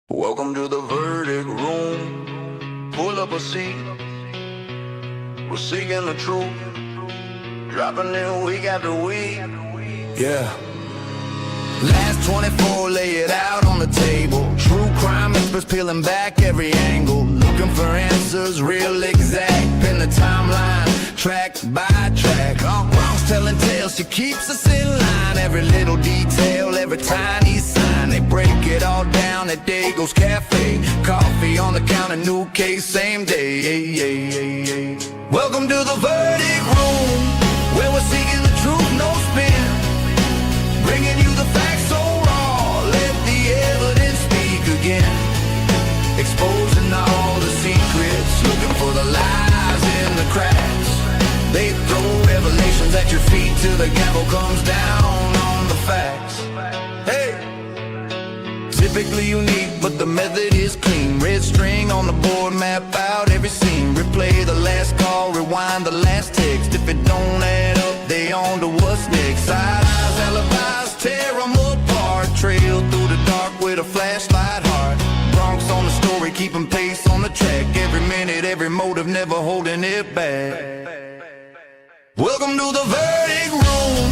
Welcome to the verdict room. Pull up a seat. We're seeking the truth. Dropping in week after week. Yeah. Last 24, lay it out on the table. True crime experts peeling back every angle. Looking for answers, real exact. Pin the timeline, track by track. Wrongs telling tales, she keeps us in line. Every little detail, every tiny sign. They break it all down at Dago's Cafe. Coffee on the counter, new case, same day. Welcome to the verdict room, where we're seeking the truth, no spin. Bringing you the facts so raw, let the evidence speak again. Exposing all the secrets, looking for the lies in the cracks. They throw revelations at your feet till the gavel comes down on the facts. Hey! Typically unique, but the method is clean. Red string on the board, map out every scene. Replay the last call, rewind the last text. If it don't add up, they on to what's next. Side eyes, alibis, tear them apart. Trail through the dark with a flashlight heart. Bronx on the story, keeping pace on the track. Every minute, every motive, never holding it back. Welcome to the verdict room,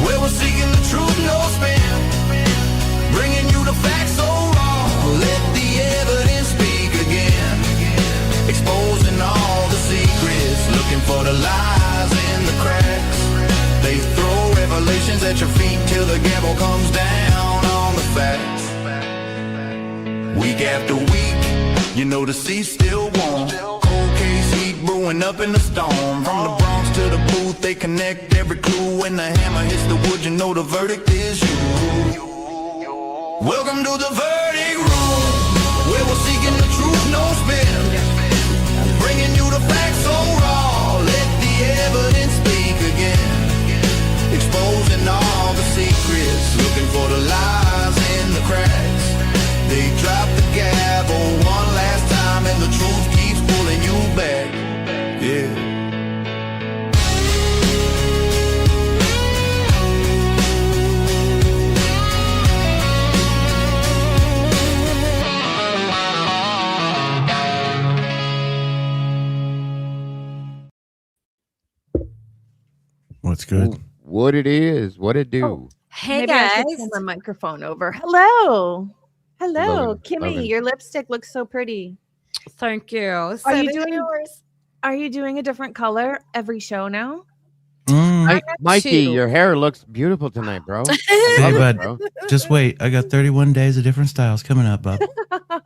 where we're seeking the truth, no spin. Bringing you the facts so raw, let the evidence speak again. Exposing all the secrets, looking for the lies in the cracks. They throw revelations at your feet till the gavel comes down on the facts. Week after week, you know the sea's still warm. Cold case heat brewing up in the storm. From the Bronx to the booth, they connect every clue. When the hammer hits the wood, you know the verdict is you. Welcome to the verdict room, where we're seeking the truth, no spin. Bringing you the facts so raw, let the evidence speak again. Exposing all the secrets, looking for the lies in the cracks. They drop the gavel one last time and the truth keeps pulling you back. Yeah. What's good? What it is, what it do. Oh, hey Maybe I guys. should turn my microphone over. Hello. Hello, Logan, Kimmy. Logan. Your lipstick looks so pretty. Thank you. Are you doing yours? Are you doing a different color every show now? Mikey, two. your hair looks beautiful tonight, bro. Hey, Love it, bud. bro. Just wait. I got 31 days of different styles coming up, bub.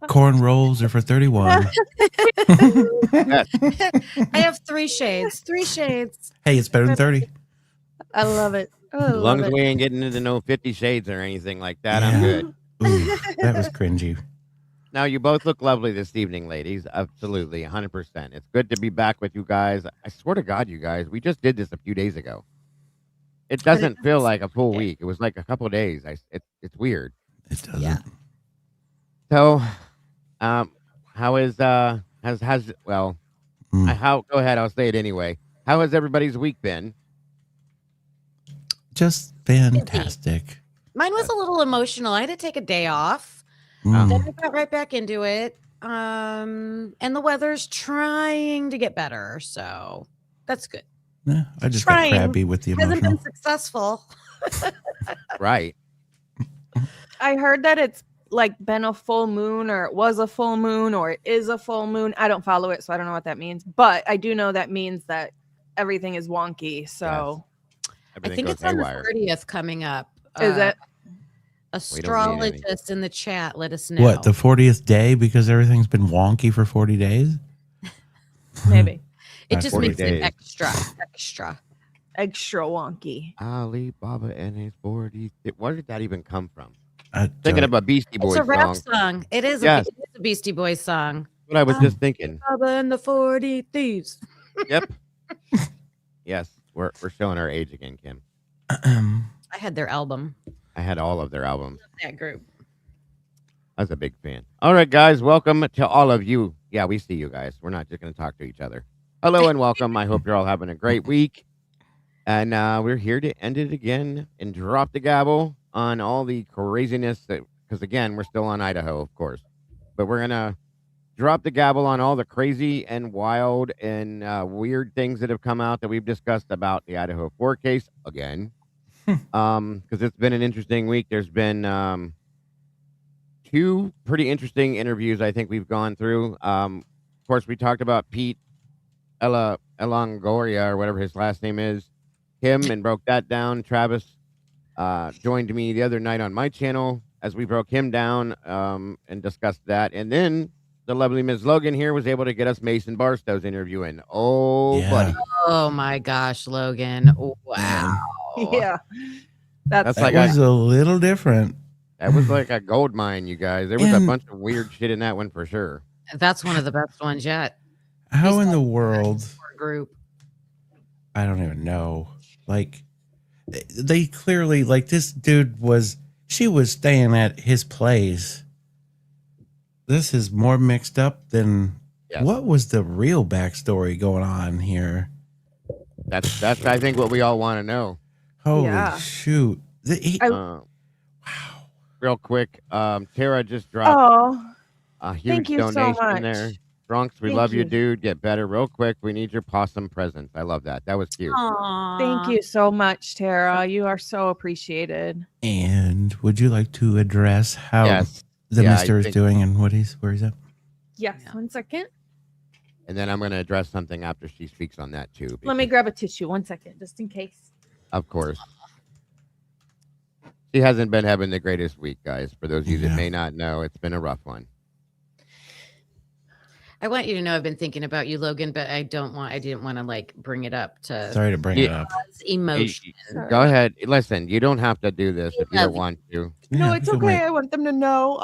Corn rolls are for 31. Yes. I have 3 shades. 3 shades. Hey, it's better than 30. I love it. Oh, I As long love as it. we ain't getting into no 50 Shades or anything like that, Yeah. I'm good. Ooh, that was cringy. Now, you both look lovely this evening, ladies. Absolutely, 100%. It's good to be back with you guys. I swear to God, you guys, we just did this a few days ago. It doesn't feel like a full week. It was like a couple of days. It's weird. It doesn't. Yeah. So, how is has well, how go ahead, I'll say it anyway. How has everybody's week been? Just fantastic. Mine was a little emotional. I had to take a day off. Mm. Then I got right back into it. And the weather's trying to get better, so that's good. Yeah, I just Trying. got crabby with the Hasn't emotional. been successful. Right. I heard that it's like been a full moon, or it was a full moon, or it is a full moon. I don't follow it, so I don't know what that means. But I do know that means that everything is wonky. So Everything I think goes it's on the haywire. 30th coming up. is it? Astrologist in the chat, let us know. What, the 40th day because everything's been wonky for 40 days? Maybe it That's just 40 makes days. it extra. extra wonky. Alibaba and his 40. Where did that even come from? I Thinking don't- of a Beastie It's Boys a rap song. song. It is, Yes. it is a Beastie Boys song. What I was just thinking. Bubba and the 40 Thieves. Yep. Yes, we're showing our age again, Kim. I had their album. I had all of their albums. That group. I was a big fan. All right, guys, welcome to all of you. Yeah, we see you guys. We're not just going to talk to each other. Hello and welcome. I hope you're all having a great week. And we're here to end it again and drop the gavel on all the craziness that, because again, we're still on Idaho, of course. but we're gonna drop the gavel on all the crazy and wild and weird things that have come out that we've discussed about the Idaho 4 case again. Because it's been an interesting week. There's been two pretty interesting interviews I think we've gone through. Of course, we talked about Pete Elongoria or whatever his last name is, him, and broke that down. Travis joined me the other night on my channel as we broke him down and discussed that. And then the lovely Ms. Logan here was able to get us Mason Barstow's interview in. Oh, Yeah. buddy. Oh my gosh, Logan. Wow. Yeah. That's That like was a little different. That was like a gold mine, you guys. There was a And- bunch of weird shit in that one for sure. That's one of the best ones yet. How in the world? Group. I don't even know. Like, they clearly, like, this dude she was staying at his place. This is more mixed up than Yes. what was the real backstory going on here. That's I think what we all want to know. Holy Yeah. shoot. Wow. Real quick, Tara just dropped Oh, a huge thank you so donation much. there. Bronx, we Thank love you, you. dude. Get better real quick. We need your possum presents. I love that. That was cute. thank you so much, Tara. You are so appreciated. And would you like to address how Yes. the Yeah, I mister is think- doing and where he's at? Yes, Yeah. 1 second. And then I'm going to address something after she speaks on that too. Let me because, grab a tissue. 1 second, just in case. Of course. She hasn't been having the greatest week, guys. For those of you Yeah. that may not know, it's been a rough one. I want you to know I've been thinking about you, Logan, but I didn't want to like bring it up to Sorry to bring it up. emotion. Go ahead. Listen, you don't have to do this if you love don't you. want to. No, Yeah, it's we can okay. wait. I want them to know.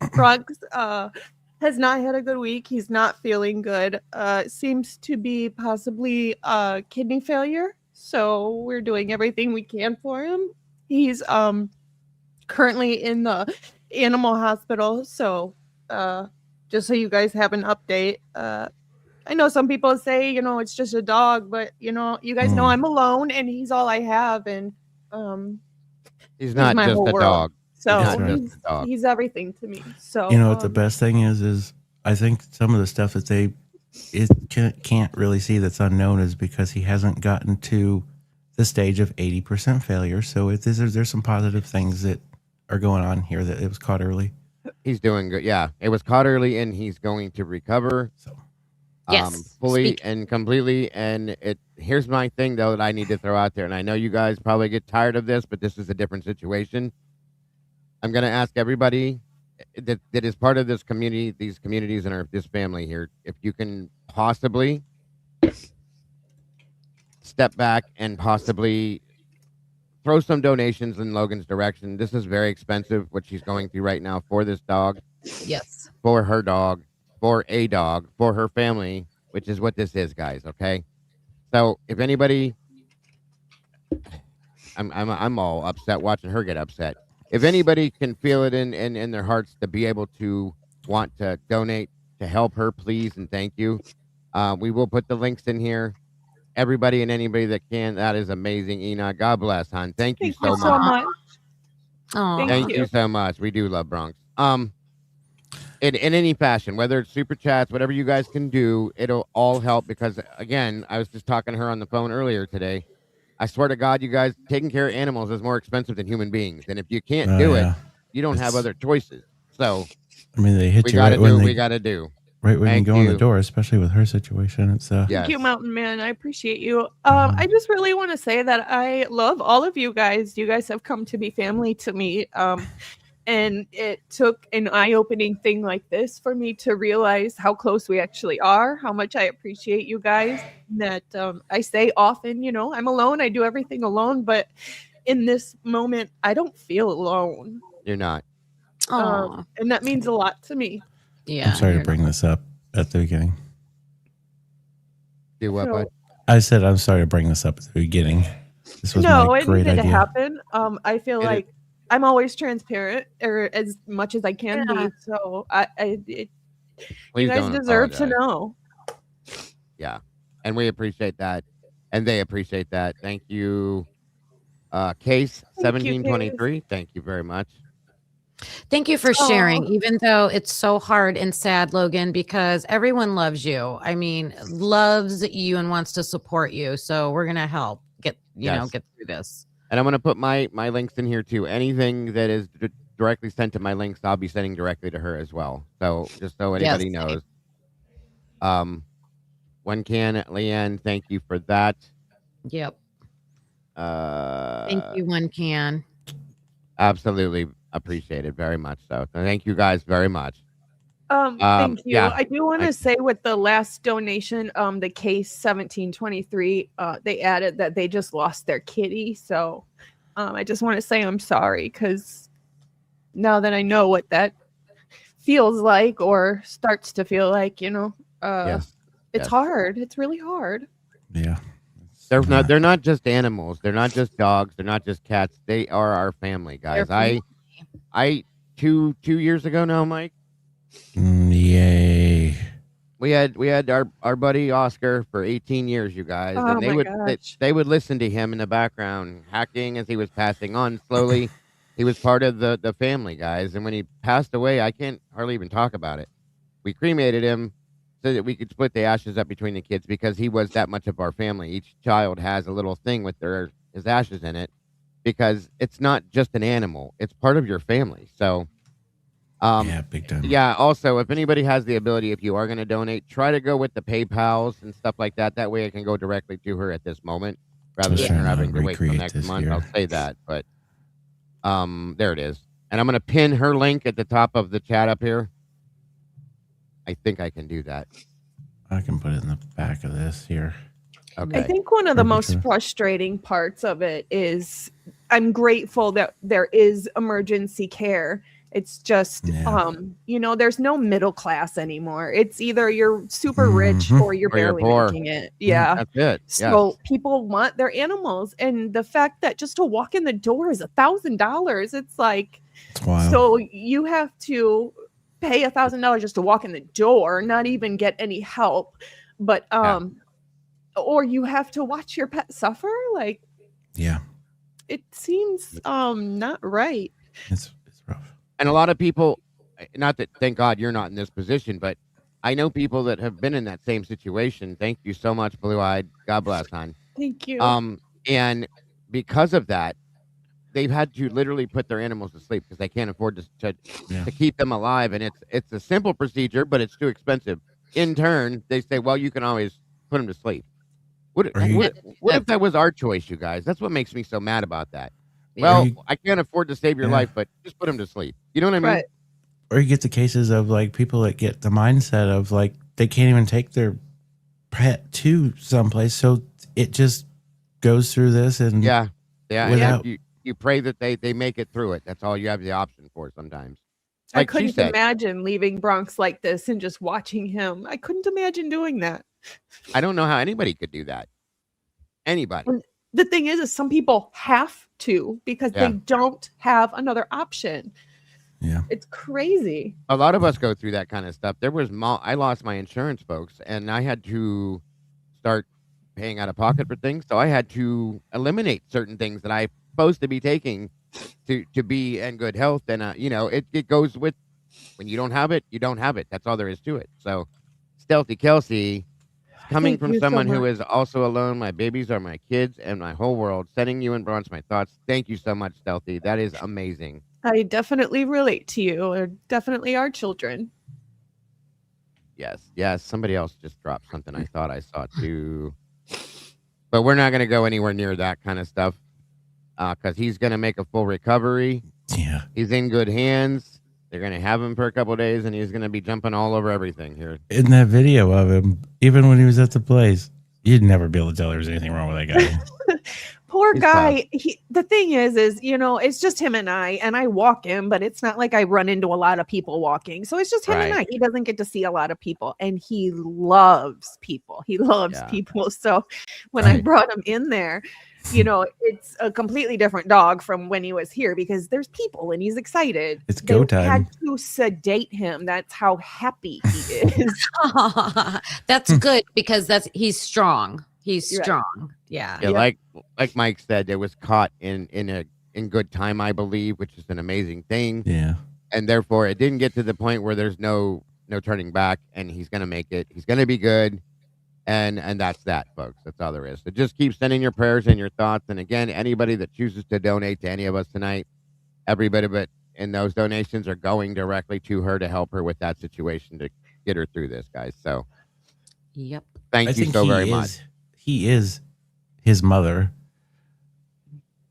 Bruggs has not had a good week. He's not feeling good. Seems to be possibly kidney failure. So we're doing everything we can for him. He's currently in the animal hospital. So just so you guys have an update. I know some people say, it's just a dog, but you guys know I'm alone and he's all I have. And He's not my just whole a world. dog. so That's right. he's, A dog. he's everything to me. So You know what the best thing is I think some of the stuff that can't really see that's unknown is because he hasn't gotten to the stage of 80% failure. So there's some positive things that are going on here that it was caught early. He's doing good. Yeah, it was caught early, and he's going to recover. So Yes, fully speak. and completely. And here's my thing though that I need to throw out there, and I know you guys probably get tired of this, but this is a different situation. I'm going to ask everybody that is part of this community, these communities, and this family here, if you can possibly step back and possibly throw some donations in Logan's direction. This is very expensive, what she's going through right now for this dog, Yes. for her dog, for a dog, for her family, which is what this is, guys. Okay. So if anybody, I'm all upset watching her get upset. If anybody can feel it in their hearts to be able to want to donate to help her, please and thank you. We will put the links in here. Everybody and anybody that can, that is amazing. Enoch, God bless, hon. Thank you Thank you so so much. much. Oh, Thank you. you so much. We do love Bronx. In any fashion, whether it's super chats, whatever you guys can do, it'll all help because again, I was just talking to her on the phone earlier today. I swear to God, you guys, taking care of animals is more expensive than human beings. And if you can't do it, you don't have It's- other choices. So I mean, they hit we you got to right do when what we they got to do. right when you Thank go in the you. door, especially with her situation. It's Yes. Thank you, Mountain Man. I appreciate you. Mhm. I just really want to say that I love all of you guys. You guys have come to be family to me. And it took an eye-opening thing like this for me to realize how close we actually are, how much I appreciate you guys. That I say often, I'm alone. I do everything alone. But in this moment, I don't feel alone. You're not. Aw. And that means a lot to me. Yeah. I'm sorry to you're bring this up at the beginning. Do what, So- bud? I said I'm sorry to bring this up at the beginning. This was No, my it great needed to idea. happen. I feel Did it- like I'm always transparent, or as much as I can Yeah. be. So you Please guys don't deserve to apologize. know. Yeah. And we appreciate that. And they appreciate that. Thank you. Case Thank you, 1723. Thank you very much. Thank you for sharing, Oh, even though it's so hard and sad, Logan, because everyone loves you. I mean, loves you and wants to support you. So we're gonna help Yes. get through this. And I'm going to put my links in here too. Anything that is directly sent to my links, I'll be sending directly to her as well. So just so Yes, anybody same. knows. One can, Leanne, thank you for that. Yep. Thank Uh, you, one can. absolutely appreciate it very much. So thank you guys very much. thank you. Yeah, I do want I- to say with the last donation, the case 1723, they added that they just lost their kitty. So I just want to say I'm sorry because now that I know what that feels like or starts to feel like, yes, it's yes. hard. It's really hard. Yeah. They're not just animals. They're not just dogs. They're not just cats. They are our family, guys. They're I 2 years ago now, Mike. Yay. We had our buddy Oscar for 18 years, you guys, Oh and my gosh. they would listen to him in the background hacking as he was passing on slowly. He was part of the family, guys, and when he passed away, I can't hardly even talk about it. We cremated him so that we could split the ashes up between the kids because he was that much of our family. Each child has a little thing with his ashes in it because it's not just an animal; it's part of your family. So. Yeah, big time. Yeah. Also, if anybody has the ability, if you are going to donate, try to go with the PayPal's and stuff like that. That way, it can go directly to her at this moment, rather Just than her trying to having to wait till recreate next this month. here. I'll say that, but there it is, and I'm going to pin her link at the top of the chat up here. I think I can do that. I can put it in the back of this here. Okay. I think one of the Perfect, most sure. frustrating parts of it is I'm grateful that there is emergency care. It's just, Yeah. there's no middle class anymore. It's either you're super rich Mhm. or you're Or you're barely poor. making it. Yeah. That's it. So people want their animals. And the fact that just to walk in the door is $1,000, it's like, It's wild. so you have to pay $1,000 just to walk in the door, not even get any help. But, or you have to watch your pet suffer. Like, Yeah. it seems not right. It's rough. And a lot of people, not that, thank God you're not in this position, but I know people that have been in that same situation. Thank you so much, Blue Eyed. God bless, hon. Thank you. And because of that, they've had to literally put their animals to sleep because they can't afford Yeah. to keep them alive. And it's a simple procedure, but it's too expensive. In turn, they say, well, you can always put them to sleep. What if that was our choice, you guys? That's what makes me so mad about that. Well, I can't afford to save your Yeah. life, but just put them to sleep. You know what I mean? Right. Or you get the cases of like people that get the mindset of like they can't even take their pet to someplace, so it just goes through this and Yeah. And Without- you pray that they make it through it. That's all you have the option for sometimes. I Like she couldn't said, imagine leaving Bronx like this and just watching him. I couldn't imagine doing that. I don't know how anybody could do that. Anybody. The thing is some people have to because Yeah. they don't have another option. Yeah. It's crazy. A lot of us go through that kind of stuff. I lost my insurance, folks, and I had to start paying out of pocket for things. So I had to eliminate certain things that I'm supposed to be taking to be in good health. And it goes with when you don't have it, you don't have it. That's all there is to it. So, Stealthy Kelsey, coming Thank from you so someone who much. is also alone, my babies are my kids and my whole world. Sending you and Bronze my thoughts. Thank you so much, Stealthy. That is amazing. I definitely relate to you. Or definitely our children. Yes. Somebody else just dropped something I thought I saw too. But we're not going to go anywhere near that kind of stuff because he's going to make a full recovery. Yeah. He's in good hands. They're going to have him for a couple days, and he's going to be jumping all over everything here. In that video of him, even when he was at the place, you'd never be able to tell there was anything wrong with that guy. Poor He's guy. The thing is, it's just him and I walk him, but it's not like I run into a lot of people walking. So it's just him and Right. I. He doesn't get to see a lot of people and he loves people. He loves Yeah. people. So when I Right. brought him in there, it's a completely different dog from when he was here because there's people and he's excited. It's go They time. had to sedate him. That's how happy he is. That's good because he's strong. He's Right. strong. Yeah. Yeah, Yep. like Mike said, it was caught in good time, I believe, which is an amazing thing. Yeah. and therefore it didn't get to the point where there's no turning back, and he's gonna make it. He's gonna be good, and that's that, folks. That's all there is. So just keep sending your prayers and your thoughts. And again, anybody that chooses to donate to any of us tonight, every bit of it in those donations are going directly to her to help her with that situation to get her through this, guys. So Yep. thank you so very much. He is his mother,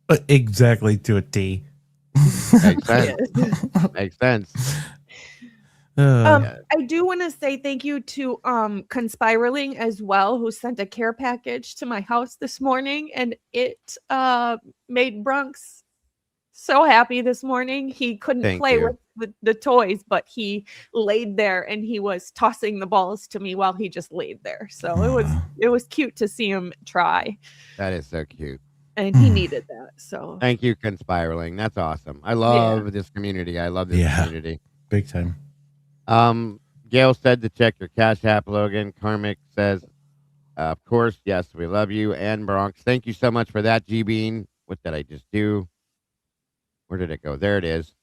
but exactly to a T. Makes sense. Makes sense. I do want to say thank you to Conspiraling as well, who sent a care package to my house this morning, and it made Bronx so happy this morning. He couldn't play with the toys, but he laid there and he was tossing the balls to me while he just laid there. So it was cute to see him try. That is so cute. And he needed that. So thank you, Conspiraling. That's awesome. I love this community. I love this community. Big time. Gail said to check your Cash App, Logan. Karmic says, of course, yes, we love you. And Bronx, thank you so much for that, G Bean. What did I just do? Where did it go? There it is.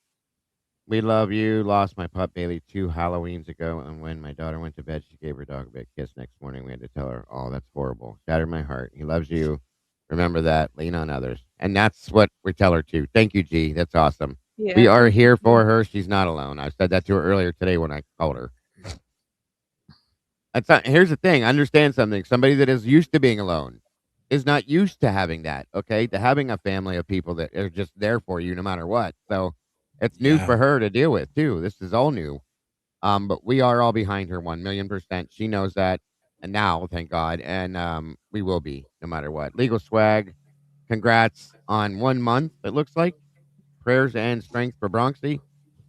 We love you. Lost my pup Bailey 2 Halloweens ago, and when my daughter went to bed, she gave her dog a big kiss. Next morning, we had to tell her, "Oh, that's horrible. Shattered my heart. He loves you. Remember that. Lean on others." And that's what we tell her too. Thank you, G. That's awesome. Yeah. We are here for her. She's not alone. I said that to her earlier today when I called her. That's not, here's the thing. Understand something. Somebody that is used to being alone is not used to having that. Okay, to having a family of people that are just there for you no matter what. So it's new for her to deal with too. This is all new. But we are all behind her 1,000,000%. She knows that, and now, thank God, and we will be no matter what. Legal Swag, congrats on 1 month. It looks like prayers and strength for Bronxy.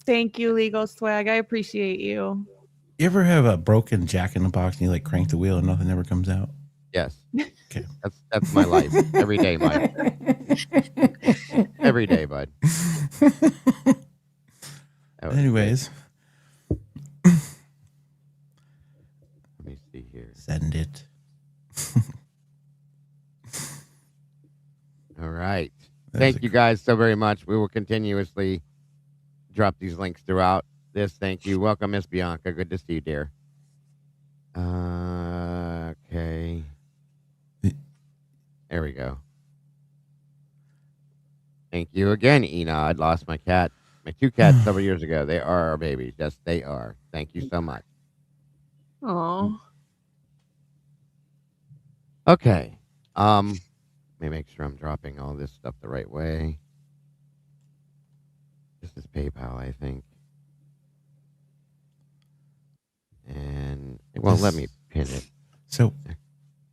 Thank you, Legal Swag. I appreciate you. You ever have a broken Jack in the Box and you like crank the wheel and nothing ever comes out? Yes. Okay. That's my life. Every day, Mike. Every day, bud. Anyways. Let me see here. Send it. All right. Thank you guys so very much. We will continuously drop these links throughout this. Thank you. Welcome, Miss Bianca. Good to see you, dear. Okay. There we go. Thank you again, Enod. Lost my cat. My 2 cats several years ago. They are our babies. Yes, they are. Thank you so much. Oh. Okay. Let me make sure I'm dropping all this stuff the right way. This is PayPal, I think. And it won't let me pin it. So,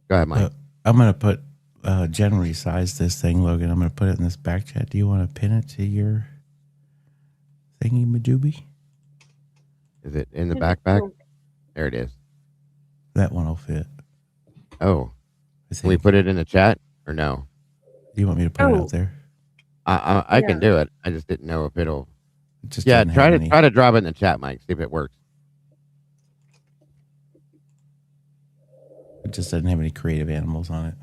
go ahead, Mike. I'm going to put, Jen resized this thing, Logan. I'm going to put it in this back chat. Do you want to pin it to your thingy madoobie? Is it in the backpack? There it is. That one will fit. Oh. Can we put it in the chat or no? Do you want me to put it out there? I can do it. I just didn't know if it'll. Just try to drop it in the chat, Mike. See if it works. It just doesn't have any creative animals on it.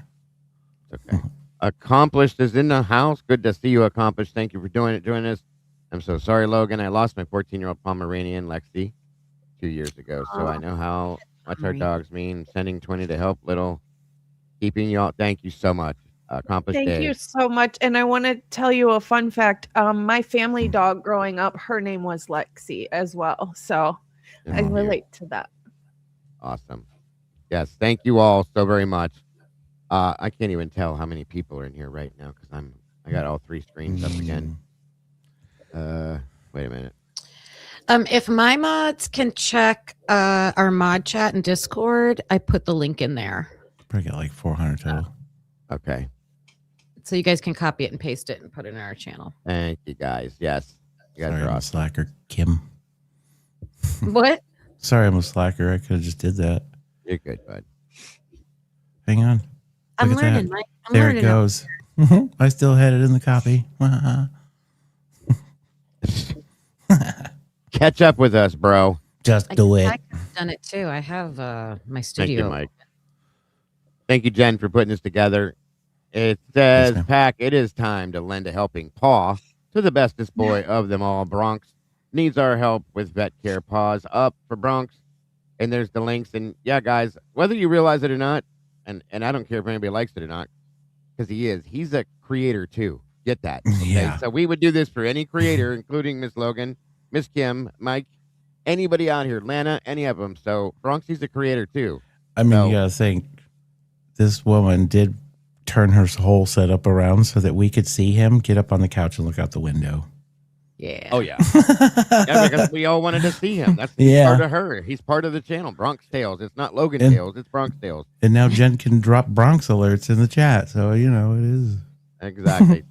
Okay. Accomplished is in the house. Good to see you, Accomplished. Thank you for doing this. I'm so sorry, Logan. I lost my 14-year-old Pomeranian, Lexi, 2 years ago. So I know how much our dogs mean. Sending 20 to help little. Keeping you all. Thank you so much. Accomplished. Thank you so much. And I want to tell you a fun fact. My family dog growing up, her name was Lexi as well. So I relate to that. Awesome. Yes. Thank you all so very much. I can't even tell how many people are in here right now because I got all 3 screens up again. Wait a minute. If my mods can check our mod chat and Discord, I put the link in there. Probably got like 400 total. Okay. So you guys can copy it and paste it and put it in our channel. Thank you, guys. Yes. You guys Sorry, are I'm a awesome. slacker, Kim. What? Sorry, I'm a slacker. I could have just did that. You're good, bud. Hang on. I'm learning, Mike. There it goes. I still had it in the copy. Catch up with us, bro. Just do it. I could have done it too. I have my studio. Thank you, Mike. Thank you, Jen, for putting this together. It says, Yes, Pack, it is time to lend a helping paw to the bestest boy of them all, Bronx. needs our help with vet care, paws up for Bronx. And there's the links. And yeah, guys, whether you realize it or not, and I don't care if anybody likes it or not, because he's a creator too. Get that. Okay? Yeah. So we would do this for any creator, including Miss Logan, Miss Kim, Mike, anybody out here, Lana, any of them. So Bronxy's a creator too. I mean, So- you gotta think this woman did turn her whole setup around so that we could see him get up on the couch and look out the window. Yeah. Oh yeah. Yeah, because we all wanted to see him. That's Yeah. part of her. He's part of the channel. Bronx Tales. It's not Logan And- Tales. It's Bronx Tales. And now Jen can drop Bronx alerts in the chat. So, you know, it is. Exactly.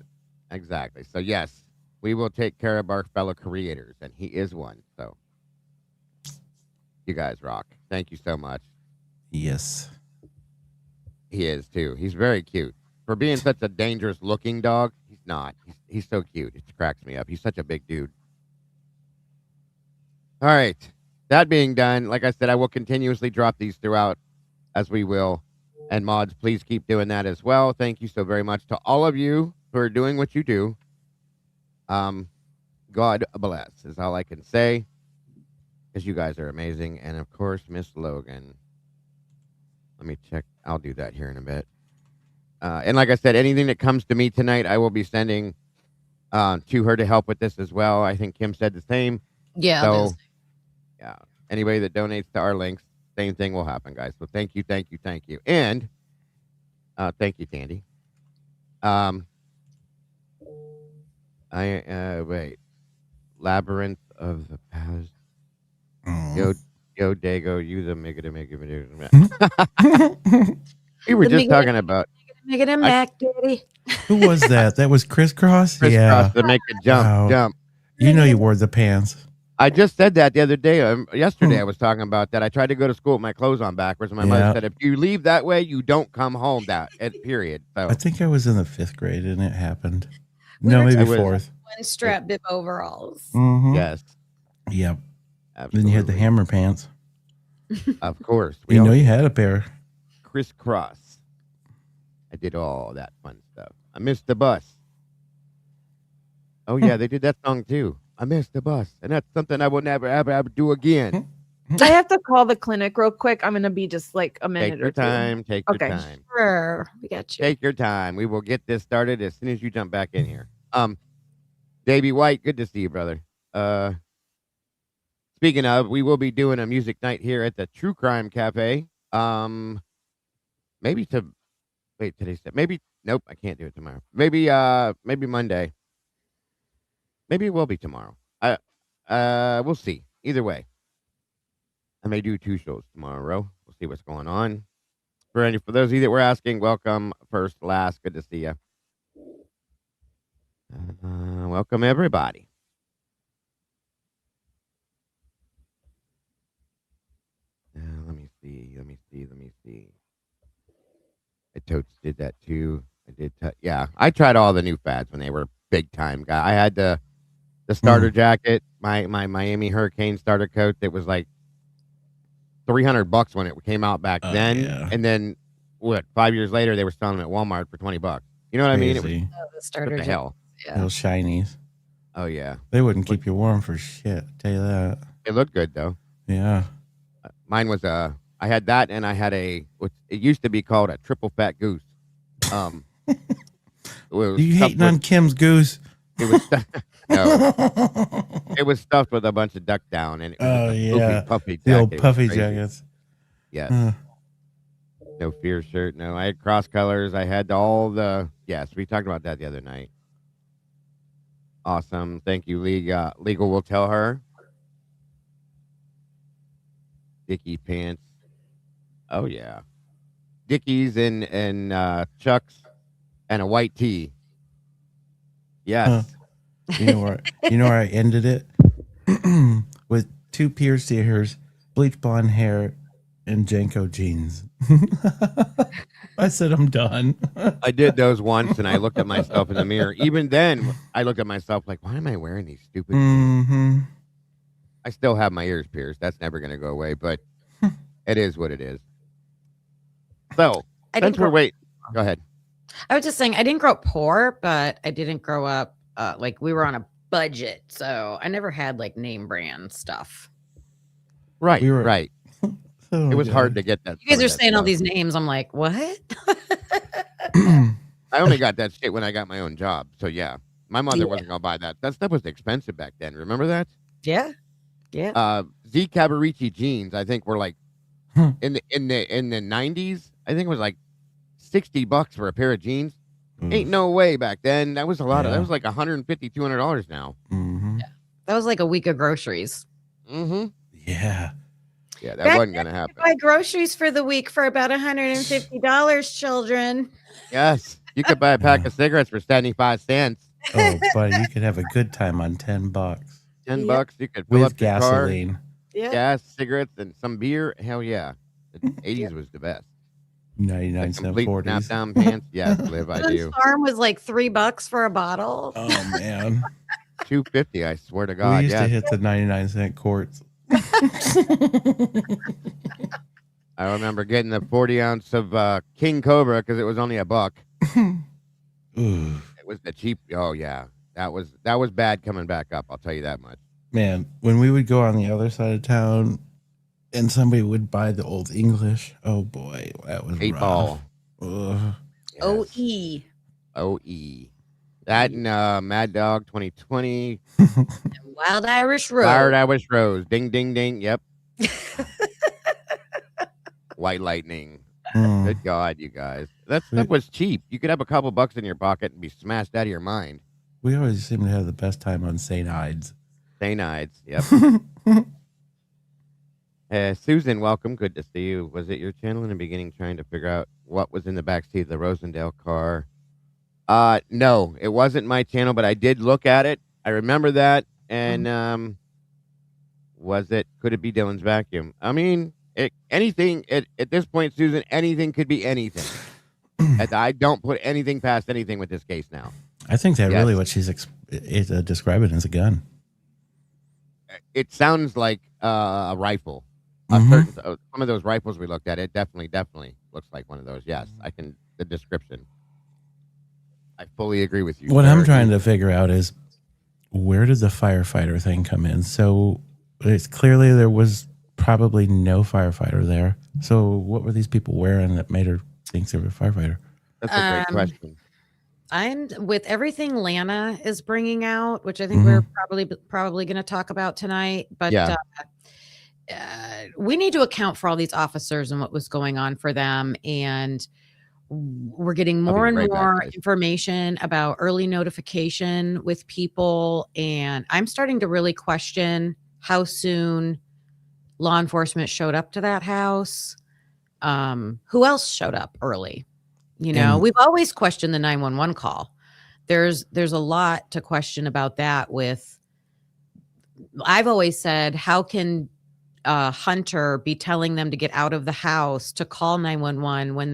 Exactly. So yes, we will take care of our fellow creators, and he is one. So you guys rock. Thank you so much. Yes. He is too. He's very cute. For being such a dangerous looking dog, he's not. He's so cute. It cracks me up. He's such a big dude. All right. That being done, like I said, I will continuously drop these throughout as we will. And mods, please keep doing that as well. Thank you so very much to all of you who are doing what you do. God bless is all I can say. Because you guys are amazing. And of course, Miss Logan. Let me check. I'll do that here in a bit. And like I said, anything that comes to me tonight, I will be sending to her to help with this as well. I think Kim said the same. Yeah. So, yeah, anybody that donates to our links, same thing will happen, guys. So thank you. And thank you, Tandy. Wait. Labyrinth of the Past. Oh. Yo, Dago, you the make it. We were just talking about Make it a Mac, Daddy. Who was that? That was Crisscross? crisscross Yeah. to make it jump. Wow. Jump. You know you wore the pants. I just said that the other day. Yesterday, I was talking about that. I tried to go to school with my clothes on backwards, and my mother Yeah. said, "If you leave that way, you don't come home." Period. So I think I was in the 5th grade and it happened. We No, were maybe I was- 4th. One strap bib overalls. Mm-hmm. yes, Yep. Then absolutely. you had the hammer pants. Of course, You know all you had a pair. crisscross. I did all that fun stuff. I missed the bus. Oh yeah, they did that song too. I missed the bus, and that's something I will never ever do again. I have to call the clinic real quick. I'm gonna be just like a minute Take your or two. time. Take your Okay. time. Sure. We got you. Take your time. We will get this started as soon as you jump back in here. Davey White, good to see you, brother. Speaking of, we will be doing a music night here at the True Crime Cafe. Maybe nope, I can't do it tomorrow. Maybe Monday. Maybe it will be tomorrow. We'll see. Either way. I may do 2 shows tomorrow. We'll see what's going on. For those of you that were asking, welcome, first, last. Good to see you. Welcome, everybody. Let me see. I totes did that too. I did. Yeah, I tried all the new fads when they were big time. Guy, I had the starter jacket, my Miami Hurricane starter coat that was like $300 when it came out back then, yeah. and then 5 years later they were selling them at Walmart for $20. You know what I mean? It was Crazy. Oh, the what starter the jacket. hell. Yeah. Those shinies. Oh yeah, They wouldn't keep you warm for shit. Tell you that. it looked good though. Yeah. Mine was I had that, and I had it used to be called a triple fat goose. It was You stuffed hating on Kim's goose? It was no, it was stuffed with a bunch of duck down, and it was Oh, a yeah. puffy The old jacket. It was puffy crazy. jackets. Yes, Uh, no fear shirt. No, I had cross colors. I had all the yes. We talked about that the other night. Awesome, thank you, Legal will tell her. Dickie pants. Oh yeah, Dickies and Chucks and a white tee. Yes. you know where I ended it? With 2 pierced ears, bleach blonde hair, and Janko jeans. I said I'm done. I did those once, and I looked at myself in the mirror. Even then, I looked at myself like, why am I wearing these stupid jeans? Mm-hmm. I still have my ears pierced. That's never going to go away, but it is what it is. So, I since didn't we're grow, waiting, go ahead. I was just saying I didn't grow up poor, but I didn't grow up like we were on a budget, so I never had like name brand stuff. Right, We were- right. Oh, It was God. hard to get that. You guys some are of that saying all stuff. these names. I'm like, what? I only got that shit when I got my own job. So yeah, my mother Yeah. wasn't gonna buy that. That stuff was expensive back then. Remember that? Yeah. Z Cavaricci jeans, I think were like Hmm. in the 90s. I think it was like $60 for a pair of jeans. Ain't no way back then. That was a lot of. Yeah. That was like $150, $200 now. Mm-hmm. That was like a week of groceries. Mm-hmm. Yeah. Yeah, that Back wasn't gonna happen. Buy groceries for the week for about $150, children. Yes, you could buy a pack of cigarettes for 75 cents. Oh, buddy, you could have a good time on $10 $10, you could fill with up your car, gasoline. Yeah. gas, cigarettes, and some beer. Hell yeah, the 80s was the best. 99 The cent complete 40s. snap down pants. Yes, live I do. Farm was like $3 for a bottle. Oh man. $2.50. I swear to We God. used to Yeah, hit the 99 cent quarts. I remember getting the 40-ounce of King Cobra because it was only $1. Ooh, It was the cheap. Oh yeah, that was bad coming back up. I'll tell you that much. man, when we would go on the other side of town and somebody would buy the Old English, oh boy, that was 8 rough. ball. Ugh. Yes. OE. OE. That and Mad Dog 2020. Wild Irish Road. Wired Irish Rose. Ding, ding, ding. Yep. White Lightning. Mm. Good God, you guys. That stuff was cheap. You could have a couple bucks in your pocket and be smashed out of your mind. We always seem to have the best time on St. Ides. St. Ides. Yep. Susan, welcome. Good to see you. Was it your channel in the beginning trying to figure out what was in the backseat of the Rosendale car? No, it wasn't my channel, but I did look at it. I remember that. And could it be Dylan's vacuum? I mean, anything at this point, Susan, anything could be anything. I don't put anything past anything with this case now. I think that Yes. really what she's describing as a gun. It sounds like a rifle. Mhm. Some of those rifles we looked at, it definitely looks like one of those. Yes, the description. I fully agree with you. What I'm Sarah. trying to figure out is where did the firefighter thing come in? So it's clearly there was probably no firefighter there. So what were these people wearing that made her think they were a firefighter? That's a great question. I'm with everything Lana is bringing out, which I think we're probably going to talk about tonight. But Yeah. We need to account for all these officers and what was going on for them. And we're getting more and right back, more guys. information about early notification with people. And I'm starting to really question how soon law enforcement showed up to that house. Who else showed up early? You know, we've always questioned the 911 call. There's a lot to question about that. I've always said, how can Hunter be telling them to get out of the house to call 911 when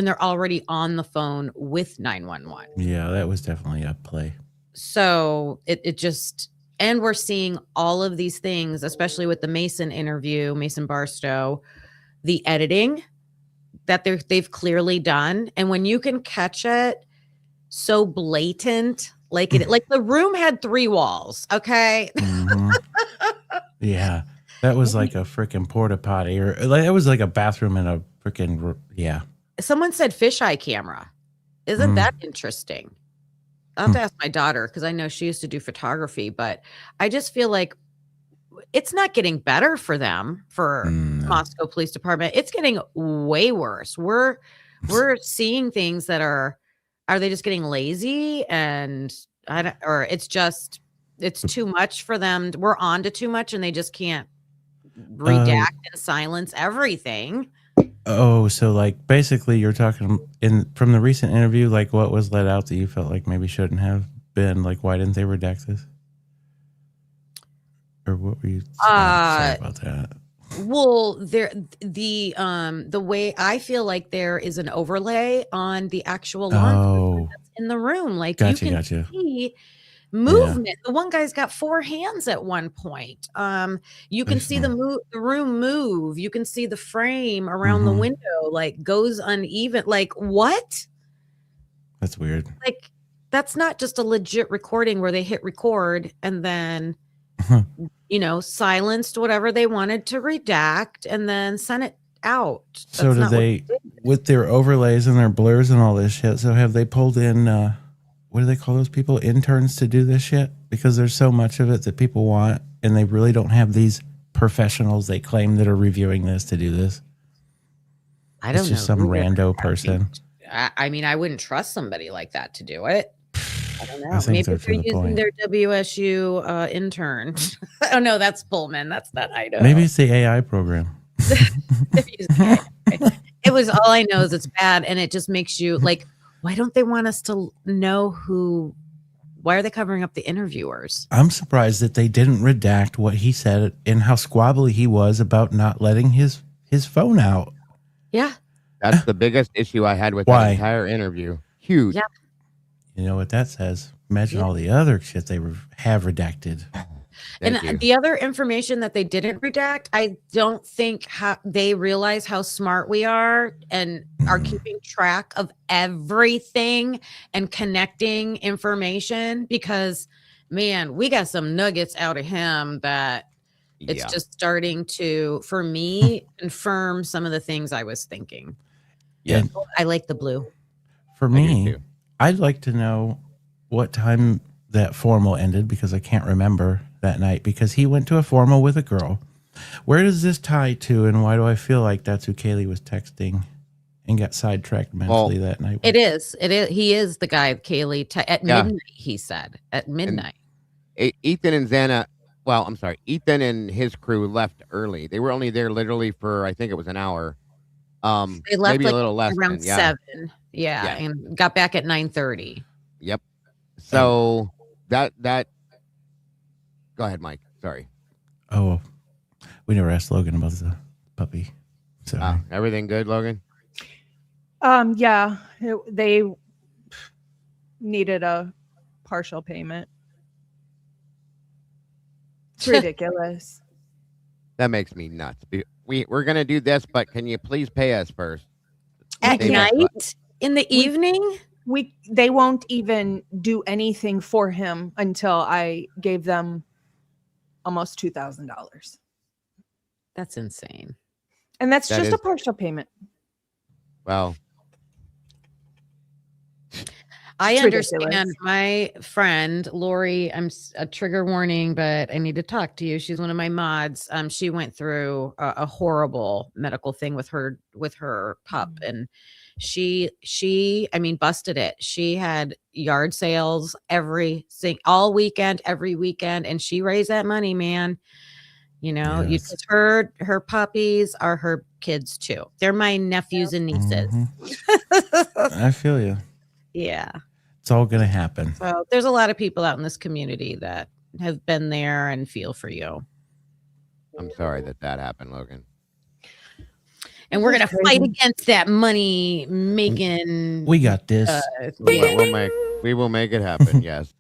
they're already on the phone with 911? Yeah, that was definitely a play. So it just, and we're seeing all of these things, especially with the Mason interview, Mason Barstow, the editing that they've clearly done. And when you can catch it so blatant, like the room had 3 walls. Okay. Mhm. Yeah, that was like a freaking porta potty, or like it was like a bathroom in a freaking Someone said fisheye camera. Isn't that interesting? I'll have to ask my daughter because I know she used to do photography, but I just feel like it's not getting better for them, for Moscow Police Department. It's getting way worse. We're seeing things that are they just getting lazy, and it's too much for them. We're on to too much and they just can't redact and silence everything. Oh, so like basically you're talking from the recent interview, like what was let out that you felt like maybe shouldn't have been, like why didn't they redact this? Or what were you saying about that? Well, the way I feel like there is an overlay on the actual law enforcement that's in the room. Like you can see movement. Yeah. The one guy's got 4 hands at one point. You can see the room move. You can see the frame around the window like goes uneven. Like what? That's weird. Like that's not just a legit recording where they hit record and then, silenced whatever they wanted to redact and then sent it out. So That's do not what they, with their overlays and their blurs and all this shit, so have they pulled in, what do they call those people? Interns to do this shit? Because there's so much of it that people want, and they really don't have these professionals they claim that are reviewing this to do this. I don't know. It's just some rando person. I mean, I wouldn't trust somebody like that to do it. I don't know. I think Maybe they're to they're the using point. their WSU intern. Oh no, that's Pullman. That's not Idaho. Maybe it's the AI program. They're using AI. It was all I know is it's bad, and it just makes you like, why don't they want us to know who? Why are they covering up the interviewers? I'm surprised that they didn't redact what he said and how squabbly he was about not letting his phone out. Yeah. That's the biggest issue I had with Why? that entire interview. Huge. Yeah. You know what that says? Imagine all the other shit they have redacted. Thank you. And the other information that they didn't redact, I don't think they realize how smart we are and are keeping track of everything and connecting information, because, man, we got some nuggets out of him that it's just starting to, for me, confirm some of the things I was thinking. Yeah. I like the blue. For I do me, too. I'd like to know what time that formal ended, because I can't remember that night, because he went to a formal with a girl. Where does this tie to, and why do I feel like that's who Kaylee was texting and got sidetracked mentally that night? It is. He is the guy, Kaylee, at midnight, he said. At midnight. Ethan and Xana, well, I'm sorry, Ethan and his crew left early. They were only there literally for, I think it was an hour. They left maybe like a little less around than, 7. Yeah, and got back at 9:30. Yep. So that go ahead, Mike. Sorry. Oh, we never asked Logan about the puppy. Sorry. Everything good, Logan? Yeah, they needed a partial payment. It's ridiculous. That makes me nuts. We're gonna do this, but can you please pay us first? At Save us, night? In the evening? They won't even do anything for him until I gave them almost $2,000. That's insane. And that's That just is- a partial payment. Well, I It's understand. ridiculous. My friend Lori, I'm a trigger warning, but I need to talk to you. She's one of my mods. She went through a horrible medical thing with her pup, and she I mean, busted it. She had yard sales all weekend, every weekend, and she raised that money, man. Yes. Her puppies are her kids too. They're my nephews and nieces. I feel you. Yeah. It's all going to happen. So there's a lot of people out in this community that have been there and feel for you. I'm sorry that happened, Logan. And we're going to fight against that money making. We got this. We will make it happen. Yes.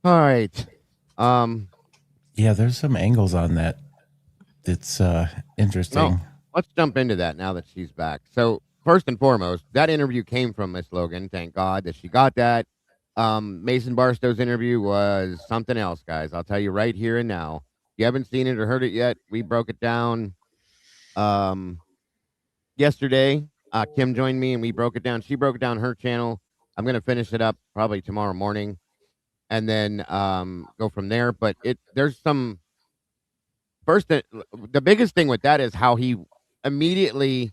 All right. Yeah, there's some angles on that. It's interesting. No, let's jump into that now that she's back. So first and foremost, that interview came from Miss Logan. Thank God that she got that. Mason Barstow's interview was something else, guys. I'll tell you right here and now. If you haven't seen it or heard it yet, we broke it down yesterday. Kim joined me and we broke it down. She broke it down her channel. I'm going to finish it up probably tomorrow morning and then go from there. But there's some first, the biggest thing with that is how he immediately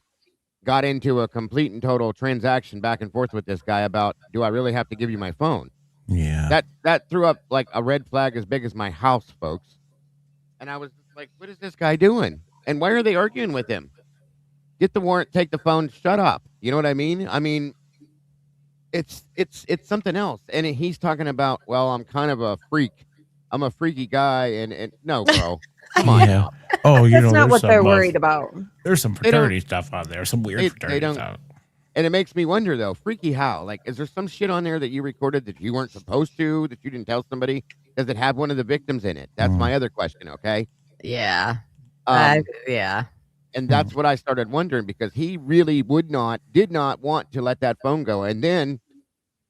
got into a complete and total transaction back and forth with this guy about, do I really have to give you my phone? Yeah. That threw up like a red flag as big as my house, folks. And I was like, what is this guy doing? And why are they arguing with him? Get the warrant, take the phone, shut up. You know what I mean? I mean, it's something else. And he's talking about, well, I'm kind of a freak. I'm a freaky guy. And no, bro. Come on. Yeah. Oh, That's not there's what they're some, worried about. There's some fraternity stuff on there. Some weird fraternity stuff. And it makes me wonder, though, freaky how? Like, is there some shit on there that you recorded that you weren't supposed to, that you didn't tell somebody? Does it have one of the victims in it? That's my other question, okay? Yeah. Yeah. And that's what I started wondering, because he really did not want to let that phone go. And then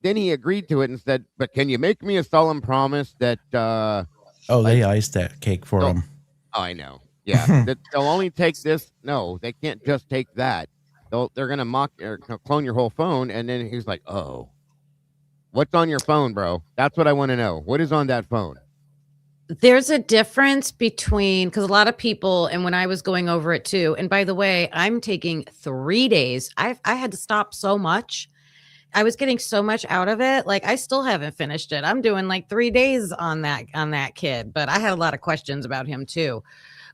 then he agreed to it and said, "But can you make me a solemn promise that they iced that cake for him. Oh, I know. Yeah, that they'll only take this. No, they can't just take that. They're gonna mock or clone your whole phone." And then he's like, "Oh, what's on your phone, bro? That's what I want to know. What is on that phone?" There's a difference between, because a lot of people, and when I was going over it too, and by the way, I'm taking 3 days. I had to stop so much. I was getting so much out of it. Like, I still haven't finished it. I'm doing like 3 days on that kid, but I had a lot of questions about him too.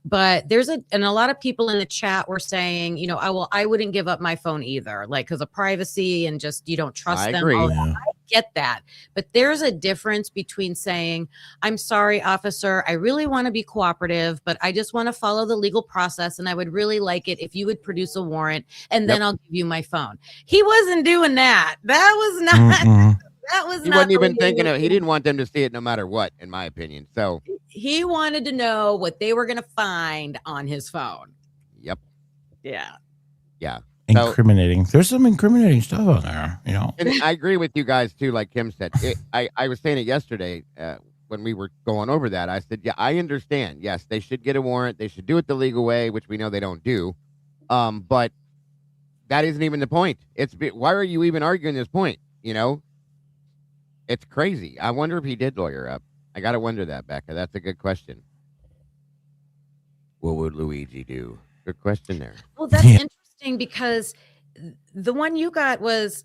But and a lot of people in the chat were saying, I wouldn't give up my phone either, like, because of privacy and just, you don't trust I them. agree. I get that. But there's a difference between saying, I'm sorry, officer, I really want to be cooperative, but I just want to follow the legal process. And I would really like it if you would produce a warrant and then I'll give you my phone. He wasn't doing that. That was not. That was he not wasn't even thinking of. He didn't want them to see it no matter what, in my opinion. So he wanted to know what they were going to find on his phone. Yep. Yeah. Yeah. Incriminating. There's some incriminating stuff on there, And I agree with you guys too. Like Kim said, I was saying it yesterday when we were going over that. I said, yeah, I understand. Yes, they should get a warrant. They should do it the legal way, which we know they don't do. But that isn't even the point. Why are you even arguing this point? It's crazy. I wonder if he did lawyer up. I got to wonder that, Becca. That's a good question. What would Luigi do? Good question there. Well, that's interesting because the one you got was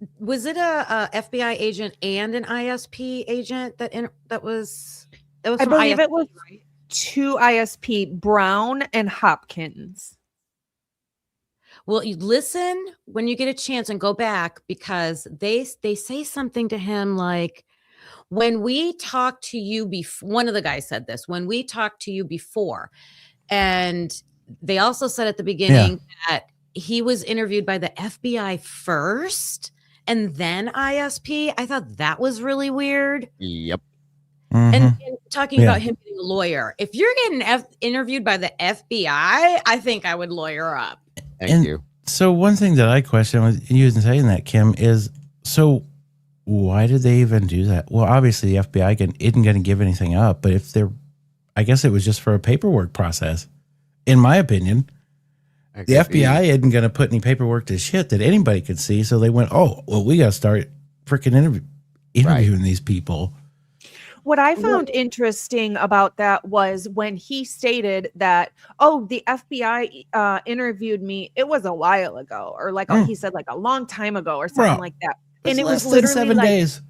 it a FBI agent and an ISP agent that was I believe ISP, it was right? 2 ISP, Brown and Hopkins. Well, you listen when you get a chance and go back, because they say something to him like, when we talked to you before, one of the guys said this, when we talked to you before. And they also said at the beginning that he was interviewed by the FBI first and then ISP. I thought that was really weird. Yep. Mm-hmm. And talking about him being a lawyer. If you're getting interviewed by the FBI, I think I would lawyer up. Thank you. So one thing that I question was you wasn't saying that, Kim, is why did they even do that? Well, obviously the FBI isn't going to give anything up, but I guess it was just for a paperwork process. In my opinion, the FBI isn't going to put any paperwork to shit that anybody could see. So they went, oh, well, we got to start freaking interviewing these people. What I found interesting about that was when he stated that, the FBI interviewed me. It was a while ago, or he said like a long time ago or something like that. And it was literally 7 days,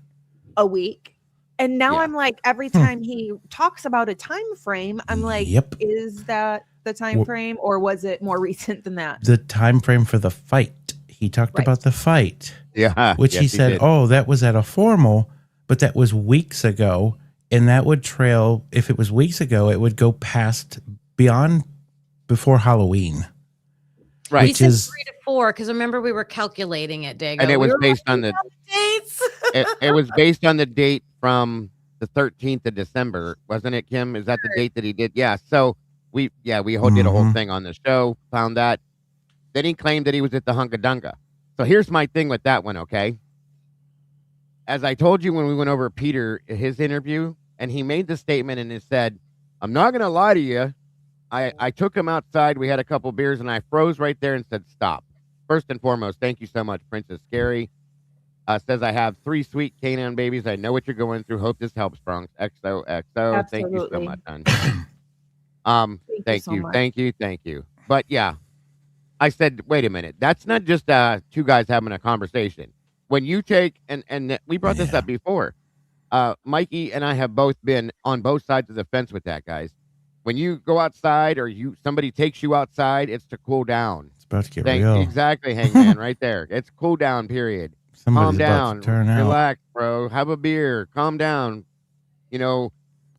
a week. And now I'm like, every time he talks about a time frame, I'm like, is that the time frame, or was it more recent than that? The time frame for the fight. He talked about the fight. Yeah. Which he said, that was at a formal, but that was weeks ago. And that would trail, if it was weeks ago, it would go before Halloween. Right. Which is 3 to 4, because remember we were calculating it, Dago. And it was based on the dates. it was based on the date from the 13th of December, wasn't it, Kim? Is that the date that he did? Yeah. So we did a whole thing on the show, found that. Then he claimed that he was at the Hunka-Dunka. So here's my thing with that one, okay? As I told you when we went over Peter, his interview, and he made the statement and he said, I'm not going to lie to you. I took him outside. We had a couple beers and I froze right there and said, stop. First and foremost, thank you so much, Princess Scary. Says, I have 3 sweet canine babies. I know what you're going through. Hope this helps, Bronx. XOXO. Absolutely. Thank you so much, hon. Thank you. But yeah, I said, wait a minute. That's not just 2 guys having a conversation. When you take, and we brought this up before, Mikey and I have both been on both sides of the fence with that, guys. When you go outside or somebody takes you outside, it's to cool down. It's about to get real. Exactly, Hangman, right there. It's cool down, period. Somebody's calm down, about to turn relax, bro. Have a beer, calm down.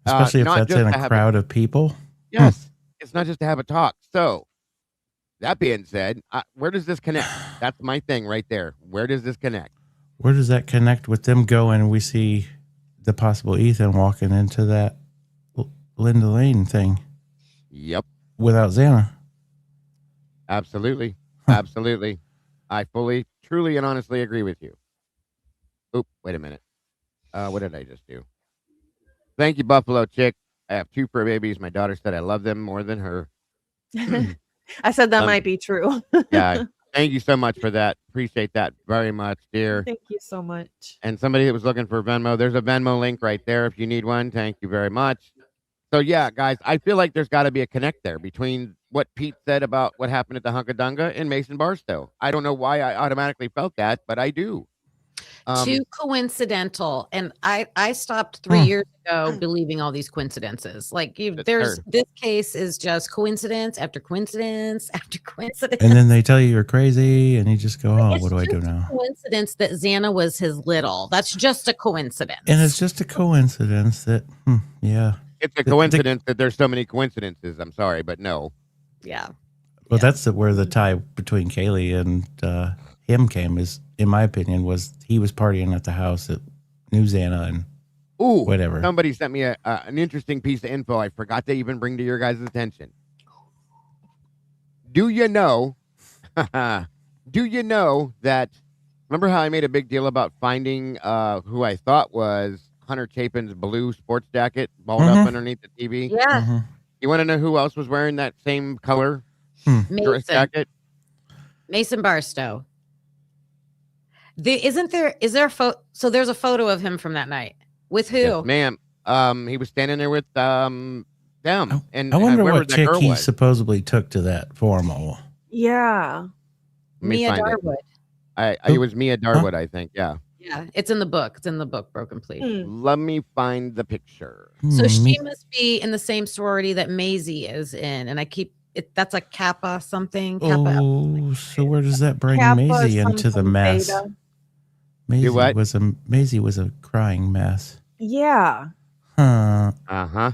Especially if that's in a crowd of people. Yes, it's not just to have a talk. So, that being said, where does this connect? That's my thing right there. Where does this connect? Where does that connect with them going? We see the possible Ethan walking into that Linda Lane thing. Yep. Without Xana. Absolutely. Absolutely. I fully, truly, and honestly agree with you. Oop, wait a minute. What did I just do? Thank you, Buffalo Chick. I have 2 fur babies. My daughter said I love them more than her. I said that Um, might be true. Yeah. Thank you so much for that. Appreciate that very much, dear. Thank you so much. And somebody that was looking for Venmo, there's a Venmo link right there if you need one. Thank you very much. So yeah, guys, I feel like there's got to be a connect there between what Pete said about what happened at the Hunkadunga and Mason Barstow. I don't know why I automatically felt that, but I do. Too coincidental, and I stopped 3 years ago believing all these coincidences. Like this case is just coincidence after coincidence after coincidence. And then they tell you you're crazy, and you just go, "Oh, It's what do I do just a now?" coincidence that Xana was his little. That's just a coincidence. And it's just a coincidence that, yeah. It's a coincidence that there's so many coincidences. I'm sorry, but no. Yeah. Well, that's where the tie between Kaylee and him came. Is, in my opinion, was he was partying at the house at New Xana and whatever. Somebody sent me an interesting piece of info I forgot to even bring to your guys' attention. Do you know? Do you know that? Remember how I made a big deal about finding who I thought was Hunter Chapin's blue sports jacket balled up underneath the TV? Yeah. You want to know who else was wearing that same color dress Mason. jacket? Mason Barstow. Is there a photo? So there's a photo of him from that night. With who? Yes, ma'am. He was standing there with them. And I wonder whoever what that chick girl he was. supposedly took to that formal. Yeah. Let me Mia find it. Darwood. It was Mia Darwood, I think. Yeah. Yeah, it's in the book. It's in the book, Broken Plea. Let me find the picture. So she must be in the same sorority that Maisie is in, and I keep it. That's a Kappa something. Kappa. Oh, so where does that bring Kappa Maisie into the something mess? beta. Maisie was a crying mess. Yeah. Huh.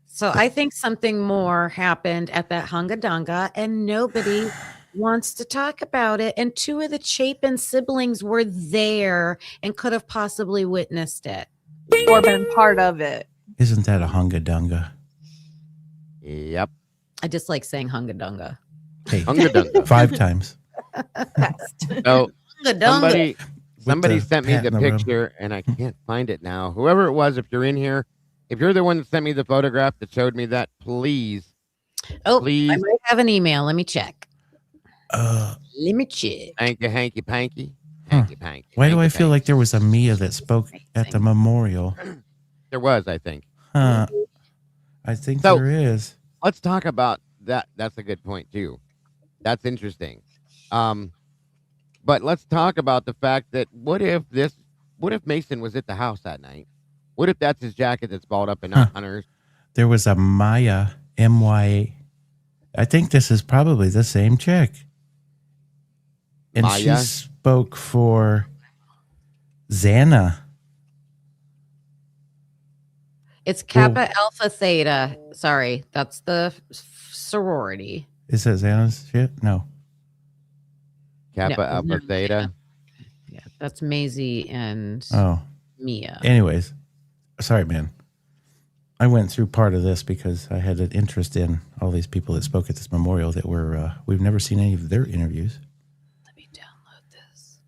So I think something more happened at that Hungadunga, and nobody wants to talk about it. And 2 of the Chapin siblings were there and could have possibly witnessed it Or been part of it. Isn't that a hungadunga? Yep. I just like saying Hungadunga. Hey, Hungadunga. 5 times. So Hungadunga. somebody the sent me pat the in the room. picture, and I can't find it now. Whoever it was, if you're in here, if you're the one that sent me the photograph that showed me that, please. Oh, Please. I might have an email. Let me check. Uh, Let me check. Thank you, hanky panky. Hanky panky. Why do I hanky feel panky. like there was a Mia that spoke at the memorial? There was, I think. Huh. I think So- there is. Let's talk about that. That's a good point too. That's interesting. But let's talk about the fact that what if Mason was at the house that night? What if that's his jacket that's balled up and not Hunter's? There was a Maya, MYA. I think this is probably the same chick. And she Maya? spoke for Xana. It's Kappa Alpha Theta. Sorry, that's the sorority. Is that Xana's shit? No. Kappa No, Alpha no, Theta. Yeah, that's Maisie and Oh. Mia. Anyways, sorry, man. I went through part of this because I had an interest in all these people that spoke at this memorial that were, we've never seen any of their interviews. Let me download this.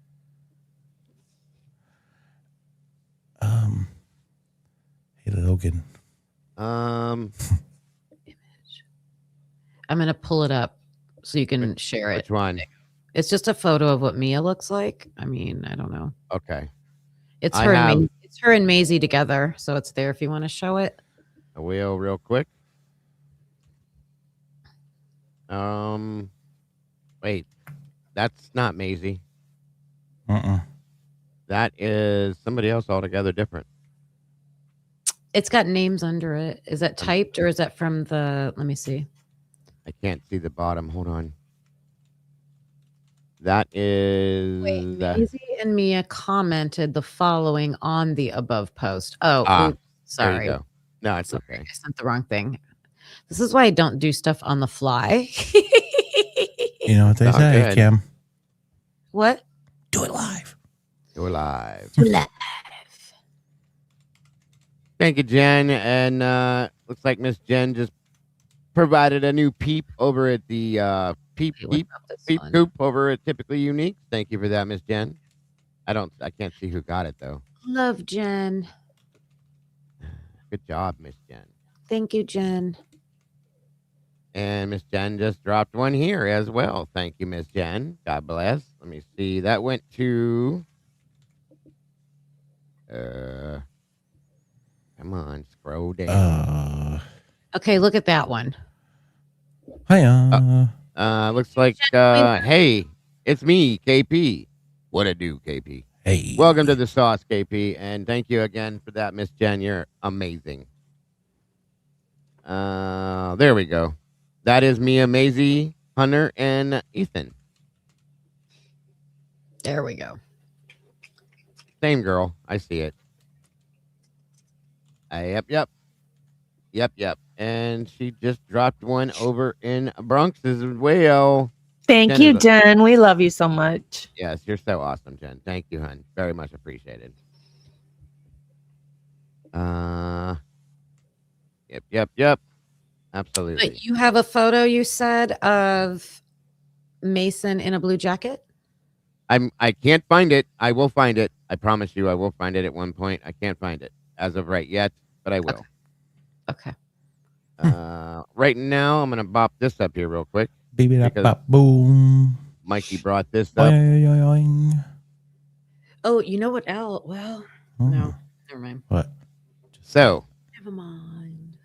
Hey, Logan. Image. I'm going to pull it up so you can share it. Which one? It's just a photo of what Mia looks like. I mean, I don't know. Okay. It's I her, have- and it's her and Maisie together. So it's there if you want to show it. I will real quick. Wait. That's not Maisie. That is somebody else altogether different. It's got names under it. Is that typed or is that from the, let me see. I can't see the bottom. Hold on. That is Wait, Maisie and Mia commented the following on the above post. Oh, oops, there you sorry. go. No, it's Sorry, okay. I sent the wrong thing. This is why I don't do stuff on the fly. You know what they Oh, say, good. Kim? What? Do it live. We're live. Live. Thank you, Jen. And looks like Miss Jen just provided a new peep over at the peep What about this peep one? coop over at Typically Unique. Thank you for that, Miss Jen. I can't see who got it though. Love Jen. Good job, Miss Jen. Thank you, Jen. And Miss Jen just dropped one here as well. Thank you, Miss Jen. God bless. Let me see. That went to. Come on, scroll down. Okay, look at that one. Hiya. Looks like. Hey, it's me, KP. What it do, KP? Hey. Welcome to the sauce, KP, and thank you again for that, Miss Jen. You're amazing. There we go. That is Mia, Maisie, Hunter, and Ethan. There we go. Same girl. I see it. Yep. And she just dropped one over in Bronx as well. Thank you, Jen. We love you so much. Yes, you're so awesome, Jen. Thank you, hun. Very much appreciated. Yep. Absolutely. But you have a photo, you said, of Mason in a blue jacket? I can't find it. I will find it. I promise you I will find it at one point. I can't find it as of right yet, but I will. Okay. Right now I'm gonna bop this up here real quick. Baby bop boom. Mikey brought this up. Boing. Oh, you know what else? Well, no. Never mind. What? So Never mind.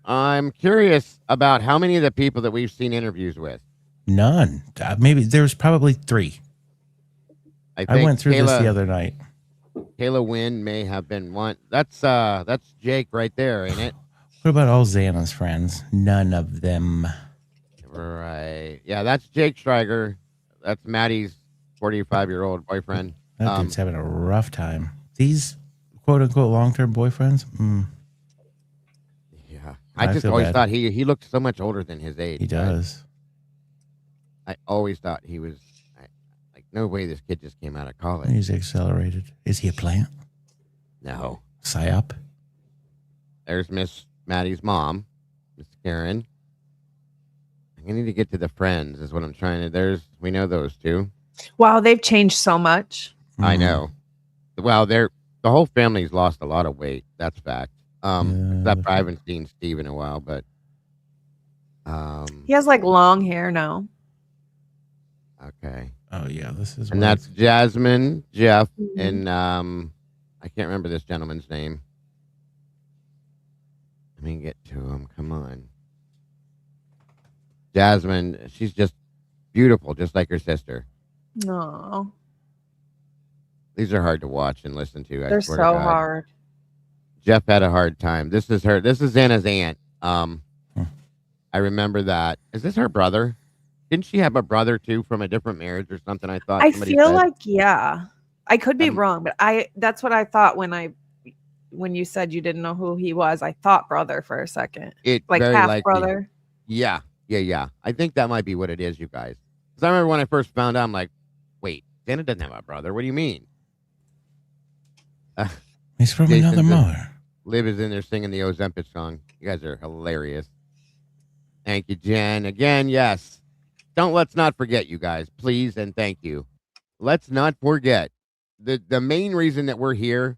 I'm curious about how many of the people that we've seen interviews with. None. Maybe there's probably 3. I went through this the other night. Kayla Wynn may have been one. That's Jake right there, ain't it? What about all Xana's friends? None of them. Right. Yeah, that's Jake Stryger. That's Maddie's 45-year-old boyfriend. That dude's having a rough time. These quote-unquote long-term boyfriends? Yeah. I just always thought he looked so much older than his age. He does. I always thought he was like, no way this kid just came out of college. He's accelerated. Is he a plant? No. PSYOP? There's Miss Maddie's mom, Miss Karen. I need to get to the friends is what I'm trying to. We know those two. Wow, they've changed so much. I know. Well, the whole family's lost a lot of weight. That's fact. Except I haven't seen Steve in a while, but he has like long hair now. Okay. Oh yeah, this is. And that's Jasmine, Jeff, and I can't remember this gentleman's name. Let me get to him. Come on. Jasmine, she's just beautiful, just like her sister. No. These are hard to watch and listen to. They're so hard. Jeff had a hard time. This is Anna's aunt. I remember that. Is this her brother? Didn't she have a brother too from a different marriage or something? I thought. I feel like yeah. I could be wrong, but that's what I thought when you said you didn't know who he was. I thought brother for a second. Like half brother. Yeah. I think that might be what it is, you guys. Because I remember when I first found out, I'm like, wait, Anna doesn't have a brother. What do you mean? He's from another mother. Liv is in there singing the Ozempic song. You guys are hilarious. Thank you, Jen. Again, yes. Let's not forget, you guys, please, and thank you. Let's not forget. The main reason that we're here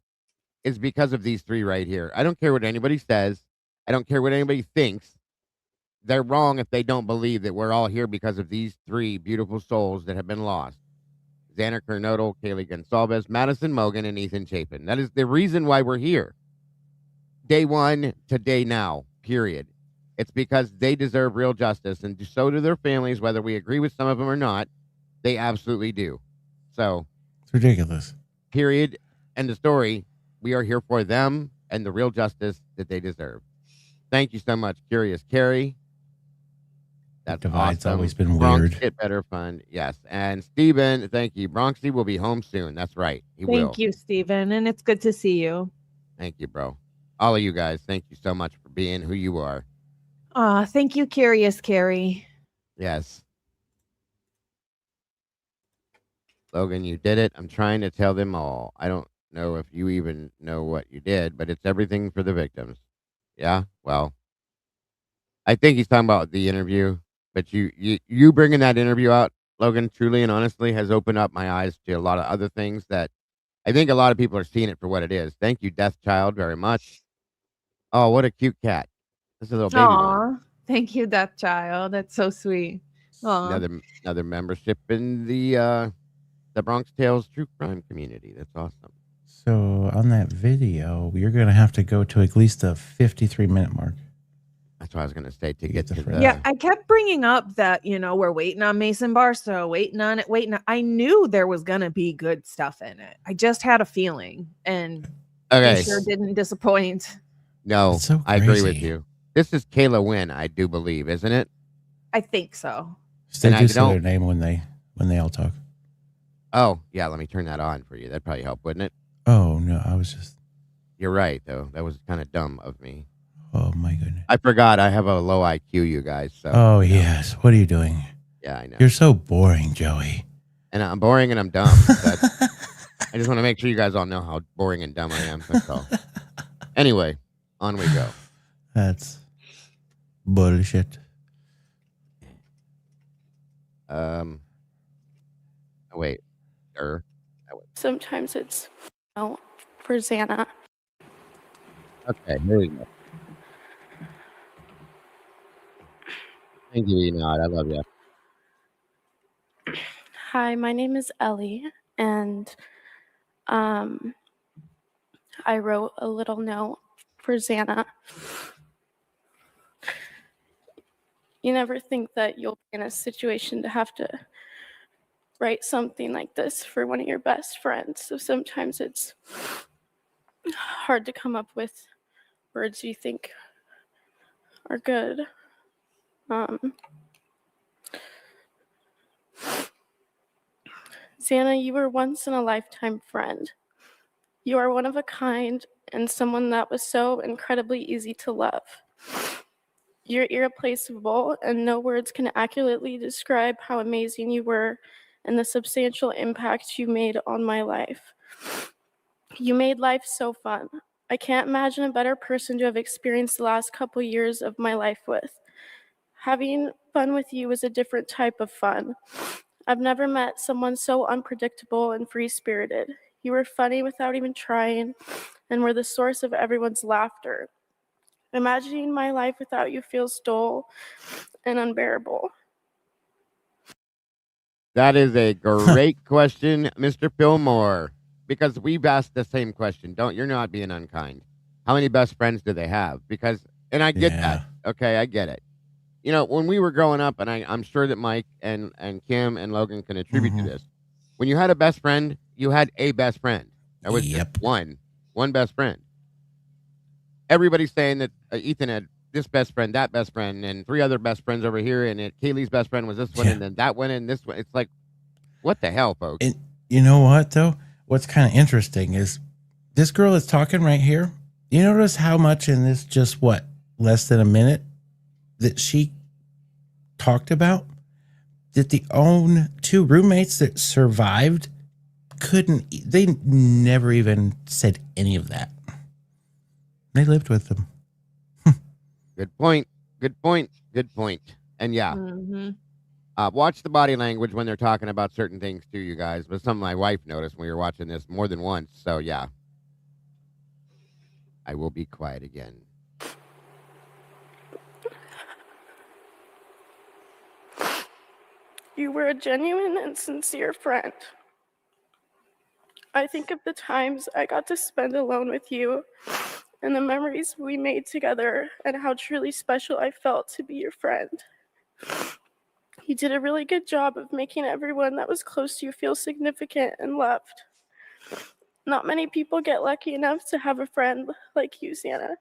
is because of these 3 right here. I don't care what anybody says. I don't care what anybody thinks. They're wrong if they don't believe that we're all here because of these 3 beautiful souls that have been lost. Xander Kernodle, Kaylee Gonsalves, Madison Mogan, and Ethan Chapin. That is the reason why we're here. Day one to day now, period. It's because they deserve real justice, and so do their families, whether we agree with some of them or not. They absolutely do. So, it's ridiculous. Period. End of story. We are here for them and the real justice that they deserve. Thank you so much, Curious Carrie. That divide's awesome. Always been Bronx weird. Get Better Fun. Yes. And Steven, thank you. Bronxy will be home soon. That's right. He will. Thank you, Steven. And it's good to see you. Thank you, bro. All of you guys, thank you so much for being who you are. Thank you, Curious Carrie. Yes. Logan, you did it. I'm trying to tell them all. I don't know if you even know what you did, but it's everything for the victims. Yeah? Well, I think he's talking about the interview. But you bringing that interview out Logan truly and honestly has opened up my eyes to a lot of other things that I think a lot of people are seeing it for what it is. Thank you, Death Child, very much. Oh, what a cute cat. This is a little baby one. Aw, thank you, Death Child. That's so sweet. Aw. Another membership in the Bronx Tales true crime community. That's awesome. So on that video, you're going to have to go to at least the 53-minute mark. That's what I was going to say to get to the. Yeah, I kept bringing up that, we're waiting on Mason Barstow, waiting on it. I knew there was going to be good stuff in it. I just had a feeling, and Okay. they sure didn't disappoint. No, so I agree with crazy. you. This is Kayla Wynn, I do believe, isn't it? I think so. They And I do say don't- their name when they all talk. Oh, yeah, let me turn that on for you. That'd probably help, wouldn't it? Oh, no, I was just... You're right, though. That was kind of dumb of me. Oh, my goodness. I forgot I have a low IQ, you guys. So, Oh, yes. What are you doing? Yeah, I know. You're so boring, Joey. And I'm boring and I'm dumb. But I just want to make sure you guys all know how boring and dumb I am. That's all. Anyway, on we go. That's bullshit. Wait. Sometimes it's for Xana. Okay, here we go. Thank you, Enod. I love you. Hi, my name is Ellie, and I wrote a little note for Xana. You never think that you'll be in a situation to have to write something like this for one of your best friends. So sometimes it's hard to come up with words you think are good. Xana, you were once in a lifetime friend. You are one of a kind and someone that was so incredibly easy to love. You're irreplaceable, and no words can accurately describe how amazing you were and the substantial impact you made on my life. You made life so fun. I can't imagine a better person to have experienced the last couple years of my life with. Having fun with you was a different type of fun. I've never met someone so unpredictable and free-spirited. You were funny without even trying, and were the source of everyone's laughter. Imagining my life without you feels dull and unbearable. That is a great question, Mr. Fillmore, because we've asked the same question. You're not being unkind. How many best friends do they have? And I get that. Okay, I get it. When we were growing up, and I'm sure that Mike and Kim and Logan can attribute to this. When you had a best friend, you had a best friend. That was just one best friend. Everybody's saying that Ethan had this best friend, that best friend, and 3 other best friends over here, and Kaylee's best friend was this one, and then that one, and this one. It's like, what the hell, folks? And you know what, though? What's kind of interesting is this girl is talking right here. You notice how much in this less than a minute that she talked about that the own 2 roommates that survived they never even said any of that. They lived with them. Good point. And yeah, watch the body language when they're talking about certain things too, you guys. But something my wife noticed when we were watching this more than once. So yeah, I will be quiet again. You were a genuine and sincere friend. I think of the times I got to spend alone with you and the memories we made together and how truly special I felt to be your friend. You did a really good job of making everyone that was close to you feel significant and loved. Not many people get lucky enough to have a friend like you, Xana.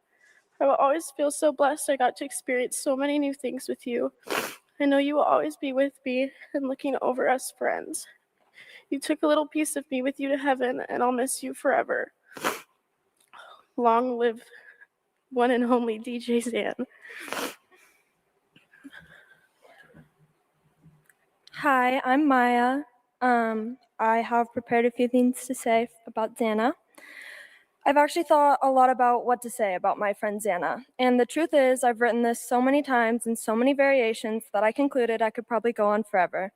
I will always feel so blessed I got to experience so many new things with you. I know you will always be with me and looking over us friends. You took a little piece of me with you to heaven, and I'll miss you forever. Long live one and only DJ Xan. Hi, I'm Maya. I have prepared a few things to say about Xana. I've actually thought a lot about what to say about my friend Xana, and the truth is I've written this so many times in so many variations that I concluded I could probably go on forever.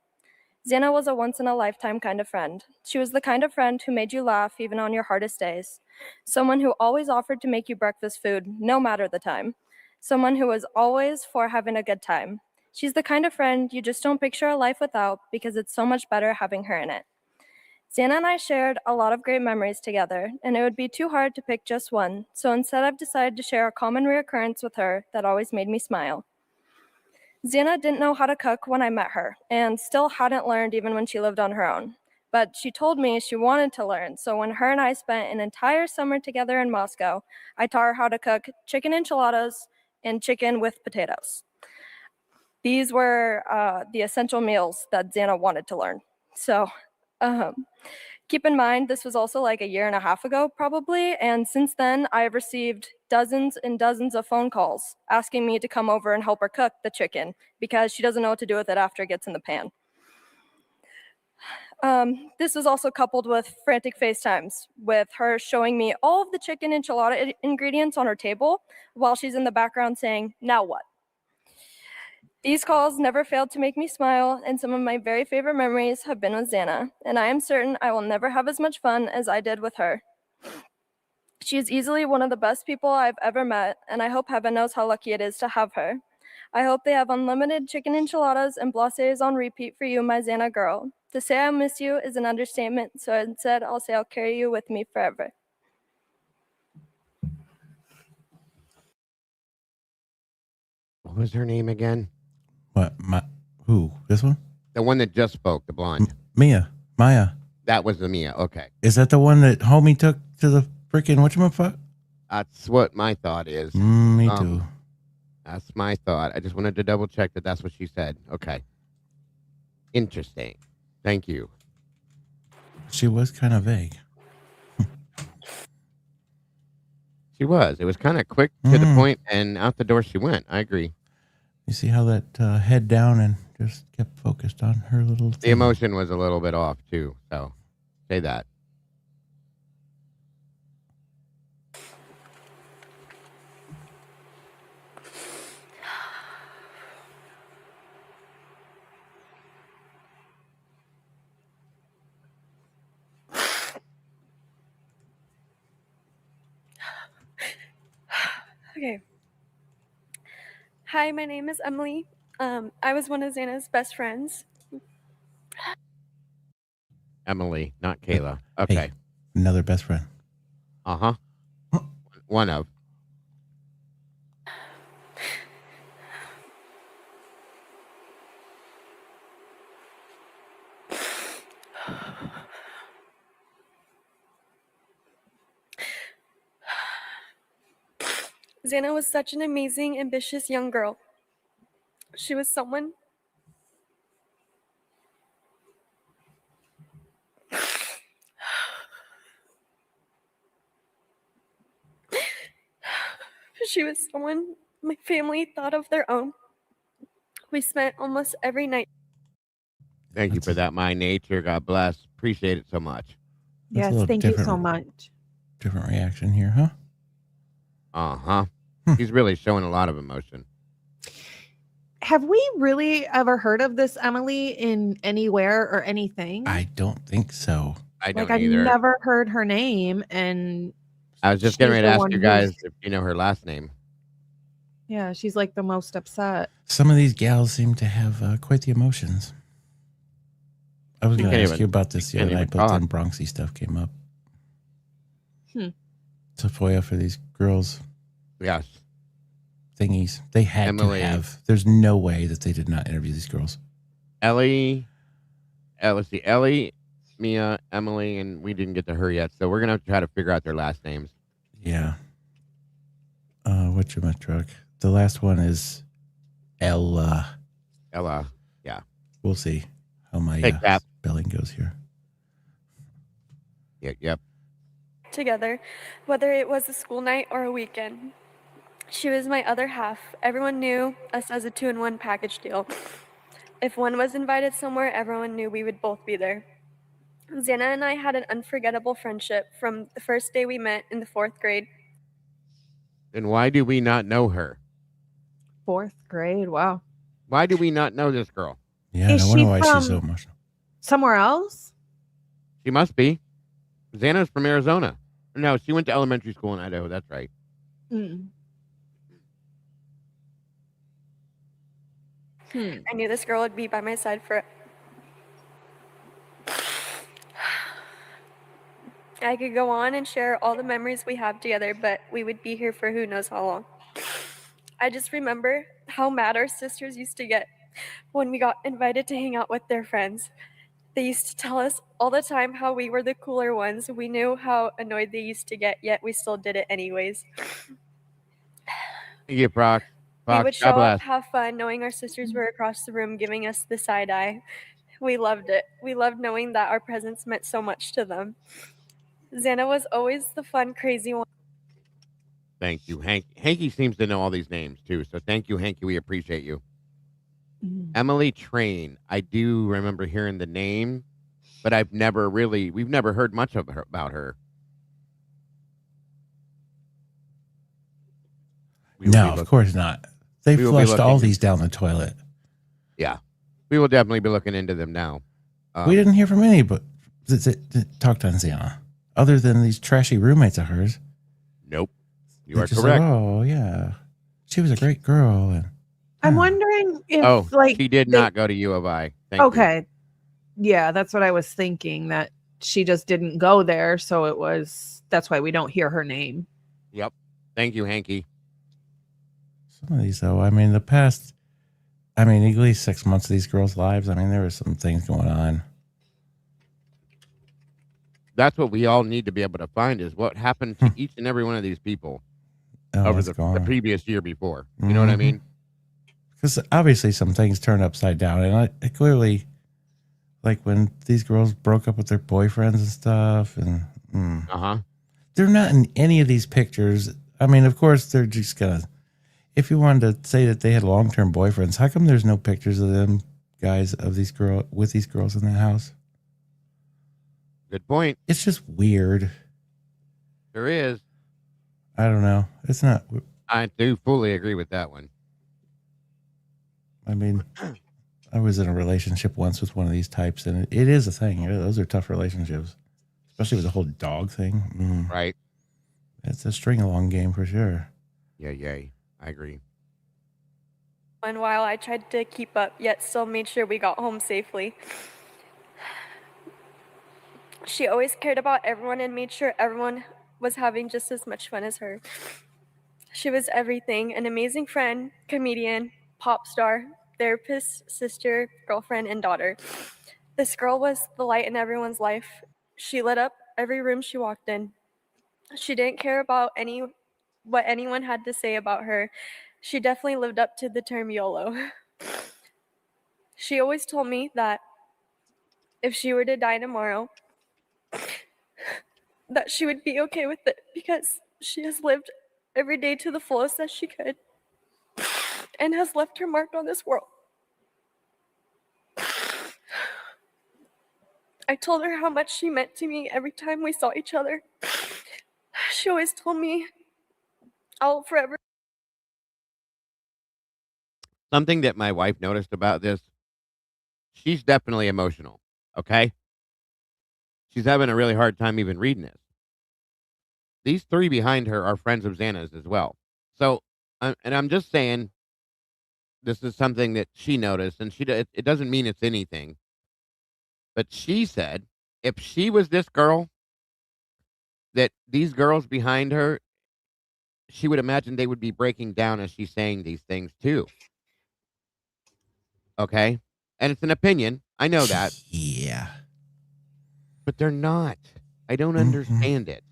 Xana was a once-in-a-lifetime kind of friend. She was the kind of friend who made you laugh even on your hardest days. Someone who always offered to make you breakfast food, no matter the time. Someone who was always for having a good time. She's the kind of friend you just don't picture a life without because it's so much better having her in it. Xana and I shared a lot of great memories together, and it would be too hard to pick just one, so instead I've decided to share a common reoccurrence with her that always made me smile. Xana didn't know how to cook when I met her, and still hadn't learned even when she lived on her own. But she told me she wanted to learn, so when her and I spent an entire summer together in Moscow, I taught her how to cook chicken enchiladas and chicken with potatoes. These were the essential meals that Xana wanted to learn. So keep in mind, this was also like a year and a half ago, probably, and since then, I have received dozens and dozens of phone calls asking me to come over and help her cook the chicken because she doesn't know what to do with it after it gets in the pan. This was also coupled with frantic FaceTimes, with her showing me all of the chicken enchilada ingredients on her table while she's in the background saying, "Now what?" These calls never failed to make me smile, and some of my very favorite memories have been with Xana, and I am certain I will never have as much fun as I did with her. She is easily one of the best people I've ever met, and I hope heaven knows how lucky it is to have her. I hope they have unlimited chicken enchiladas and blasés on repeat for you, my Xana girl. To say I'll miss you is an understatement, so instead I'll say I'll carry you with me forever. What was her name again? What? Who? This one? The one that just spoke, the blonde. Maya. That was the Mia. Okay. Is that the one that homie took to the freaking whatchamacallit? That's what my thought is. Me too. That's my thought. I just wanted to double check that that's what she said. Okay. Interesting. Thank you. She was kind of vague. She was. It was kind of quick to the point, and out the door she went. I agree. You see how that head down and just kept focused on her little thing. The emotion was a little bit off, too. So, say that. Okay. Hi, my name is Emily. I was one of Xana's best friends. Emily, not Kayla. Okay. Hey, another best friend. Uh-huh. One of. Xana was such an amazing, ambitious young girl. She was someone my family thought of their own. We spent almost every night. Thank you for that, my nature. God bless. Appreciate it so much. That's a Yes, little thank you so different. much. Different reaction here, huh? Uh-huh. He's really showing a lot of emotion. Have we really ever heard of this Emily in anywhere or anything? I don't think so. I don't I've either. never heard her name, and I was just getting she's ready to the ask one you who's- guys if you know her last name. yeah, she's like the most upset. Some of these gals seem to have quite the emotions. I was You going to can't ask even- you about this the you other can't night, even but talk. then Bronxy stuff came up. Hmm. Sequoia for these girls Yes. thingies. They had Emily. to have. There's no way that they did not interview these girls. Ellie, let's see, Ellie, Mia, Emily, and we didn't get to her yet, so we're gonna try to figure out their last names. Yeah. Whatchamacallit? The last one is Ella. Ella, We'll see how my Hey, Cap. spelling goes here. Yep. Together, whether it was a school night or a weekend. She was my other half. Everyone knew us as a 2-in-1 package deal. If one was invited somewhere, everyone knew we would both be there. Xana and I had an unforgettable friendship from the first day we met in the 4th grade. Then why do we not know her? 4th grade. Wow. Why do we not know this girl? Yeah, Is I wonder she why she's so from- emotional. Somewhere else? She must be. Xana's from Arizona. No, she went to elementary school in Idaho. That's right. Mm. I knew this girl would be by my side for. I could go on and share all the memories we have together, but we would be here for who knows how long. I just remember how mad our sisters used to get when we got invited to hang out with their friends. They used to tell us all the time how we were the cooler ones. We knew how annoyed they used to get, yet we still did it anyways. Thank you, Prox. We would God show bless. up, have fun, knowing our sisters were across the room giving us the side eye. We loved it. We loved knowing that our presence meant so much to them. Xana was always the fun, crazy one. Thank you, Hank. Hanky seems to know all these names too, so thank you, Hanky. We appreciate you. Emily Train. I do remember hearing the name, but we've never heard much about her. No, of course not. They we will be flushed all looking- these down the toilet. Yeah, we will definitely be looking into them now. We didn't hear from anybody that talked on Xana, other than these trashy roommates of hers. Nope, you They're are just correct. Like, oh yeah, she was a great girl. And I'm wondering if she did not go to U of I. Thank you. Okay. Yeah, that's what I was thinking, that she just didn't go there, so that's why we don't hear her name. Yep. Thank you, Hanky. some of these though, I mean, at least 6 months of these girls' lives, I mean, there was some things going on. That's what we all need to be able to find is what happened to each and every one of these people over the previous year before. You know what I mean? Because obviously some things turned upside down. And I clearly, like when these girls broke up with their boyfriends and stuff. And they're not in any of these pictures. I mean, of course, they're just going to, if you wanted to say that they had long-term boyfriends, how come there's no pictures of them guys with these girls in the house? Good point. It's just weird. There is. I don't know. It's not. I do fully agree with that one. I mean, I was in a relationship once with one of these types, and it is a thing. Those are tough relationships, especially with the whole dog thing. Right. It's a string-along game for sure. Yeah. I agree. And while I tried to keep up, yet still made sure we got home safely. She always cared about everyone and made sure everyone was having just as much fun as her. She was everything, an amazing friend, comedian, pop star, therapist, sister, girlfriend, and daughter. This girl was the light in everyone's life. She lit up every room she walked in. She didn't care about what anyone had to say about her. She definitely lived up to the term YOLO. She always told me that if she were to die tomorrow, that she would be okay with it because she has lived every day to the fullest that she could and has left her mark on this world. I told her how much she meant to me every time we saw each other. She always told me, I'll forever. Something that my wife noticed about this, she's definitely emotional, okay? She's having a really hard time even reading this. These three behind her are friends of Xana's as well. So, and I'm just saying, this is something that she noticed, and it doesn't mean it's anything. But she said, if she was this girl, that these girls behind her, she would imagine they would be breaking down as she's saying these things too. Okay? And it's an opinion. I know that. Yeah. But they're not. I don't understand it.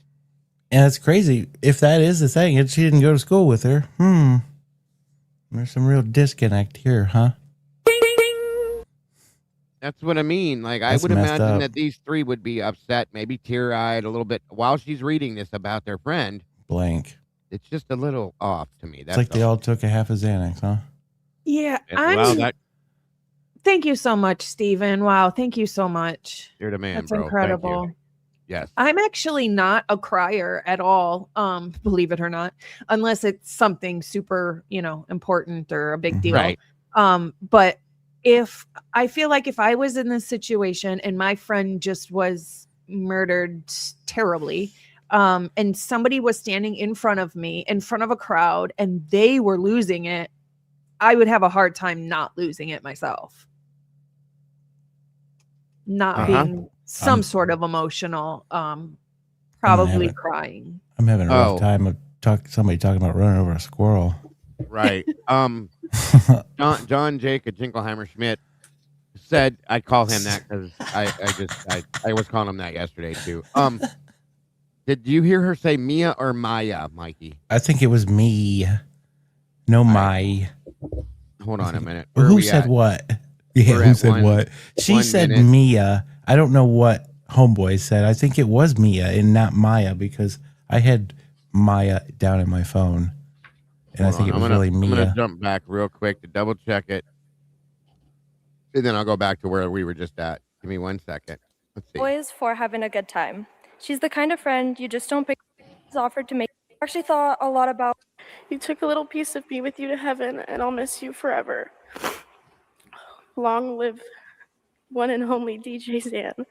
And it's crazy. If that is the thing, and she didn't go to school with her, there's some real disconnect here, huh? That's what I mean. Like, That's I would messed imagine up. that these three would be upset, maybe tear-eyed a little bit while she's reading this about their friend. Blank. It's just a little off to me. It's That's like they all took a half a Xanax, huh? Yeah. Thank you so much, Stephen. Wow. Thank you so much. You're the man, That's bro. incredible. Thank you. Yes. I'm actually not a crier at all, believe it or not, unless it's something super, important or a big deal. Right. But if I feel like if I was in this situation and my friend just was murdered terribly, and somebody was standing in front of me, in front of a crowd, and they were losing it, I would have a hard time not losing it myself. Not being some sort of emotional, probably crying. I'm having a rough time of somebody talking about running over a squirrel. Right. John Jacob Jingleheimer Schmidt said I'd call him that because I was calling him that yesterday too. Did you hear her say Mia or Maya, Mikey? I think it was me. No, my. Hold on a minute. Who said what? Yeah, who said what? She said Mia. I don't know what homeboy said. I think it was Mia and not Maya because I had Maya down in my phone. And I think it was really Mia. I'm going to jump back real quick to double check it. And then I'll go back to where we were just at. Give me 1 second. Let's see. Always for having a good time. She's the kind of friend you just don't pick. She's offered to make. I actually thought a lot about. You took a little piece of me with you to heaven, and I'll miss you forever. Long live one and only DJ Zan.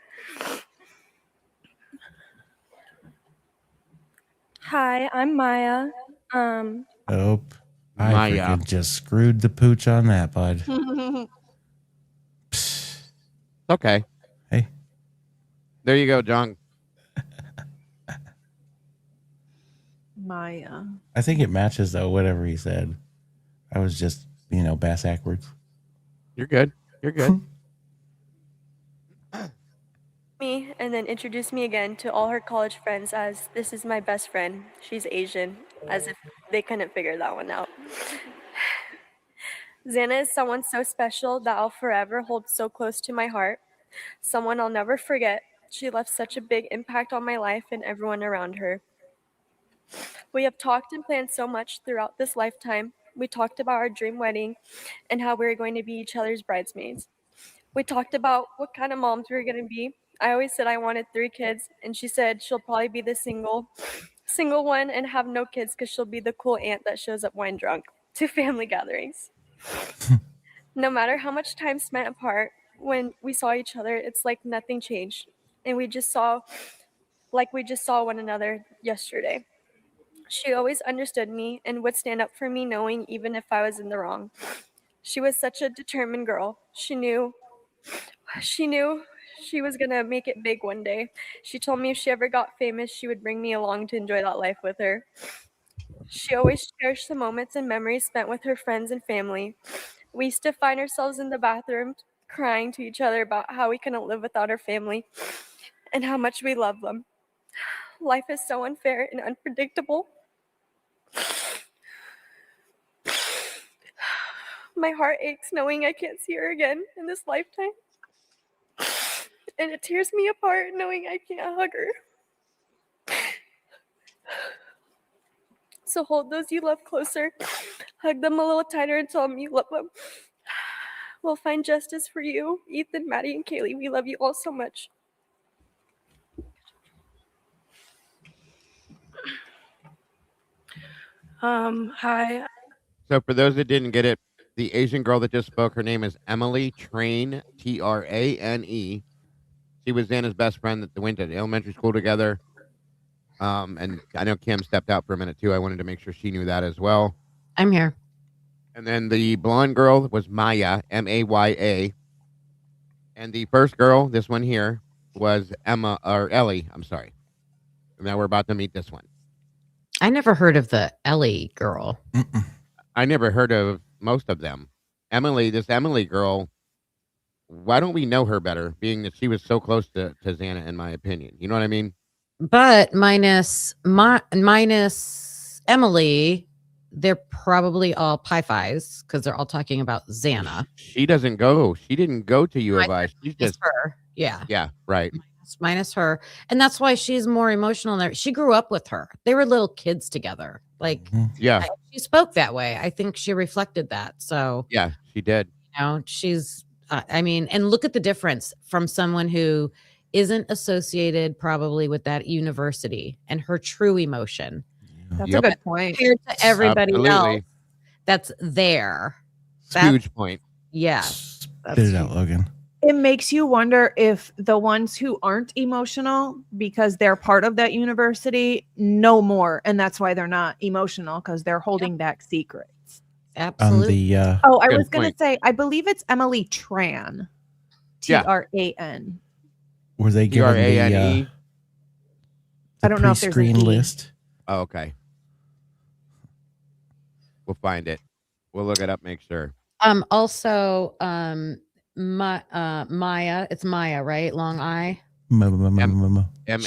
Hi, I'm Maya. I freaking just screwed the pooch on that, bud. Okay. Hey. There you go, John. Maya. I think it matches, though, whatever he said. I was just, bass backwards. You're good. You're good. Me and then introduced me again to all her college friends as this is my best friend. She's Asian, as if they couldn't figure that one out. Xana is someone so special that I'll forever hold so close to my heart. Someone I'll never forget. She left such a big impact on my life and everyone around her. We have talked and planned so much throughout this lifetime. We talked about our dream wedding and how we were going to be each other's bridesmaids. We talked about what kind of moms we were going to be. I always said I wanted 3 kids, and she said she'll probably be the single one and have no kids because she'll be the cool aunt that shows up wine drunk to family gatherings. No matter how much time spent apart, when we saw each other, it's like nothing changed. And we just saw one another yesterday. She always understood me and would stand up for me knowing even if I was in the wrong. She was such a determined girl. She knew she was going to make it big one day. She told me if she ever got famous, she would bring me along to enjoy that life with her. She always cherished the moments and memories spent with her friends and family. We used to find ourselves in the bathroom crying to each other about how we couldn't live without our family and how much we love them. Life is so unfair and unpredictable. My heart aches knowing I can't see her again in this lifetime. And it tears me apart knowing I can't hug her. So hold those you love closer. Hug them a little tighter and tell them you love them. We'll find justice for you, Ethan, Maddie, and Kaylee. We love you all so much. Hi. So for those that didn't get it, the Asian girl that just spoke, her name is Emily Trane, Trane. She was Xana's best friend that they went to elementary school together. And I know Kim stepped out for a minute too. I wanted to make sure she knew that as well. I'm here. And then the blonde girl was Maya, Maya. And the first girl, this one here, was Ellie. I'm sorry. And now we're about to meet this one. I never heard of the Ellie girl. I never heard of most of them. This Emily girl, why don't we know her better, being that she was so close to Xana, in my opinion? You know what I mean? But minus Emily, they're probably all Pi-Fis because they're all talking about Xana. She didn't go to U of I. She's just her. Yeah. Yeah, right. Minus her. And that's why she's more emotional there. She grew up with her. They were little kids together. Like, yeah. She spoke that way. I think she reflected that. So, yeah, she did. She's, and look at the difference from someone who isn't associated probably with that university and her true emotion. That's a good point. Compared to everybody else that's there. Huge point. Yeah. Spit it out, Logan. It makes you wonder if the ones who aren't emotional because they're part of that university know more, and that's why they're not emotional, because they're holding back secrets. Absolutely. I Good was going to point. say, I believe it's Emily Tran. Yeah. Tran. Were they given Trane. I don't know if there's an pre-screen E. list? Oh, okay. We'll find it. We'll look it up, make sure. Also, Maya, it's Maya, right? Long I. It's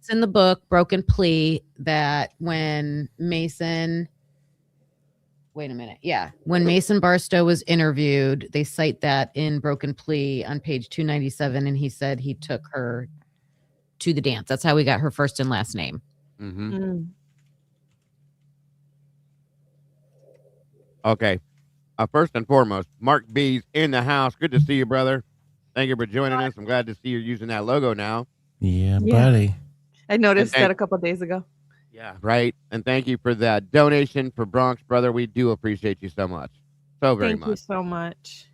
in the book Broken Plea that when Mason when Mason Barstow was interviewed, they cite that in Broken Plea on page 297, and he said he took her to the dance. That's how we got her first and last name. Okay. First and foremost, Mark B's in the house. Good to see you, brother. Thank you for joining us. I'm glad to see you're using that logo now. Yeah, buddy. I noticed that a couple of days ago. Yeah, right. And thank you for that donation for Bronx, brother. We do appreciate you so much. So very much. Thank you so much.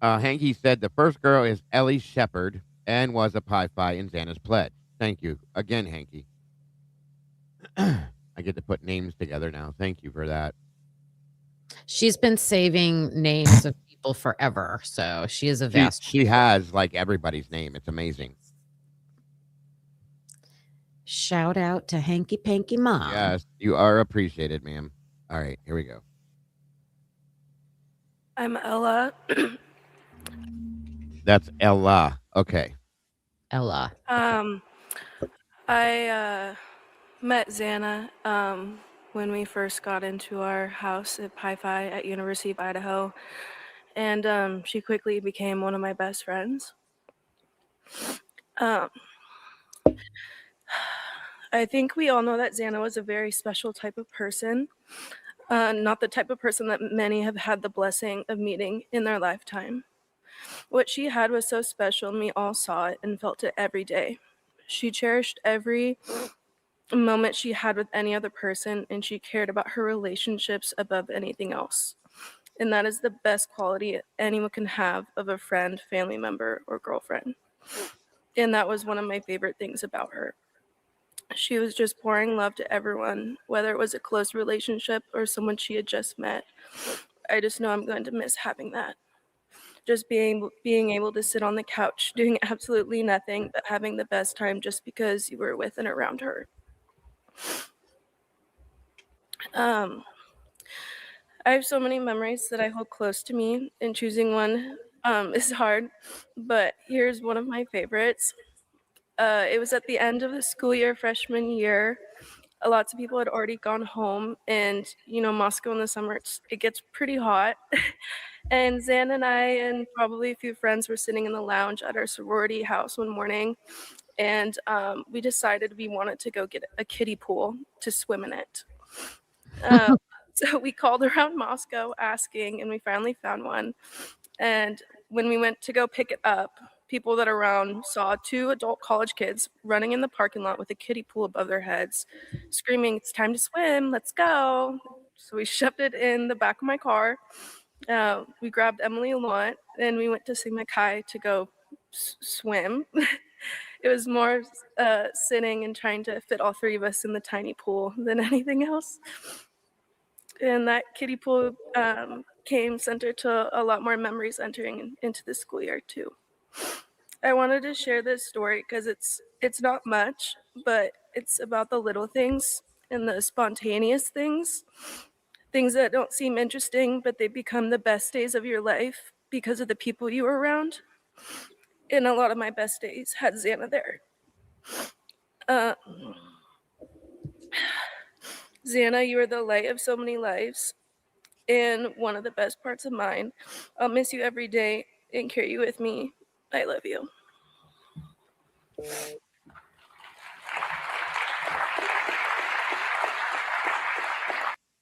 Hanky said the first girl is Ellie Shepard and was a Pi-Phi in Xana's pledge. Thank you again, Hanky. I get to put names together now. Thank you for that. She's been saving names of people forever, so she is a vast. She has like everybody's name. It's amazing. Shout out to Hanky Panky Mom. Yes, you are appreciated, ma'am. All right, here we go. I'm Ella. That's Ella. Okay. Ella. I met Xana when we first got into our house at Pi-Phi at University of Idaho, and she quickly became one of my best friends. I think we all know that Xana was a very special type of person, not the type of person that many have had the blessing of meeting in their lifetime. What she had was so special, and we all saw it and felt it every day. She cherished every moment she had with any other person, and she cared about her relationships above anything else. And that is the best quality anyone can have of a friend, family member, or girlfriend. And that was one of my favorite things about her. She was just pouring love to everyone, whether it was a close relationship or someone she had just met. I just know I'm going to miss having that. Just being able to sit on the couch, doing absolutely nothing, but having the best time just because you were with and around her. I have so many memories that I hold close to me, and choosing one is hard, but here's one of my favorites. It was at the end of the school year, freshman year. Lots of people had already gone home, and Moscow in the summer, it gets pretty hot. And Xan and I and probably a few friends were sitting in the lounge at our sorority house one morning, and we decided we wanted to go get a kiddie pool to swim in it. So we called around Moscow asking, and we finally found one. And when we went to go pick it up, people that around saw 2 adult college kids running in the parking lot with a kiddie pool above their heads, screaming, "It's time to swim, let's go." So we shoved it in the back of my car. We grabbed Emily a lot, and we went to Sigma Chi to go swim. It was more sitting and trying to fit all 3 of us in the tiny pool than anything else. And that kiddie pool came center to a lot more memories entering into the school year too. I wanted to share this story because it's not much, but it's about the little things and the spontaneous things that don't seem interesting, but they become the best days of your life because of the people you were around. And a lot of my best days had Xana there. Xana, you are the light of so many lives, and one of the best parts of mine. I'll miss you every day and carry you with me. I love you.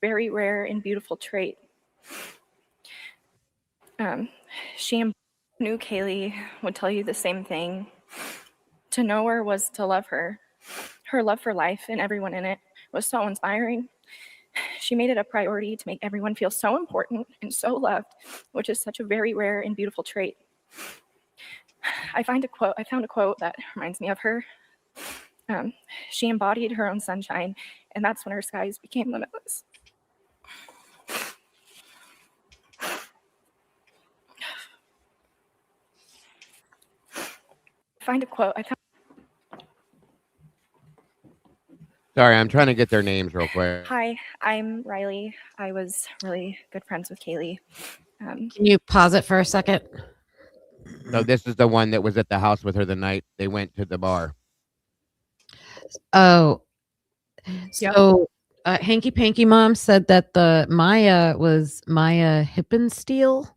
Very rare and beautiful trait. She knew Kaylee would tell you the same thing. To know her was to love her. Her love for life and everyone in it was so inspiring. She made it a priority to make everyone feel so important and so loved, which is such a very rare and beautiful trait. I found a quote that reminds me of her. She embodied her own sunshine, and that's when her skies became limitless. Sorry, I'm trying to get their names real quick. Hi, I'm Riley. I was really good friends with Kaylee. Can you pause it for a second? So this is the one that was at the house with her the night they went to the bar. Oh, so Hanky Panky Mom said that the Maya was Maya Hippensteel.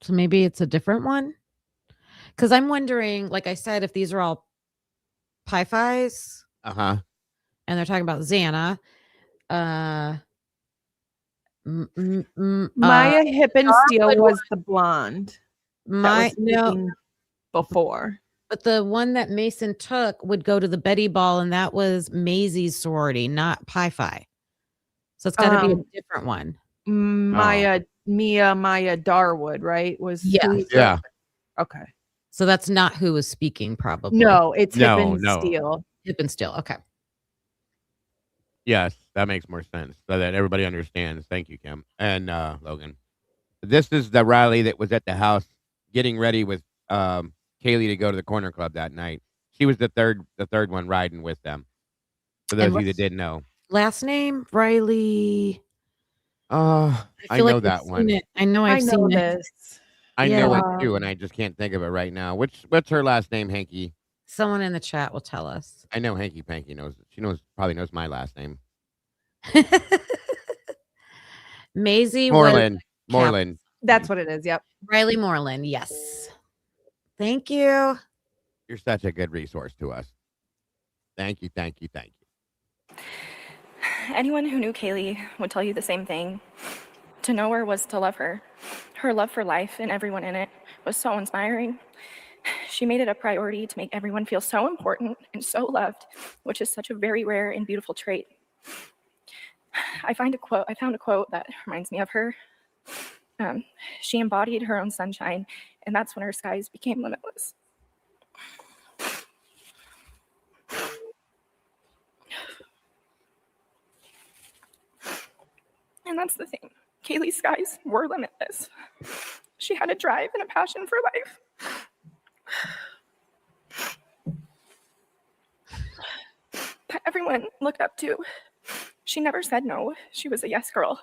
So maybe it's a different one. Because I'm wondering, like I said, if these are all Pi-Fis. Uh-huh. And they're talking about Xana. Maya Hippensteel was the blonde. Before. But the one that Mason took would go to the Betty Ball, and that was Maisie's sorority, not Pi-Fi. So it's got to be a different one. Maya Darwood, right? Yeah. Okay. So that's not who was speaking, probably. No, it's Hippensteel. Hippensteel. Okay. Yes, that makes more sense so that everybody understands. Thank you, Kim and Logan. This is the Riley that was at the house getting ready with Kaylee to go to the corner club that night. She was the third one riding with them. For those of you that didn't know. Last name Riley. I know that one. I know I've seen this. I know it too, and I just can't think of it right now. What's her last name, Hanky? Someone in the chat will tell us. I know Hanky Panky knows. She probably knows my last name. Maisie Moreland. That's what it is. Yep. Riley Moreland. Yes. Thank you. You're such a good resource to us. Thank you. Anyone who knew Kaylee would tell you the same thing. To know her was to love her. Her love for life and everyone in it was so inspiring. She made it a priority to make everyone feel so important and so loved, which is such a very rare and beautiful trait. I found a quote that reminds me of her. She embodied her own sunshine, and that's when her skies became limitless. And that's the thing. Kaylee's skies were limitless. She had a drive and a passion for life. That everyone looked up to. She never said no. She was a yes girl.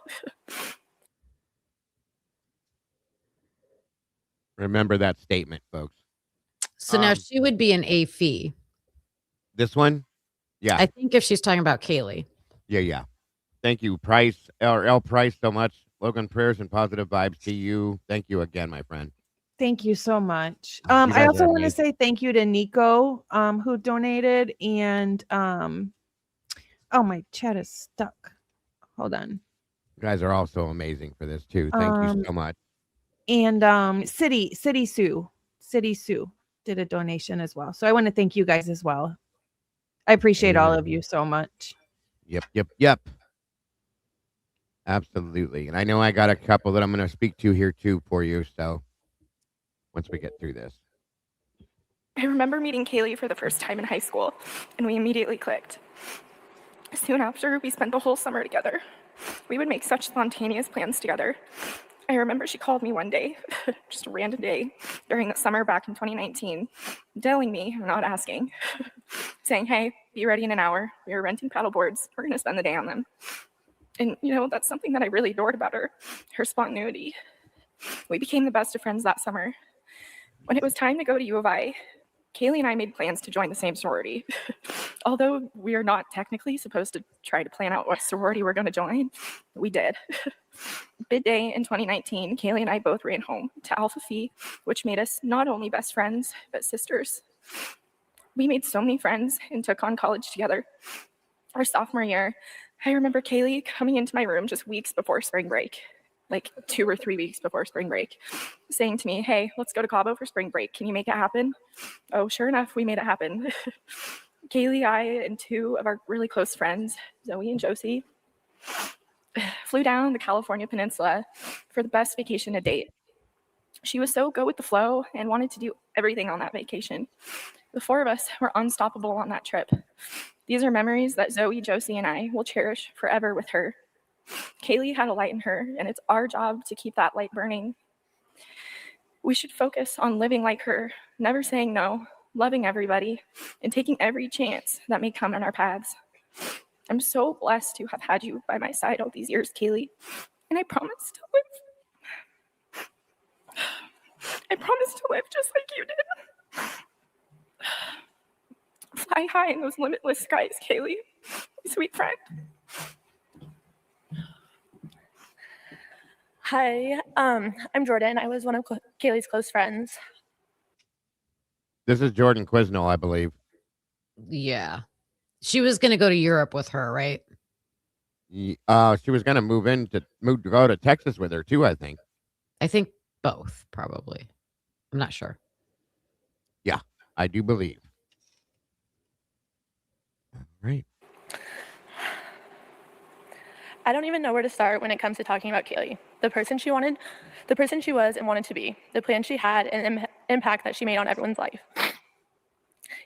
Remember that statement, folks. So now she would be an A fee. This one? Yeah. I think if she's talking about Kaylee. Yeah. Thank you, Price, L. Price, so much. Logan, prayers and positive vibes to you. Thank you again, my friend. Thank you so much. I also want to say thank you to Nico, who donated, and oh, my chat is stuck. Hold on. You guys are also amazing for this too. Thank you so much. And City Sue did a donation as well. So I want to thank you guys as well. I appreciate all of you so much. Yep. Absolutely. And I know I got a couple that I'm going to speak to here too for you. So once we get through this. I remember meeting Kaylee for the first time in high school, and we immediately clicked. Soon after, we spent the whole summer together. We would make such spontaneous plans together. I remember she called me one day, just a random day, during the summer back in 2019, telling me, not asking, saying, hey, be ready in an hour. We were renting paddle boards. We're going to spend the day on them. And, that's something that I really adored about her spontaneity. We became the best of friends that summer. When it was time to go to U of I, Kaylee and I made plans to join the same sorority. Although we are not technically supposed to try to plan out what sorority we're going to join, we did. Bid day in 2019, Kaylee and I both ran home to Alpha Phi, which made us not only best friends, but sisters. We made so many friends and took on college together. Our sophomore year, I remember Kaylee coming into my room just weeks before spring break, like 2 or 3 weeks before spring break, saying to me, hey, let's go to Cabo for spring break. Can you make it happen? Oh, sure enough, we made it happen. Kaylee, I, and 2 of our really close friends, Zoe and Josie, flew down the California peninsula for the best vacation to date. She was so go with the flow and wanted to do everything on that vacation. The four of us were unstoppable on that trip. These are memories that Zoe, Josie, and I will cherish forever with her. Kaylee had a light in her, and it's our job to keep that light burning. We should focus on living like her, never saying no, loving everybody, and taking every chance that may come in our paths. I'm so blessed to have had you by my side all these years, Kaylee, and I promise to live. I promise to live just like you did. Fly high in those limitless skies, Kaylee, my sweet friend. Hi, I'm Jordan. I was one of Kaylee's close friends. This is Jordan Quizno, I believe. Yeah. She was going to go to Europe with her, right? She was going to go to Texas with her too, I think. I think both, probably. I'm not sure. Yeah, I do believe. All right. I don't even know where to start when it comes to talking about Kaylee. The person she wanted, the person she was and wanted to be, the plan she had, and impact that she made on everyone's life.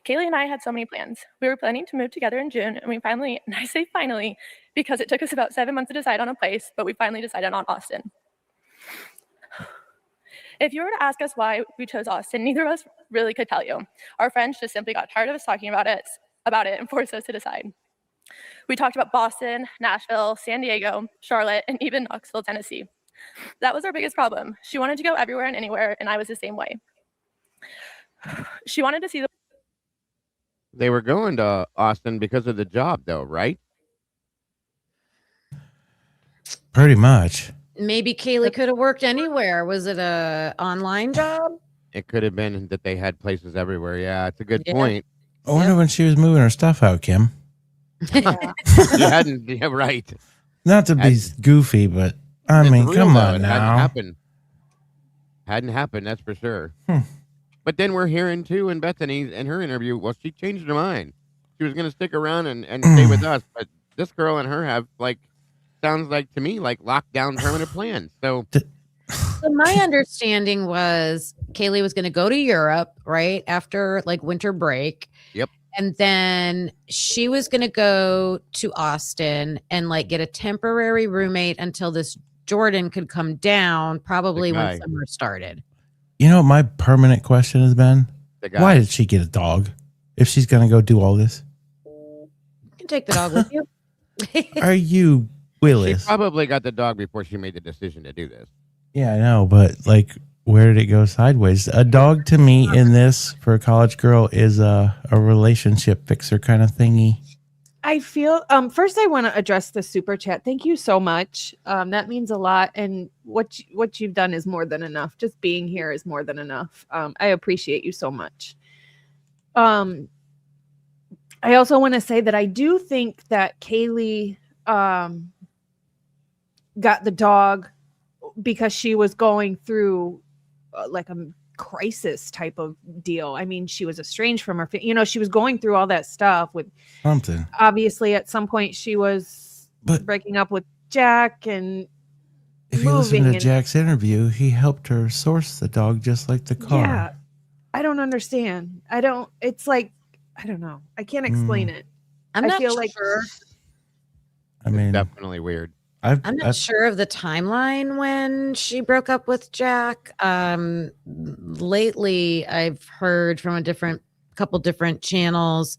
Kaylee and I had so many plans. We were planning to move together in June, and we finally, and I say finally, because it took us about 7 months to decide on a place, but we finally decided on Austin. If you were to ask us why we chose Austin, neither of us really could tell you. Our friends just simply got tired of us talking about it and forced us to decide. We talked about Boston, Nashville, San Diego, Charlotte, and even Knoxville, Tennessee. That was our biggest problem. She wanted to go everywhere and anywhere, and I was the same way. She wanted to see the... They were going to Austin because of the job, though, right? Pretty much. Maybe Kaylee could have worked anywhere. Was it a online job? It could have been that they had places everywhere. Yeah, it's a good Yeah. point. I wonder when she was moving her stuff out, Kim. Yeah. You hadn't, yeah, right. Not to be goofy, but I It's mean, real, come though. on It now. Hadn't happened, that's for sure. Hmm. But then we're hearing too in Bethany in her interview, well, she changed her mind. She was going to stick around and stay with us, but this girl and her have sounds like to me like lockdown permanent plans. So my understanding was Kaylee was going to go to Europe right after winter break. Yep. And then she was going to go to Austin and get a temporary roommate until this Jordan could come down, probably when summer started. You know what my permanent question has been? the guy. Why did she get a dog if she's going to go do all this? You can take the dog with you. Are you She Willis? probably got the dog before she made the decision to do this. Yeah, I know, but where did it go sideways? A dog to me in this for a college girl is a relationship fixer kind of thingy. I feel first I want to address the super chat. Thank you so much. That means a lot, and what you've done is more than enough. Just being here is more than enough. I appreciate you so much. I also want to say that I do think that Kaylee got the dog because she was going through a crisis type of deal. I mean, she was estranged from her, she was going through all that stuff with Something. obviously at some point she was breaking up with Jack, and If you listen to and- Jack's interview, he helped her source the dog just like the car. yeah, I don't understand. I don't know. I can't explain it. I'm I not feel like sure. I mean, Definitely weird. I'm not sure of the timeline when she broke up with Jack. Lately, I've heard from couple different channels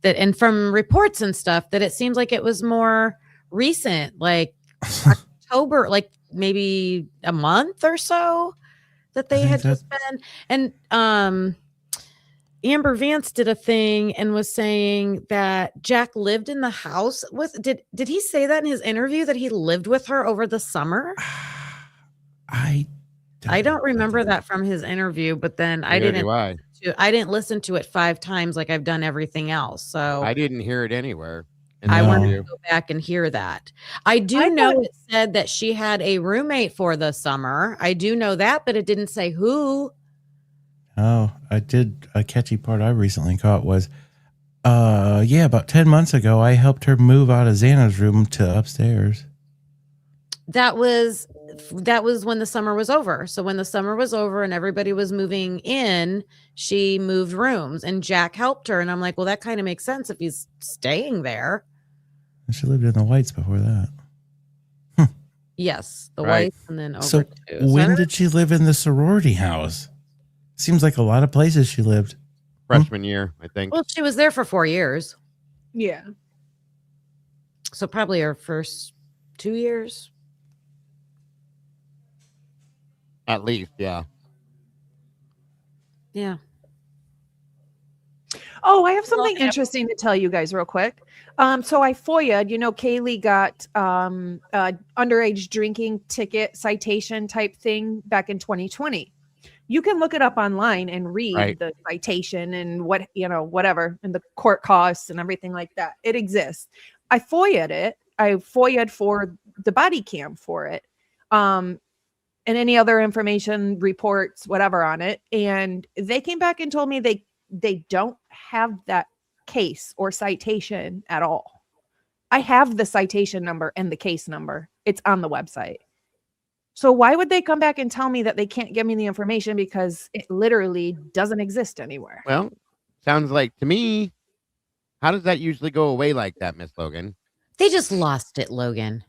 that, and from reports and stuff, that it seems like it was more recent, like October, like maybe a month or so that they had just been. And Amber Vance did a thing and was saying that Jack lived in the house with. Did he say that in his interview that he lived with her over the summer? I don't remember that from his interview, but then I didn't listen to it 5 times like I've done everything else. So I didn't hear it anywhere. I want to go back and hear that. I know it said that she had a roommate for the summer. I do know that, but it didn't say who. Oh, I did. A catchy part I recently caught was, about 10 months ago, I helped her move out of Xana's room to upstairs. that was when the summer was over. So when the summer was over and everybody was moving in, she moved rooms and Jack helped her. And I'm like, well, that kind of makes sense if he's staying there. She lived in the Whites before that. Yes, the Right. Whites and then over So to. when did she live in the sorority house? Seems like a lot of places she lived. Freshman year, I think. Well, she was there for 4 years. Yeah. So probably her first 2 years. At least, yeah. Yeah. Oh, I have something interesting to tell you guys real quick. So I FOIA'd, Kaylee got underage drinking ticket citation type thing back in 2020. You can look it up online and read the citation and whatever, and the court costs and everything like that. It exists. I FOIA'd it. I FOIA'd for the body cam for it. And any other information, reports, whatever on it. And they came back and told me they don't have that case or citation at all. I have the citation number and the case number. It's on the website. So why would they come back and tell me that they can't give me the information because it literally doesn't exist anywhere? Well, sounds like to me, how does that usually go away like that, Miss Logan? They just lost it, Logan.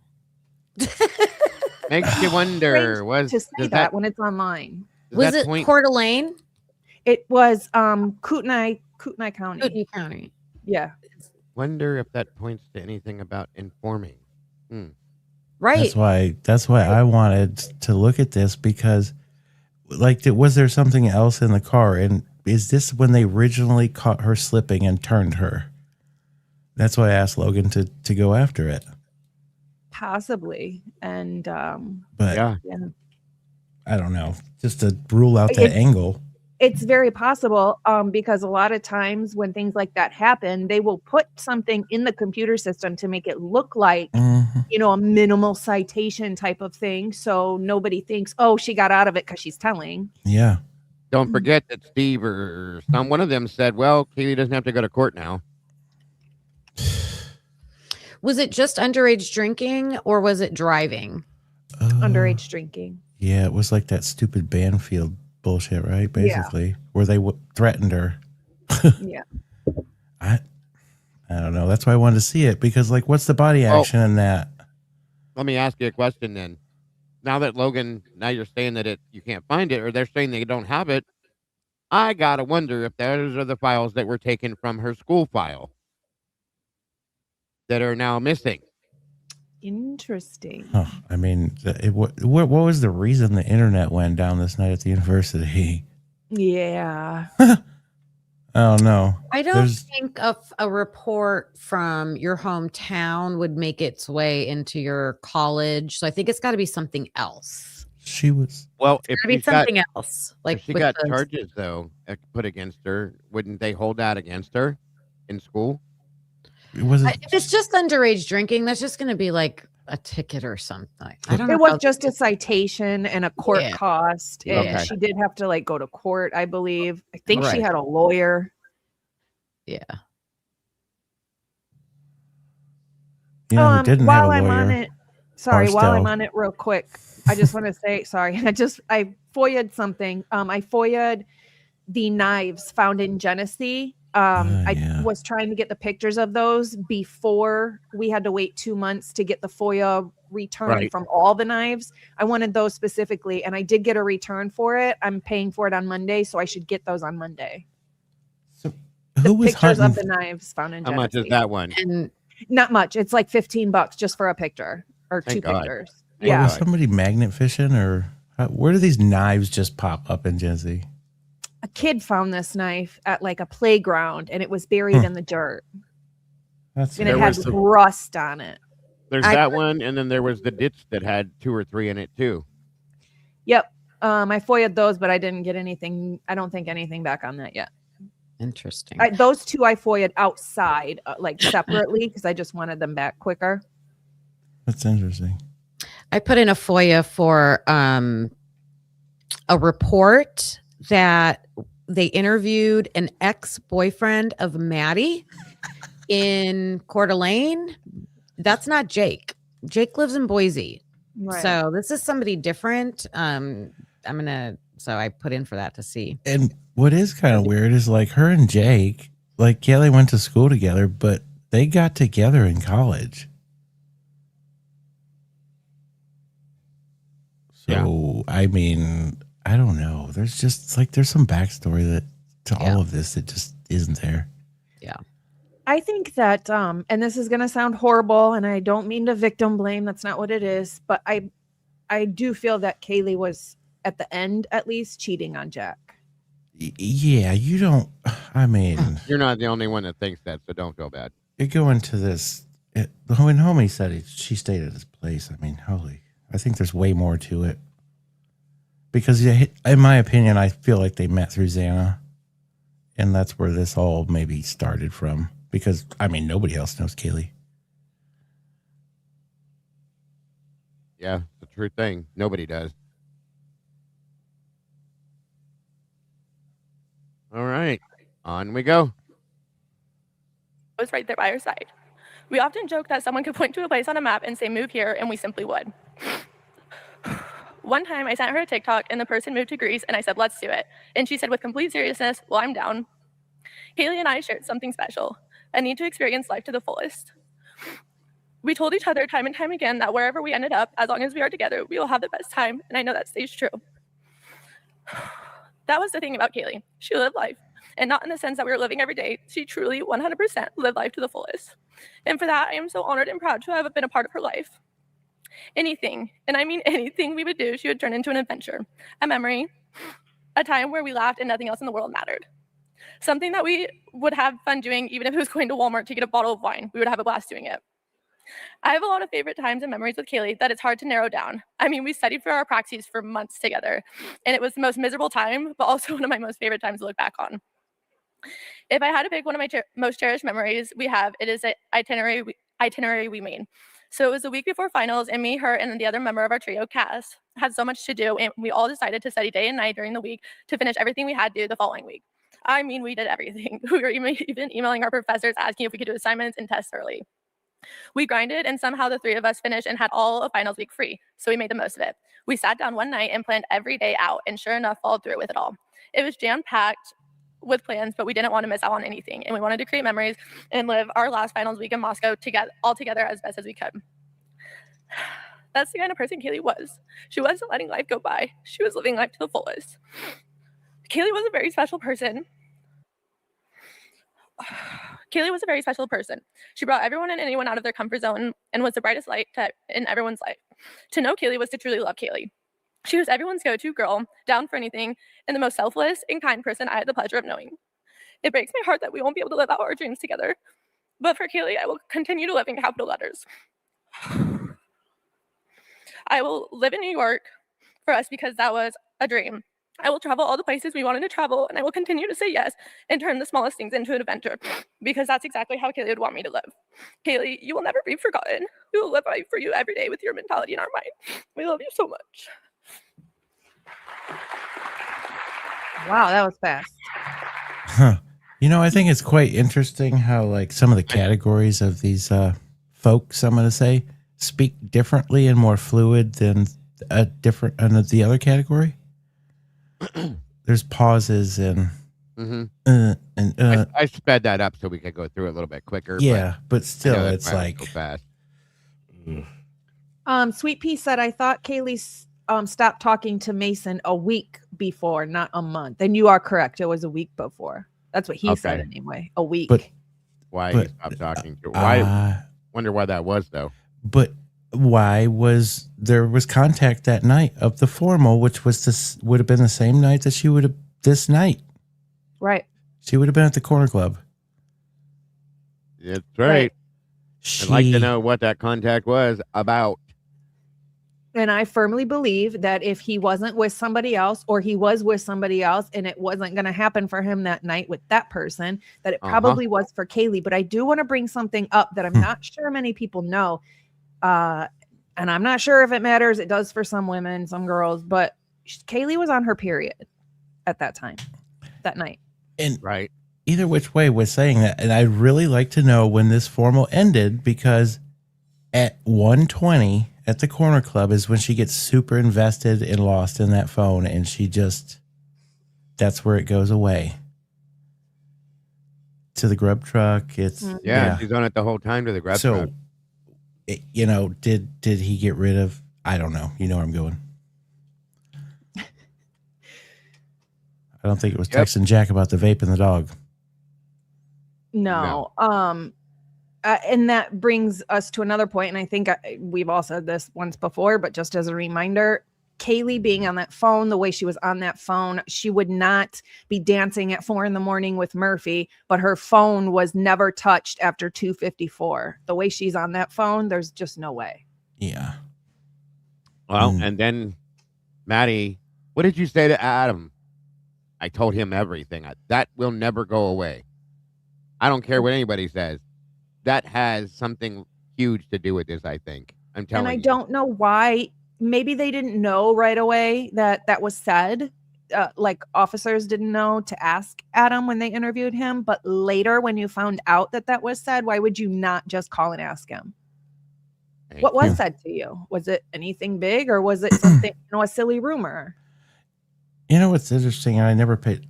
Makes you wonder. To say that when it's online. Was it Coeur d'Alene? It was Kootenai County. Kootenai County. Yeah. Wonder if that points to anything about informing. Right. That's why I wanted to look at this, because was there something else in the car? And is this when they originally caught her slipping and turned her? That's why I asked Logan to go after it. Possibly. And but yeah. I don't know, just to rule out that angle. It's very possible because a lot of times when things like that happen, they will put something in the computer system to make it look like, a minimal citation type of thing. So nobody thinks, oh, she got out of it because she's telling. Yeah. Don't forget that Steve or one of them said, well, Kaylee doesn't have to go to court now. Was it just underage drinking or was it driving? Underage drinking. Yeah, it was like that stupid Banfield bullshit, right? Basically, where they threatened her. Yeah. I don't know. That's why I wanted to see it, because what's the body action in that? Let me ask you a question then. Now that Logan, now you're saying that you can't find it, or they're saying they don't have it. I gotta wonder if those are the files that were taken from her school file that are now missing. Interesting. Oh, I mean, what was the reason the internet went down this night at the university? Yeah. Oh no. I don't think a report from your hometown would make its way into your college. So I think it's got to be something else. She was if be something else. If she got charges though put against her, wouldn't they hold that against her in school? If it's just underage drinking, that's just going to be like a ticket or something. I don't know. It was just a citation and a court cost. And Okay. she did have to go to court, I believe. I think she Right. had a lawyer. Yeah. Yeah, who didn't while have a I'm on lawyer. it, sorry, while I'm Barstow. on it real quick, I just want to say, sorry, I FOIA'd something. I FOIA'd the knives found in Genesee. I was trying to get the pictures of those before we had to wait 2 months to get the FOIA return from all the knives. I wanted those specifically, and I did get a return for it. I'm paying for it on Monday, so I should get those on Monday. So who was Pictures hunting? of the knives found in How Genesee. much is that one? And Not much. It's like $15 just for a picture or Thank two God. pictures. Thank Yeah. Was somebody magnet fishing, or where do these knives just pop up in Genesee? A kid found this knife at a playground, and it was buried in the dirt, That's and it had rust on it. There's that one, and then there was the ditch that had 2 or 3 in it too. Yep. I FOIA'd those, but I didn't get anything. I don't think anything back on that yet. interesting. Those two I FOIA'd outside, separately, because I just wanted them back quicker. That's interesting. I put in a FOIA for a report that they interviewed an ex-boyfriend of Maddie in Coeur d'Alene. That's not Jake. Jake lives in Boise. Right. So this is somebody different. So I put in for that to see. And what is kind of weird is like her and Jake, like, yeah, they went to school together, but they got together in college. So, I mean, I don't know. There's just like, there's some backstory to all of this that just isn't there. Yeah. I think that, and this is going to sound horrible, and I don't mean to victim blame. That's not what it is. But I do feel that Kaylee was, at the end, at least, cheating on Jack. Yeah, you don't, I mean. You're not the only one that thinks that, so don't feel bad. You go into this, when Homie said she stayed at his place, I mean, holy, I think there's way more to it. Because in my opinion, I feel like they met through Xana. And that's where this all maybe started from. Because, I mean, nobody else knows Kaylee. Yeah, it's a true thing. Nobody does. All right, on we go. I was right there by her side. We often joke that someone could point to a place on a map and say, move here, and we simply would. One time I sent her a TikTok and the person moved to Greece and I said, let's do it. And she said with complete seriousness, well, I'm down. Kaylee and I shared something special, a need to experience life to the fullest. We told each other time and time again that wherever we ended up, as long as we are together, we will have the best time. And I know that stays true. That was the thing about Kaylee. She lived life. And not in the sense that we were living every day. She truly 100% lived life to the fullest. And for that, I am so honored and proud to have been a part of her life. Anything, and I mean anything we would do, she would turn into an adventure, a memory, a time where we laughed and nothing else in the world mattered. Something that we would have fun doing, even if it was going to Walmart to get a bottle of wine. We would have a blast doing it. I have a lot of favorite times and memories with Kaylee that it's hard to narrow down. I mean, we studied for our praxis for months together, and it was the most miserable time, but also one of my most favorite times to look back on. If I had to pick one of my most cherished memories we have, it is an itinerary we made. So it was the week before finals, and me, her, and the other member of our trio, Cass, had so much to do, and we all decided to study day and night during the week to finish everything we had to do the following week. I mean, we did everything. We were even emailing our professors asking if we could do assignments and tests early. We grinded, and somehow the three of us finished and had all of finals week free, so we made the most of it. We sat down one night and planned every day out, and sure enough, followed through with it all. It was jam-packed with plans, but we didn't want to miss out on anything, and we wanted to create memories and live our last finals week in Moscow all together as best as we could. That's the kind of person Kaylee was. She wasn't letting life go by. She was living life to the fullest. Kaylee was a very special person. She brought everyone and anyone out of their comfort zone and was the brightest light in everyone's life. To know Kaylee was to truly love Kaylee. She was everyone's go-to girl, down for anything, and the most selfless and kind person I had the pleasure of knowing. It breaks my heart that we won't be able to live out our dreams together. But for Kaylee, I will continue to live in capital letters. I will live in New York for us because that was a dream. I will travel all the places we wanted to travel, and I will continue to say yes and turn the smallest things into an adventure because that's exactly how Kaylee would want me to live. Kaylee, you will never be forgotten. We will live right for you every day with your mentality in our mind. We love you so much. Wow, that was fast. Huh. You know, I think it's quite interesting how like some of the categories of these folks, I'm going to say, speak differently and more fluid than the other category. There's pauses and I sped that up so we could go through it a little bit quicker. Yeah, but still, it's like so fast. Sweet Pea said, I thought Kaylee stopped talking to Mason a week before, not a month. And you are correct. It was a week before. That's what he said anyway. A week. But why he stopped talking to? Why? Wonder why that was though. But why was there contact that night of the formal, which would have been the same night that she would have this night. Right. She would have been at the corner club. That's right. I'd like to know what that contact was about. And I firmly believe that if he wasn't with somebody else or he was with somebody else and it wasn't going to happen for him that night with that person, that it probably was for Kaylee. But I do want to bring something up that I'm not sure many people know. And I'm not sure if it matters. It does for some women, some girls, but Kaylee was on her period at that time, that night. And either which way was saying that. And I'd really like to know when this formal ended, because at 1:20, at the corner club is when she gets super invested and lost in that phone, and that's where it goes away. To the grub truck, it's Yeah, she's on it the whole time to the grub truck. So, did he get rid of? I don't know. You know where I'm going. I don't think it was texting Jack about the vape and the dog. No. And that brings us to another point, and I think we've all said this once before, but just as a reminder, Kaylee being on that phone, the way she was on that phone, she would not be dancing at 4 a.m. with Murphy, but her phone was never touched after 2:54. The way she's on that phone, there's just no way. Yeah. Well, and then Maddie, what did you say to Adam? I told him everything. That will never go away. I don't care what anybody says. That has something huge to do with this, I think. I'm telling you. And I don't know why. Maybe they didn't know right away that was said. Like officers didn't know to ask Adam when they interviewed him. But later, when you found out that was said, why would you not just call and ask him? What was said to you? Was it anything big, or was it something, a silly rumor? You know what's interesting? I never paid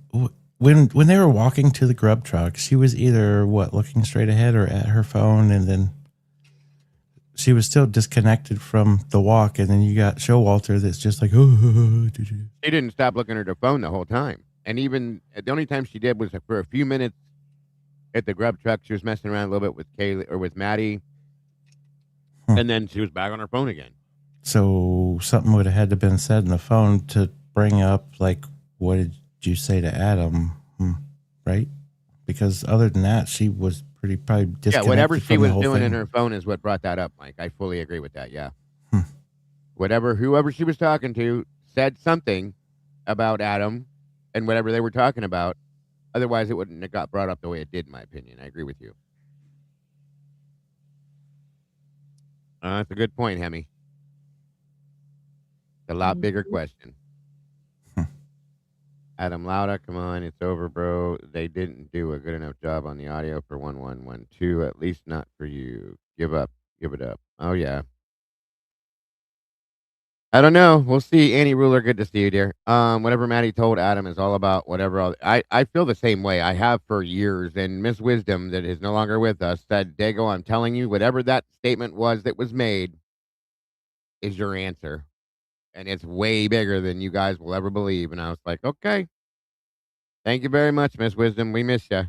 when they were walking to the grub truck. She was either looking straight ahead or at her phone, and then she was still disconnected from the walk. And then you got Showalter that's just like, oh. She didn't stop looking at her phone the whole time, and even the only time she did was for a few minutes at the grub truck. She was messing around a little bit with Kaylee or with Maddie, and then she was back on her phone again. So something would have had to been said in the phone to bring up, like, what did you say to Adam? Right? Because other than that, she was probably disconnected. Yeah, whatever she was doing thing. in her phone is what brought that up, Mike. I fully agree with that. Yeah. Whoever she was talking to said something about Adam and whatever they were talking about. Otherwise, it wouldn't have got brought up the way it did, in my opinion. I agree with you. That's a good point, Hemi. It's a lot bigger question. Adam Lauda, come on, it's over, bro. They didn't do a good enough job on the audio for 1112, at least not for you. Give up. Give it up. Oh, yeah. I don't know. We'll see. Annie Ruler, good to see you, dear. Whatever Maddie told Adam is all about whatever. I feel the same way. I have for years. And Miss Wisdom, that is no longer with us, said, Dago, I'm telling you, whatever that statement was that was made is your answer. And it's way bigger than you guys will ever believe. And I was like, okay. Thank you very much, Miss Wisdom. We miss you.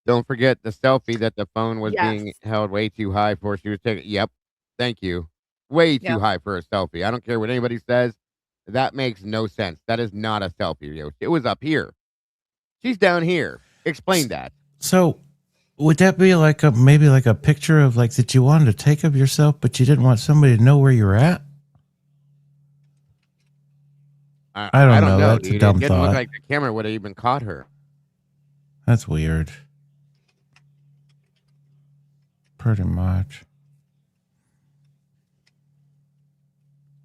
Don't forget the selfie that the phone was being held way too high for. She was taking. Yep. Thank you. Way too high for a selfie. I don't care what anybody says. That makes no sense. That is not a selfie. Yo. It was up here. She's down here. Explain that. So would that be like maybe like a picture of like that you wanted to take of yourself, but you didn't want somebody to know where you're at? I don't know. That's dude. a dumb It didn't thought. look like the camera would have even caught her. That's weird. Pretty much.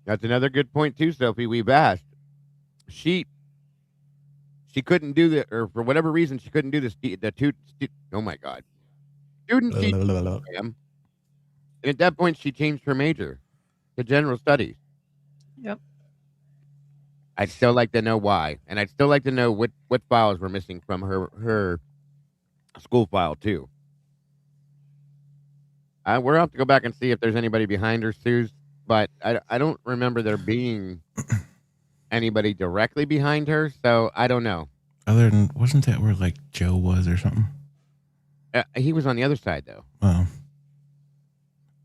That's another good point too, Sophie. We've asked. She couldn't do the, or for whatever reason, she couldn't do oh my God. Student teaching program. And at that point, she changed her major to general studies. Yep. I'd still like to know why. And I'd still like to know what files were missing from her school file too. We're have to go back and see if there's anybody behind her, Suze. But I don't remember there being anybody directly behind her, so I don't know. Other than, wasn't that where like Joe was or something? He was on the other side, though. Oh.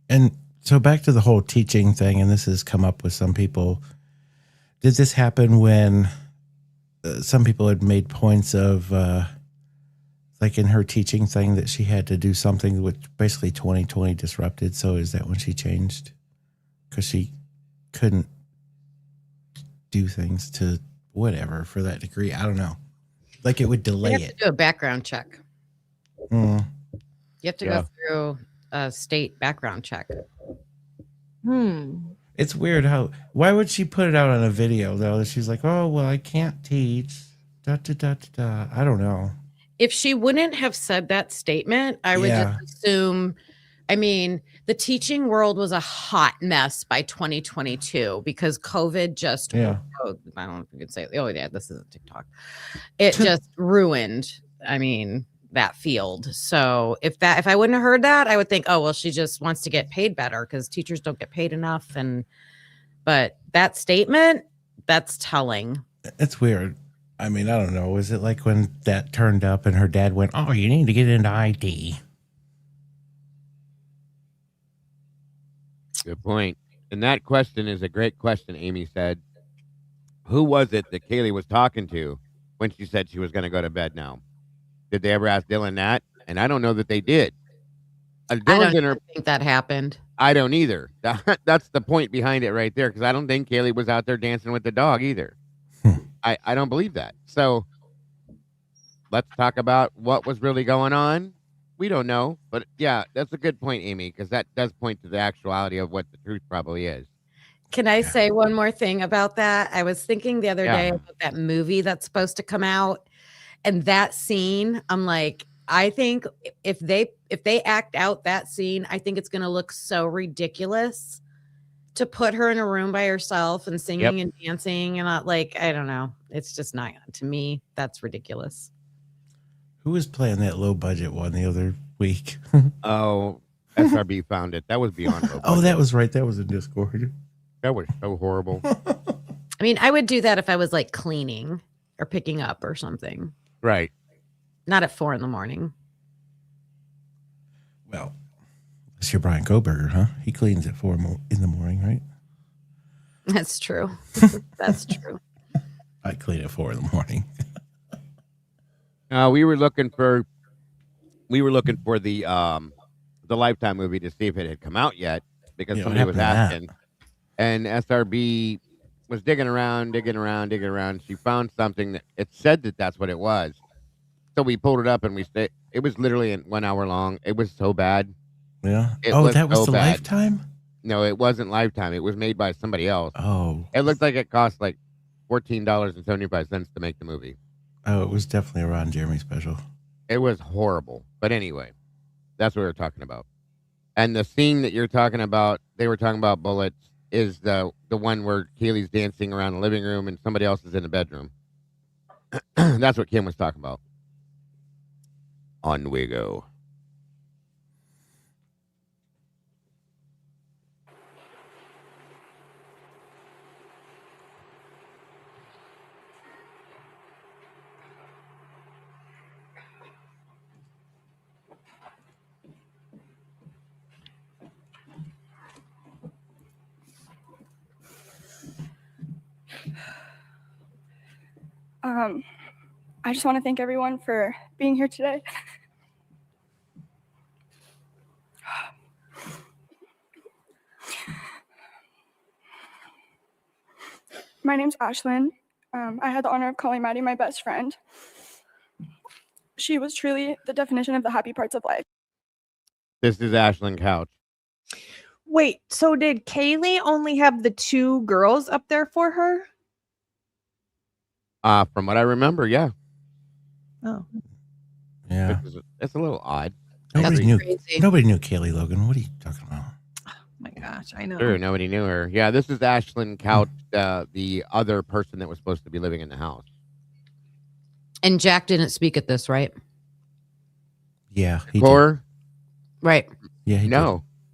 And so back to the whole teaching thing, and this has come up with some people. Did this happen when some people had made points of, like in her teaching thing, that she had to do something which basically 2020 disrupted? So is that when she changed? Because she couldn't do things to whatever for that degree. I don't know. Like it would delay You have it. to do a background check. Mm. You have to go through a state background check. It's weird why would she put it out on a video though? That she's like, oh, well, I can't teach. Da, da, da, da, da. I don't know. If she wouldn't have said that statement, I would just assume, I mean, the teaching world was a hot mess by 2022 because COVID just, Yeah. I don't know if you could say, oh, yeah, this isn't TikTok. It just ruined, I mean, that field. So if I wouldn't have heard that, I would think, oh, well, she just wants to get paid better because teachers don't get paid enough. But that statement, that's telling. It's weird. I mean, I don't know. Was it like when that turned up and her dad went, "Oh, you need to get into ID"? Good point. And that question is a great question, Amy said. Who was it that Kaylee was talking to when she said she was going to go to bed now? Did they ever ask Dylan that? And I don't know that they did. I Dylan's don't think that happened. I don't either. That's the point behind it right there, because I don't think Kaylee was out there dancing with the dog either. I don't believe that. So let's talk about what was really going on. We don't know. But yeah, that's a good point, Amy, because that does point to the actuality of what the truth probably is. Can I say one more thing about that? I was thinking the other day about that movie that's supposed to come out, and that scene, I'm like, I think if they act out that scene, I think it's going to look so ridiculous to put her in a room by herself and singing and dancing and not, like, I don't know. It's just not, to me, that's ridiculous. Who was playing that low budget one the other week? Oh, SRB found it. That was beyond low budget. Oh, that was right. That was in Discord. That was so horrible. I mean, I would do that if I was like cleaning or picking up or something. Right. Not at 4 a.m. Well, it's your Brian Koberger, huh? He cleans at 4 in the morning, right? That's true. That's true. I clean at 4 in the morning. We were looking for the Lifetime movie to see if it had come out yet, because somebody was asking. And SRB was digging around. She found something that it said that that's what it was. So we pulled it up and it was literally 1 hour long. It was so bad. Yeah. Was that was so the bad. Lifetime? No, it wasn't Lifetime. It was made by somebody else. Oh. It looked like it cost like $14.75 to make the movie. Oh, it was definitely a Ron Jeremy special. It was horrible. But anyway, that's what we were talking about. And the scene that you're talking about, they were talking about bullets, is the one where Kaylee's dancing around the living room and somebody else is in the bedroom. That's what Kim was talking about. On we go. I just want to thank everyone for being here today. My name's Ashlyn. I had the honor of calling Maddie my best friend. She was truly the definition of the happy parts of life. This is Ashlyn Couch. Wait, so did Kaylee only have the 2 girls up there for her? From what I remember, yeah. Oh. Yeah. It's a little odd. Nobody knew Kaylee Logan. What are you talking about? Oh my gosh, I know. Sure, nobody knew her. Yeah, this is Ashlyn Couch, the other person that was supposed to be living in the house. And Jack didn't speak at this, right? Yeah. Right. Yeah.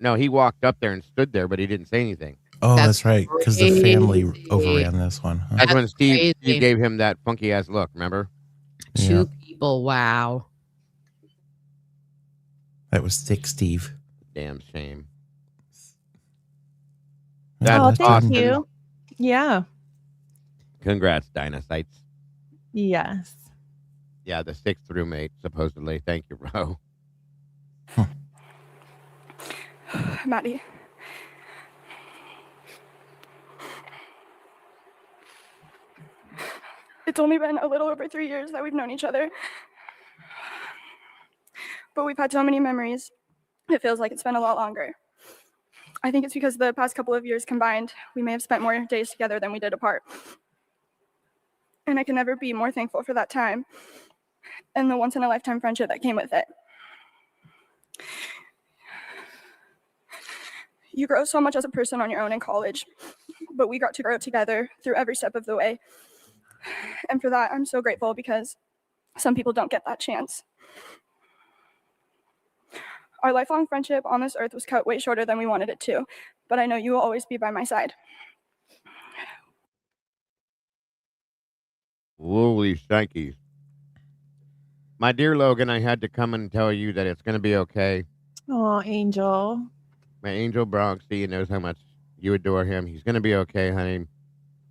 No, he walked up there and stood there, but he didn't say anything. Oh, that's right. Because the family overran this one. Huh? That's when Steve gave him that funky ass look, remember? 2 people. Wow. That was thick Steve. Damn shame. That's thank you. Yeah. Congrats, Dinocytes. Yes. Yeah, the 6th roommate, supposedly. Thank you, bro. Maddie. It's only been a little over 3 years that we've known each other. But we've had so many memories, it feels like it's been a lot longer. I think it's because the past couple of years combined, we may have spent more days together than we did apart. And I can never be more thankful for that time and the once-in-a-lifetime friendship that came with it. You grow so much as a person on your own in college, but we got to grow together through every step of the way. And for that, I'm so grateful because some people don't get that chance. Our lifelong friendship on this earth was cut way shorter than we wanted it to, but I know you will always be by my side. Holy shnikes. My dear Logan, I had to come and tell you that it's going to be okay. Oh, Angel. My angel Bronxy knows how much you adore him. He's going to be okay, honey. A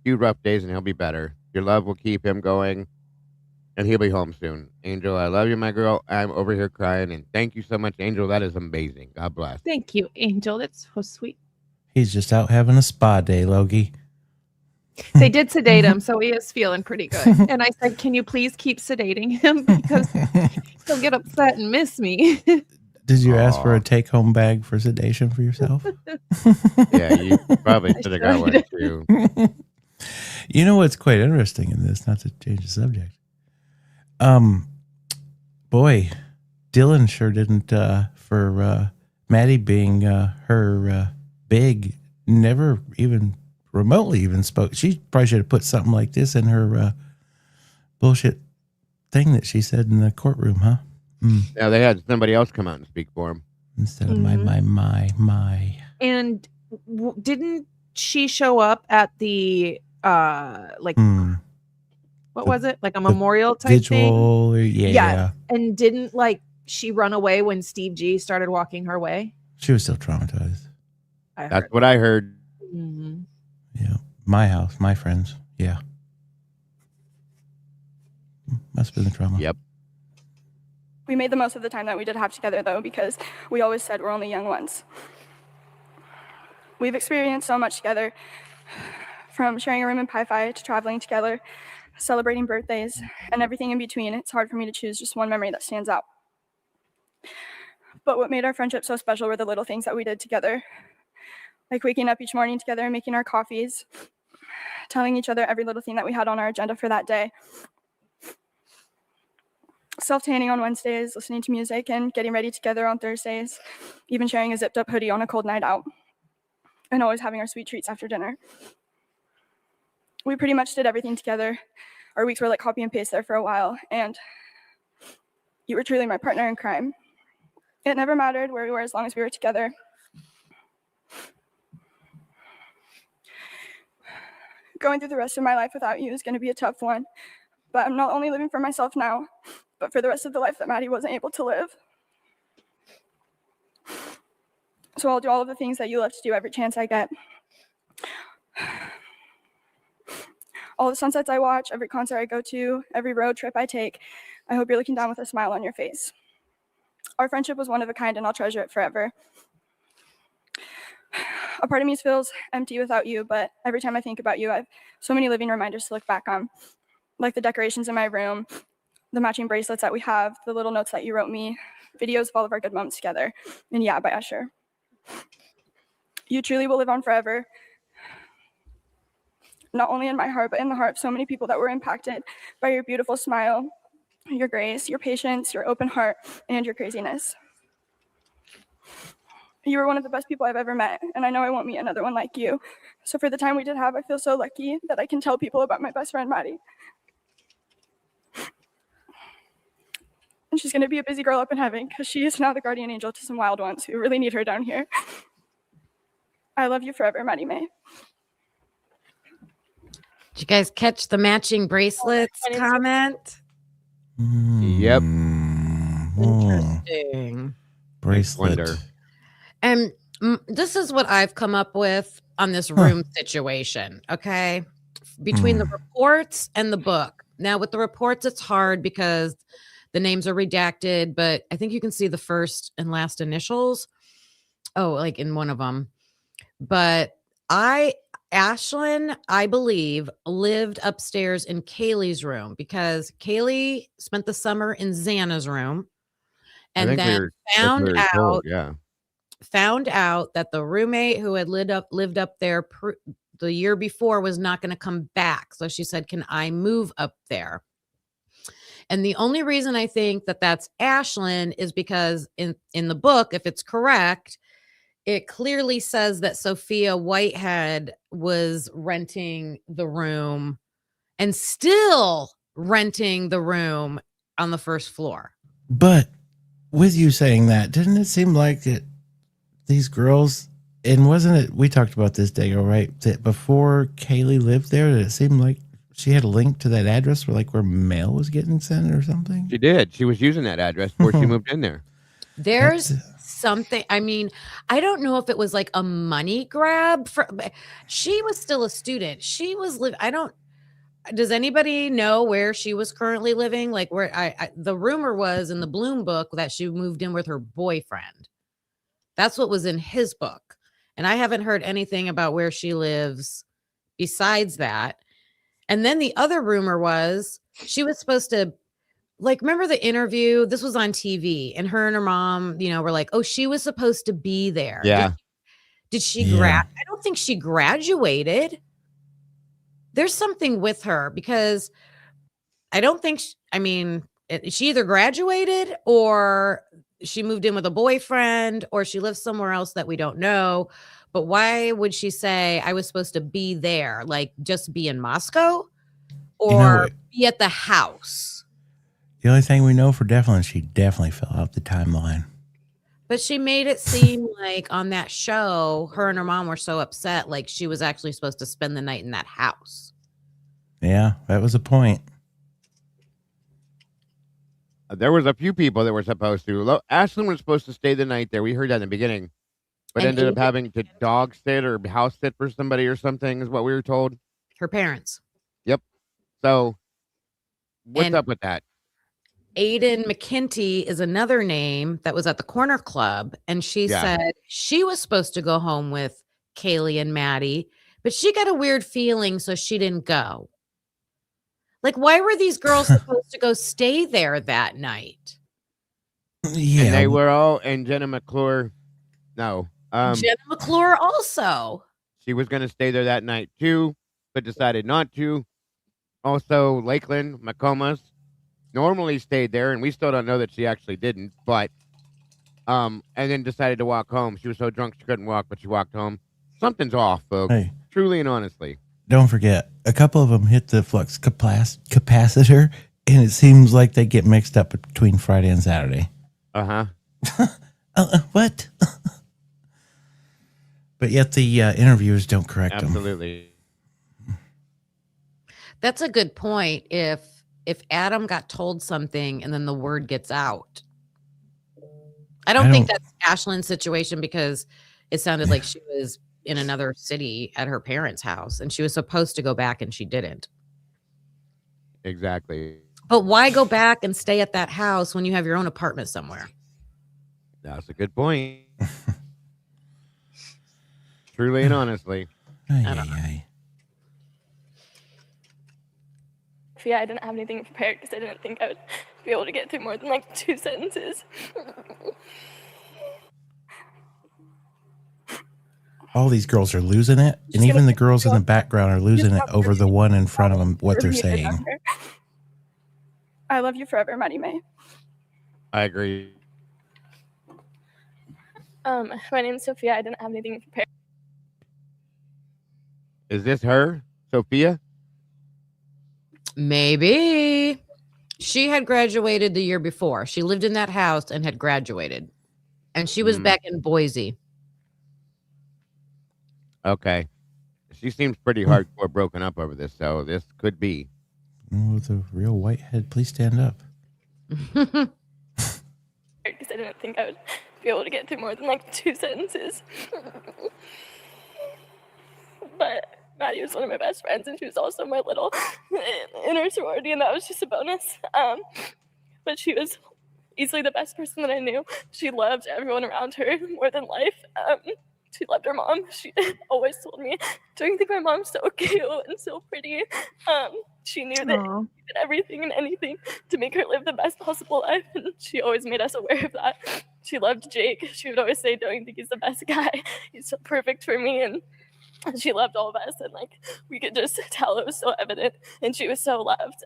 few rough days and he'll be better. Your love will keep him going, and he'll be home soon. Angel, I love you, my girl. I'm over here crying, and thank you so much, Angel. That is amazing. God bless. Thank you, Angel. That's so sweet. He's just out having a spa day, Logie. They did sedate him, so he is feeling pretty good. And I said, can you please keep sedating him because he'll get upset and miss me. Did you ask for a take-home bag for sedation for yourself? Yeah, you probably should have got one too. You know what's quite interesting in this, not to change the subject. Boy, Dylan sure didn't, for Maddie being her big, never even remotely even spoke. She probably should have put something like this in her bullshit thing that she said in the courtroom, huh? Yeah, they had somebody else come out and speak for him. Instead of my. And didn't she show up at the, what was it? Like a memorial type visual, thing? Yeah. And didn't she run away when Steve G started walking her way? She was still traumatized. That's what I heard. Mm-hmm. Yeah. My house, my friends. Yeah. Must have been the trauma. Yep. We made the most of the time that we did have together, though, because we always said we're only young ones. We've experienced so much together, from sharing a room in Pi-Fi to traveling together, celebrating birthdays, and everything in between. It's hard for me to choose just one memory that stands out. But what made our friendship so special were the little things that we did together, like waking up each morning together, making our coffees, telling each other every little thing that we had on our agenda for that day, self-tanning on Wednesdays, listening to music, and getting ready together on Thursdays, even sharing a zipped-up hoodie on a cold night out, and always having our sweet treats after dinner. We pretty much did everything together. Our weeks were like copy and paste there for a while, and you were truly my partner in crime. It never mattered where we were as long as we were together. Going through the rest of my life without you is going to be a tough one, but I'm not only living for myself now, but for the rest of the life that Maddie wasn't able to live. So I'll do all of the things that you love to do every chance I get. All the sunsets I watch, every concert I go to, every road trip I take, I hope you're looking down with a smile on your face. Our friendship was one of a kind, and I'll treasure it forever. A part of me feels empty without you, but every time I think about you, I have so many living reminders to look back on, like the decorations in my room, the matching bracelets that we have, the little notes that you wrote me, videos of all of our good moments together, and Yeah by Usher. You truly will live on forever, not only in my heart, but in the heart of so many people that were impacted by your beautiful smile, your grace, your patience, your open heart, and your craziness. You were one of the best people I've ever met, and I know I won't meet another one like you. So for the time we did have, I feel so lucky that I can tell people about my best friend, Maddie. And she's going to be a busy girl up in heaven because she is now the guardian angel to some wild ones who really need her down here. I love you forever, Maddie May. Did you guys catch the matching bracelets comment? Yep. Interesting. Bracelet. And this is what I've come up with on this room situation, okay? Between the reports and the book. Now, with the reports, it's hard because the names are redacted, but I think you can see the first and last initials. Oh, like in one of them. But Ashlyn, I believe, lived upstairs in Kaylee's room because Kaylee spent the summer in Xana's room and then found out that the roommate who had lived up there the year before was not going to come back. So she said, "Can I move up there?" And the only reason I think that that's Ashlyn is because in the book, if it's correct, it clearly says that Sophia Whitehead was renting the room and still renting the room on the first floor. But with you saying that, didn't it seem like these girls, and wasn't it, we talked about this, Dago, right? That before Kaylee lived there, it seemed like she had a link to that address where mail was getting sent or something? She did. She was using that address before she moved in there. There's something, I mean, I don't know if it was like a money grab she was still a student. She was does anybody know where she was currently living? Like where the rumor was in the Bloom book that she moved in with her boyfriend. That's what was in his book. And I haven't heard anything about where she lives besides that. And then the other rumor was she was supposed to, like, remember the interview? This was on TV, and her and her mom, were like, oh, she was supposed to be there. Yeah. Did she I don't think she graduated. There's something with her because I don't think, she either graduated or she moved in with a boyfriend or she lives somewhere else that we don't know. But why would she say I was supposed to be there? Like just be in Moscow or be at the house? The only thing we know for definite, she definitely fell out the timeline. But she made it seem like on that show, her and her mom were so upset, like she was actually supposed to spend the night in that house. Yeah, that was a point. There was a few people that were supposed to. Ashlyn was supposed to stay the night there. We heard that in the beginning. But ended up having to dog sit or house sit for somebody or something is what we were told. Her parents. Yep. So what's up with that? Aiden McKinty is another name that was at the corner club. And she said she was supposed to go home with Kaylee and Maddie, but she got a weird feeling, so she didn't go. Like, why were these girls supposed to go stay there that night? Yeah. And they were all, and Jenna McClure, no. Jenna McClure also. She was going to stay there that night too, but decided not to. Also, Lakeland McComas normally stayed there, and we still don't know that she actually didn't, but and then decided to walk home. She was so drunk she couldn't walk, but she walked home. Something's off, folks. Hey, truly and honestly. Don't forget, a couple of them hit the flux capacitor, and it seems like they get mixed up between Friday and Saturday. What? But yet the interviewers don't correct them. Absolutely. That's a good point. If Adam got told something and then the word gets out. I don't think that's Ashlyn's situation because it sounded like she was in another city at her parents' house and she was supposed to go back and she didn't. Exactly. But why go back and stay at that house when you have your own apartment somewhere? That's a good point. Truly and honestly. Yeah, I didn't have anything prepared because I didn't think I would be able to get through more than like 2 sentences. All these girls are losing it, and even the girls in the background are losing it over the one in front of them, what they're saying. I love you forever, Maddie May. I agree. My name's Sophia. I didn't have anything prepared. Is this her, Sophia? Maybe. She had graduated the year before. She lived in that house and had graduated. And she was back in Boise. Okay. She seems pretty hardcore broken up over this, so this could be. With a real whitehead, please stand up. Because I didn't think I would be able to get through more than like 2 sentences. But Maddie was one of my best friends, and she was also my little in her sorority, and that was just a bonus. But she was easily the best person that I knew. She loved everyone around her more than life. She loved her mom. She always told me, "Don't you think my mom's so cute and so pretty?" She knew that she did everything and anything to make her live the best possible life, and she always made us aware of that. She loved Jake. She would always say, "Don't you think he's the best guy? He's so perfect for me." And she loved all of us, and like we could just tell it was so evident, and she was so loved,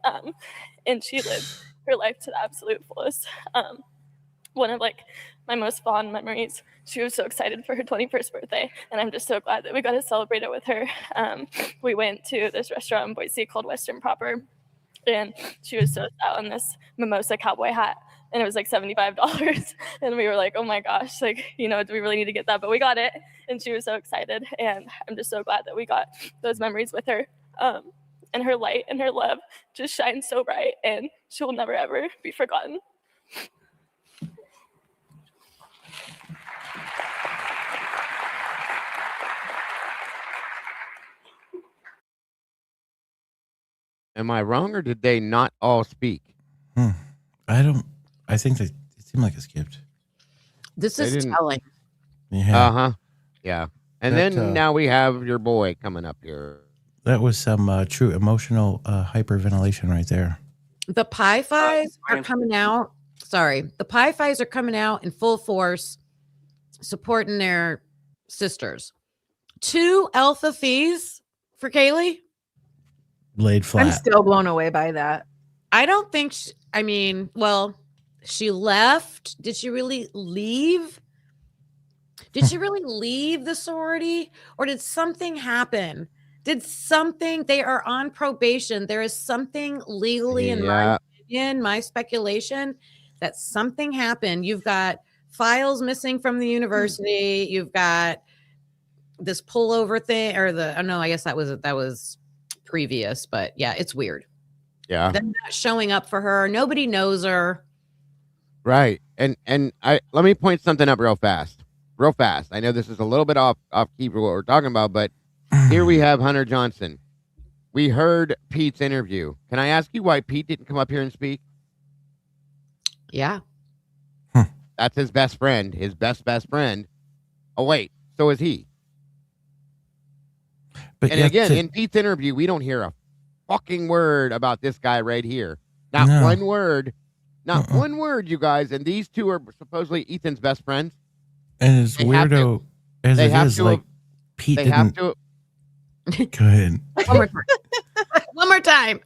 and she lived her life to the absolute fullest. One of like my most fond memories. She was so excited for her 21st birthday, and I'm just so glad that we got to celebrate it with her. We went to this restaurant in Boise called Western Proper, and she was so out in this mimosa cowboy hat, and it was like $75. And we were like, oh my gosh, like, do we really need to get that? But we got it, and she was so excited, and I'm just so glad that we got those memories with her. And her light and her love just shines so bright, and she will never, ever be forgotten. Am I wrong, or did they not all speak? I think it seemed like it skipped. This They is didn't- telling. Yeah. Uh-huh. Yeah. And That, then now we have your boy coming up here. That was some true emotional hyperventilation right there. The Pi Phis are coming out. Sorry. The Pi Phis are coming out in full force, supporting their sisters. 2 Alpha Phis for Kaylee. Laid flat. I'm still blown away by that. I don't think, she left. Did she really leave? Did she really leave the sorority, or did something happen? They are on probation. There is something legally, in my opinion, my speculation, that something happened. You've got files missing from the university. You've got this pullover thing, or I guess that was previous, but yeah, it's weird. Yeah. They're not showing up for her. Nobody knows her. Right. And let me point something up real fast. I know this is a little bit off key for what we're talking about, but here we have Hunter Johnson. We heard Pete's interview. Can I ask you why Pete didn't come up here and speak? Yeah. That's his best friend, his best friend. Oh, wait. So is he. But And again, in Pete's interview, we don't hear a fucking word about this guy right here. Not one word. Not one word, you guys. And these two are supposedly Ethan's best friends. And as weirdo as it is, like Pete they didn't. have to. Go ahead. One more time.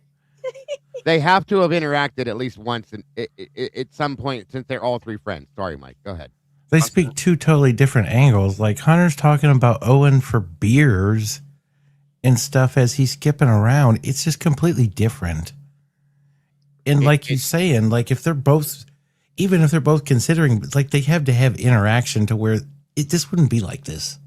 They have to have interacted at least once at some point, since they're all 3 friends. Sorry, Mike. Go ahead. They speak 2 totally different angles. Like Hunter's talking about Owen for beers and stuff as he's skipping around. It's just completely different. And like you're saying, like if they're both, even if they're both considering, like they have to have interaction to where this wouldn't be like this.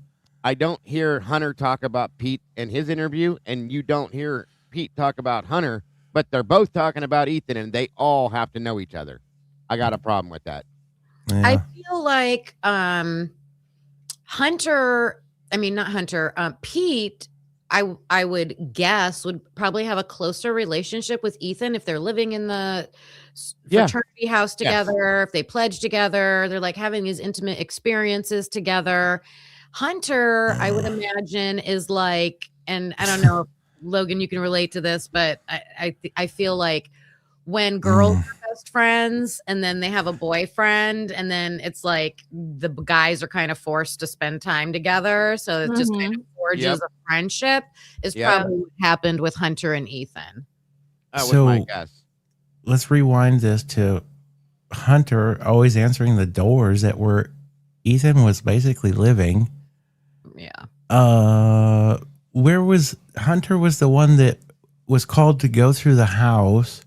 I don't hear Hunter talk about Pete in his interview, and you don't hear Pete talk about Hunter, but they're both talking about Ethan, and they all have to know each other. I got a problem with that. Yeah. I feel like Pete, I would guess would probably have a closer relationship with Ethan if they're living in the fraternity house together, if they pledge together, they're like having these intimate experiences together. Hunter, I would imagine, is like, and I don't know if Logan, you can relate to this, but I feel like when girls are best friends and then they have a boyfriend, and then it's like the guys are kind of forced to spend time together. So it just kind of forges a friendship is probably what happened with Hunter and Ethan. That was my guess. Let's rewind this to Hunter always answering the doors that were Ethan was basically living. Yeah. Where was Hunter was the one that was called to go through the house.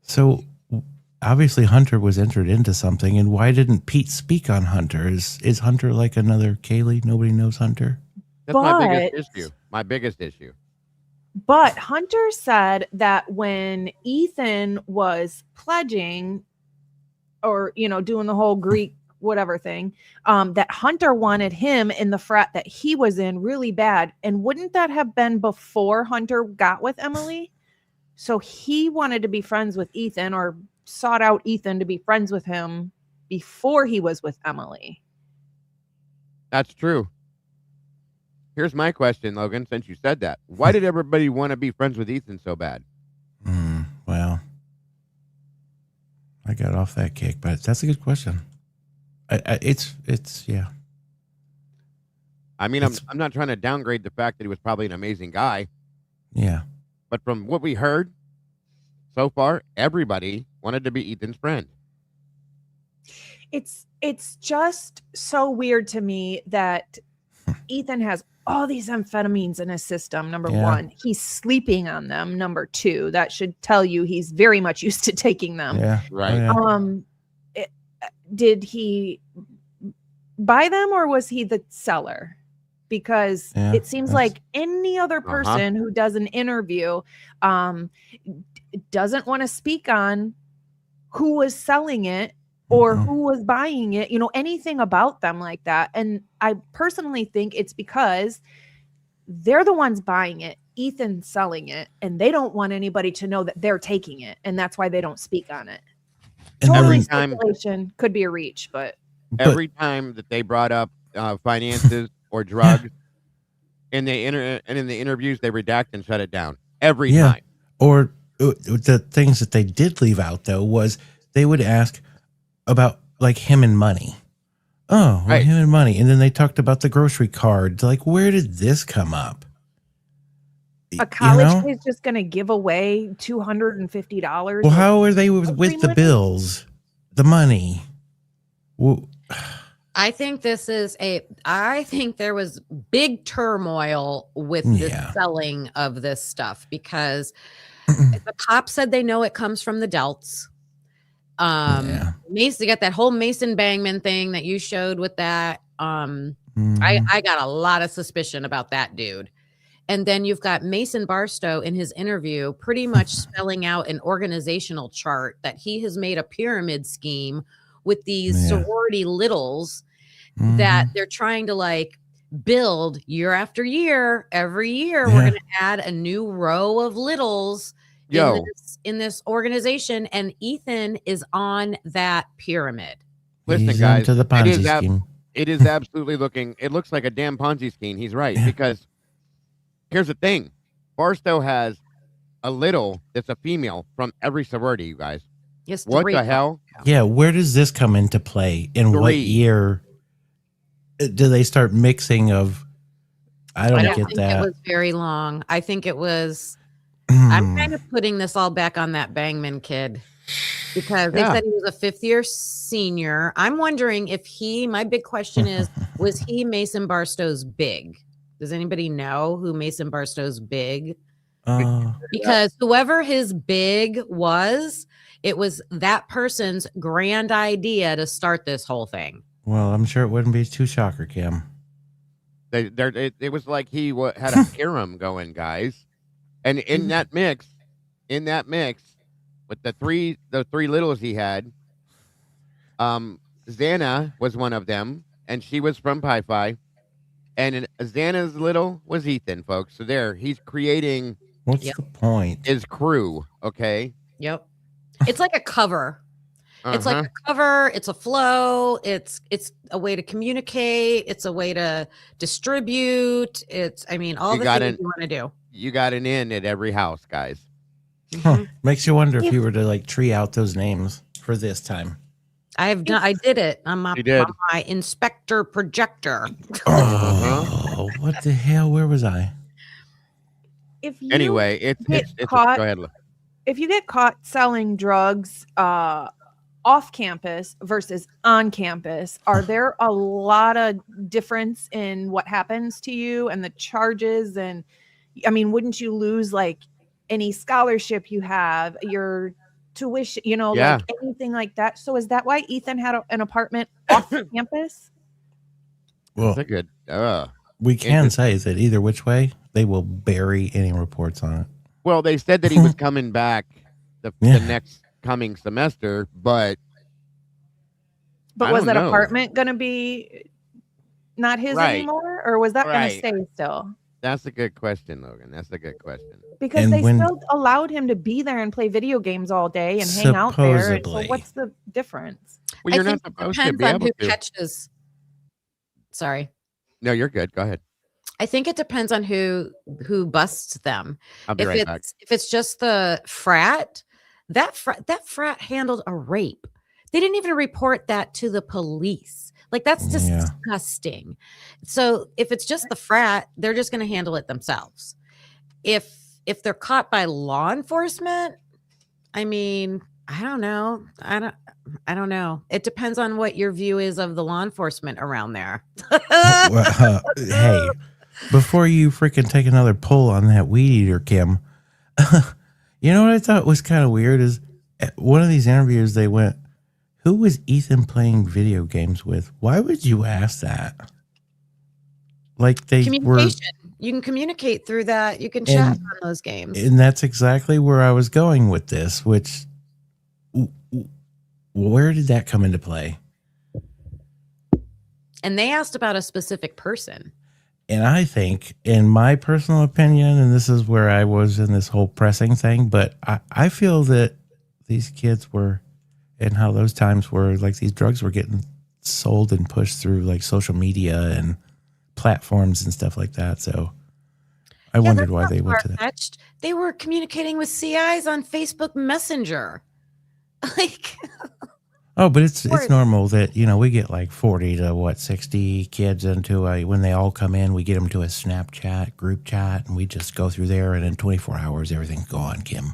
So obviously Hunter was entered into something. And why didn't Pete speak on Hunter? Is Hunter like another Kaylee? Nobody knows Hunter. That's my biggest issue. My biggest issue. But Hunter said that when Ethan was pledging or, doing the whole Greek whatever thing, that Hunter wanted him in the frat that he was in really bad. And wouldn't that have been before Hunter got with Emily? So he wanted to be friends with Ethan, or sought out Ethan to be friends with him before he was with Emily. That's true. Here's my question, Logan, since you said that. Why did everybody want to be friends with Ethan so bad? Well, I got off that kick, but that's a good question. It's yeah. I mean, I'm not trying to downgrade the fact that he was probably an amazing guy. Yeah. But from what we heard so far, everybody wanted to be Ethan's friend. it's just so weird to me that Ethan has all these amphetamines in his system. Number one, he's sleeping on them. Number two, that should tell you he's very much used to taking them. Yeah. Right. Oh, yeah. Did he buy them or was he the seller? Because it seems like any other person who does an interview doesn't want to speak on who was selling it or who was buying it, anything about them like that. And I personally think it's because they're the ones buying it, Ethan's selling it, and they don't want anybody to know that they're taking it. And that's why they don't speak on it. Totally speculation, could be a reach, but every time that they brought up finances or drugs in the in the interviews, they redact and shut it down every time. Or the things that they did leave out though was they would ask about like him and money. Oh, well, him and money, and then they talked about the grocery card. Like, where did this come up? A college kid's just going to give away $250. Well, how are they with the bills, the money? Well, I think I think there was big turmoil with the selling of this stuff because the cops said they know it comes from the Delts. Mason got that whole Mason Bangman thing that you showed with that. I got a lot of suspicion about that dude. And then you've got Mason Barstow in his interview pretty much spelling out an organizational chart that he has made a pyramid scheme with these sorority littles that they're trying to like build year after year. Every year, we're going to add a new row of littles in this organization. And Ethan is on that pyramid. Listen, guys, to the Ponzi scheme. It is absolutely it looks like a damn Ponzi scheme. He's right. Because here's the thing. Barstow has a little that's a female from every sorority, you guys. Yes. What the hell? Yeah. Where does this come into play? In what year do they start mixing of? I don't get think that. It was very long. I think it was. I'm kind of putting this all back on that Bangman kid because they said he was a fifth-year senior. I'm wondering if my big question is, was he Mason Barstow's big? Does anybody know who Mason Barstow's big? Because whoever his big was, it was that person's grand idea to start this whole thing. Well, I'm sure it wouldn't be too shocker, Kim. It was like he had a harem going, guys. And in that mix, with the three littles he had, Xana was one of them, and she was from Pi Phi. And Xana's little was Ethan, folks. So he's creating. What's the point? His crew, okay? Yep. It's like a cover. It's like a cover. It's a flow. It's a way to communicate. It's a way to distribute. All the things you want to do. You got an in at every house, guys. Makes you wonder if you were to like tree out those names for this time. I did it on my inspector projector. Oh, what the hell? Where was I? Anyway, it's go ahead. If you get caught selling drugs off campus versus on campus, are there a lot of difference in what happens to you and the charges? And wouldn't you lose like any scholarship you have, your tuition, like anything like that? So is that why Ethan had an apartment off campus? Well, that's good. We can say that either which way, they will bury any reports on it. Well, they said that he was coming back the next coming semester, but was that apartment going to be not his anymore, or was that going to stay still? That's a good question, Logan. That's a good question. Because they still allowed him to be there and play video games all day and hang out there. So what's the difference? Well, you're not supposed to be able to. Catches. Sorry. No, you're good. Go ahead. I think it depends on who busts them. I'll be right back. If it's just the frat, that frat handled a rape. They didn't even report that to the police. Like, that's disgusting. So if it's just the frat, they're just going to handle it themselves. If they're caught by law enforcement, I don't know. I don't know. It depends on what your view is of the law enforcement around there. Hey, before you freaking take another pull on that weed eater, Kim, you know what I thought was kind of weird is at one of these interviews they went, who was Ethan playing video games with? Why would you ask that? Like they were, Communication. You can communicate through that. You can chat and on those games. and that's exactly where I was going with this. Which, where did that come into play? And they asked about a specific person. And I think, in my personal opinion, and this is where I was in this whole pressing thing, but I feel that these kids were, and how those times were, like these drugs were getting sold and pushed through like social media and platforms and stuff like that. So I wondered why they went to that. They were communicating with CIs on Facebook Messenger. Like, oh, but it's normal that, you know, we get like 40 to 60 kids into when they all come in, we get them to a Snapchat group chat and we just go through there and in 24 hours, everything's gone, Kim.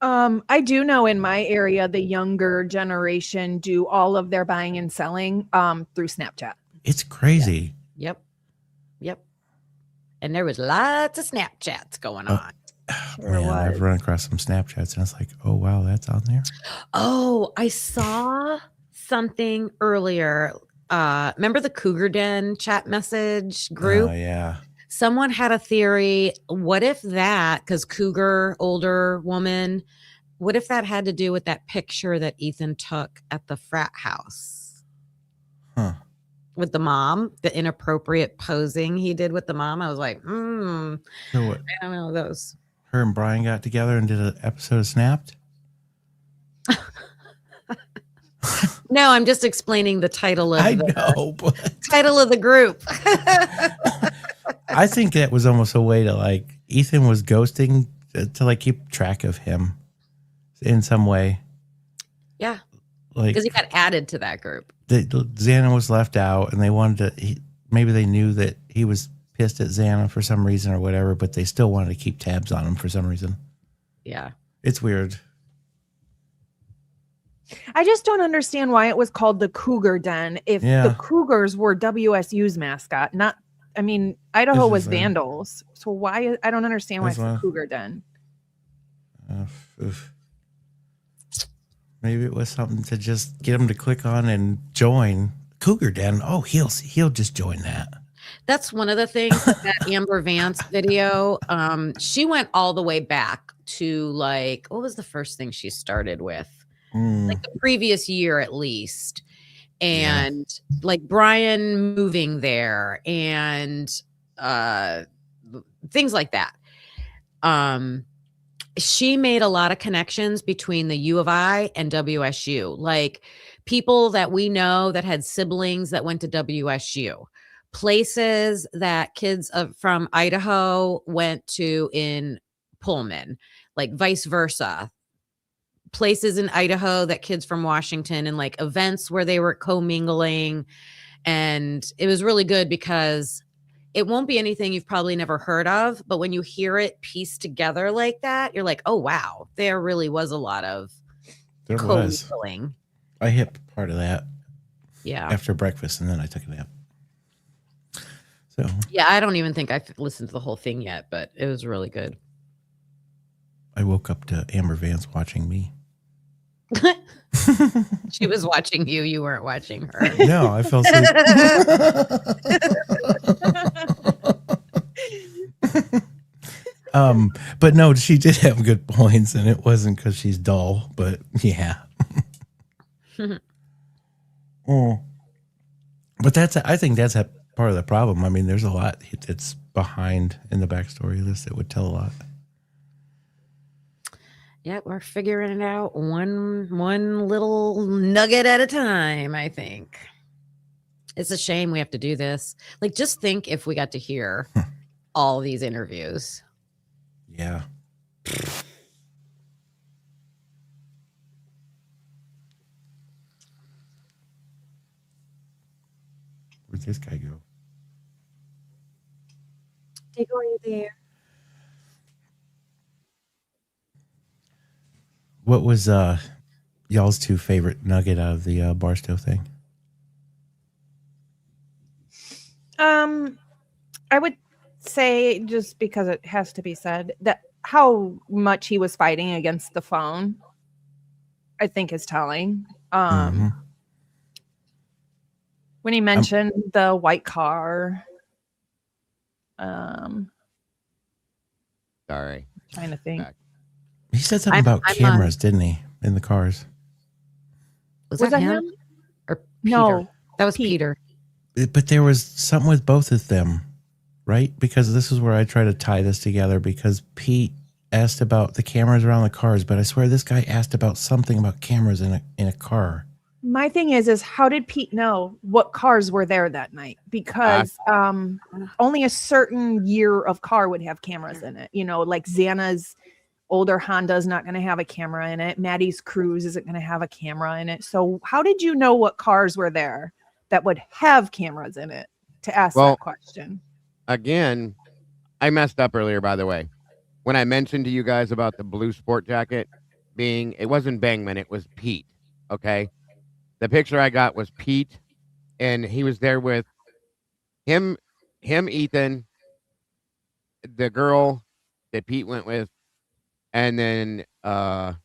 I do know in my area, the younger generation do all of their buying and selling through Snapchat. It's crazy. Yep. And there was lots of Snapchats going on. Man, I've run across some Snapchats and it's like, oh, wow, that's on there. Oh, I saw something earlier. Remember the Cougar Den chat message group? Oh, yeah. Someone had a theory. What if that, because Cougar, older woman, what if that had to do with that picture that Ethan took at the frat house? Huh. With the mom, the inappropriate posing he did with the mom. I was like, So what? I don't know those. Her and Brian got together and did an episode of Snapped? No, I'm just explaining the title of title of the group. I think that was almost a way to like Ethan was ghosting to like keep track of him in some way. Yeah. Like because he got added to that group. Xana was left out and they wanted to maybe they knew that he was pissed at Xana for some reason or whatever, but they still wanted to keep tabs on him for some reason. Yeah. It's weird. I just don't understand why it was called the Cougar Den if the Cougars were WSU's mascot, not, I mean, Idaho was Vandals. So why, I don't understand why it's the Cougar Den. Maybe it was something to just get him to click on and join Cougar Den. Oh, he'll just join that. That's one of the things that Amber Vance video. She went all the way back to like, what was the first thing she started with? Like the previous year at least. And like Brian moving there and things like that. She made a lot of connections between the U of I and WSU, like people that we know that had siblings that went to WSU, places that kids from Idaho went to in Pullman, like vice versa. Places in Idaho that kids from Washington and like events where they were commingling. And it was really good because it won't be anything you've probably never heard of, but when you hear it pieced together like that, you're like, oh, wow, there really was a lot of commingling. I hit part of that. Yeah. After breakfast, and then I took a nap. So yeah, I don't even think I've listened to the whole thing yet, but it was really good. I woke up to Amber Vance watching me. She was watching you. You weren't watching her. No, I fell asleep. But no, she did have good points, and it wasn't because she's dull. But yeah. But I think that's a part of the problem. I mean, there's a lot that's behind in the backstory of this that would tell a lot. Yeah, we're figuring it out one little nugget at a time, I think. It's a shame we have to do this. Like, just think if we got to hear all these interviews. Yeah. Where'd this guy go? Dick, are you there? What was y'all's two favorite nugget out of the Barstow thing? I would say, just because it has to be said, that how much he was fighting against the phone, I think, is telling. When he mentioned the white car, Sorry, trying to think. He said something about cameras, didn't he, in the cars? Was that him? Or Peter? No, that was Peter. But there was something with both of them, right? Because this is where I try to tie this together, because Pete asked about the cameras around the cars, but I swear this guy asked about something about cameras in a car. My thing is how did Pete know what cars were there that night? Because only a certain year of car would have cameras in it. You know, like Xana's older Honda is not going to have a camera in it. Maddie's Cruise isn't going to have a camera in it. So how did you know what cars were there that would have cameras in it to ask that question? Again, I messed up earlier, by the way. When I mentioned to you guys about the blue sport jacket being, it wasn't Bangman, it was Pete. Okay. The picture I got was Pete, and he was there with him, Ethan, the girl that Pete went with, and then, oh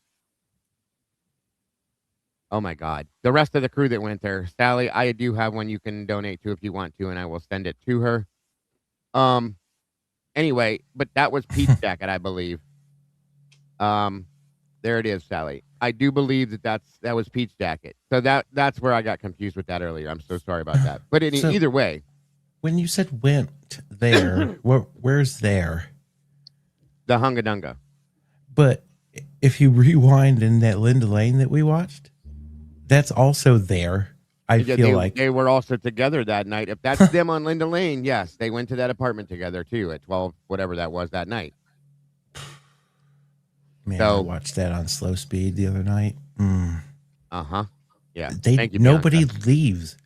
my God, the rest of the crew that went there. Sally, I do have one you can donate to if you want to, and I will send it to her. Anyway, but that was Pete's jacket, I believe. There it is, Sally. I do believe that was Pete's jacket. So that's where I got confused with that earlier. I'm so sorry about that. But either way, when you said went there, where's there? The Hungadunga. But if you rewind in that Linda Lane that we watched, that's also there. I feel like they were also together that night. If that's them on Linda Lane, yes, they went to that apartment together too at 12, whatever that was that night. Man, I watched that on slow speed the other night. Yeah. Nobody leaves.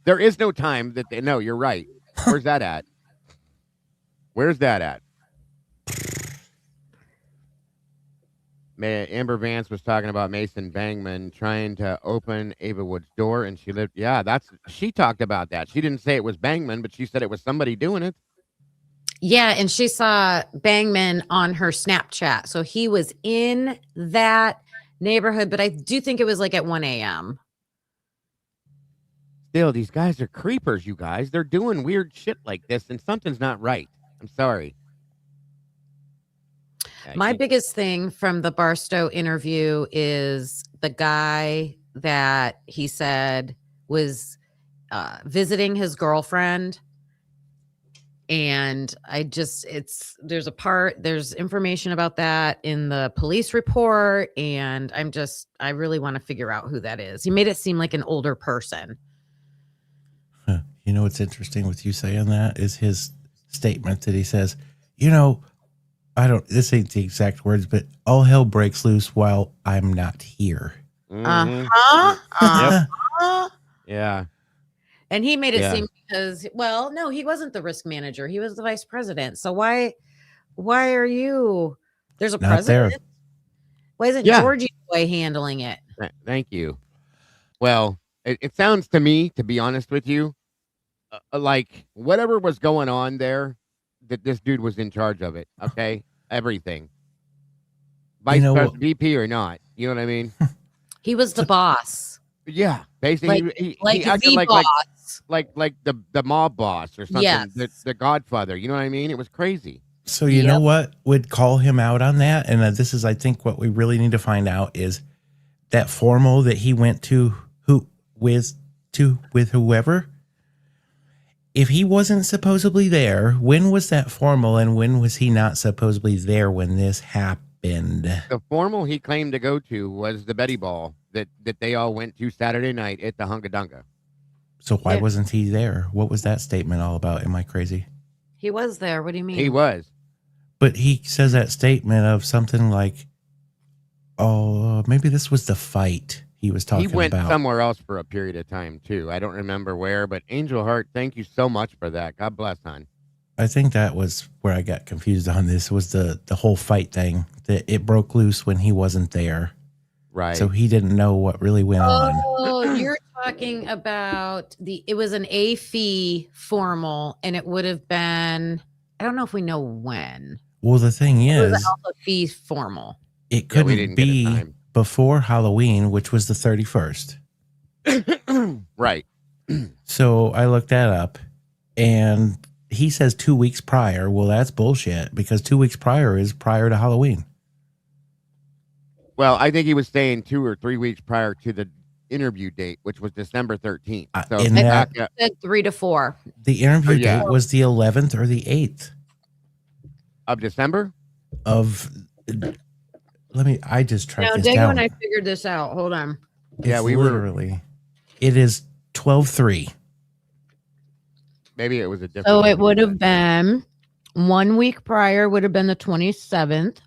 There is no time that they know. You're right. Where's that at? Where's that at? Amber Vance was talking about Mason Bangman trying to open Ava Wood's door, and she lived. Yeah, she talked about that. She didn't say it was Bangman, but she said it was somebody doing it. Yeah, and she saw Bangman on her Snapchat. So he was in that neighborhood, but I do think it was like at 1 a.m. Still, these guys are creepers, you guys. They're doing weird shit like this, and something's not right. I'm sorry. My biggest thing from the Barstow interview is the guy that he said was visiting his girlfriend. And there's information about that in the police report. And I really want to figure out who that is. He made it seem like an older person. Huh. You know, what's interesting with you saying that is his statement that he says, this ain't the exact words, but all hell breaks loose while I'm not here. Yeah. And he made it seem because, well, no, he wasn't the risk manager. He was the vice president. So why are you? There's a president. There. Why isn't Georgie Boy handling it? Thank you. Well, it sounds to me, to be honest with you, like whatever was going on there, that this dude was in charge of it. Okay, everything. Vice president, VP or not, you know what I mean? He was the boss. Yeah, basically, he acted like the mob boss or something. Yes. The Godfather. You know what I mean? It was crazy. So you know what would call him out on that, and this is, I think, what we really need to find out is that formal that he went to with whoever. If he wasn't supposedly there, when was that formal, and when was he not supposedly there when this happened? The formal he claimed to go to was the Betty Ball that they all went to Saturday night at the Hungadunga. So why wasn't he there? What was that statement all about? Am I crazy? He was there. What do you mean? He was. But he says that statement of something like, oh, maybe this was the fight he was talking about. He went somewhere else for a period of time, too. I don't remember where, but Angel Heart, thank you so much for that. God bless, hon. I think that was where I got confused on this was the whole fight thing that it broke loose when he wasn't there. Right. So he didn't know what really went on. Oh, you're talking about it was an A fee formal, and it would have been, I don't know if we know when. Well, the thing It was an is, alpha fee formal. it Yeah, we couldn't didn't get a be time. before Halloween, which was the 31st. Right. So I looked that up, and he says 2 weeks prior. Well, that's bullshit because 2 weeks prior is prior to Halloween. Well, I think he was saying 2 or 3 weeks prior to the interview date, which was December 13th. So in that- back up- Said 3 to 4. The interview yeah. date was the 11th or the 8th of December. of. I just tracked Now, this Diego down. and I figured this out. Hold on. Yeah, It's we were- literally. It is 12/3. Maybe it was a different. So it would have been 1 week prior, would have been the 27th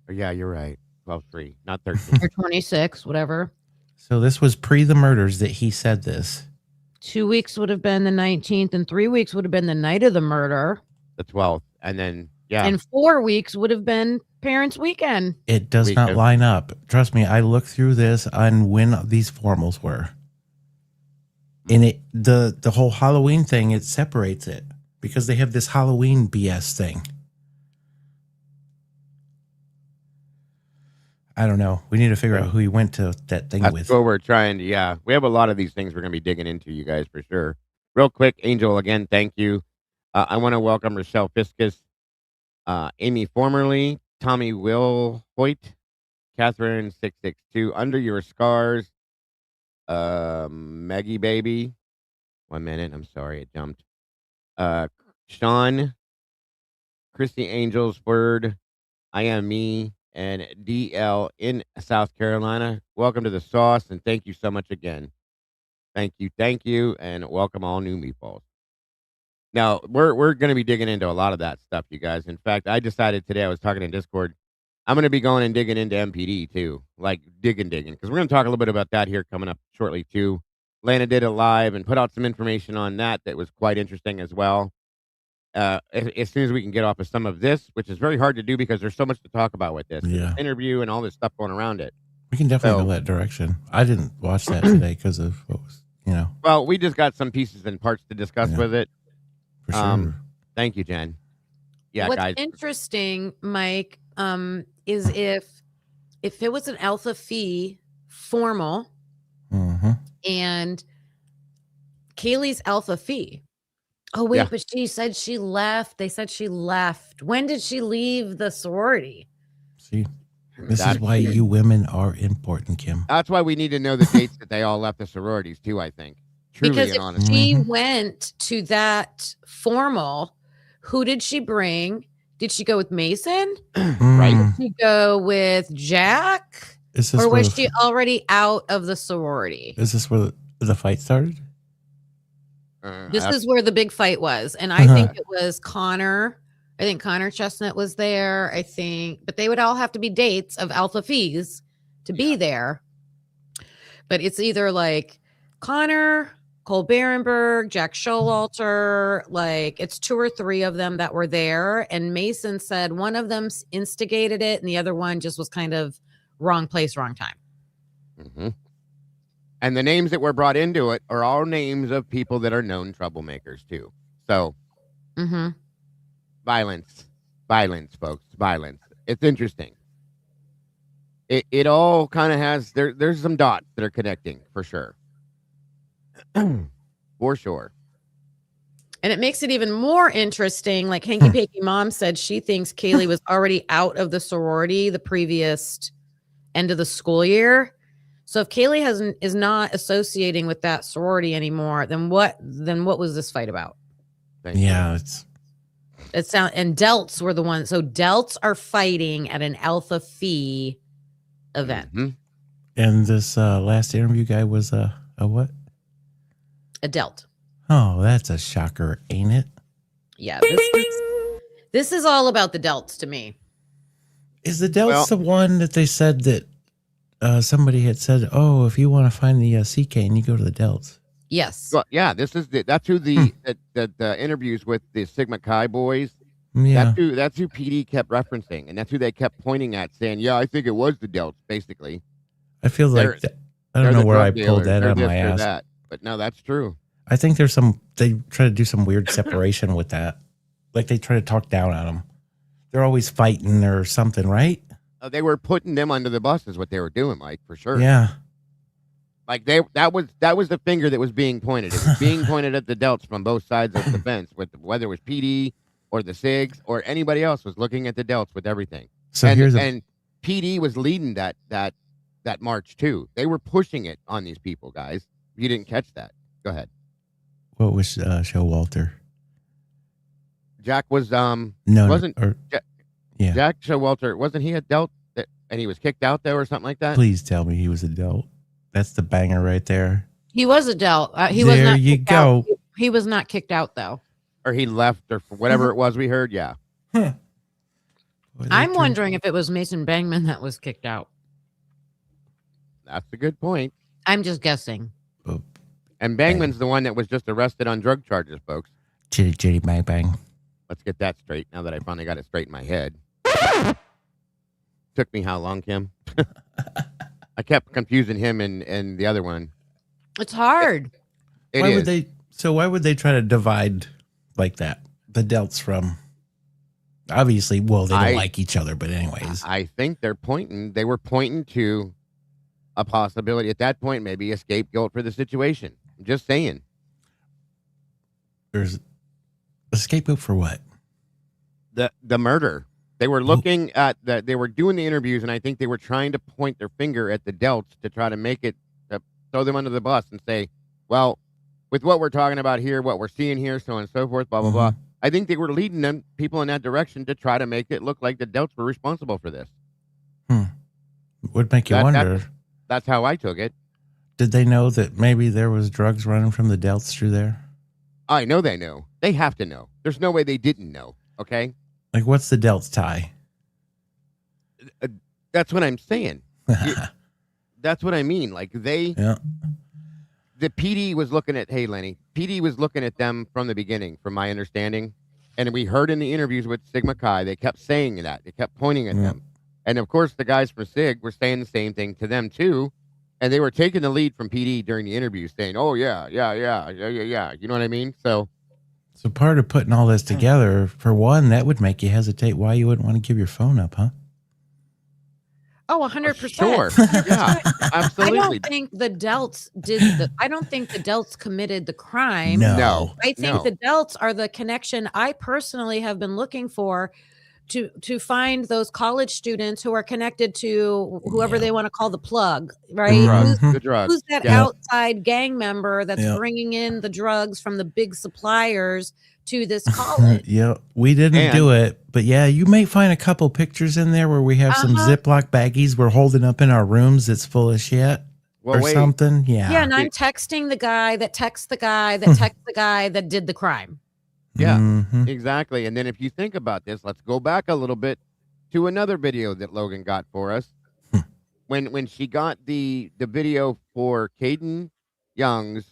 Oh, yeah, you're right. 12/3, not 13. or 26th, whatever. So this was pre the murders that he said this. 2 weeks would have been the 19th, and 3 weeks would have been the night of the murder. The 12th, and then yeah, And 4 weeks would have been Parents' Weekend. It does Week not of- line up. Trust me, I looked through this on when these formals were. And it the whole Halloween thing, it separates it because they have this Halloween BS thing. I don't know. We need to figure out who he went to that thing that's with. what we're trying to. Yeah, we have a lot of these things we're going to be digging into, you guys, for sure. Real quick, Angel, again, thank you. I want to welcome Rochelle Fiscus, Amy Formerly, Tommy Will Hoyt, Catherine 662, Under Your Scars, Maggie Baby. 1 minute, I'm sorry, it jumped. Sean, Christy Angels Word, I Am Me, and DL in South Carolina. Welcome to the sauce, and thank you so much again. Thank you, and welcome all new meatballs. Now, we're going to be digging into a lot of that stuff, you guys. In fact, I decided today, I was talking in Discord, I'm going to be going and digging into MPD, too. Like, digging, because we're going to talk a little bit about that here coming up shortly, too. Lana did a live and put out some information on that was quite interesting as well. As soon as we can get off of some of this, which is very hard to do because there's so much to talk about with this Yeah. interview and all this stuff going around it. We can definitely go that direction. I didn't watch that today because of what was, Well, we just got some pieces and parts to discuss Yeah. with it. for sure. Thank you, Jen. Yeah, What's guys. interesting, Mike, is if it was an alpha fee formal Mm-hmm. and Kaylee's alpha fee. Oh, wait, Yeah. but she said she left. They said she left. When did she leave the sorority? See, this That's is why you women are important, Kim. That's why we need to know the dates that they all left the sororities, too, I think. Truly Because and if honestly. she Mhm. went to that formal, who did she bring? Did she go with Mason? Right. Mm. Did she go with Jack? Is this Or where was the- she already out of the sorority? Is this where the fight started? This is where the big fight was. And I think it was Connor. I think Connor Chestnut was there. But they would all have to be dates of alpha fees to be there. But it's either like Connor, Cole Berenberg, Jack Showalter, like it's 2 or 3 of them that were there. And Mason said one of them instigated it and the other one just was kind of wrong place, wrong time. Mm-hmm. And the names that were brought into it are all names of people that are known troublemakers, too. So, Mm-hmm. violence, folks, violence. It's interesting. It all kind of has, there's some dots that are connecting, for sure. For sure. And it makes it even more interesting. Like Hanky Panky Mom said, she thinks Kaylee was already out of the sorority the previous end of the school year. So if Kaylee is not associating with that sorority anymore, then what was this fight about? Thank you. Yeah, And Delts were the ones. So Delts are fighting at an alpha fee event. Mhm. and this last interview guy was a what? A Delt. Oh, that's a shocker, ain't it? Yeah. This is all about the Delts to me. Is the Delts Well- the one that they said that somebody had said, oh, if you want to find the CK and you go to the Delts? Yes. Well, yeah, that's who the interviews with the Sigma Chi boys. Yeah. That's who PD kept referencing, and that's who they kept pointing at, saying, "Yeah, I think it was the Delts." Basically, I feel they're like I don't they're know the where I drug pulled dealers. that They're out of this, my they're ass. that. But no, that's true. I think they try to do some weird separation with that. Like they try to talk down on them. They're always fighting or something, right? They were putting them under the bus, is what they were doing, Mike, for sure. Yeah. Like that was the finger that was being pointed. It was being pointed at the Delts from both sides of the fence, whether it was PD or the SIGs or anybody else was looking at the Delts with everything. So and PD was leading that march too. They were pushing it on these people, guys. You didn't catch that. Go ahead. What was Showalter? Jack was wasn't yeah. Jack Showalter, wasn't he a Delt and he was kicked out there or something like that? Please tell me he was a Delt. That's the banger right there. He was a Delt. He there was not you kicked go. out. He was not kicked out though. Or he left or whatever it was we heard. Yeah. Huh. I'm wondering if it was Mason Bangman that was kicked out. That's a good point. I'm just guessing. Oh, and Bangman's the one that was just arrested on drug charges, folks. Chitty bang bang. Let's get that straight now that I finally got it straight in my head. Took me how long, Kim? I kept confusing him and the other one. It's hard. Why would they try to divide like that? The Delts from obviously, well, they don't like each other, but anyways. I think they were pointing to a possibility at that point, maybe a scapegoat for the situation. I'm just saying. There's a scapegoat for what? The murder. They were looking at they were doing the interviews, and I think they were trying to point their finger at the Delts to try to make it, to throw them under the bus and say, well, with what we're talking about here, what we're seeing here, so on and so forth, blah, blah, blah. I think they were leading people in that direction to try to make it look like the Delts were responsible for this. Would make you wonder. That's how I took it. Did they know that maybe there was drugs running from the Delts through there? I know they know. They have to know. There's no way they didn't know. Okay. Like, what's the Delts tie? That's what I'm saying. That's what I mean. Like the PD was looking at, hey, Lenny, PD was looking at them from the beginning, from my understanding. And we heard in the interviews with Sigma Chi, they kept saying that. They kept pointing at them. And of course, the guys from SIG were saying the same thing to them too. And they were taking the lead from PD during the interview, saying, oh, yeah. You know what I mean? So part of putting all this together, for one, that would make you hesitate why you wouldn't want to give your phone up, huh? Oh, 100%. Sure. Yeah, absolutely. I don't think the Delts I don't think the Delts committed the crime. No. I think the Delts are the connection I personally have been looking for to find those college students who are connected to whoever they want to call the plug, right? The drugs. Who's that outside gang member that's bringing in the drugs from the big suppliers to this college? We didn't do it, but you may find a couple pictures in there where we have some Ziploc baggies we're holding up in our rooms that's full of shit something. Yeah, and I'm texting the guy that texts the guy that texts the guy that did the crime. Yeah, exactly. And then if you think about this, let's go back a little bit to another video that Logan got for us. When she got the video for Caden Young's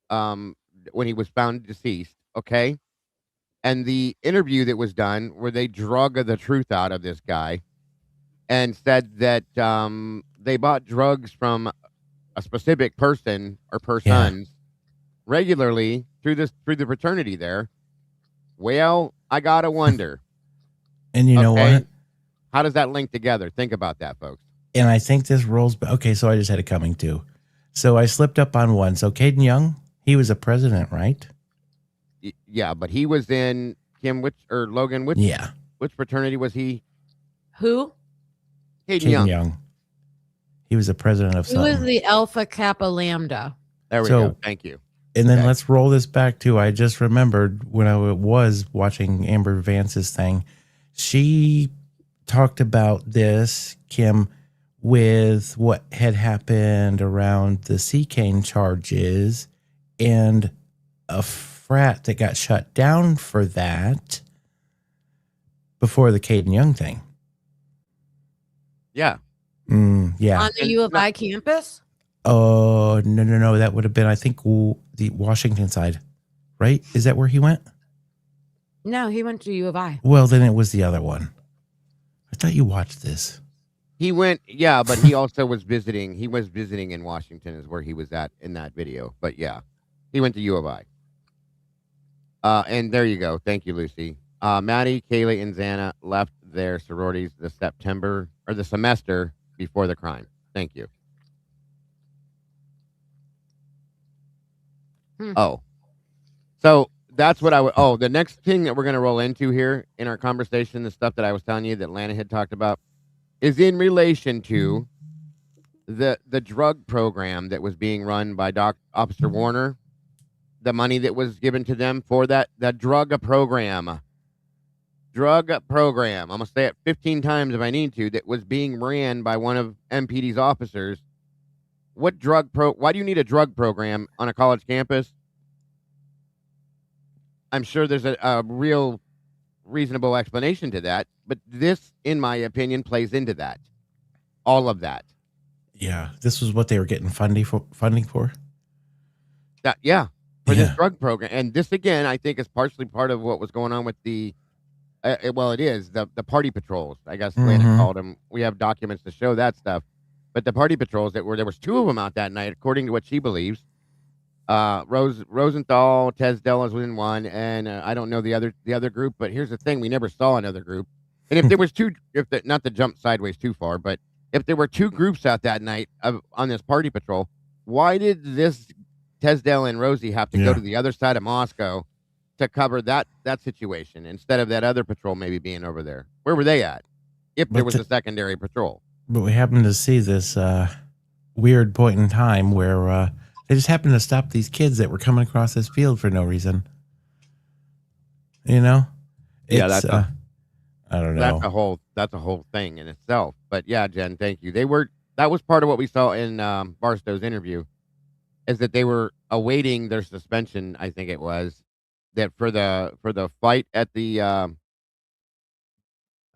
when he was found deceased, okay? And the interview that was done where they drug the truth out of this guy and said that they bought drugs from a specific person or persons regularly through the fraternity there. Well, I gotta wonder. And you know what? How does that link together? Think about that, folks. And I think this rolls back. Okay, so I just had it coming too. So I slipped up on one. So Caden Young, he was a president, right? Yeah, but he was in Logan, which fraternity was he? Who? Caden Young. He was the president of something. He was the Alpha Kappa Lambda. There we go. Thank you. And then let's roll this back to, I just remembered when I was watching Amber Vance's thing, she talked about this, Kim, with what had happened around the C-Cane charges and a frat that got shut down for that before the Caden Young thing. Yeah. Yeah. On the U of I campus? Oh, no. That would have been, I think, the Washington side, right? Is that where he went? No, he went to U of I. Well, then it was the other one. I thought you watched this. He went, yeah, but he also was visiting. He was visiting in Washington, is where he was at in that video. But yeah, he went to U of I. And there you go. Thank you, Lucy. Maddie, Kaylee, and Xana left their sororities the semester before the crime. Thank you. Oh, so that's what the next thing that we're going to roll into here in our conversation, the stuff that I was telling you that Lana had talked about, is in relation to the drug program that was being run by Officer Warner, the money that was given to them for that drug program. I'm going to say it 15 times if I need to, that was being ran by one of MPD's officers. Why do you need a drug program on a college campus? I'm sure there's a real reasonable explanation to that, but this, in my opinion, plays into that. All of that. Yeah, this was what they were getting funding for. This drug program. And this, again, I think is partially part of what was going on with the it is the party patrols, I guess Lana called them. We have documents to show that stuff. But the party patrols there was 2 of them out that night, according to what she believes. Rosenthal, Tesdell was in one, and I don't know the other group. But here's the thing: we never saw another group. And if there was not to jump sideways too far, but if there were 2 groups out that night on this party patrol, why did this Tesdell and Rosie have to go to the other side of Moscow to cover that situation instead of that other patrol maybe being over there? Where were they at if there was a secondary patrol? But we happened to see this weird point in time where they just happened to stop these kids that were coming across this field for no reason. You know? I don't know. That's a whole thing in itself. But yeah, Jen, thank you. That was part of what we saw in Barstow's interview, is that they were awaiting their suspension. I think it was that for the fight at the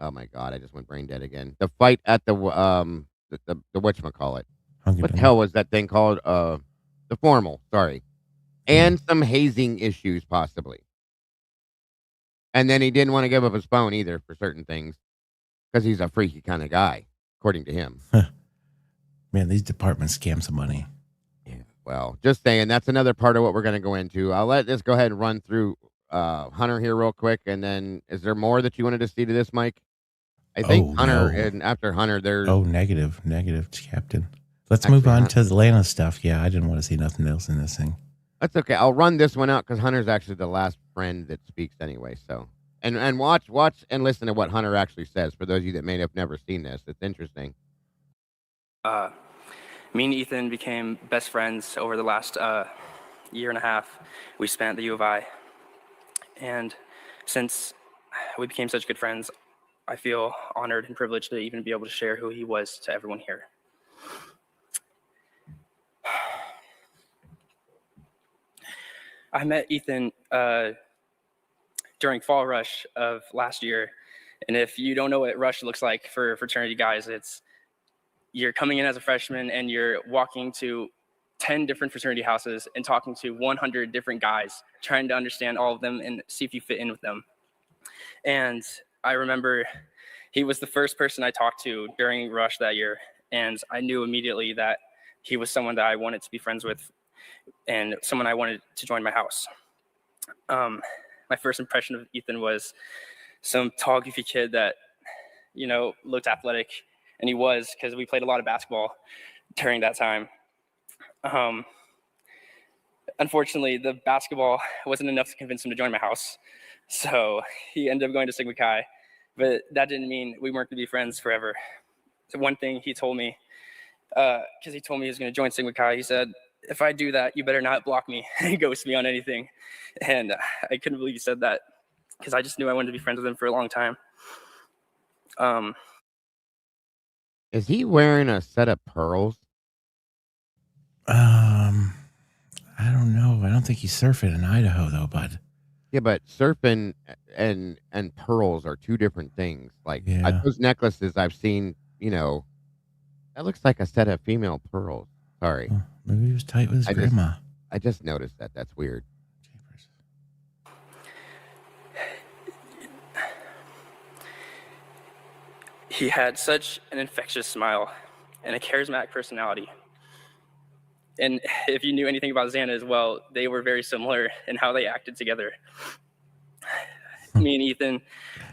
oh my God, I just went brain dead again. The fight at the whatchamacallit. What the hell was that thing called? The formal, sorry. And some hazing issues possibly. And then he didn't want to give up his phone either for certain things, because he's a freaky kind of guy, according to him. Man, these departments scam some money. Yeah, well, just saying, that's another part of what we're going to go into. I'll let this go ahead and run through Hunter here real quick, and then is there more that you wanted to see to this, Mike? I think Hunter, and after Hunter, there's... Oh, negative, Captain. Let's move on to the Lana stuff. Yeah, I didn't want to see nothing else in this thing. That's okay. I'll run this one out because Hunter's actually the last friend that speaks anyway. So, and watch and listen to what Hunter actually says. For those of you that may have never seen this, it's interesting. Me and Ethan became best friends over the last year and a half we spent at the U of I. And since we became such good friends, I feel honored and privileged to even be able to share who he was to everyone here. I met Ethan during Fall Rush of last year. And if you don't know what Rush looks like for fraternity guys, you're coming in as a freshman and you're walking to 10 different fraternity houses and talking to 100 different guys, trying to understand all of them and see if you fit in with them. And I remember he was the first person I talked to during Rush that year. And I knew immediately that he was someone that I wanted to be friends with and someone I wanted to join my house. My first impression of Ethan was some tall, goofy kid that, looked athletic. And he was, because we played a lot of basketball during that time. Unfortunately, the basketball wasn't enough to convince him to join my house. So he ended up going to Sigma Chi. But that didn't mean we weren't going to be friends forever. So one thing he told me, because he told me he was going to join Sigma Chi, he said, if I do that, you better not block me and ghost me on anything. And I couldn't believe he said that, because I just knew I wanted to be friends with him for a long time. Is he wearing a set of pearls? I don't know. I don't think he's surfing in Idaho though, bud. Yeah, but surfing and pearls are 2 different things. Like those necklaces I've seen, that looks like a set of female pearls. Sorry. Maybe he was tight with his grandma. I just noticed that. That's weird. He had such an infectious smile and a charismatic personality. And if you knew anything about Xana as well, they were very similar in how they acted together. Me and Ethan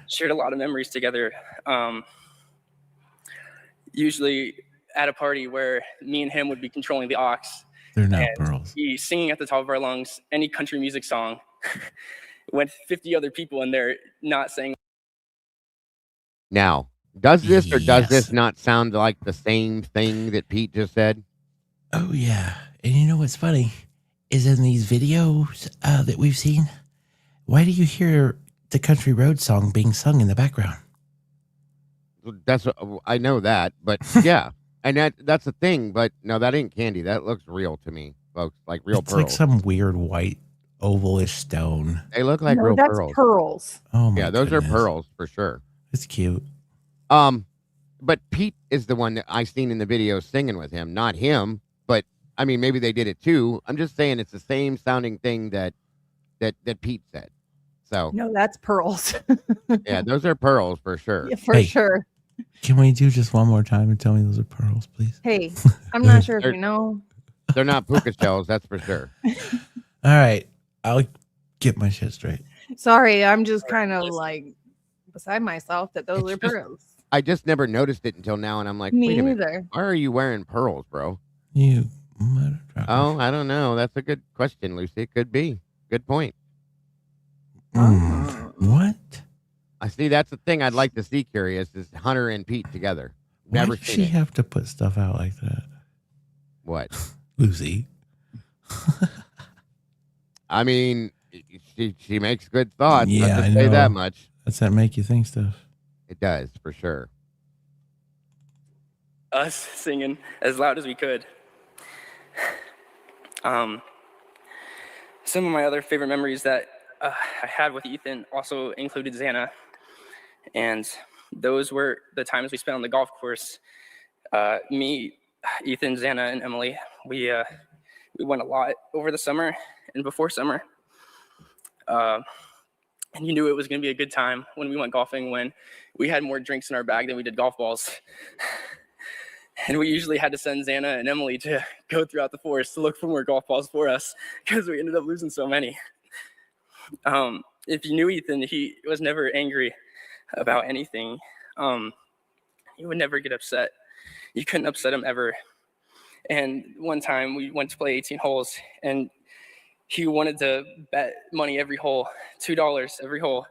shared a lot of memories together. Usually at a party where me and him would be controlling the aux. They're not pearls. Be singing at the top of our lungs any country music song with 50 other people in there not saying. Now, does this or does this not sound like the same thing that Pete just said? Oh, yeah. And you know what's funny is in these videos that we've seen, why do you hear the country road song being sung in the background? That's I know that, but yeah. And that's the thing, but no, that ain't candy. That looks real to me, folks. Like real it's pearls. Like some weird white ovalish stone. They look like real that's pearls. pearls. Oh my those goodness. are pearls for sure. It's cute. But Pete is the one that I seen in the video singing with him, not him. But I mean, maybe they did it too. I'm just saying it's the same sounding thing that Pete said. So no, that's pearls. Yeah, those are pearls for sure. Yeah, for sure. Can we do just one more time and tell me those are pearls, please? Hey, I'm not sure if you know. They're not puka shells, that's for sure. All right, I'll get my shit straight. Sorry, I'm just kind of like beside myself that those are pearls. I just never noticed it until now, and I'm like, Me wait a minute. neither. Why are you wearing pearls, bro? You. Oh, I don't know. That's a good question, Lucy. It could be. Good point. What? I see. That's the thing I'd like to see. Curious is Hunter and Pete together. Why Never does seen she it. have to put stuff out like that? What? Lucy. I mean, she makes good thoughts. Yeah, I'll I just say know. that much. Does that make you think stuff? It does, for sure. Us singing as loud as we could. Some of my other favorite memories that I had with Ethan also included Xana, and those were the times we spent on the golf course. Me, Ethan, Xana, and Emily, we went a lot over the summer and before summer. And you knew it was going to be a good time when we went golfing, when we had more drinks in our bag than we did golf balls. And we usually had to send Xana and Emily to go throughout the forest to look for more golf balls for us because we ended up losing so many. If you knew Ethan, he was never angry about anything. He would never get upset. You couldn't upset him ever. And one time we went to play 18 holes, and he wanted to bet money every hole, $2 every hole.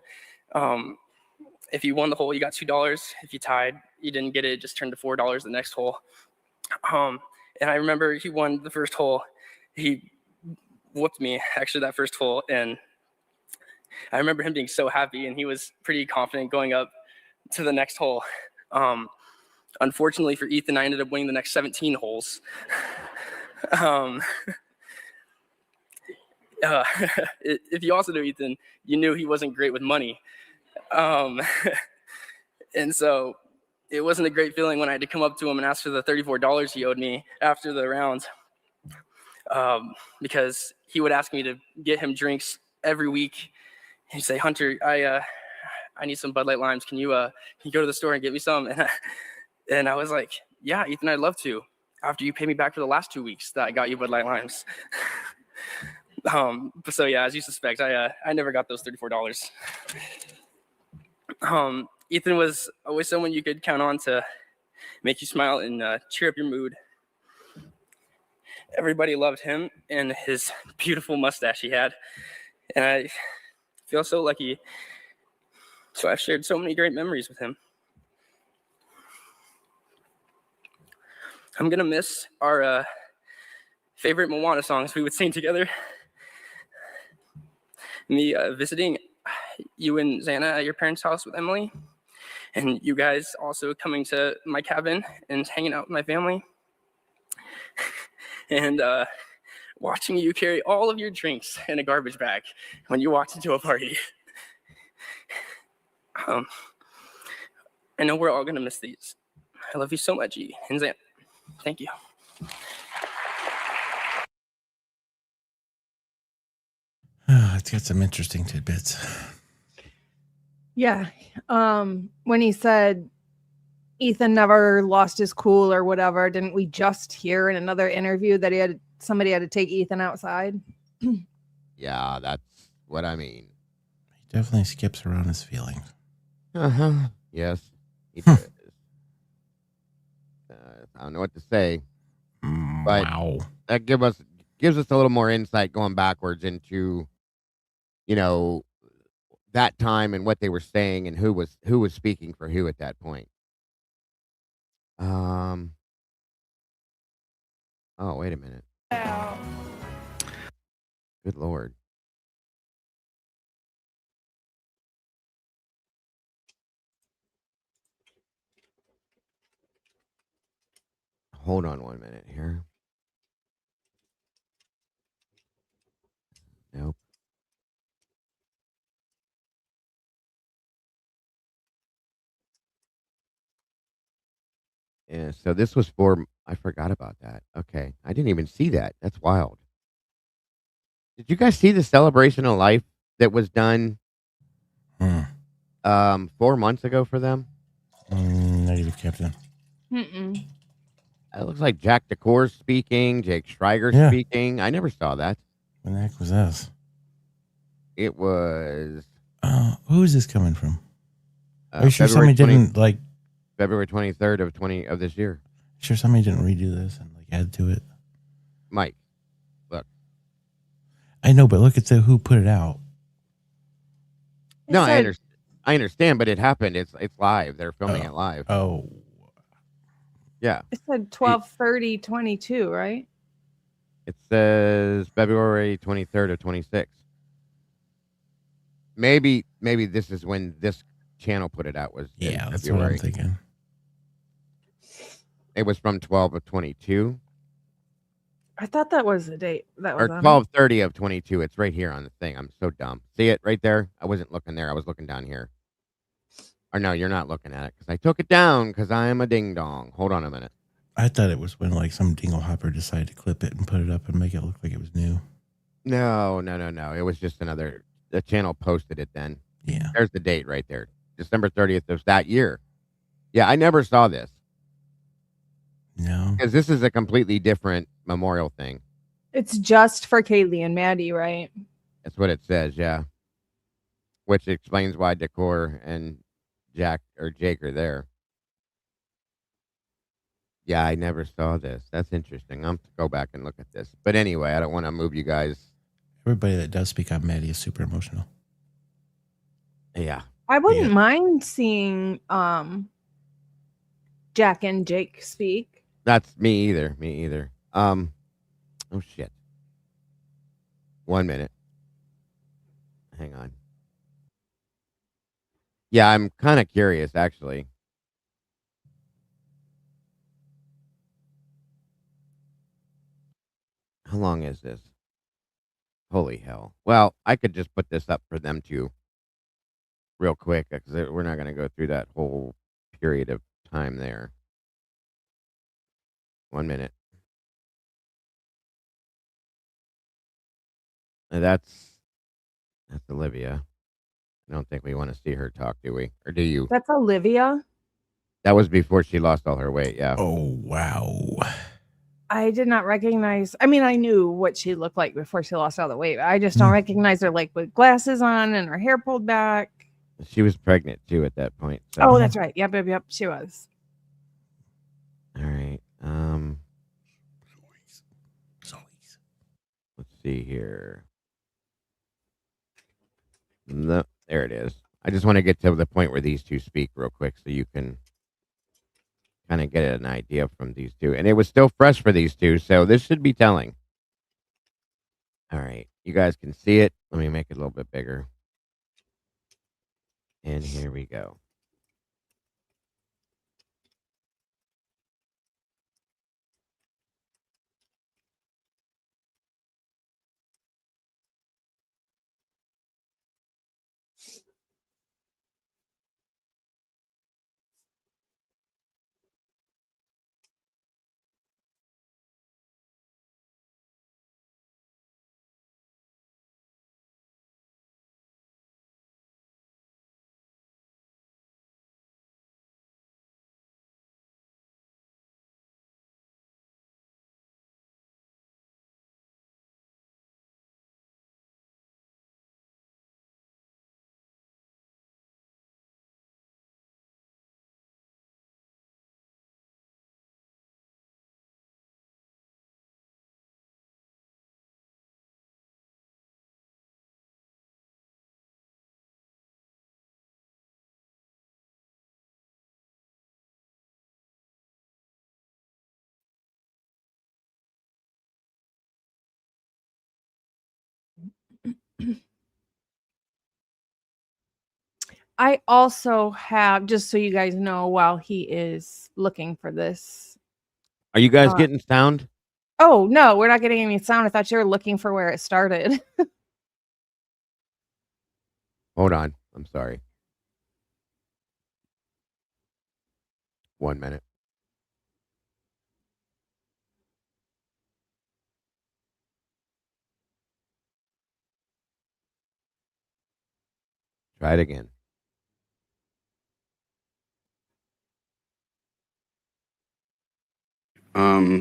If you won the hole, you got $2. If you tied, you didn't get it, it just turned to $4 the next hole. And I remember he won the first hole. He whooped me, actually, that first hole. And I remember him being so happy, and he was pretty confident going up to the next hole. Unfortunately for Ethan, I ended up winning the next 17 holes. If you also knew Ethan, you knew he wasn't great with money. And so it wasn't a great feeling when I had to come up to him and ask for the $34 he owed me after the round, because he would ask me to get him drinks every week. He'd say, "Hunter, I need some Bud Light Limes. Can you go to the store and get me some?" And I was like, "Yeah, Ethan, I'd love to. After you pay me back for the last 2 weeks that I got you Bud Light Limes." So yeah, as you suspect, I never got those $34. Ethan was always someone you could count on to make you smile and cheer up your mood. Everybody loved him and his beautiful mustache he had, and I feel so lucky. So I've shared so many great memories with him. I'm gonna miss our favorite Moana songs we would sing together. Me visiting you and Xana at your parents' house with Emily, and you guys also coming to my cabin and hanging out with my family, and watching you carry all of your drinks in a garbage bag when you walked into a party. I know we're all gonna miss these. I love you so much, E and Xana. Thank you. It's got some interesting tidbits. Yeah. When he said Ethan never lost his cool or whatever, didn't we just hear in another interview that somebody had to take Ethan outside? Yeah, that's what I mean. He definitely skips around his feelings. Uh-huh. Yes, he does. I don't know what to say, but Wow. that gives us a little more insight going backwards into, you know, that time and what they were saying and who was speaking for who at that point. Um. Oh, wait a minute. Good Lord. Hold on 1 minute here. Nope. Yeah, so this was for I forgot about that. Okay. I didn't even see that. That's wild. Did you guys see the celebration of life that was done 4 months ago for them? Negative, Captain. Mm-mm. It looks like Jack DeCour's speaking, Jake Schreiger's Yeah. speaking. I never saw that. When the heck was this? It was Who is this coming from? Are you sure February somebody 20 didn't like? February 23rd of this year. Sure somebody didn't redo this and like add to it. Mike, look. I know, but look at who put it out. No, I understand, but it happened. It's live. They're filming it live. Oh. Yeah. It said 12/30/22, right? It says February 23rd of 26. Maybe this is when this channel put it out was in Yeah, that's February. what I'm thinking. It was from 12 of 22 I thought that was the date that was or on 12:30 of 22. It's right here on the thing. I'm so dumb. See it right there? I wasn't looking there. I was looking down here. Or no, you're not looking at it because I took it down because I am a ding dong. Hold on a minute. I thought it was when like some dingle hopper decided to clip it and put it up and make it look like it was new. No. It was just the channel posted it then. Yeah. There's the date right there. December 30th of that year. Yeah, I never saw this. No. Because this is a completely different memorial thing. It's just for Kaylee and Maddie, right? That's what it says, yeah. Which explains why Decor and Jake are there. Yeah, I never saw this. That's interesting. I'm to go back and look at this. But anyway, I don't want to move you guys. Everybody that does speak on Maddie is super emotional. Yeah. I wouldn't mind seeing Jack and Jake speak. That's me either. Oh shit. 1 minute. Hang on. Yeah, I'm kind of curious actually. How long is this? Holy hell. Well, I could just put this up for them to real quick because we're not going to go through that whole period of time there. 1 minute. That's Olivia. I don't think we want to see her talk, do we? Or do you? That's Olivia. That was before she lost all her weight, yeah. Oh, wow. I did not recognize. I mean, I knew what she looked like before she lost all the weight. I just don't recognize her, like with glasses on and her hair pulled back. She was pregnant too at that point. So. Oh, that's right. Yep. She was. All right. Let's see here. No, there it is. I just want to get to the point where these two speak real quick so you can kind of get an idea from these two. And it was still fresh for these two, so this should be telling. All right. You guys can see it. Let me make it a little bit bigger. And here we go. I also have, just so you guys know, while he is looking for this. Are you guys getting sound? Oh, no, we're not getting any sound. I thought you were looking for where it started. Hold on. I'm sorry. 1 minute. Try it again.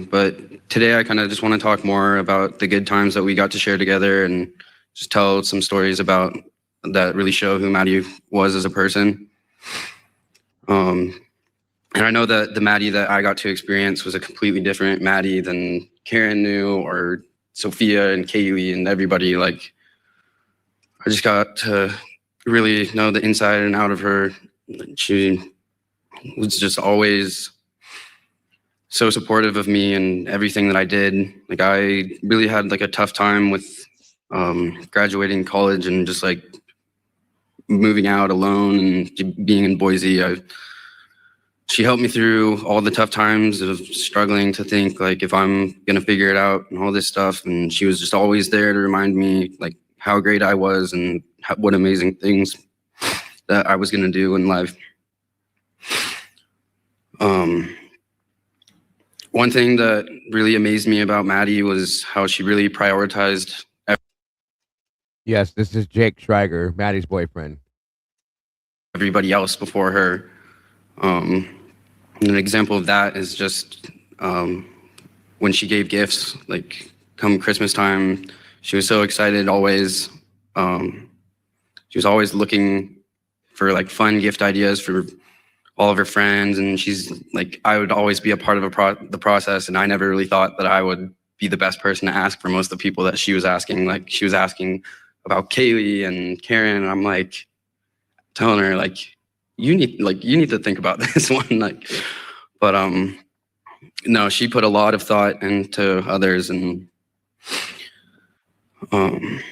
But today I kind of just want to talk more about the good times that we got to share together and just tell some stories about that really show who Maddie was as a person. And I know that the Maddie that I got to experience was a completely different Maddie than Karen knew, or Sophia and Kaylee and everybody. Like, I just got to really know the inside and out of her. She was just always so supportive of me and everything that I did. Like, I really had like a tough time with graduating college and just like moving out alone and being in Boise. She helped me through all the tough times of struggling to think like if I'm gonna figure it out and all this stuff. And she was just always there to remind me like how great I was and what amazing things that I was gonna do in life. One thing that really amazed me about Maddie was how she really prioritized. Yes, this is Jake Schreiger, Maddie's boyfriend. Everybody else before her. An example of that is just when she gave gifts, like come Christmas time, she was so excited always. She was always looking for like fun gift ideas for all of her friends, and she's like, I would always be a part of the process, and I never really thought that I would be the best person to ask for most of the people that she was asking. Like, she was asking about Kaylee and Karen, and I'm like telling her like, you need to think about this one. Like, but no, she put a lot of thought into others, and it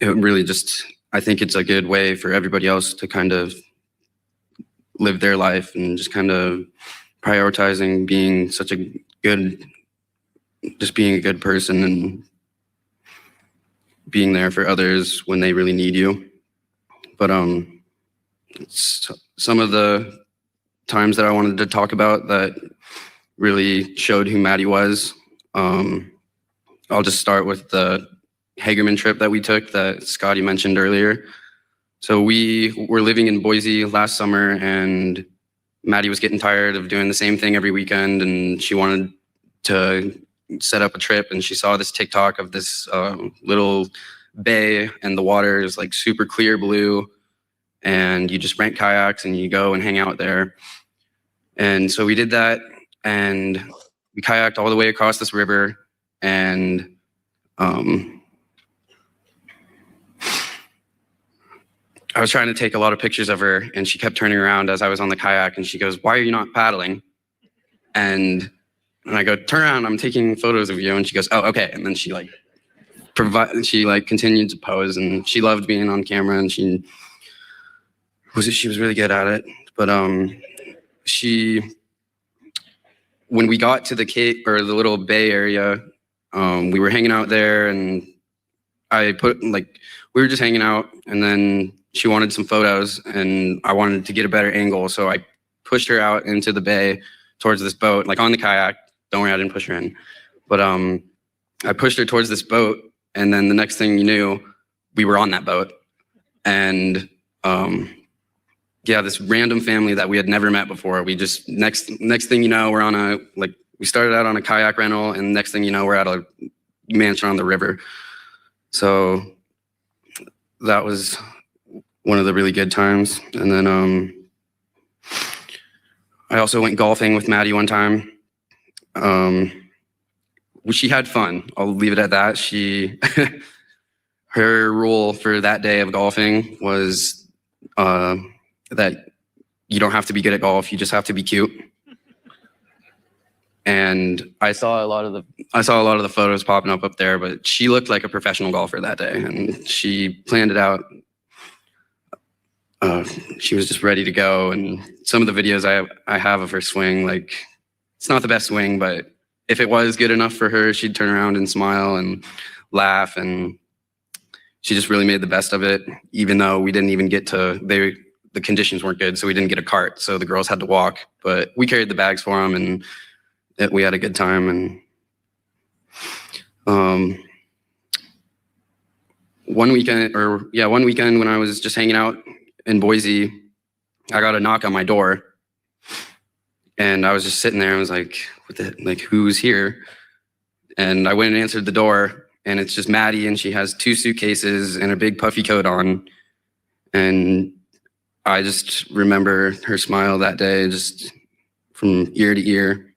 really just, I think it's a good way for everybody else to kind of live their life and just kind of prioritizing being such a good, just being a good person and being there for others when they really need you. But some of the times that I wanted to talk about that really showed who Maddie was. I'll just start with the Hagerman trip that we took that Scotty mentioned earlier. So we were living in Boise last summer, and Maddie was getting tired of doing the same thing every weekend, and she wanted to set up a trip, and she saw this TikTok of this little bay, and the water is like super clear blue, and you just rent kayaks and you go and hang out there. And so we did that, and we kayaked all the way across this river, and I was trying to take a lot of pictures of her, and she kept turning around as I was on the kayak, and she goes, "Why are you not paddling?" And I go, "Turn around, I'm taking photos of you." And she goes, "Oh, okay." And then she continued to pose, and she loved being on camera, and she was really good at it. But when we got to the cape or the little bay area, we were hanging out there, and we were just hanging out, and then she wanted some photos, and I wanted to get a better angle, so I pushed her out into the bay towards this boat, like on the kayak. Don't worry, I didn't push her in, but I pushed her towards this boat, and then the next thing you knew, we were on that boat, and this random family that we had never met before. We just next thing you know, we're we started out on a kayak rental, and next thing you know, we're at a mansion on the river. So that was one of the really good times. And then I also went golfing with Maddie one time. She had fun. I'll leave it at that. Her rule for that day of golfing was that you don't have to be good at golf. You just have to be cute. and I saw a lot of the photos popping up there, but she looked like a professional golfer that day, and she planned it out. She was just ready to go, and some of the videos I have of her swing, like, it's not the best swing, but if it was good enough for her, she'd turn around and smile and laugh, and she just really made the best of it, even though we didn't even get to, the conditions weren't good, so we didn't get a cart, so the girls had to walk, but we carried the bags for them, and we had a good time. And one weekend when I was just hanging out in Boise, I got a knock on my door, and I was just sitting there. I was like, who's here? And I went and answered the door, and it's just Maddie, and she has 2 suitcases and a big puffy coat on. And I just remember her smile that day, just from ear to ear.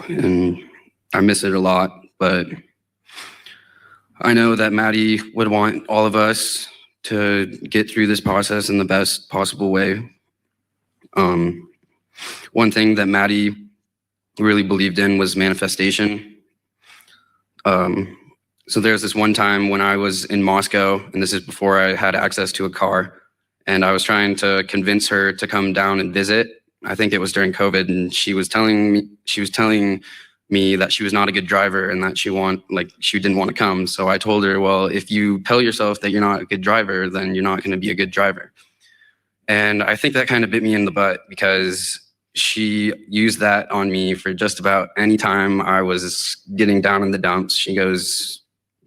And I miss it a lot, but I know that Maddie would want all of us to get through this process in the best possible way. One thing that Maddie really believed in was manifestation. So there's this one time when I was in Moscow, and this is before I had access to a car, and I was trying to convince her to come down and visit. I think it was during COVID, and she was telling me that she was not a good driver and that she didn't want to come. So I told her, well, if you tell yourself that you're not a good driver, then you're not going to be a good driver. And I think that kind of bit me in the butt, because she used that on me for just about any time I was getting down in the dumps. She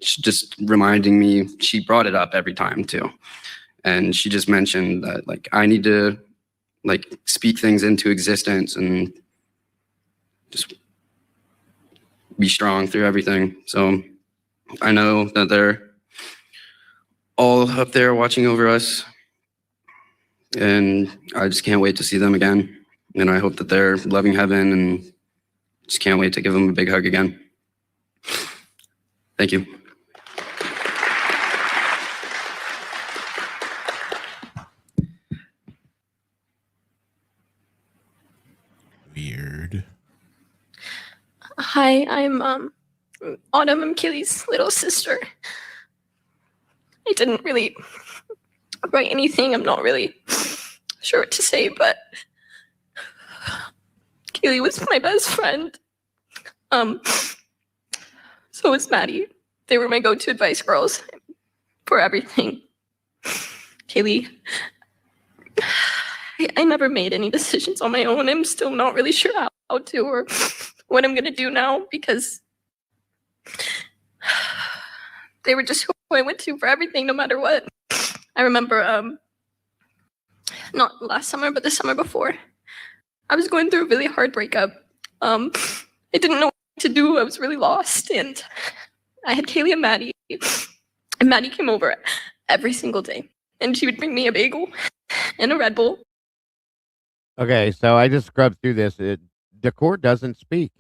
just reminding me, she brought it up every time too. And she just mentioned that, like, I need to, like, speak things into existence and just be strong through everything. So I know that they're all up there watching over us, and I just can't wait to see them again. And I hope that they're loving heaven, and just can't wait to give them a big hug again. Thank you. Weird. Hi, I'm Autumn. I'm Kaylee's little sister. I didn't really write anything. I'm not really sure what to say, but Kaylee was my best friend. So was Maddie. They were my go-to advice girls for everything. Kaylee, I never made any decisions on my own. I'm still not really sure how to or what I'm gonna do now, because they were just who I went to for everything, no matter what. I remember, not last summer, but the summer before, I was going through a really hard breakup. I didn't know what to do. I was really lost, and I had Kaylee and Maddie, and Maddie came over every single day, and she would bring me a bagel and a Red Bull. Okay, so I just scrubbed through this. Decor doesn't speak.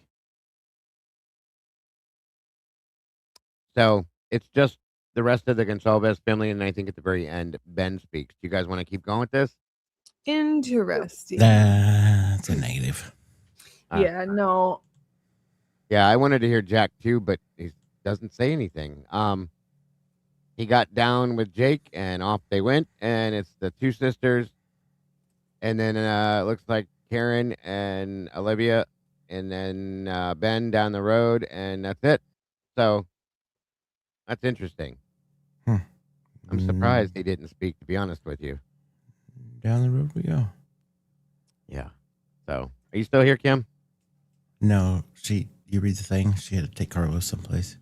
So it's just the rest of the Gonsalves family, and I think at the very end, Ben speaks. Do you guys want to keep going with this? Interesting. That's a negative. Yeah, no. Yeah, I wanted to hear Jack too, but he doesn't say anything. He got down with Jake, and off they went, and it's the 2 sisters, and then it looks like Karen and Olivia, and then Ben down the road, and that's it. So that's interesting. I'm surprised he didn't speak, to be honest with you. Down the road we go. Yeah. So, are you still here, Kim? No, you read the thing. She had to take Carlos someplace.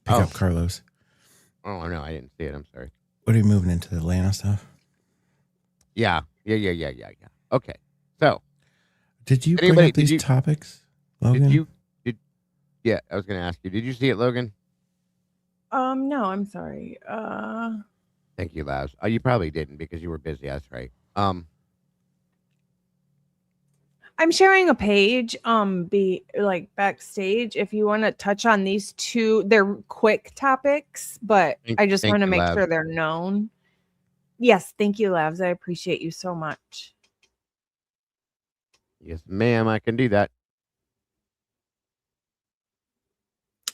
Pick up Carlos. Oh, no, I didn't see it. I'm sorry. What are you moving into, the Atlanta stuff? Yeah. Okay. So, did you bring up these topics, Logan? Yeah, I was going to ask you. Did you see it, Logan? No, I'm sorry. Thank you, Laz. Oh, you probably didn't because you were busy. That's right. I'm sharing a page, be like backstage. If you want to touch on these 2, they're quick topics, but I just want to make sure they're known. Yes, thank you, Labs. I appreciate you so much. Yes, ma'am, I can do that.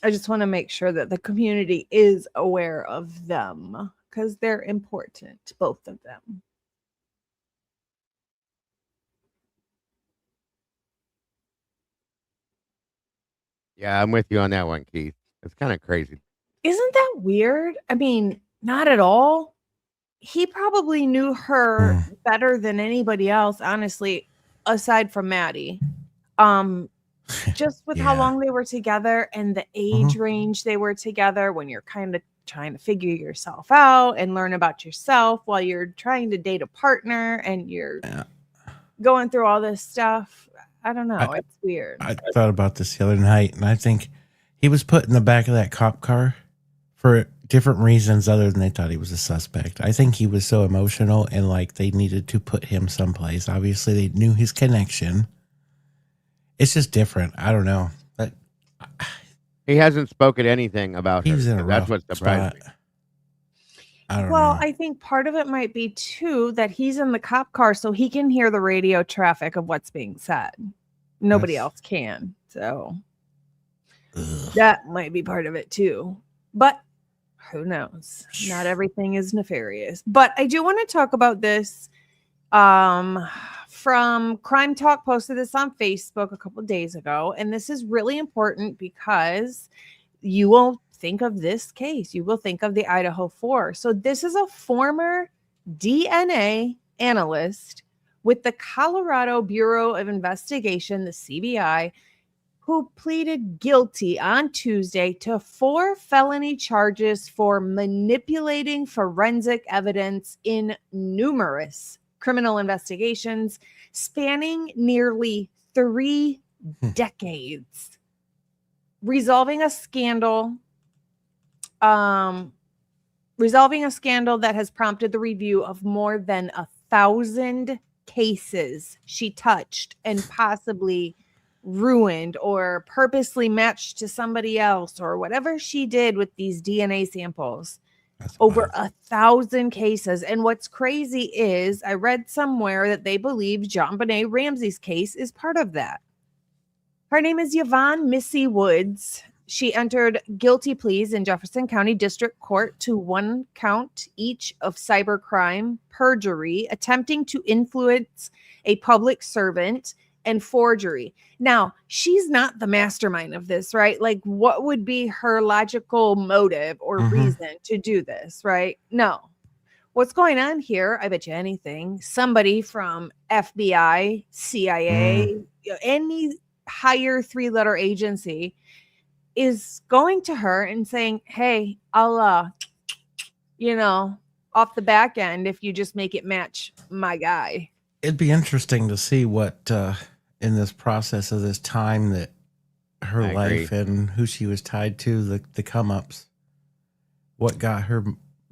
I just want to make sure that the community is aware of them because they're important, both of them. Yeah, I'm with you on that one, Keith. It's kind of crazy. Isn't that weird? I mean, not at all. He probably knew her better than anybody else, honestly, aside from Maddie. Just with how Yeah. long they were together and the age range they were together when you're kind of trying to figure yourself out and learn about yourself while you're trying to date a partner and you're going through all this stuff. I don't know. It's weird. I thought about this the other night, and I think he was put in the back of that cop car for different reasons other than they thought he was a suspect. I think he was so emotional and like they needed to put him someplace. Obviously, they knew his connection. It's just different. I don't know. But He hasn't spoken anything about he her. was in a That's rough what surprised spot. me. I don't Well, know. I think part of it might be too that he's in the cop car so he can hear the radio traffic of what's being said. Nobody else can. So that might be part of it too. But who knows? Not everything is nefarious. But I do want to talk about this from Crime Talk posted this on Facebook a couple of days ago. And this is really important because you will think of this case. You will think of the Idaho 4. So this is a former DNA analyst with the Colorado Bureau of Investigation, the CBI, who pleaded guilty on Tuesday to 4 felony charges for manipulating forensic evidence in numerous criminal investigations spanning nearly 3 decades. Resolving a scandal that has prompted the review of more than 1,000 cases she touched and possibly ruined or purposely matched to somebody else or whatever she did with these DNA samples. Over 1,000 cases. And what's crazy is I read somewhere that they believe JonBenet Ramsey's case is part of that. Her name is Yvonne Missy Woods. She entered guilty pleas in Jefferson County District Court to 1 count each of cybercrime, perjury, attempting to influence a public servant, and forgery. Now, she's not the mastermind of this, right? Like, what would be her logical motive or reason to do this, right? No. What's going on here? I bet you anything. Somebody from FBI, CIA, any higher 3-letter agency is going to her and saying, hey, I'll, off the back end if you just make it match my guy. It'd be interesting to see what in this process of this time that her life and who she was tied to, the come ups, what got her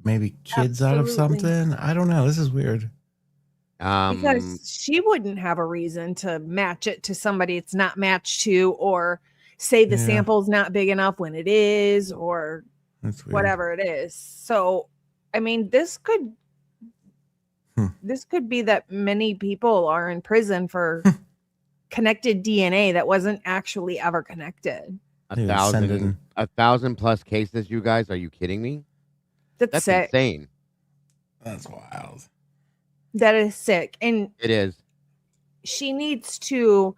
maybe kids out of something. I don't know. This is weird. Because she wouldn't have a reason to match it to somebody it's not matched to, or say the sample's not big enough when it is, or whatever it is. So, I mean, this could be that many people are in prison for connected DNA that wasn't actually ever connected. 1,000 plus cases, you guys. Are you kidding me? That's sick. Insane. That's wild. That is sick. And it is. She needs to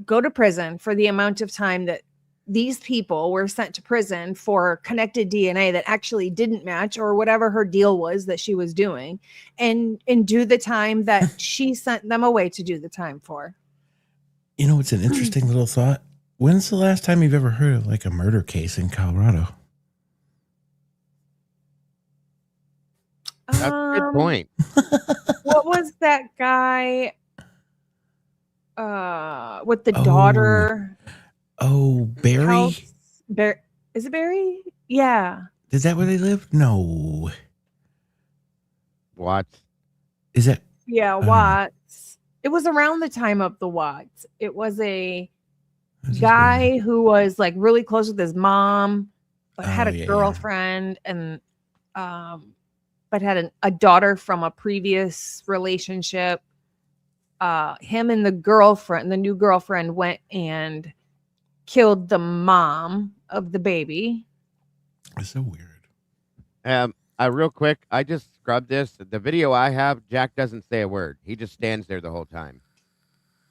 go to prison for the amount of time that these people were sent to prison for connected DNA that actually didn't match, or whatever her deal was that she was doing, and do the time that she sent them away to do the time for. You know, it's an interesting little thought. When's the last time you've ever heard of like a murder case in Colorado? That's a good point. What was that guy with the daughter? Oh, Barry? Is it Barry? Yeah. Is that where they live? No. Watts. Is it? Yeah, Watts. It was around the time of the Watts. It was a guy who was like really close with his mom, but had a girlfriend and but had a daughter from a previous relationship. him and the new girlfriend went and killed the mom of the baby. It's so weird. Real quick, I just scrubbed this. The video I have, Jack doesn't say a word. He just stands there the whole time.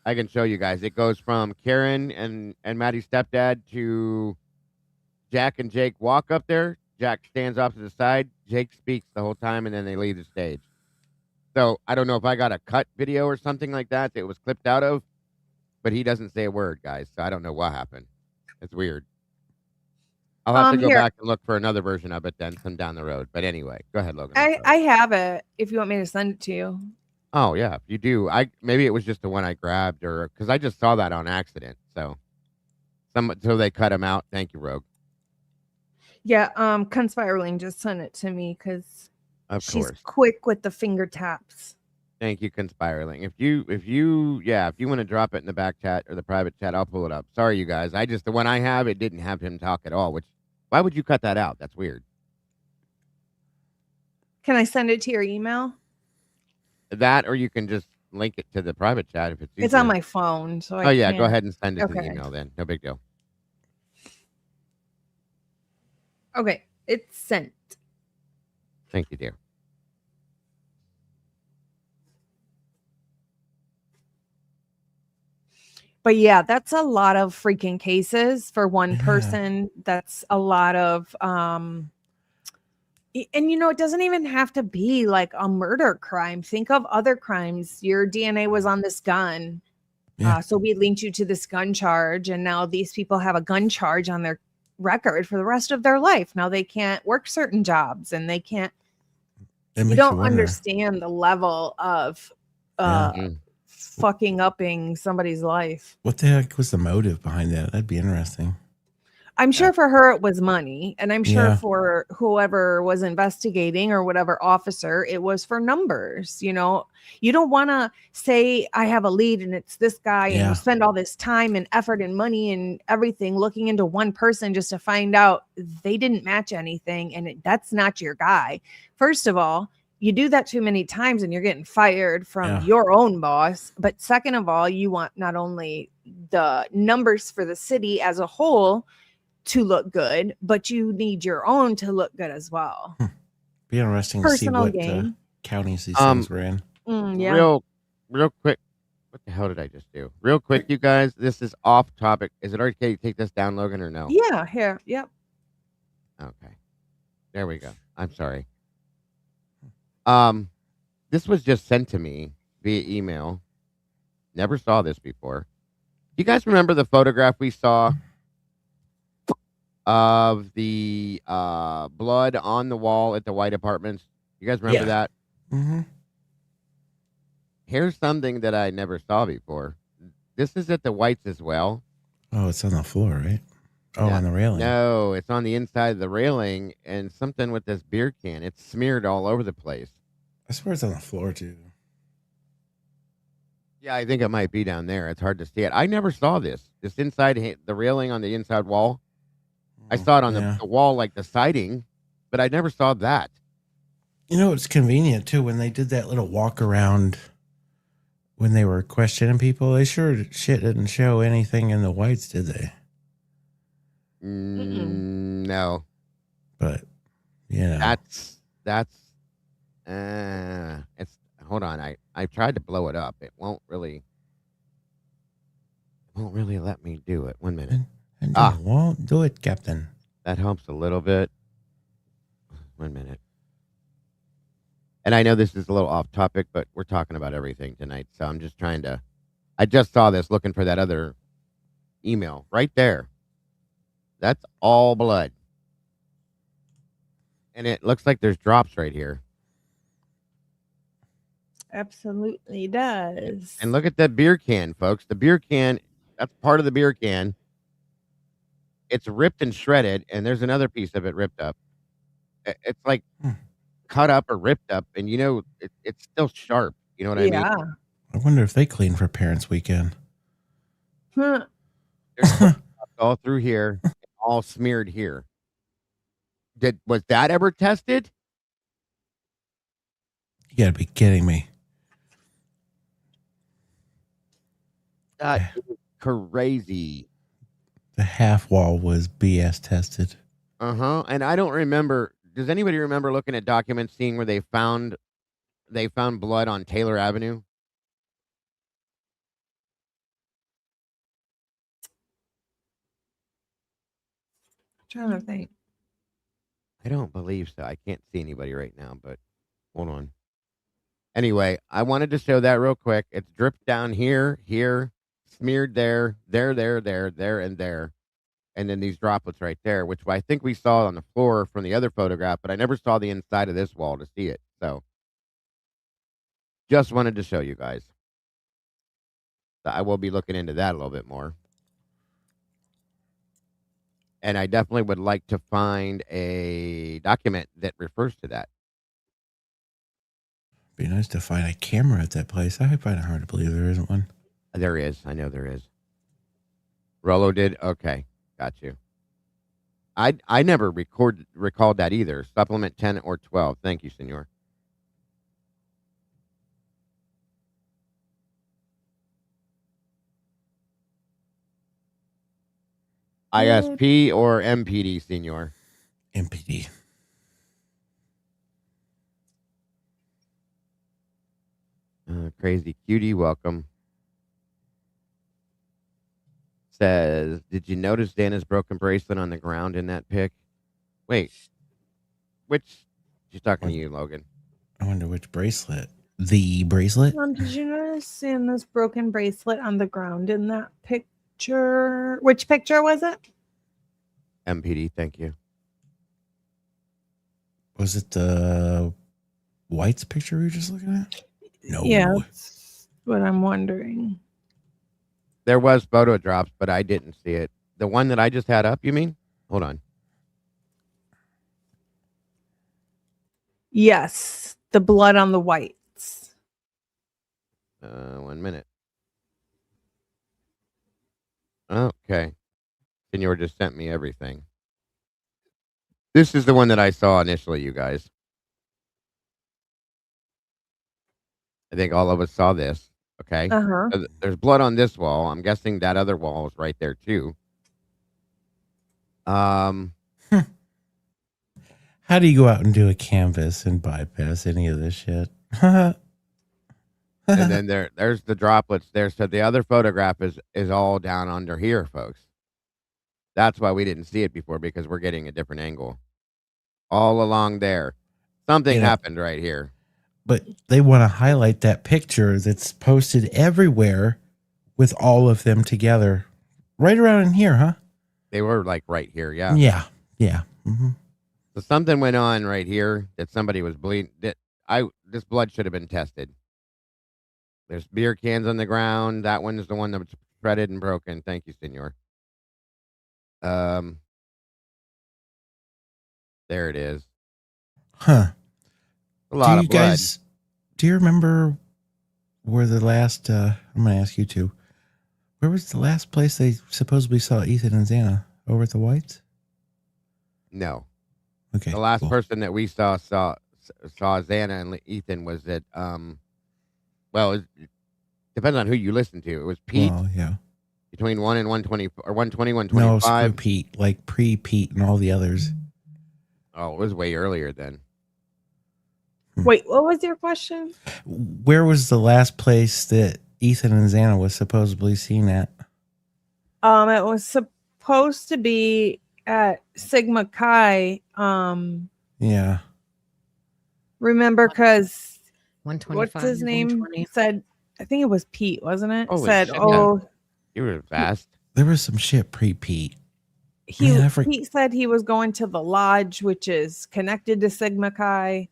I can show you guys. It goes from Karen and Maddie's stepdad to Jack and Jake walk up there. Jack stands off to the side. Jake speaks the whole time, and then they leave the stage. So I don't know if I got a cut video or something like that it was clipped out of, but he doesn't say a word, guys. So I don't know what happened. It's weird. I'll have to go back and look for another version of it then, some down the road. But anyway, go ahead, Logan. I have it if you want me to send it to you. Oh yeah, if you do. Maybe it was just the one I grabbed, or because I just saw that on accident. So they cut him out. Thank you, Rogue. Yeah, Conspiraling just sent it to me because she's course. quick with the finger taps. Thank you, Conspiraling. If you want to drop it in the back chat or the private chat, I'll pull it up. Sorry, you guys. The one I have, it didn't have him talk at all. Which, why would you cut that out? That's weird. Can I send it to your email? That, or you can just link it to the private chat if it's easier. It's on my phone, so go ahead and send it to the Okay. email then. No big deal. Okay, it's sent. Thank you, dear. But yeah, that's a lot of freaking cases for one person. That's a lot of and it doesn't even have to be like a murder crime. Think of other crimes. Your DNA was on this gun. Yeah. So we linked you to this gun charge, and now these people have a gun charge on their record for the rest of their life. Now they can't work certain jobs, and they can't. You don't understand the level of fucking upping somebody's life. What the heck was the motive behind that? That'd be interesting. I'm sure for her it was money, and I'm sure for whoever was investigating or whatever officer, it was for numbers. You don't want to say I have a lead and it's this guy, and you spend all this time and effort and money and everything looking into one person just to find out they didn't match anything, and that's not your guy. First of all, you do that too many times and you're getting fired from your own boss. But second of all, you want not only the numbers for the city as a whole to look good, but you need your own to look good as well. Be interesting Personal to see what counties these things were in. Real quick. What the hell did I just do? Real quick, you guys. This is off topic. Is it okay to take this down, Logan, or no? Yeah, here. Yep. Okay. There we go. I'm sorry. This was just sent to me via email. Never saw this before. You guys remember the photograph we saw of the blood on the wall at the White Apartments? You guys remember that? Mm-hmm. Here's something that I never saw before. This is at the Whites as well. Oh, it's on the floor, right? Oh, on the railing. No, it's on the inside of the railing, and something with this beer can. It's smeared all over the place. I swear it's on the floor, too. Yeah, I think it might be down there. It's hard to see it. I never saw this. This inside, the railing on the inside wall. I saw it on the wall, like the siding, but I never saw that. It's convenient, too, when they did that little walk around when they were questioning people. They sure shit didn't show anything in the Whites, did they? No. But, That's it's, hold on. I tried to blow it up. It won't really let me do it. 1 minute. And won't do it, Captain. That helps a little bit. 1 minute. And I know this is a little off topic, but we're talking about everything tonight. So I'm just I just saw this looking for that other email right there. That's all blood. And it looks like there's drops right here. Absolutely does. And look at that beer can, folks. The beer can, that's part of the beer can. It's ripped and shredded, and there's another piece of it ripped up. It's like cut up or ripped up, and it's still sharp. You know what I mean? Yeah. I wonder if they clean for Parents Weekend. There's all through here, all smeared here. Was that ever tested? You gotta be kidding me. That is crazy. The half wall was BS tested. And I don't remember. Does anybody remember looking at documents, seeing where they found blood on Taylor Avenue? Trying to think. I don't believe so. I can't see anybody right now, but hold on. Anyway, I wanted to show that real quick. It's dripped down here, smeared there, and there. And then these droplets right there, which I think we saw on the floor from the other photograph, but I never saw the inside of this wall to see it. So just wanted to show you guys. I will be looking into that a little bit more. And I definitely would like to find a document that refers to that. Be nice to find a camera at that place. I find it hard to believe there isn't one. There is. I know there is. Rollo did? Okay. Got you. I never recalled that either. Supplement 10 or 12. Thank you, senor. ISP or MPD, senor? MPD. Crazy cutie, welcome. Says, did you notice Dana's broken bracelet on the ground in that pic? Wait, she's talking to you, Logan. I wonder which bracelet. The bracelet? Did you notice Santa's broken bracelet on the ground in that picture? Which picture was it? MPD, thank you. Was it the White's picture we were just looking at? No. Yeah, that's what I'm wondering. There was photo drops, but I didn't see it. The one that I just had up, you mean? Hold on. Yes, the blood on the whites. 1 minute. Okay. Senor just sent me everything. This is the one that I saw initially, you guys. I think all of us saw this. Okay. There's blood on this wall. I'm guessing that other wall is right there too. How do you go out and do a canvas and bypass any of this shit? And then there's the droplets there. So the other photograph is all down under here, folks. That's why we didn't see it before, because we're getting a different angle. All along there. Something happened right here. But they want to highlight that picture that's posted everywhere with all of them together. Right around in here, huh? They were like right here, yeah. Yeah. Mm-hmm. So something went on right here that somebody was bleeding. This blood should have been tested. There's beer cans on the ground. That one is the one that was shredded and broken. Thank you, senor. There it is. Huh. A lot of blood. Do you remember where the last, I'm going to ask you two, where was the last place they supposedly saw Ethan and Xana? Over at the Whites? No. Okay. The last person that we saw Xana and Ethan was at, well, it depends on who you listen to. It was Pete. Oh, yeah. Between 1 and 120, or 120, 125. No, Pete, like pre-Pete and all the others. Oh, it was way earlier then. Wait, what was your question? Where was the last place that Ethan and Xana was supposedly seen at? It was supposed to be at Sigma Chi. Yeah. Remember, because 125. what's his name 120. said? I think it was Pete, wasn't it? Holy Said, shit, you were fast. There was some shit pre-Pete. Pete said he was going to the lodge, which is connected to Sigma Chi.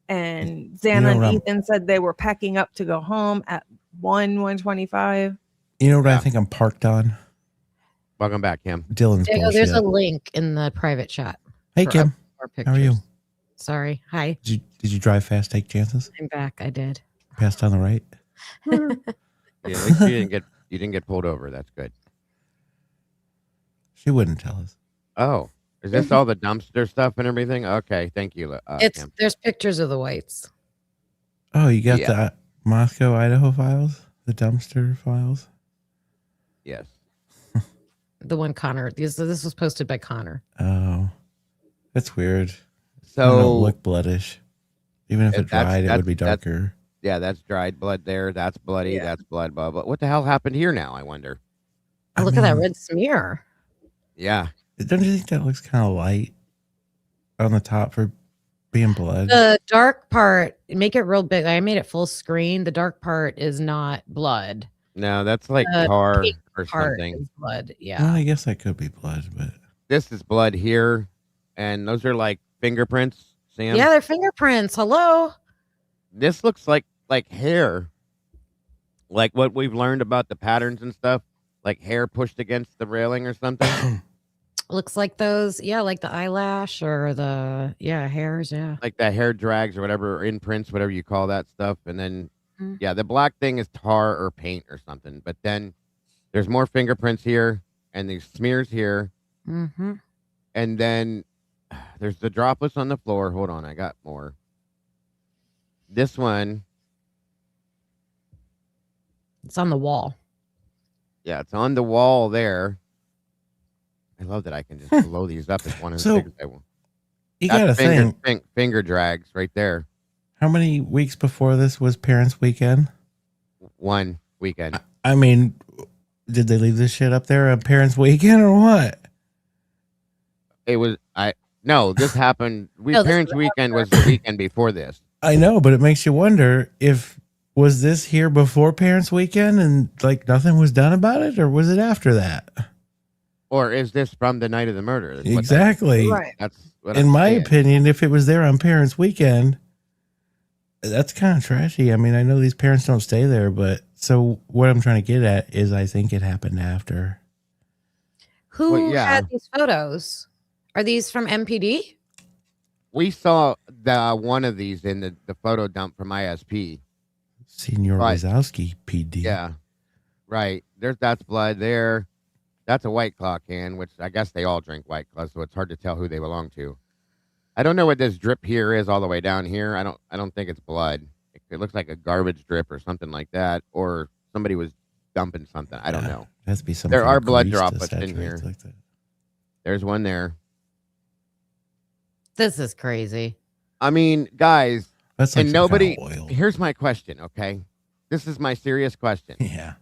And Xana and Ethan said they were packing up to go home at 1:25. You know what I think I'm parked on? Welcome back, Kim. Dylan's bullshit. There's a link in the private chat. Hey, Kim. How are you? Sorry. Hi. Did you drive fast, take chances? I'm back. I did. Passed on the right? Yeah, at least you didn't get pulled over. That's good. She wouldn't tell us. Oh, is this all the dumpster stuff and everything? Okay, thank you. Kim. There's pictures of the Whites. Oh, you got the Moscow, Idaho files? The dumpster files? Yes. The one Connor. This was posted by Connor. Oh, that's weird. So it don't look bloodish. Even if it dried, it would be that's- darker. Yeah, that's dried blood there. That's bloody. Yeah. That's blood. Blah, blah. What the hell happened here now, I wonder? I Look at that mean, red smear. Yeah. Don't you think that looks kind of light on the top for being blood? The dark part, make it real big. I made it full screen. The dark part is not blood. No, that's like The tar pink or Part something. is blood. Yeah. Well, I guess that could be blood, but This is blood here. And those are like fingerprints, Sam. Yeah, they're fingerprints. Hello. This looks like hair. Like what we've learned about the patterns and stuff. Like hair pushed against the railing or something. Looks like those. Yeah, like the eyelash or the hairs. Yeah. Like the hair drags or whatever, or imprints, whatever you call that stuff. And then, Mhm. yeah, the black thing is tar or paint or something. But then there's more fingerprints here and these smears here. Mm-hmm. And then there's the droplets on the floor. Hold on, I got more. This one, It's on the wall. yeah, it's on the wall there. I love that I can just blow these up as one of the So, things I want. you gotta think. Finger drags right there. How many weeks before this was Parents' Weekend? One weekend. I mean, did they leave this shit up there on Parents' Weekend or what? It was no, this happened. No, this Parents' was Weekend was the weekend before this. I know, but it makes you wonder if was this here before Parents' Weekend and like nothing was done about it, or was it after that? Or is this from the night of the murder? That's what Exactly. Right. That's what In I'm my saying. opinion, if it was there on Parents' Weekend, that's kind of trashy. I mean, I know these parents don't stay there, but so what I'm trying to get at is I think it happened after. Who Well, yeah. had these photos? Are these from MPD? We saw the one of these in the photo dump from ISP. Senior Right. Wazowski, PD. Yeah, right. That's blood there. That's a White Claw can, which I guess they all drink White Claw, so it's hard to tell who they belong to. I don't know what this drip here is all the way down here. I don't think it's blood. It looks like a garbage drip or something like that, or somebody was dumping something. I don't know. It has to be something. There are with blood grease to droplets in saturate here. like that. There's one there. This is crazy. I mean, guys, That's like and some nobody. kind of oil. Here's my question. Okay, this is my serious question. Yeah.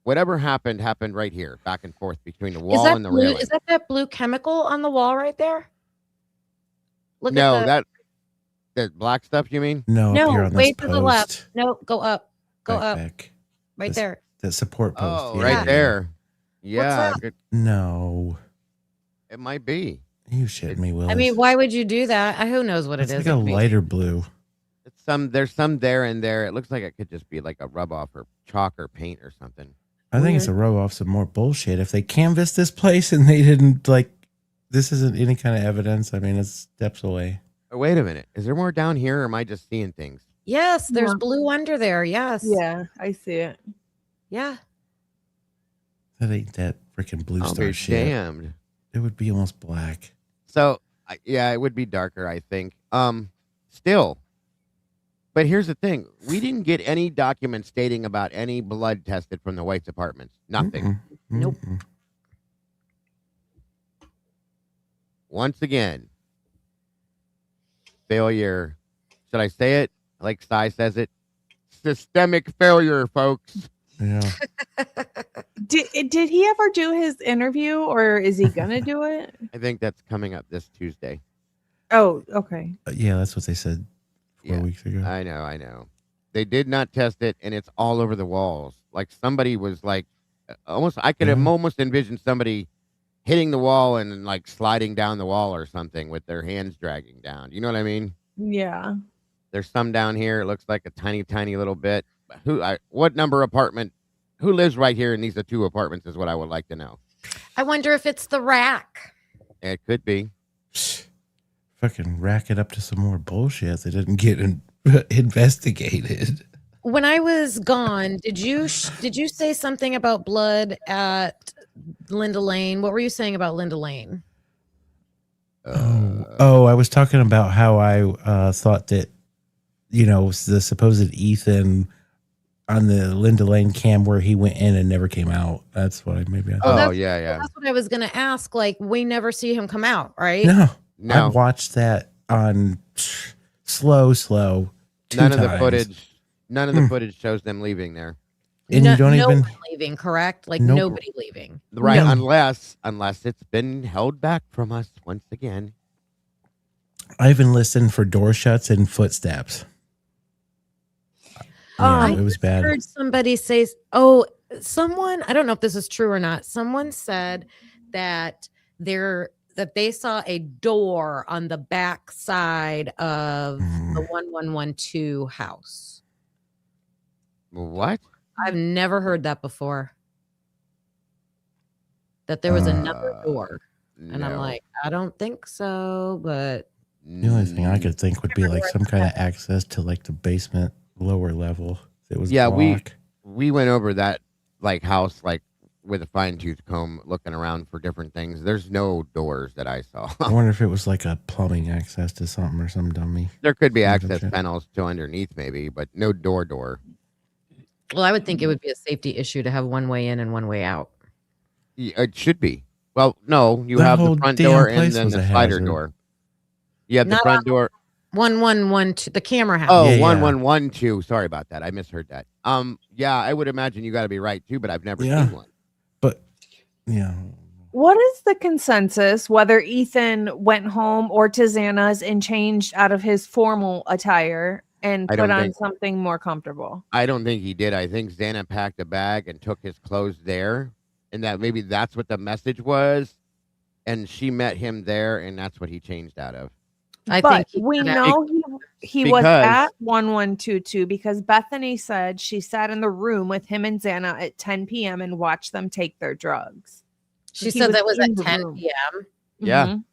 Whatever happened right here, back and forth between the Is wall that and the blue? railing. Is that blue chemical on the wall right there? Look No, at that black stuff. You mean? No, up here no. on Wait this to the left. post. No, go up. Go Back, up. back. Right This- there. The support post. Oh, yeah, right yeah. there. Yeah, that? No. it might be. You shit me, Willis. I mean, why would you do that? Who knows what it's it is? like a It may- lighter blue. There's some there and there. It looks like it could just be like a rub off or chalk or paint or something. I think it's a rub off some more bullshit. If they canvassed this place and they didn't this isn't any kind of evidence. I mean, it's steps away. Oh, wait a minute. Is there more down here or am I just seeing things? Yes, there's Yeah. blue under there. Yes. Yeah, I see it. Yeah. That ain't that freaking blue I'll star be shit. damned. It would be almost black. So, yeah, it would be darker, I think. Still. But here's the thing. We didn't get any documents stating about any blood tested from the White's apartments. Nothing. Mm-mm. Nope. Mm-mm. Once again, failure. Should I say it like Cy says it? Systemic failure, folks. Yeah. Did he ever do his interview, or is he gonna do it? I think that's coming up this Tuesday. Oh, okay. Yeah, that's what they said 4 Yeah. weeks ago. I know. They did not test it, and it's all over the walls. Like somebody was like, I could have Yeah. almost envisioned somebody hitting the wall and like sliding down the wall or something with their hands dragging down. You know what I mean? Yeah. There's some down here. It looks like a tiny, tiny little bit. What number apartment? Who lives right here in these two apartments is what I would like to know. I wonder if it's the rack. It could be. Fucking rack it up to some more bullshit that didn't get investigated. When I was gone, did you say something about blood at Linda Lane? What were you saying about Linda Lane? Oh, I was talking about how I thought that, the supposed Ethan on the Linda Lane cam where he went in and never came out. That's what I maybe. Oh, Oh, that's, yeah. that's what I was going to ask. Like, we never see him come out, right? No, No. I've watched that on slow. None of the footage shows them leaving there. And you don't no even one leaving, correct? Like Nope. nobody leaving. Right, No. unless it's been held back from us once again. I even listened for door shuts and footsteps. Yeah, it was bad. I heard somebody say, someone, I don't know if this is true or not. Someone said that they saw a door on the back side of the 1112 house. What? I've never heard that before. That there was another door. And I'm No. like, I don't think so, but The only thing I could think would be like some kind of access to like the basement lower level. It was block. we went over that like house like with a fine-tooth comb looking around for different things. There's no doors that I saw. I wonder if it was like a plumbing access to something or some dummy. There could be Some access shit. panels to underneath maybe, but no door. well, I would think it would be a safety issue to have one way in and one way out. It should be. Well, no, you The have the whole front damn door and place then was the a slider hazard. door. You have the Not front door. 1112, the camera house. Oh, Yeah, yeah. 1112. Sorry about that. I misheard that. Yeah, I would imagine you got to be right too, but I've never seen one. But yeah, What is the consensus whether Ethan went home or to Xana's and changed out of his formal attire and I put don't on think- something more comfortable? I don't think he did. I think Xana packed a bag and took his clothes there, and that maybe that's what the message was. And she met him there, and that's what he changed out of. I But think he we got know he was because- at 1122 because Bethany said she sat in the room with him and Xana at 10 p.m. and watched them take their drugs. She He said that was in at the 10 room. p.m. Yeah. Mhm.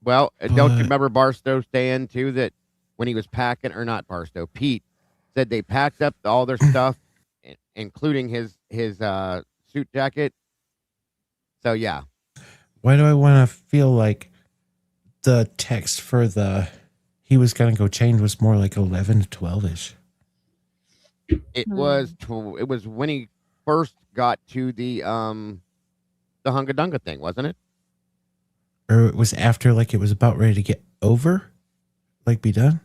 Well, don't you But- remember Barstow saying too that when he was packing, or not Barstow, Pete said they packed up all their stuff, including his suit jacket. So yeah, why do I want to feel like the text for he was gonna go change was more like 11 to 12ish? it was when he first got to the Hunga Dunga thing, wasn't it? Or it was after like it was about ready to get over, like be done.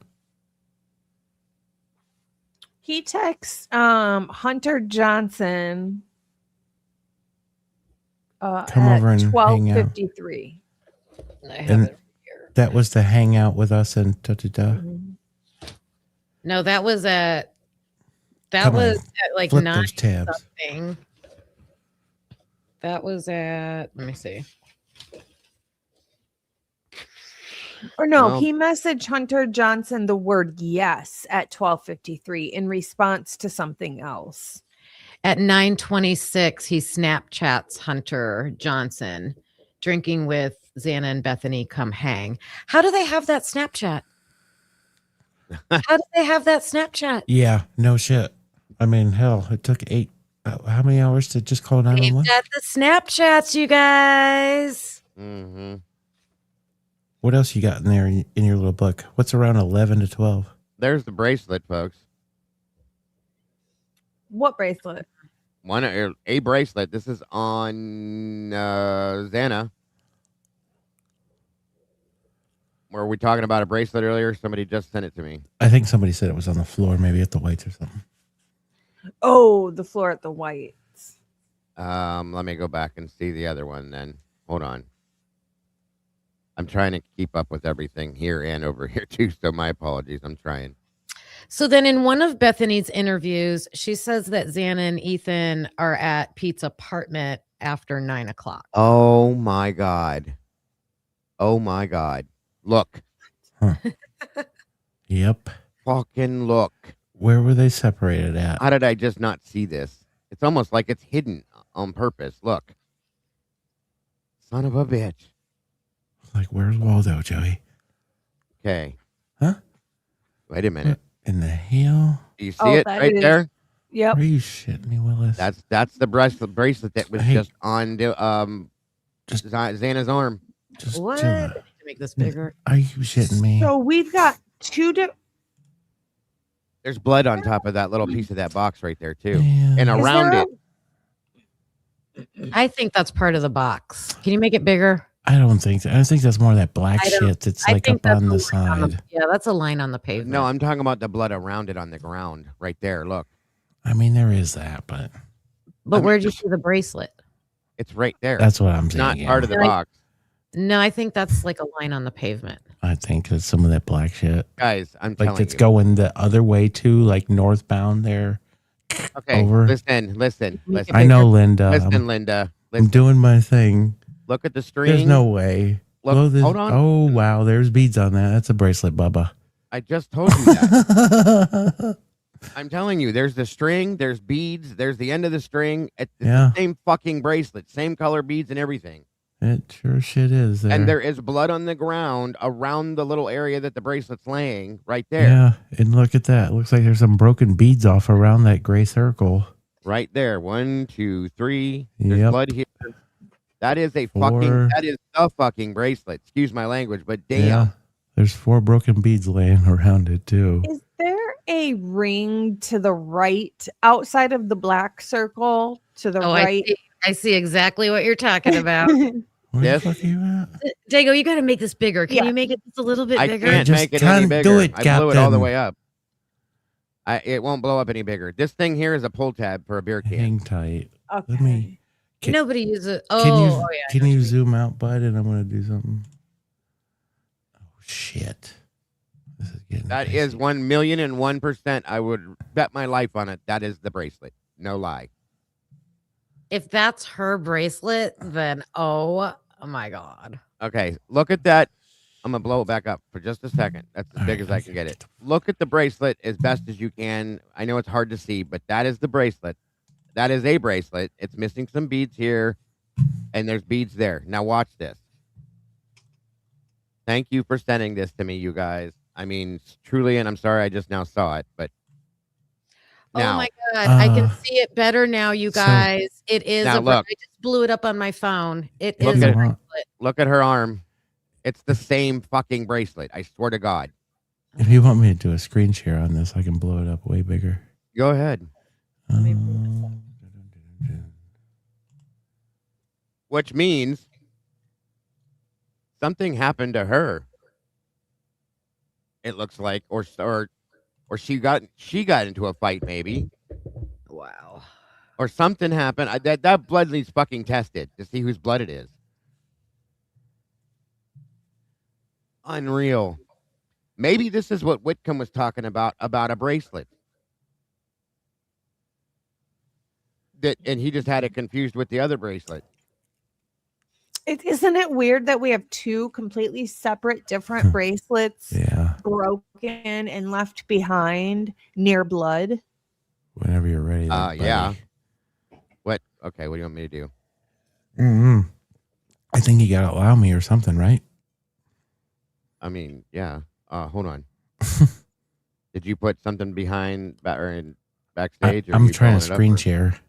He texts Hunter Johnson Come at over and hang out. 12:53. I have And it here. that was the hangout with us and da. No, that was at Come on, like flip 9 those tabs. something. That was at, let me see. Or no, Well- he messaged Hunter Johnson the word yes at 12:53 in response to something else. At 9:26, he Snapchats Hunter Johnson drinking with Xana and Bethany. Come hang. How do they have that Snapchat? How do they have that Snapchat? Yeah, no shit. I mean, hell, it took how many hours to just call They've 911? got the Snapchats, you guys. Mm-hmm. What else you got in there in your little book? What's around 11 to 12? There's the bracelet, folks. What bracelet? A bracelet. This is on Xana. Were we talking about a bracelet earlier? Somebody just sent it to me. I think somebody said it was on the floor, maybe at the Whites or something. Oh, the floor at the Whites. Let me go back and see the other one then. Hold on. I'm trying to keep up with everything here and over here too, so my apologies. I'm trying. So then in one of Bethany's interviews, she says that Xana and Ethan are at Pete's apartment after 9 o'clock. Oh my God. Oh my God. Look. Yep. Fucking look. Where were they separated at? How did I just not see this? It's almost like it's hidden on purpose. Look. Son of a bitch. Like, where's Waldo, Joey? Okay. Huh? Wait a minute. What in the hell? Do you see Oh, it that right is- there? Yep. Are you shitting me, Willis? That's the bracelet that was Hey. just on the Just- Xana's arm. Just What? chill I out. need to make this bigger. Are you shitting me? So we've got two There's blood on top of that little piece of that box right there too, Yeah. and around there it. I think that's part of the box. Can you make it bigger? I don't think so. I think that's more of that black I don't- shit that's I like think up that's on a the line on side. yeah, that's a line on the pavement. No, I'm talking about the blood around it on the ground right there. Look, I mean, there is that, but But where'd you see the bracelet? it's right there. that's what I'm saying. Not yeah. part of the box. No, I think that's like a line on the pavement. I think it's some of that black shit. Guys, I'm Like telling it's you. going the other way too, like northbound there. Okay, over. listen. I know, Linda. Listen, Linda. I'm Listen. doing my thing. Look at the string. There's no way. Look, hold on. Oh, wow. There's beads on that. That's a bracelet, Bubba. I just told you that. I'm telling you, there's the string, there's beads, there's the end of the string. It's Yeah. the same fucking bracelet, same color beads and everything. It sure shit is there. And there is blood on the ground around the little area that the bracelet's laying right there. Yeah. And look at that. Looks like there's some broken beads off around that gray circle. Right there. 1, 2, 3. There's Yep. blood here. That is a 4. that is the fucking bracelet. Excuse my language, but damn. Yeah. There's 4 broken beads laying around it too. Is there a ring to the right outside of the black circle to the right? I see exactly what you're talking about. Where Yes. the fuck are you at? Dago, you got to make this bigger. Can Yeah. you make it just a little bit I bigger? can't Just make it any can't bigger. do it, I blew it all the Captain. way up. It won't blow up any bigger. This thing here is a pull tab for a beer can. Hang tight. Okay. Let me. Can, Nobody uses it. can Oh, you, oh yeah. can you zoom out, bud? And I'm going to do something. Oh, shit. This is getting That crazy. is 1,001,001%. I would bet my life on it. That is the bracelet. No lie. If that's her bracelet, then oh my god. Okay, look at that. I'm gonna blow it back up for just a second. That's as big as I can get it. Look at the bracelet as best as you can. I know it's hard to see, but that is the bracelet. That is a bracelet. It's missing some beads here, and there's beads there. Now watch this. Thank you for sending this to me, you guys. I mean, truly, and I'm sorry I just now saw it, but now, Oh my god, I can Uh, see it better now, you so- guys. It is Now a bra- look. I just blew it up on my phone. It Look is at a it. bracelet. look at her arm. It's the same fucking bracelet. I swear to God. If you want me to do a screen share on this, I can blow it up way bigger. Go ahead. Which means something happened to her. It looks like, or she got into a fight, maybe, Wow. or something happened. That blood needs fucking tested to see whose blood it is. Unreal. Maybe this is what Whitcomb was talking about a bracelet. And he just had it confused with the other bracelet. Isn't it weird that we have 2 completely separate different bracelets Yeah. broken and left behind near blood? Whenever you're ready. there, Yeah. buddy. What? Okay, what do you want me to do? Mm-hmm. I think you got to allow me or something, right? I mean, yeah. Hold on. Did you put something behind backstage? Or I'm you trying to blowing it up, screen or- share.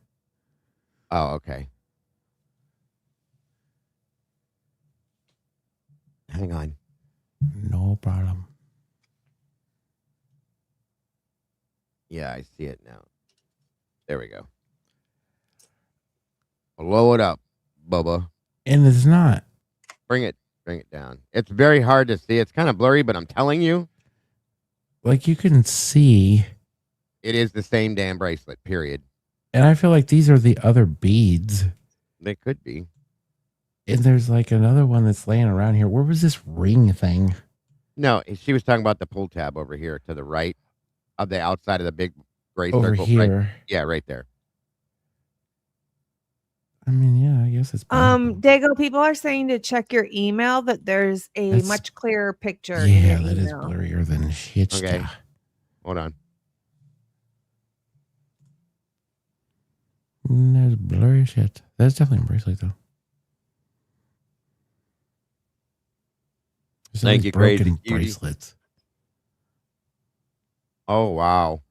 Oh, okay. Hang on. No problem. Yeah, I see it now. There we go. Blow it up, Bubba. And it's not. Bring it down. It's very hard to see. It's kind of blurry, but I'm telling you, Like you can see. it is the same damn bracelet, period. And I feel like these are the other beads. They could be. And there's like another one that's laying around here. Where was this ring thing? No, she was talking about the pull tab over here to the right of the outside of the big gray Over circle. here. Right, yeah, right there. I mean, yeah, I guess it's. Dago, people are saying to check your email that there's a That's- much clearer picture. in Yeah, your that is email. blurrier than shit. Okay. stuff. Hold on. There's blurry shit. That's definitely a bracelet, though. There's Thank always you, Crazy broken Cutie. bracelets. Oh, wow.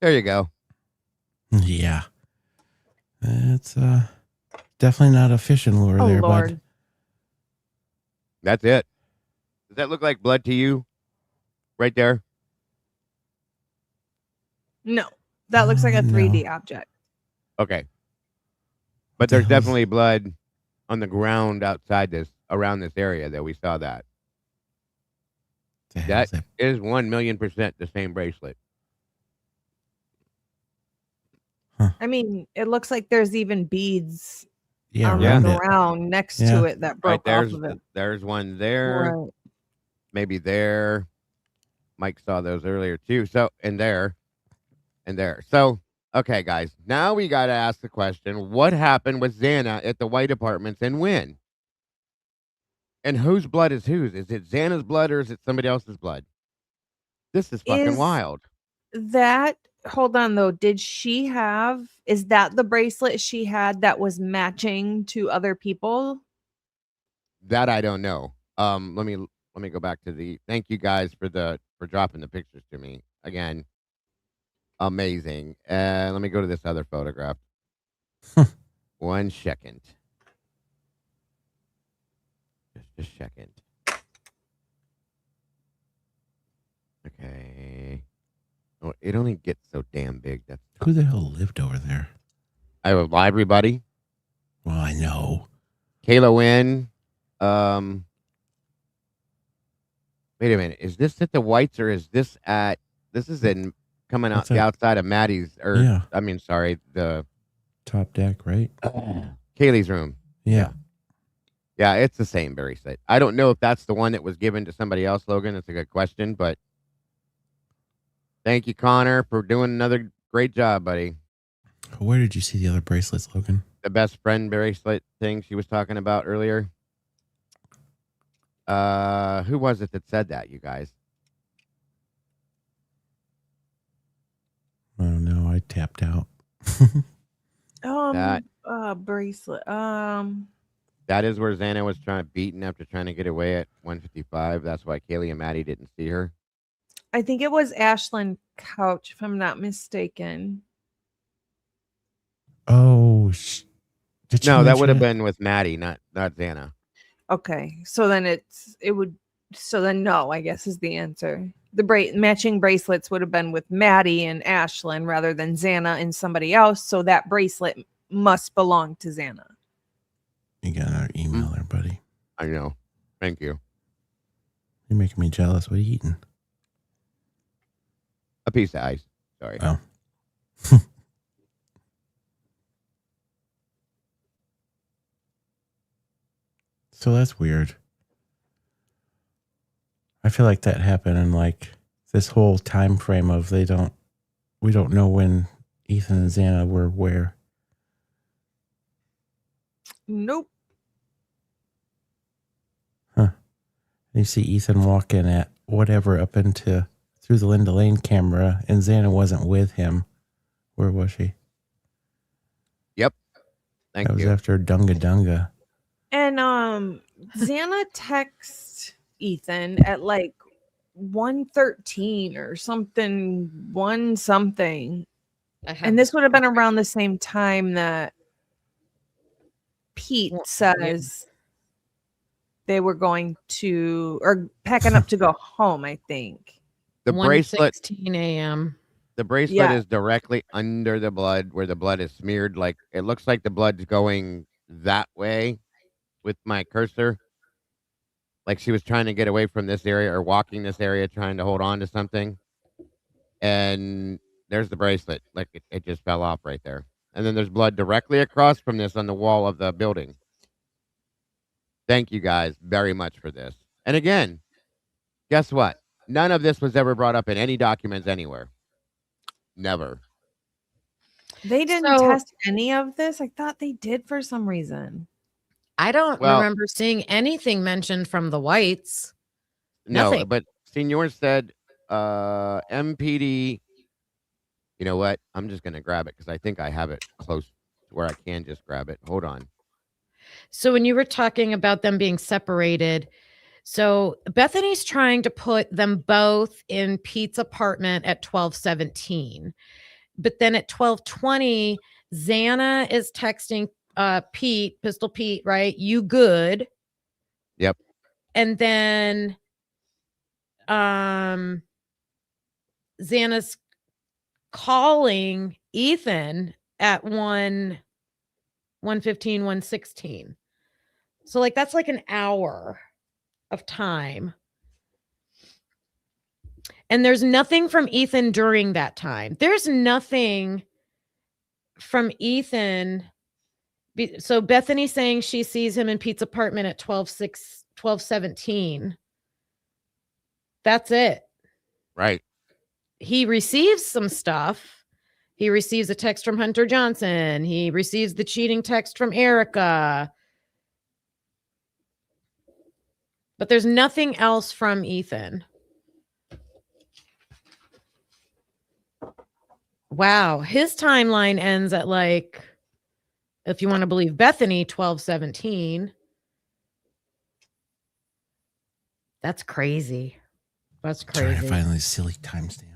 There you go. Yeah. It's definitely not a fishing lure Oh there, Lord. bud. That's it. Does that look like blood to you? Right there? No, that looks like a 3D No. object. Okay. But The there's hell's- definitely blood on the ground outside this, around this area that we saw that. the hell's That is 1,000,000% the same bracelet. I mean, it looks like there's even beads Yeah, on around the it. ground next Yeah. to it that Right broke off there's of it. there's one there. Right. Maybe there. Mike saw those earlier too. So and there. So okay, guys. Now we gotta ask the question: what happened with Xana at the White Apartments and when? And whose blood is whose? Is it Xana's blood or is it somebody else's blood? This is fucking Is wild. that hold on though? Is that the bracelet she had that was matching to other people? That I don't know. Let me go back to the. Thank you guys for dropping the pictures to me again. Amazing. Let me go to this other photograph. 1 second. Just a second. Okay. Oh, it only gets so damn big. That's Who the hell lived over there? I have everybody. Well, I know. Kayla Wynn. Wait a minute. Is this at the Whites or is this at? This is in coming out What's the that? outside of Maddie's. Or Yeah. I mean, sorry, the Top deck, right? Kaylee's room. Yeah. Yeah, it's the same bracelet. I don't know if that's the one that was given to somebody else, Logan. That's a good question, but thank you, Connor, for doing another great job, buddy. Where did you see the other bracelets, Logan? The best friend bracelet thing she was talking about earlier. Who was it that said that, you guys? I don't know. I tapped out. That- Bracelet. That is where Xana was beaten after trying to get away at 155. That's why Kaylee and Maddie didn't see her. I think it was Ashland Couch, if I'm not mistaken. Oh, did she No, that mention would have it? been with Maddie, not Xana. Okay, so then no, I guess is the answer. The matching bracelets would have been with Maddie and Ashland rather than Xana and somebody else. So that bracelet must belong to Xana. You got our email there, buddy. I know. Thank you. You're making me jealous. What are you eating? A piece of ice. Sorry. Oh. So that's weird. I feel like that happened in like this whole time frame of we don't know when Ethan and Xana were where. Nope. Huh. You see Ethan walking at whatever up into through the Linda Lane camera, and Xana wasn't with him. Where was she? Yep. Thank That was you. after Dunga Dunga. And Xana texts Ethan at like 1:13 or something, one something. And this would have been around the same time that Pete says they were going to or packing up to go home, I think. The bracelet 1:16 a.m. The bracelet Yeah. is directly under the blood where the blood is smeared. Like it looks like the blood's going that way with my cursor. Like she was trying to get away from this area or walking this area, trying to hold on to something. And there's the bracelet. Like it just fell off right there. And then there's blood directly across from this on the wall of the building. Thank you guys very much for this. And again, guess what? None of this was ever brought up in any documents anywhere. Never. They didn't So- test any of this. I thought they did for some reason. I don't Well- remember seeing anything mentioned from the Whites. No, Nothing. but Senor said MPD. You know what? I'm just going to grab it because I think I have it close to where I can just grab it. Hold on. So when you were talking about them being separated, so Bethany's trying to put them both in Pete's apartment at 12:17. But then at 12:20, Xana is texting Pete, Pistol Pete, right? You good? Yep. And then Xana's calling Ethan at 1:15, 1:16. So like that's like an hour of time. And there's nothing from Ethan during that time. There's nothing from Ethan. So Bethany saying she sees him in Pete's apartment at 12:17. That's it. Right. He receives some stuff. He receives a text from Hunter Johnson. He receives the cheating text from Erica. But there's nothing else from Ethan. Wow. His timeline ends at like, if you want to believe Bethany, 12:17. That's crazy. That's crazy. Trying to find this silly timestamp.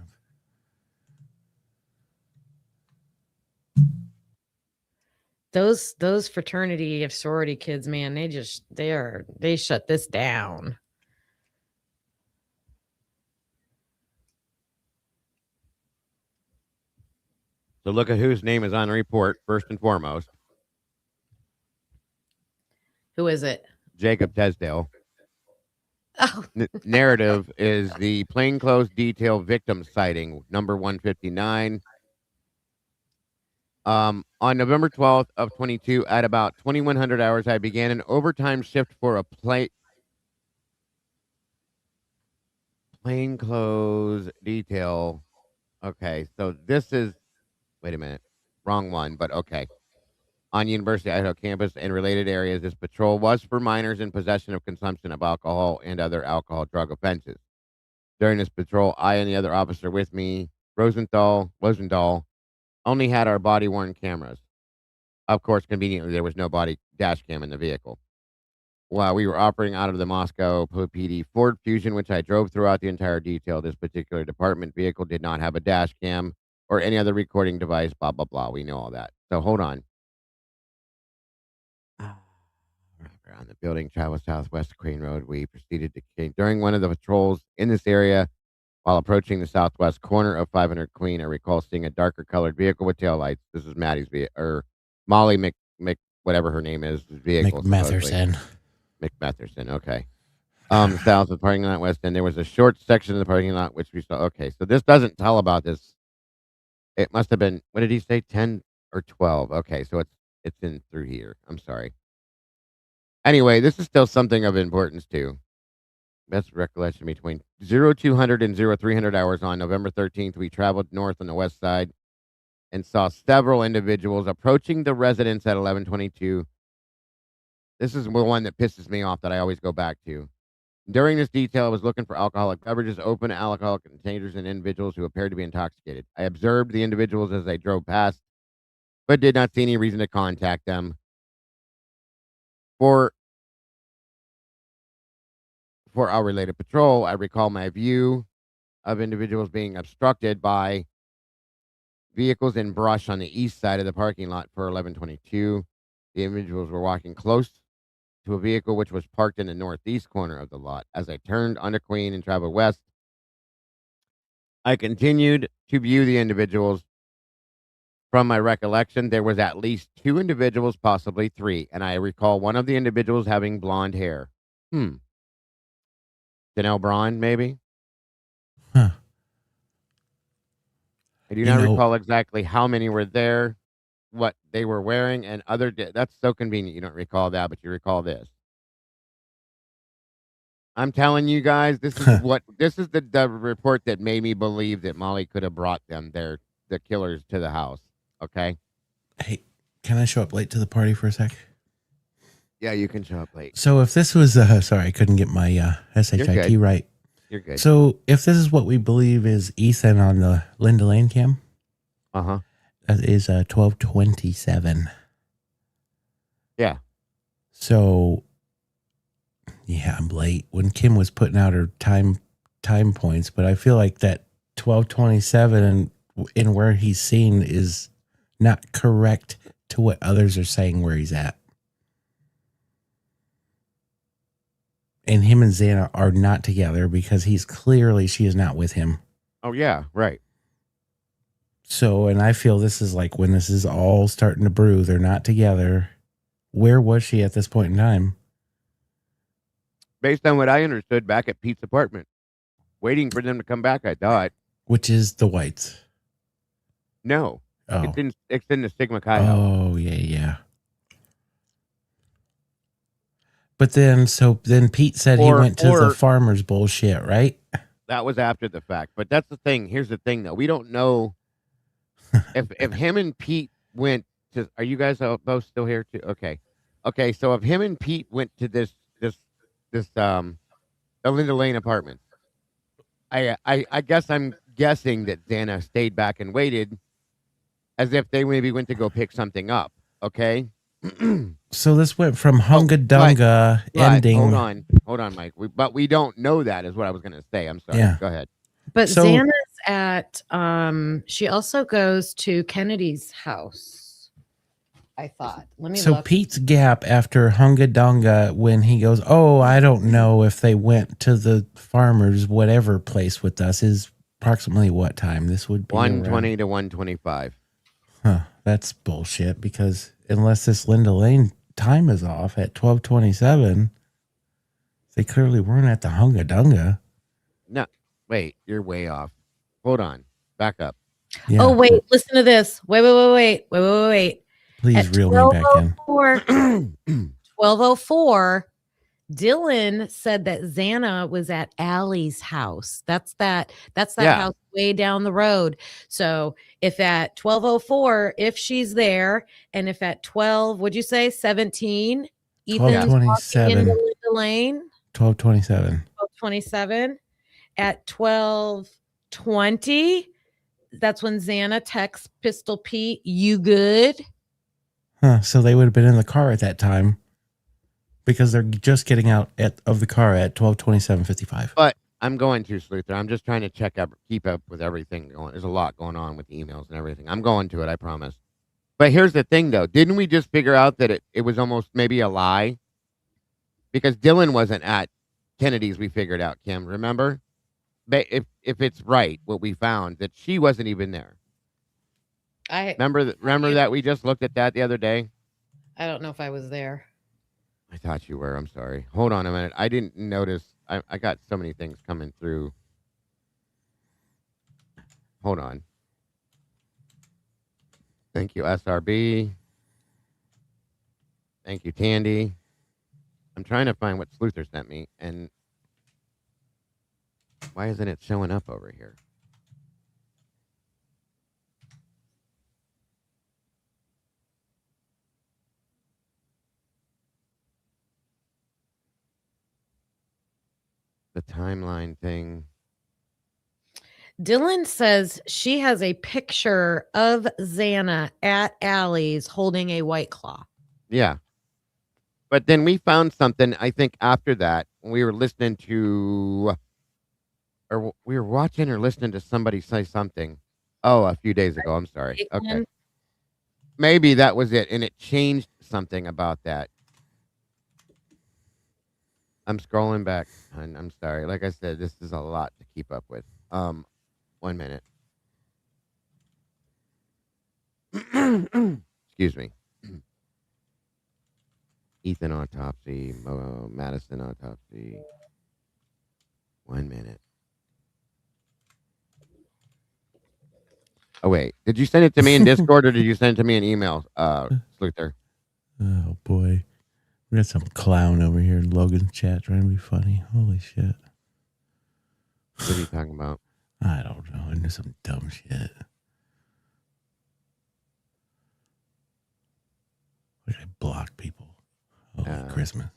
Those fraternity of sorority kids, man, they shut this down. So look at whose name is on the report first and foremost. Who is it? Jacob Tesdale. Oh. Narrative is the plainclothes detail victim sighting, number 159. On November 12th of 22, at about 2100 hours, I began an overtime shift for a plainclothes detail. Okay, so this is, wait a minute, wrong one, but okay. On University of Idaho campus and related areas, this patrol was for minors in possession of consumption of alcohol and other alcohol drug offenses. During this patrol, I and the other officer with me, Rosenthal, only had our body-worn cameras. Of course, conveniently, there was no body dash cam in the vehicle. While we were operating out of the Moscow PD Ford Fusion, which I drove throughout the entire detail, this particular department vehicle did not have a dash cam or any other recording device, blah, blah, blah. We know all that. So hold on. Around the building, travel southwest Crane Road. We proceeded to King. During one of the patrols in this area, while approaching the southwest corner of 500 Queen, I recall seeing a darker colored vehicle with taillights. This is Maddie's vehicle, or Molly Mc whatever her name is, vehicle. McMatherson. McMatherson, okay. South of the parking lot, west end. There was a short section of the parking lot which we saw. Okay, so this doesn't tell about this. It must have been, what did he say, 10 or 12? Okay, so it's in through here. I'm sorry. Anyway, this is still something of importance too. Best recollection between 0200 and 0300 hours on November 13th, we traveled north on the west side and saw several individuals approaching the residence at 1122. This is the one that pisses me off that I always go back to. During this detail, I was looking for alcoholic beverages, open alcoholic containers, and individuals who appeared to be intoxicated. I observed the individuals as I drove past, but did not see any reason to contact them. For our related patrol, I recall my view of individuals being obstructed by vehicles and brush on the east side of the parking lot for 1122. The individuals were walking close to a vehicle which was parked in the northeast corner of the lot. As I turned onto Queen and traveled west, I continued to view the individuals. From my recollection, there was at least 2 individuals, possibly 3, and I recall one of the individuals having blonde hair. Janelle Braun, maybe? Huh. I do not recall exactly how many were there, what they were wearing, and that's so convenient you don't recall that, but you recall this. I'm telling you guys, this is the report that made me believe that Molly could have brought them there, the killers, to the house. Okay? Hey, can I show up late to the party for a sec? Yeah, you can show up late. So if this was, sorry, I couldn't get my SHIT right. You're good. So if this is what we believe is Ethan on the Linda Lane cam, that is 1227. Yeah. So yeah, I'm late. When Kim was putting out her time points, but I feel like that 1227 and in where he's seen is not correct to what others are saying where he's at. And him and Xana are not together because she is not with him. Oh, yeah, right. So, and I feel this is like when this is all starting to brew, they're not together. Where was she at this point in time? Based on what I understood, back at Pete's apartment, waiting for them to come back, I thought. Which is the Whites? No. Oh. It's in the Sigma Chi house. Oh, yeah. But then Pete said he went to the farmer's bullshit, right? That was after the fact. But that's the thing. Here's the thing, though. We don't know if him and Pete went to. Are you guys both still here too? Okay. So if him and Pete went to this Linda Lane apartment, I guess I'm guessing that Xana stayed back and waited, as if they maybe went to go pick something up. Okay. So this went from Hunga Dunga ending. Hold on, Mike. But we don't know that, is what I was going to say. I'm sorry. Yeah. Go ahead. But Xana's at, she also goes to Kennedy's house, I thought. Let me look. Pete's gap after Hunga Dunga, when he goes, oh, I don't know if they went to the farmer's whatever place with us, is approximately what time? This would be 1:20 to 1:25. Huh. That's bullshit, because unless this Linda Lane time is off at 12:27, they clearly weren't at the Hunga Dunga. No, wait, you're way off. Hold on, back up. Yeah. Oh, wait, listen to this. Wait. Please at reel me back in. 12:04, Dylan said that Xana was at Allie's house. That's that house way down the road. So if at 12:04, if she's there, and if at 12, would you say 17, Ethan's walking into Linda Lane? 12:27. 12:27. At 12:20, that's when Xana texts Pistol Pete, you good? Huh. So they would have been in the car at that time, because they're just getting out of the car at 12:27:55. But I'm going to, Sluther. I'm just trying to keep up with everything going. There's a lot going on with emails and everything. I'm going to it, I promise. But here's the thing, though. Didn't we just figure out that it was almost maybe a lie? Because Dylan wasn't at Kennedy's, we figured out, Kim. Remember? But if it's right, what we found, that she wasn't even there. Remember that we just looked at that the other day? I don't know if I was there. I thought you were. I'm sorry. Hold on a minute. I didn't notice. I got so many things coming through. Hold on. Thank you, SRB. Thank you, Tandy. I'm trying to find what Sluther sent me, and why isn't it showing up over here? The timeline thing. Dylan says she has a picture of Xana at Allie's holding a White Claw. Yeah. But then we found something, I think, after that, when we were listening to, or we were watching or listening to somebody say something. Oh, a few days ago. I'm sorry. Okay. Maybe that was it. And it changed something about that. I'm scrolling back. And I'm sorry. Like I said, this is a lot to keep up with. 1 minute. Excuse me. Ethan autopsy, Madison autopsy. 1 minute. Oh, wait. Did you send it to me in Discord or did you send it to me in email, Sluther? Oh, boy. We got some clown over here in Logan's chat trying to be funny. Holy shit. What are you talking about? I don't know. Into some dumb shit. Like I block people. Holy Christmas.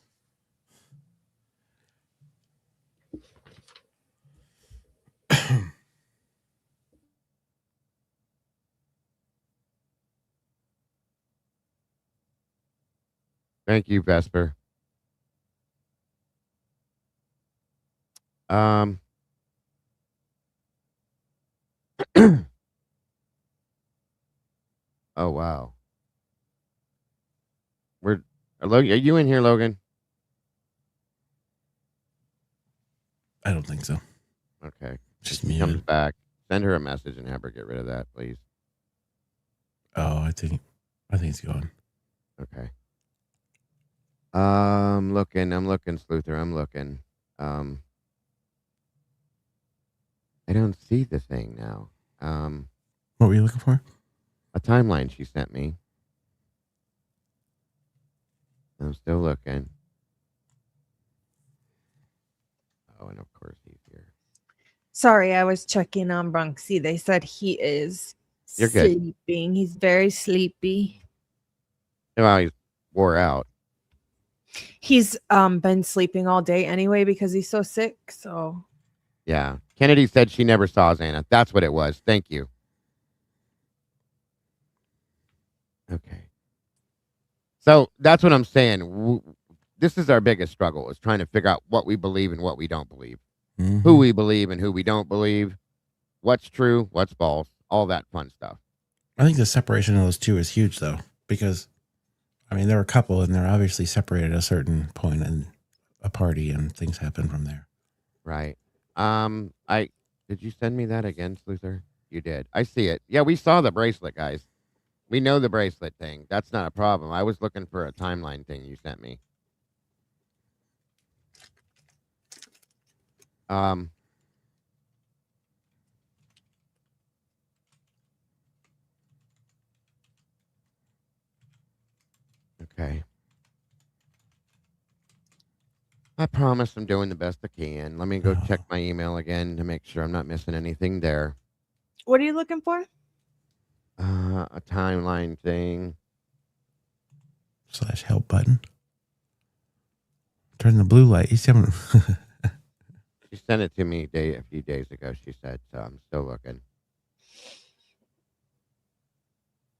Thank you, Vesper. Oh wow. Are you in here, Logan? I don't think so. Okay. Just If she comes muted. back, send her a message and have her get rid of that, please. Oh, I think it's gone. Okay. I'm looking, Sluther. I'm looking. I don't see the thing now. What were you looking for? A timeline she sent me. I'm still looking. Oh, and of course he's here. Sorry, I was checking on Bronxy. They said he is You're good. sleeping. He's very sleepy. Well, he's wore out. He's been sleeping all day anyway because he's so sick. So Yeah. Kennedy said she never saw Xana. That's what it was. Thank you. Okay. So that's what I'm saying. This is our biggest struggle, is trying to figure out what we believe and what we don't believe. Mm-hmm. Who we believe and who we don't believe. What's true, what's false, all that fun stuff. I think the separation of those two is huge, though, because, I mean, they're a couple and they're obviously separated at a certain point in a party and things happen from there. Right. Did you send me that again, Sluther? You did. I see it. Yeah, we saw the bracelet, guys. We know the bracelet thing. That's not a problem. I was looking for a timeline thing you sent me. Okay. I promise I'm doing the best I can. Let me go check my email again to make sure I'm not missing anything there. what are you looking for? A timeline thing. /help button. Turn the blue light. He's having. She sent it to me a few days ago, she said, so I'm still looking.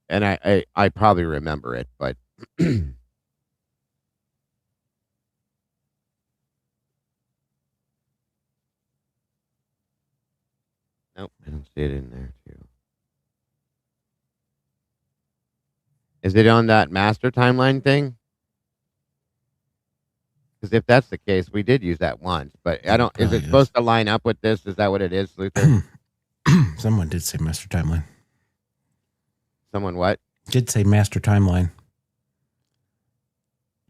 And I probably remember it, but nope, I don't see it in there too. Is it on that master timeline thing? Because if that's the case, we did use that once, but I don't. Is it supposed to line up with this? Is that what it is, Luther? Someone did say master timeline. Someone what? Did say master timeline.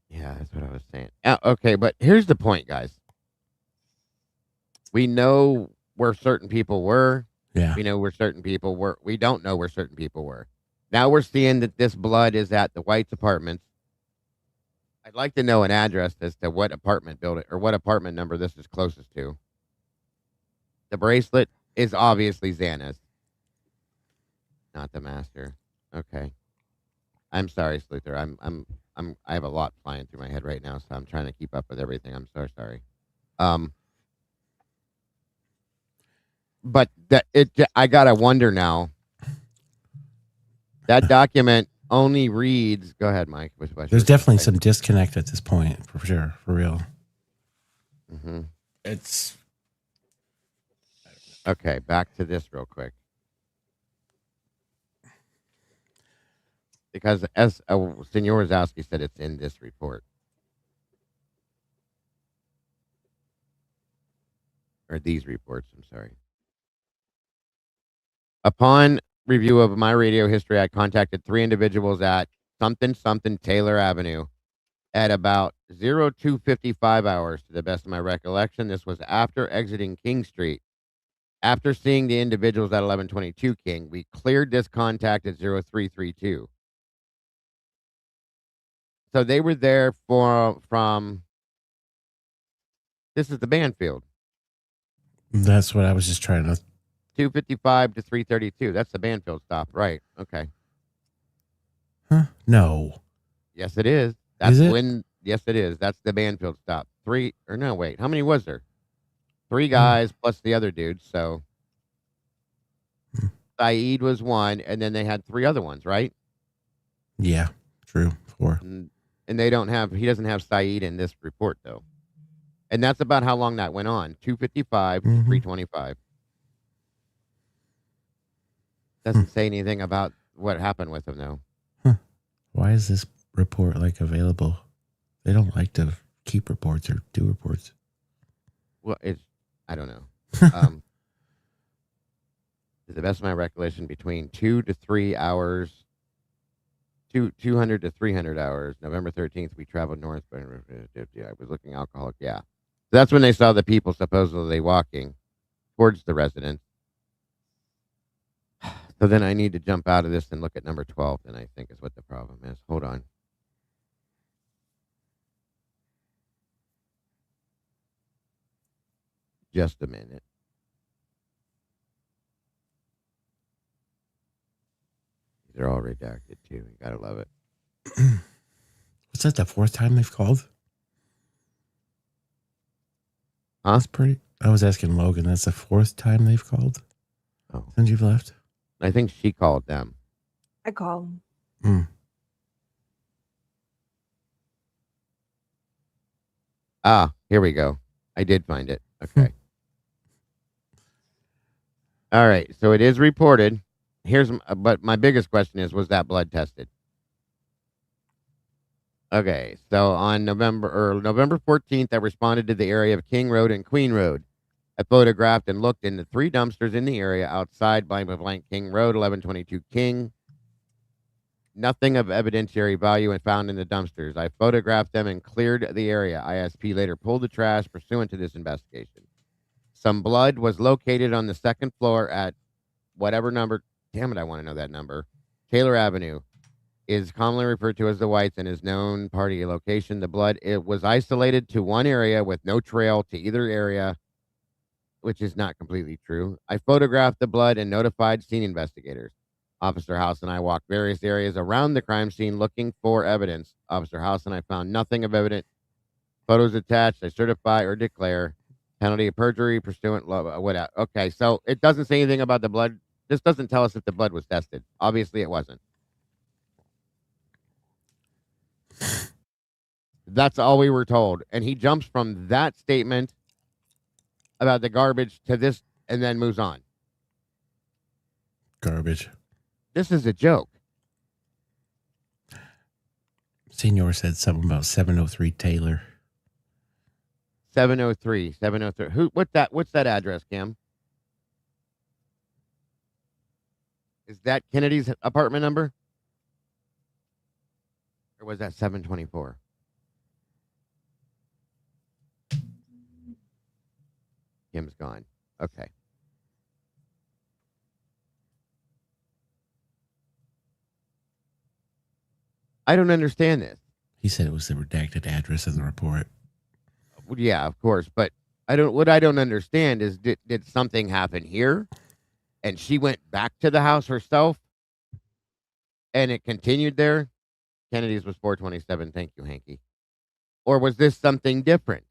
Yeah, that's what I was saying. Okay, but here's the point, guys. We know where certain people were. Yeah. We know where certain people were. We don't know where certain people were. Now we're seeing that this blood is at the White's apartments. I'd like to know an address as to what apartment building or what apartment number this is closest to. The bracelet is obviously Xana's, not the master. Okay. I'm sorry, Sluther. I have a lot flying through my head right now, so I'm trying to keep up with everything. I'm so sorry. But I gotta wonder now. That document only reads. Go ahead, Mike. There's definitely some disconnect at this point, for sure, for real. Mm-hmm. It's okay. Back to this real quick, because as Senor Wazowski said, it's in this report or these reports. I'm sorry. Upon review of my radio history, I contacted 3 individuals at something Taylor Avenue at about 02:55 hours, to the best of my recollection. This was after exiting King Street. After seeing the individuals at 1122 King, we cleared this contact at 0332. So they were there from this is the Banfield. That's what I was just trying to. 255 to 332. That's the Banfield stop, right? Okay. Huh? No. Yes, it is. That's is it? when. Yes, it is. That's the Banfield stop. 3 or no? Wait, how many was there? 3 guys plus the other dude. So Saeed was 1, and then they had 3 other ones, right? Yeah, true. 4. And they don't have. He doesn't have Saeed in this report though. And that's about how long that went on. 255 to 325. Doesn't say anything about what happened with him, though. Why is this report like available? They don't like to keep reports or do reports. Well, I don't know. To the best of my recollection, between 2 to 3 hours, 200 to 300 hours. November 13th, we traveled north. I was looking alcoholic. Yeah. So that's when they saw the people supposedly walking towards the residence. So then I need to jump out of this and look at number 12, and I think is what the problem is. Hold on. Just a minute. They're all redacted too. You gotta love it. Was that the fourth time they've called? Huh? That's pretty. I was asking Logan. That's the fourth time they've called since you've left. I think she called them. I call him. Ah, here we go. I did find it. Okay. All right. So it is reported. But my biggest question is, was that blood tested? Okay. So on November 14th, I responded to the area of King Road and Queen Road. I photographed and looked into 3 dumpsters in the area outside blank King Road, 1122 King. Nothing of evidentiary value and found in the dumpsters. I photographed them and cleared the area. ISP later pulled the trash pursuant to this investigation. Some blood was located on the second floor at whatever number. Damn it, I want to know that number. Taylor Avenue is commonly referred to as the Whites and is known party location. The blood, it was isolated to one area with no trail to either area, which is not completely true. I photographed the blood and notified scene investigators. Officer House and I walked various areas around the crime scene looking for evidence. Officer House and I found nothing of evidence. Photos attached. I certify or declare penalty of perjury pursuant. Whatever. Okay, so it doesn't say anything about the blood. This doesn't tell us if the blood was tested. Obviously, it wasn't. That's all we were told. And he jumps from that statement about the garbage to this and then moves on. Garbage. This is a joke. Senior said something about 703 Taylor. 703. What's that address, Cam? Is that Kennedy's apartment number? Or was that 724? Kim's gone. Okay. I don't understand this. He said it was the redacted address in the report. Well, yeah, of course. But what I don't understand is did something happen here? And she went back to the house herself? And it continued there? Kennedy's was 427. Thank you, Hanky. Or was this something different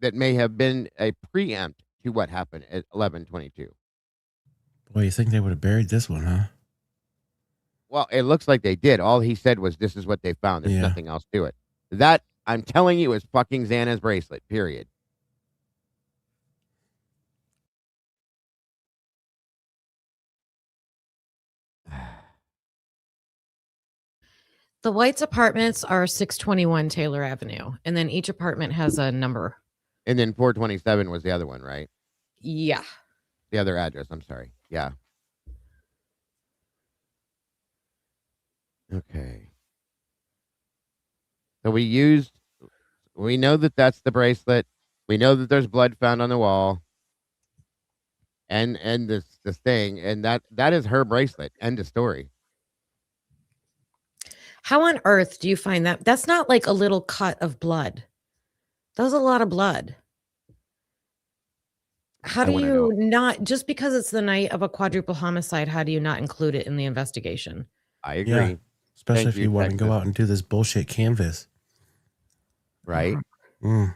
that may have been a preempt to what happened at 1122? Boy, you think they would have buried this one, huh? Well, it looks like they did. All he said was, this is what they found. There's nothing else to it. That, I'm telling you, is fucking Xana's bracelet, period. The White's apartments are 621 Taylor Avenue, and then each apartment has a number. And then 427 was the other one, right? Yeah. The other address, I'm sorry. Yeah. Okay. So we know that that's the bracelet. We know that there's blood found on the wall. And this thing, and that is her bracelet. End of story. How on earth do you find that? That's not like a little cut of blood. That was a lot of blood. How do you not, just because it's the night of a quadruple homicide, how do you not include it in the investigation? I agree. Yeah, especially if you want to go out and do this bullshit canvas. Right? Mm.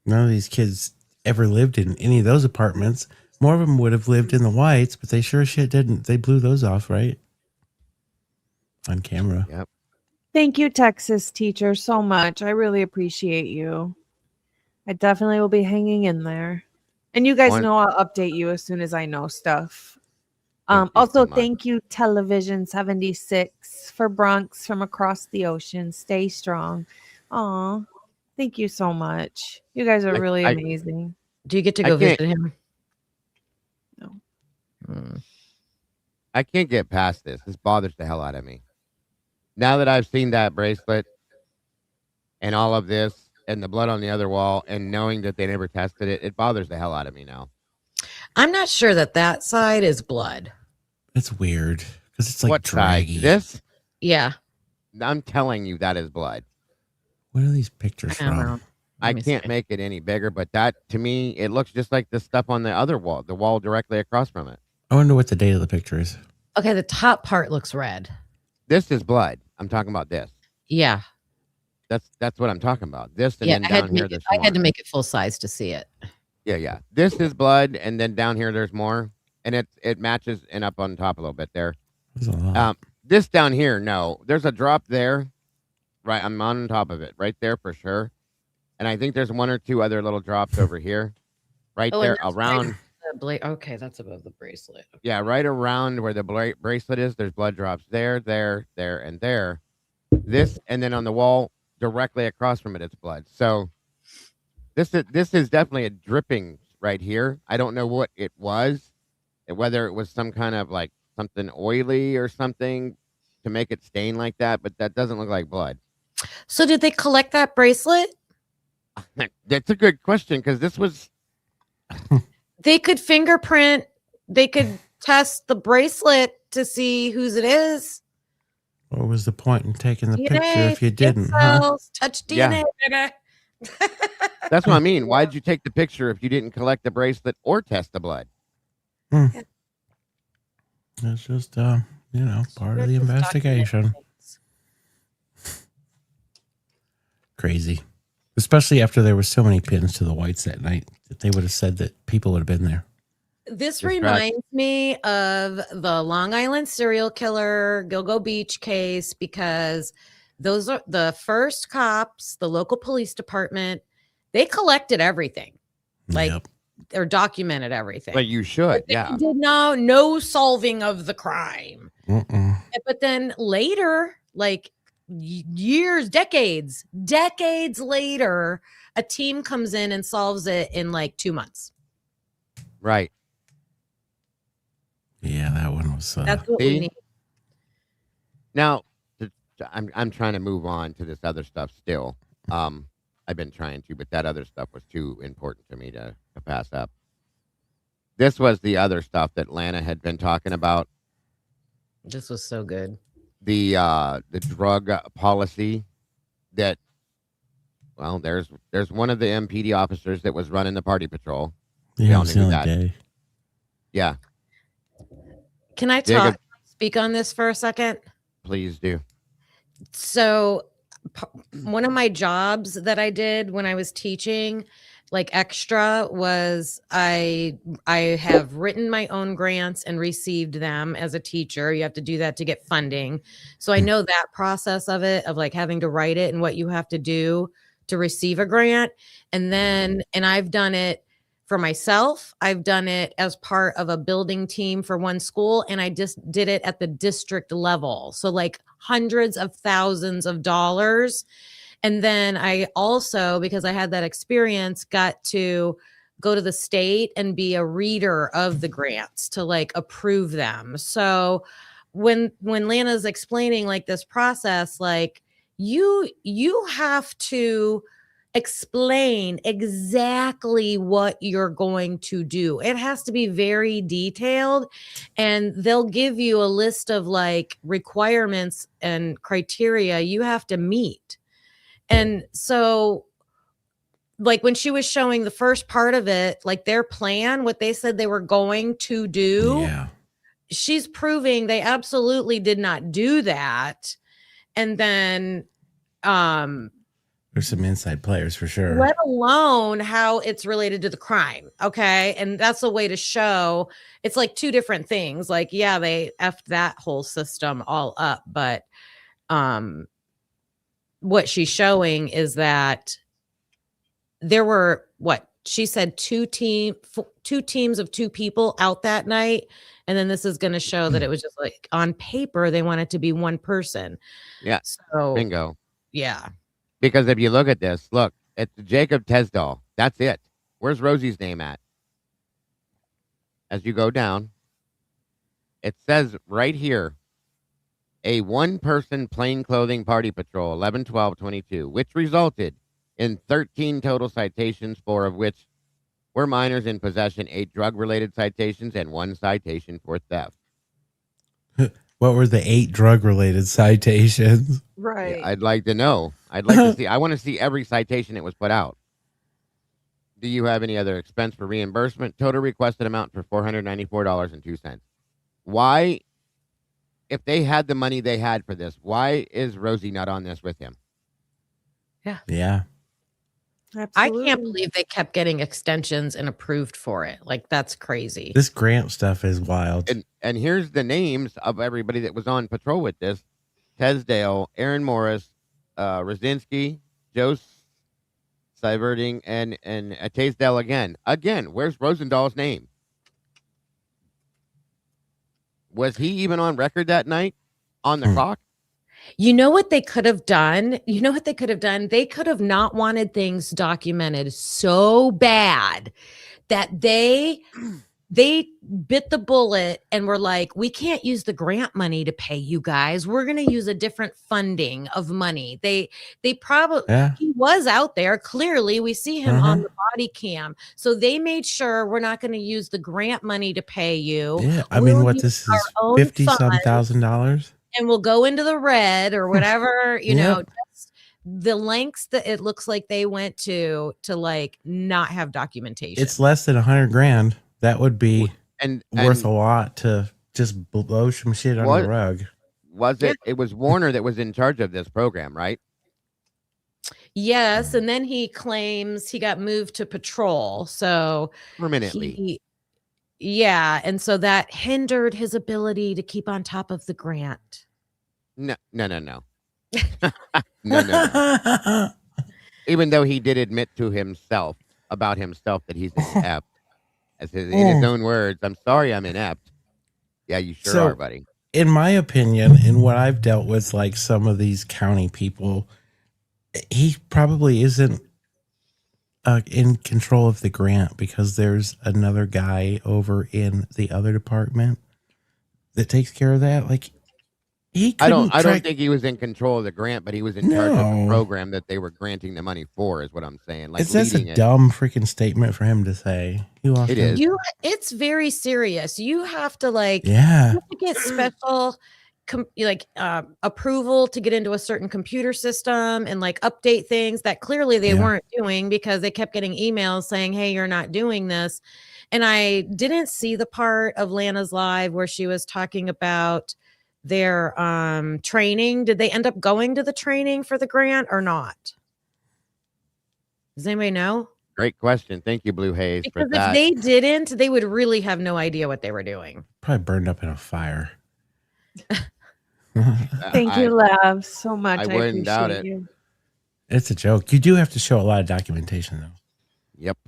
None of these kids ever lived in any of those apartments. More of them would have lived in the Whites, but they sure as shit didn't. They blew those off, right? On camera. Yep. Thank you, Texas teacher, so much. I really appreciate you. I definitely will be hanging in there. And you guys One- know I'll update you as soon as I know stuff. Thank you Also, so much. thank you, Television 76, for Bronx from across the ocean. Stay strong. Aw, thank you so much. You guys are really amazing. Do you get to I go visit can't- him? No. I can't get past this. This bothers the hell out of me. Now that I've seen that bracelet and all of this and the blood on the other wall and knowing that they never tested it, it bothers the hell out of me now. I'm not sure that side is blood. It's weird because it's like What side? draggy. This? Yeah. I'm telling you, that is blood. What are these pictures I don't from? know. I can't make it any bigger, but that, to me, it looks just like the stuff on the other wall, the wall directly across from it. I wonder what the date of the picture is. Okay, the top part looks red. This is blood. I'm talking about this. Yeah. That's what I'm talking about. This and Yeah, then I had down to here, make there's I had to more. make it full size to see it. Yeah. This is blood, and then down here there's more, and it matches and up on top a little bit there. There's a lot. This down here, no, there's a drop there. Right, I'm on top of it, right there for sure. And I think there's one or two other little drops over here, right Oh, and there that's around. Okay, that's above the bracelet. Yeah, right around where the bracelet is. There's blood drops there, and there. This, and then on the wall directly across from it, it's blood. So this is definitely a dripping right here. I don't know what it was, whether it was some kind of like something oily or something to make it stain like that, but that doesn't look like blood. So did they collect that bracelet? That's a good question because this was. They could fingerprint, they could test the bracelet to see whose it is. What was the point in taking the DNA, picture if you skin didn't? Huh? cells, touch DNA, baby. That's what I mean. Why'd you take the picture if you didn't collect the bracelet or test the blood? It's just part of the investigation. Crazy. Especially after there were so many pins to the whites that night that they would have said that people would have been there. This reminds me of the Long Island serial killer Gilgo Beach case because those are the first cops, the local police department, they collected everything. Like or documented everything. But you should, yeah. They did no solving of the crime. But then later, like years, decades later, a team comes in and solves it in like 2 months. Right. Yeah, that one was. That's what we need. Now, I'm trying to move on to this other stuff still. I've been trying to, but that other stuff was too important to me to pass up. This was the other stuff that Lana had been talking about. This was so good. The drug policy that, well, there's one of the MPD officers that was running the party patrol. We Yeah, all it was knew the that. other day. Yeah, Can I speak on this for a second? please do. So one of my jobs that I did when I was teaching, like extra, was I have written my own grants and received them as a teacher. You have to do that to get funding. So I know that process of it, of like having to write it and what you have to do to receive a grant. And I've done it for myself. I've done it as part of a building team for one school, and I just did it at the district level. So like hundreds of thousands of dollars. And then I also, because I had that experience, got to go to the state and be a reader of the grants to like approve them. So when Lana's explaining like this process, like you have to explain exactly what you're going to do. It has to be very detailed, and they'll give you a list of like requirements and criteria you have to meet. And so like when she was showing the first part of it, like their plan, what they said they were going to do, she's proving they absolutely did not do that. And then There's some inside players for sure. let alone how it's related to the crime. Okay. And that's a way to show it's like two different things. Like, yeah, they effed that whole system all up. But what she's showing is that there were she said two teams of 2 people out that night, and then this is going to show that it was just like on paper they want it to be 1 person. Yeah. So Bingo. yeah. Because if you look at this, look, it's Jacob Tesdall. That's it. Where's Rosie's name at? As you go down, it says right here, a 1-person plain clothing party patrol, 11/12/22, which resulted in 13 total citations, 4 of which were minors in possession, 8 drug-related citations, and 1 citation for theft. What were the 8 drug-related citations? Right. Yeah, I'd like to know. I'd like to see. I want to see every citation that was put out. Do you have any other expense for reimbursement? Total requested amount for $494.02. Why, if they had the money they had for this, why is Rosie not on this with him? Yeah. Absolutely. I can't believe they kept getting extensions and approved for it. Like, that's crazy. This grant stuff is wild. And here's the names of everybody that was on patrol with this: Tesdale, Aaron Morris, Rosinski, Joe Siverding, and Taysdale again. Again, where's Rosendall's name? Was he even on record that night on the clock? You know what they could have done? They could have not wanted things documented so bad that they bit the bullet and were like, we can't use the grant money to pay you guys. We're going to use a different funding of money. They probably, he was out there. Clearly we see him on the body cam. So they made sure we're not going to use the grant money to pay you. Yeah. I mean, what this is $50,000. And we'll go into the red or whatever, you know, just the lengths that it looks like they went to like not have documentation. It's less than $100,000. That would be worth a lot to just blow some shit under the rug. Was it? It was Warner that was in charge of this program, right? Yes, and then he claims he got moved to patrol. So permanently. Yeah, and so that hindered his ability to keep on top of the grant. No. No. Even though he did admit to himself about himself that he's inept, in his own words, "I'm sorry, I'm inept." Yeah, you sure are, buddy. In my opinion, in what I've dealt with, like some of these county people, he probably isn't in control of the grant because there's another guy over in the other department that takes care of that. Like, I don't think he was in control of the grant, but he was in charge of the program that they were granting the money for, is what I'm saying. Like, that's a dumb freaking statement for him to say. It is. It's very serious. You have to you have to get special approval to get into a certain computer system and like update things that clearly they weren't doing because they kept getting emails saying, hey, you're not doing this. And I didn't see the part of Lana's live where she was talking about their training. Did they end up going to the training for the grant or not? Does anybody know? Great question. Thank you, Blue Haze. Because for that. if they didn't, they would really have no idea what they were doing. Probably burned up in a fire. Thank you, Lav, so much. I wouldn't doubt it. You. It's a joke. You do have to show a lot of documentation, though. Yep.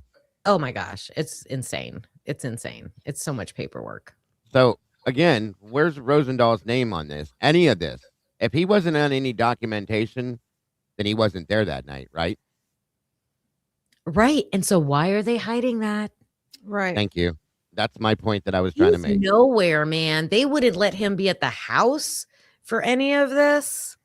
Oh my gosh, it's insane. It's insane. It's so much paperwork. So again, where's Rosendall's name on this? Any of this? If he wasn't on any documentation, then he wasn't there that night, right? Right. And so why are they hiding that? Right. Thank you. That's my point that I was trying to make. Nowhere, man. They wouldn't let him be at the house for any of this.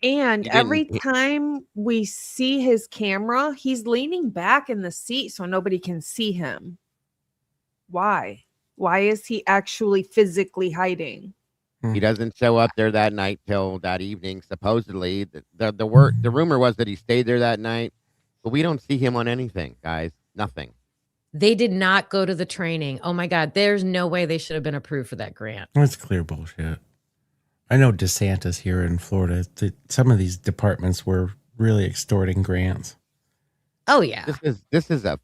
And every time we see his camera, he's leaning back in the seat so nobody can see him. Why? Why is he actually physically hiding? He doesn't show up there that night till that evening. Supposedly, the rumor was that he stayed there that night, but we don't see him on anything, guys. Nothing. They did not go to the training. Oh my God, there's no way they should have been approved for that grant. That's clear bullshit. I know DeSantis here in Florida, some of these departments were really extorting grants. Oh yeah. This is a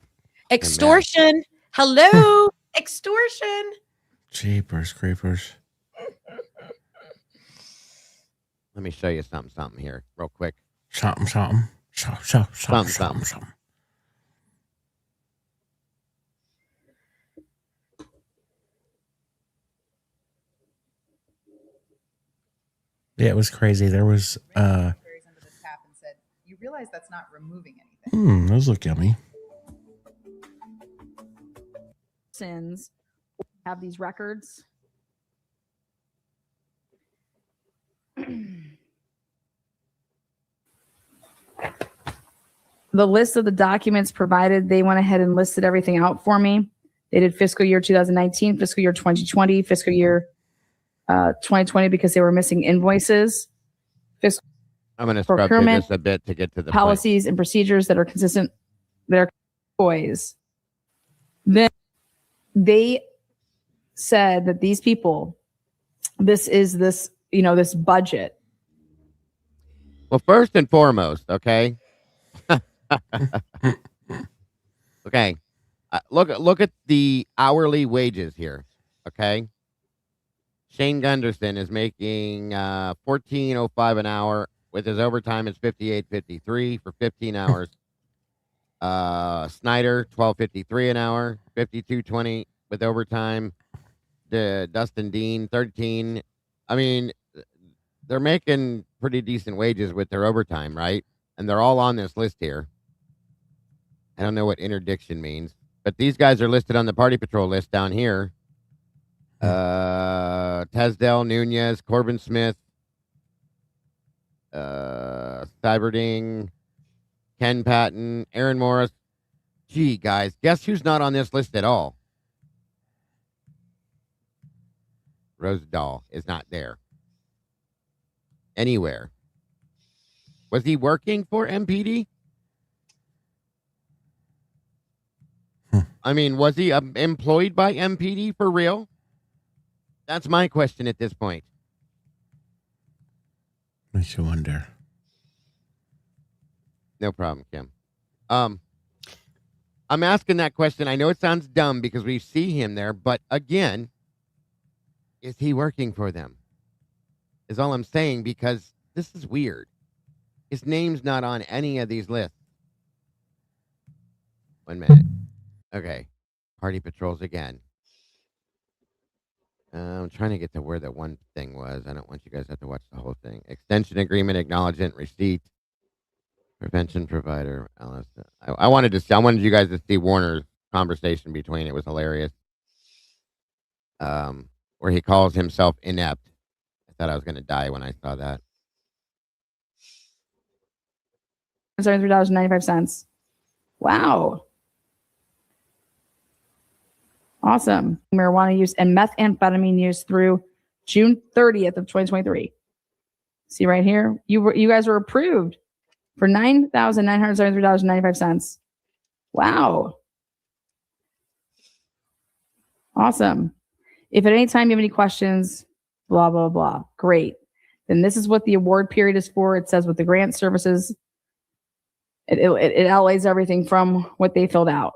extortion. Hello, extortion. Jeepers creepers. Let me show you something here real quick. Something. Yeah, it was crazy. There was Berries under the tap and said, "You realize that's not removing anything." those look yummy. Sins have these records. The list of the documents provided, they went ahead and listed everything out for me. They did fiscal year 2019, fiscal year 2020, fiscal year 2020 because they were missing invoices. Fiscal I'm going to scrub through procurement, this a bit to get to the policies and procedures that are consistent, that are boys. Then they said that these people, this budget. Well, first and foremost, okay. Okay. Look at the hourly wages here. Okay. Shane Gunderson is making $14.05 an hour. With his overtime, it's $58.53 for 15 hours. Snyder, $12.53 an hour, $52.20 with overtime. Dustin Dean, $13. I mean, they're making pretty decent wages with their overtime, right? And they're all on this list here. I don't know what interdiction means, but these guys are listed on the Party Patrol list down here. Tesdell, Nunez, Corbin Smith, Cyberding, Ken Patton, Aaron Morris. Gee, guys, guess who's not on this list at all? Rosendahl is not there. Anywhere. Was he working for MPD? I mean, was he employed by MPD for real? That's my question at this point. Makes you wonder. No problem, Kim. I'm asking that question. I know it sounds dumb because we see him there, but again, is he working for them? Is all I'm saying, because this is weird. His name's not on any of these lists. 1 minute. Okay. Party Patrols again. I'm trying to get to where that one thing was. I don't want you guys to have to watch the whole thing. Extension agreement, acknowledgement, receipt, prevention provider. I wanted you guys to see Warner's conversation between. It was hilarious. Where he calls himself inept. I thought I was going to die when I saw that. $73.95. Wow. Awesome. Marijuana use and methamphetamine use through June 30th of 2023. See right here, you guys were approved for $9,973.95. Wow. Awesome. If at any time you have any questions, blah, blah, blah. Great. Then this is what the award period is for. It says with the grant services, it outlays everything from what they filled out.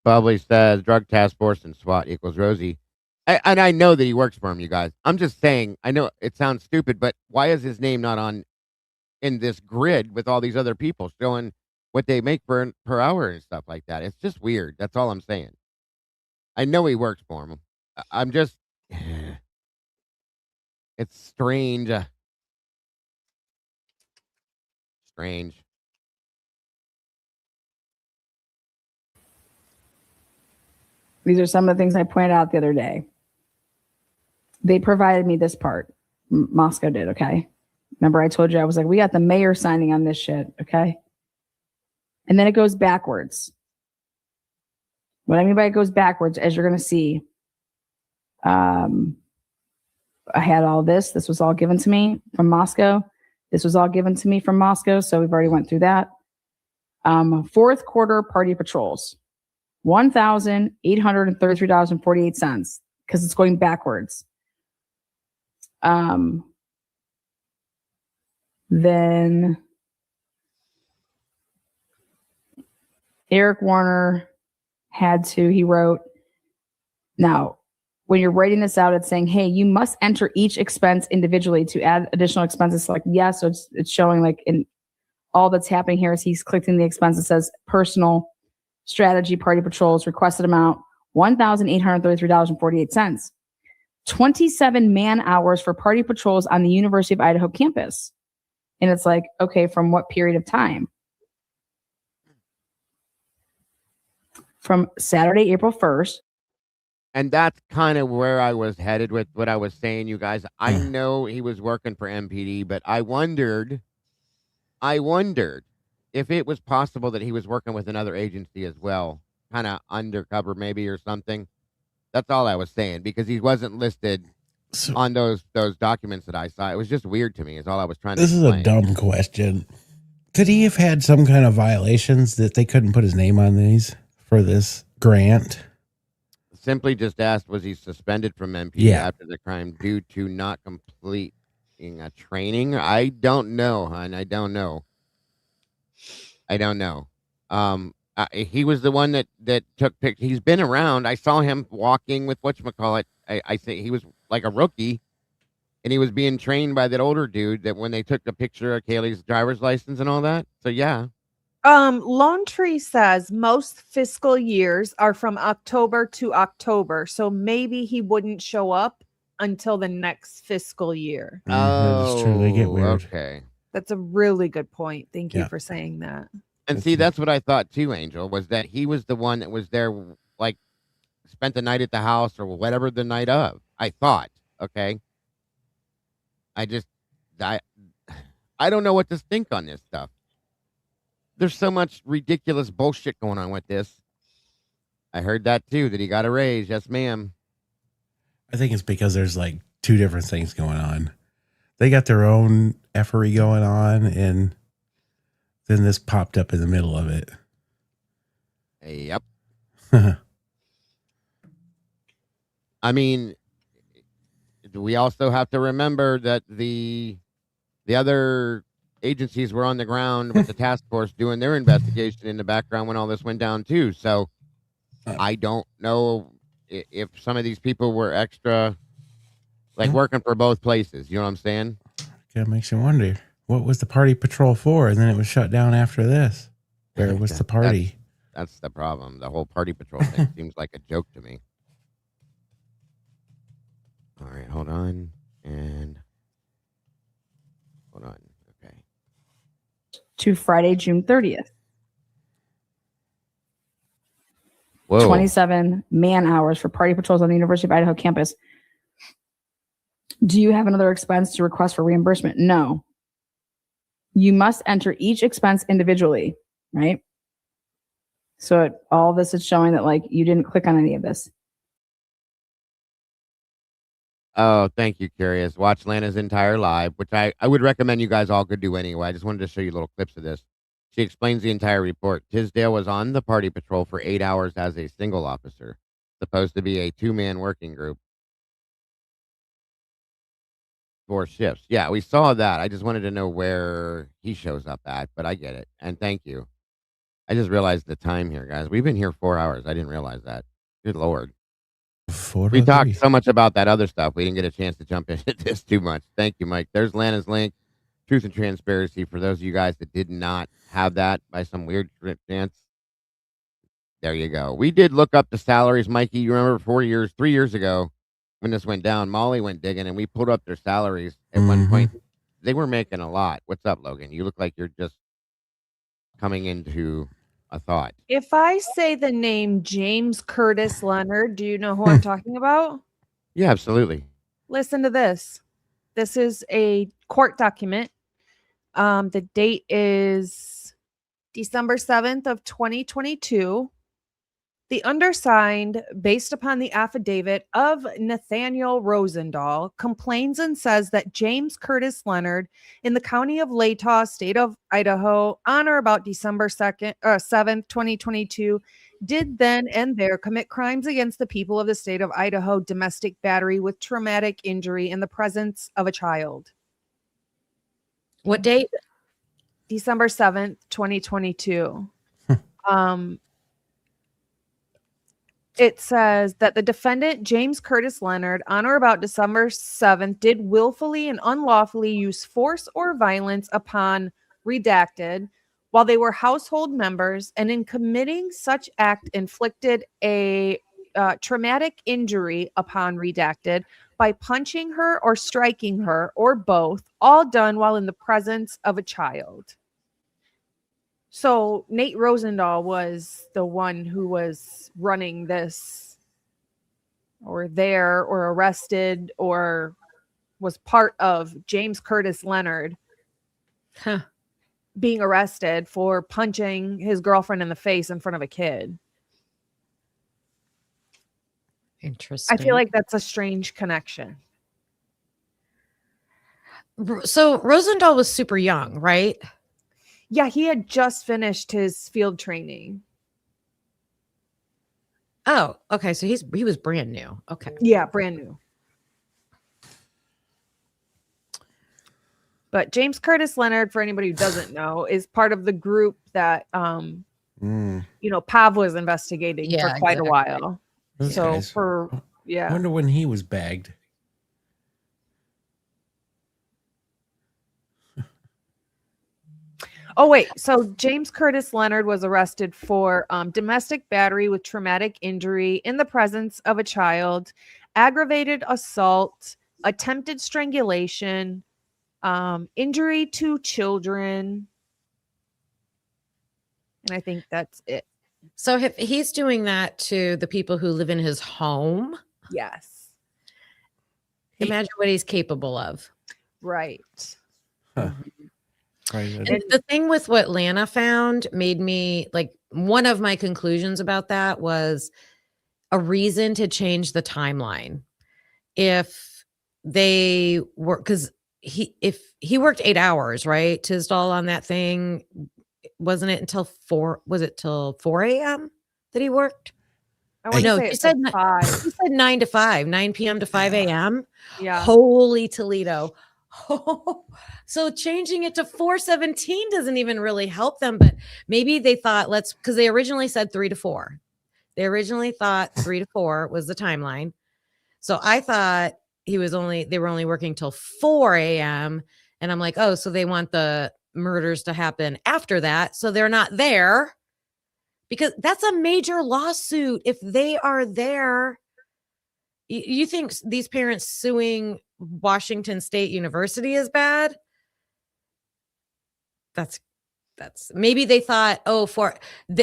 Probably says drug task force and SWAT equals Rosie. And I know that he works for him, you guys. I'm just saying, I know it sounds stupid, but why is his name not on in this grid with all these other people showing what they make per hour and stuff like that? It's just weird. That's all I'm saying. I know he works for him. I'm just, it's strange. Strange. These are some of the things I pointed out the other day. They provided me this part. Moscow did, okay? Remember I told you, I was like, we got the mayor signing on this shit, okay? And then it goes backwards. What I mean by it goes backwards, as you're going to see, I had all this. This was all given to me from Moscow. This was all given to me from Moscow, so we've already went through that. Fourth quarter party patrols. $1,833.48 because it's going backwards. Then Eric Warner he wrote, now, when you're writing this out, it's saying, hey, you must enter each expense individually to add additional expenses. So like, yes, so it's showing like in all that's happening here is he's clicking the expense that says personal strategy party patrols, requested amount $1,833.48. 27 man hours for party patrols on the University of Idaho campus. And it's like, okay, from what period of time? From Saturday, April 1st. And that's kind of where I was headed with what I was saying, you guys. I know he was working for MPD, but I wondered if it was possible that he was working with another agency as well, kind of undercover maybe or something. That's all I was saying, because he wasn't listed on those documents that I saw. It was just weird to me, is all I was trying to This is a dumb question. Could he have had some kind of violations that they couldn't put his name on these for this grant? Simply just asked, was he suspended from MPD after the crime due to not completing a training? I don't know, hon. I don't know. He was the one that took pictures. He's been around. I saw him walking with whatchamacallit. I think he was like a rookie, and he was being trained by that older dude that when they took the picture of Kaylee's driver's license and all that. So, yeah. Lone Tree says most fiscal years are from October to October, so maybe he wouldn't show up until the next fiscal year. That's true. They get weird. Okay. That's a really good point. Thank you for saying that. And see, that's what I thought too, Angel, was that he was the one that was there, like, spent the night at the house or whatever the night of. I thought, okay? I don't know what to think on this stuff. There's so much ridiculous bullshit going on with this. I heard that too, that he got a raise. Yes, ma'am. I think it's because there's like two different things going on. They got their own effery going on, and then this popped up in the middle of it. Yep. I mean, we also have to remember that the other agencies were on the ground with the task force doing their investigation in the background when all this went down too. So I don't know if some of these people were extra, like working for both places. You know what I'm saying? It makes you wonder, what was the party patrol for? And then it was shut down after this. Where was the party? That's the problem. The whole party patrol thing seems like a joke to me. All right, hold on. Okay. To Friday, June 30th. Whoa. 27 man hours for party patrols on the University of Idaho campus. Do you have another expense to request for reimbursement? No. You must enter each expense individually, right? So all this is showing that like you didn't click on any of this. Oh, thank you, Curious. Watch Lana's entire live, which I would recommend you guys all could do anyway. I just wanted to show you little clips of this. She explains the entire report. Tisdale was on the party patrol for 8 hours as a single officer, supposed to be a 2-man working group. 4 shifts. Yeah, we saw that. I just wanted to know where he shows up at, but I get it. And thank you. I just realized the time here, guys. We've been here 4 hours. I didn't realize that. Good Lord. We talked so much about that other stuff. We didn't get a chance to jump into this too much. Thank you, Mike. There's Lana's link. Truth and Transparency for those of you guys that did not have that by some weird chance. There you go. We did look up the salaries, Mikey. You remember 3 years ago when this went down, Molly went digging and we pulled up their salaries at one point. They were making a lot. What's up, Logan? You look like you're just coming into a thought. If I say the name James Curtis Leonard, do you know who I'm talking about? Yeah, absolutely. Listen to this. This is a court document. The date is December 7th of 2022. The undersigned, based upon the affidavit of Nathaniel Rosendahl, complains and says that James Curtis Leonard in the county of Latah, state of Idaho, on or about December 7th, 2022, did then and there commit crimes against the people of the state of Idaho, domestic battery with traumatic injury in the presence of a child. What date? December 7th, 2022. It says that the defendant, James Curtis Leonard, on or about December 7th, did willfully and unlawfully use force or violence upon redacted while they were household members, and in committing such act inflicted a traumatic injury upon redacted by punching her or striking her or both, all done while in the presence of a child. So Nate Rosendahl was the one who was running this, or there, or arrested, or was part of James Curtis Leonard being arrested for punching his girlfriend in the face in front of a kid. Interesting. I feel like that's a strange connection. So Rosendahl was super young, right? Yeah, he had just finished his field training. Oh, okay. So he was brand new. Okay. Yeah, brand new. But James Curtis Leonard, for anybody who doesn't know, is part of the group that Pav was investigating for quite a while. Those So guys. yeah. I wonder when he was bagged. Oh, wait. So James Curtis Leonard was arrested for domestic battery with traumatic injury in the presence of a child, aggravated assault, attempted strangulation, injury to children. And I think that's it. So if he's doing that to the people who live in his home, yes. Imagine what he's capable of. Right. Huh. Right. And the thing with what Lana found made me like, one of my conclusions about that was a reason to change the timeline. If they were, because if he worked 8 hours, right? Tisdall on that thing, wasn't it until 4 a.m. that he worked? No, he said 5. He said 9 to 5, 9 p.m. to 5 a.m. Yeah. Holy Toledo. So changing it to 4:17 doesn't even really help them, but maybe they thought because they originally said 3 to 4. They originally thought 3 to 4 was the timeline. So I thought they were only working till 4 a.m. And I'm like, oh, so they want the murders to happen after that. So they're not there, because that's a major lawsuit. If they are there, you think these parents suing Washington State University is bad? That's maybe they thought,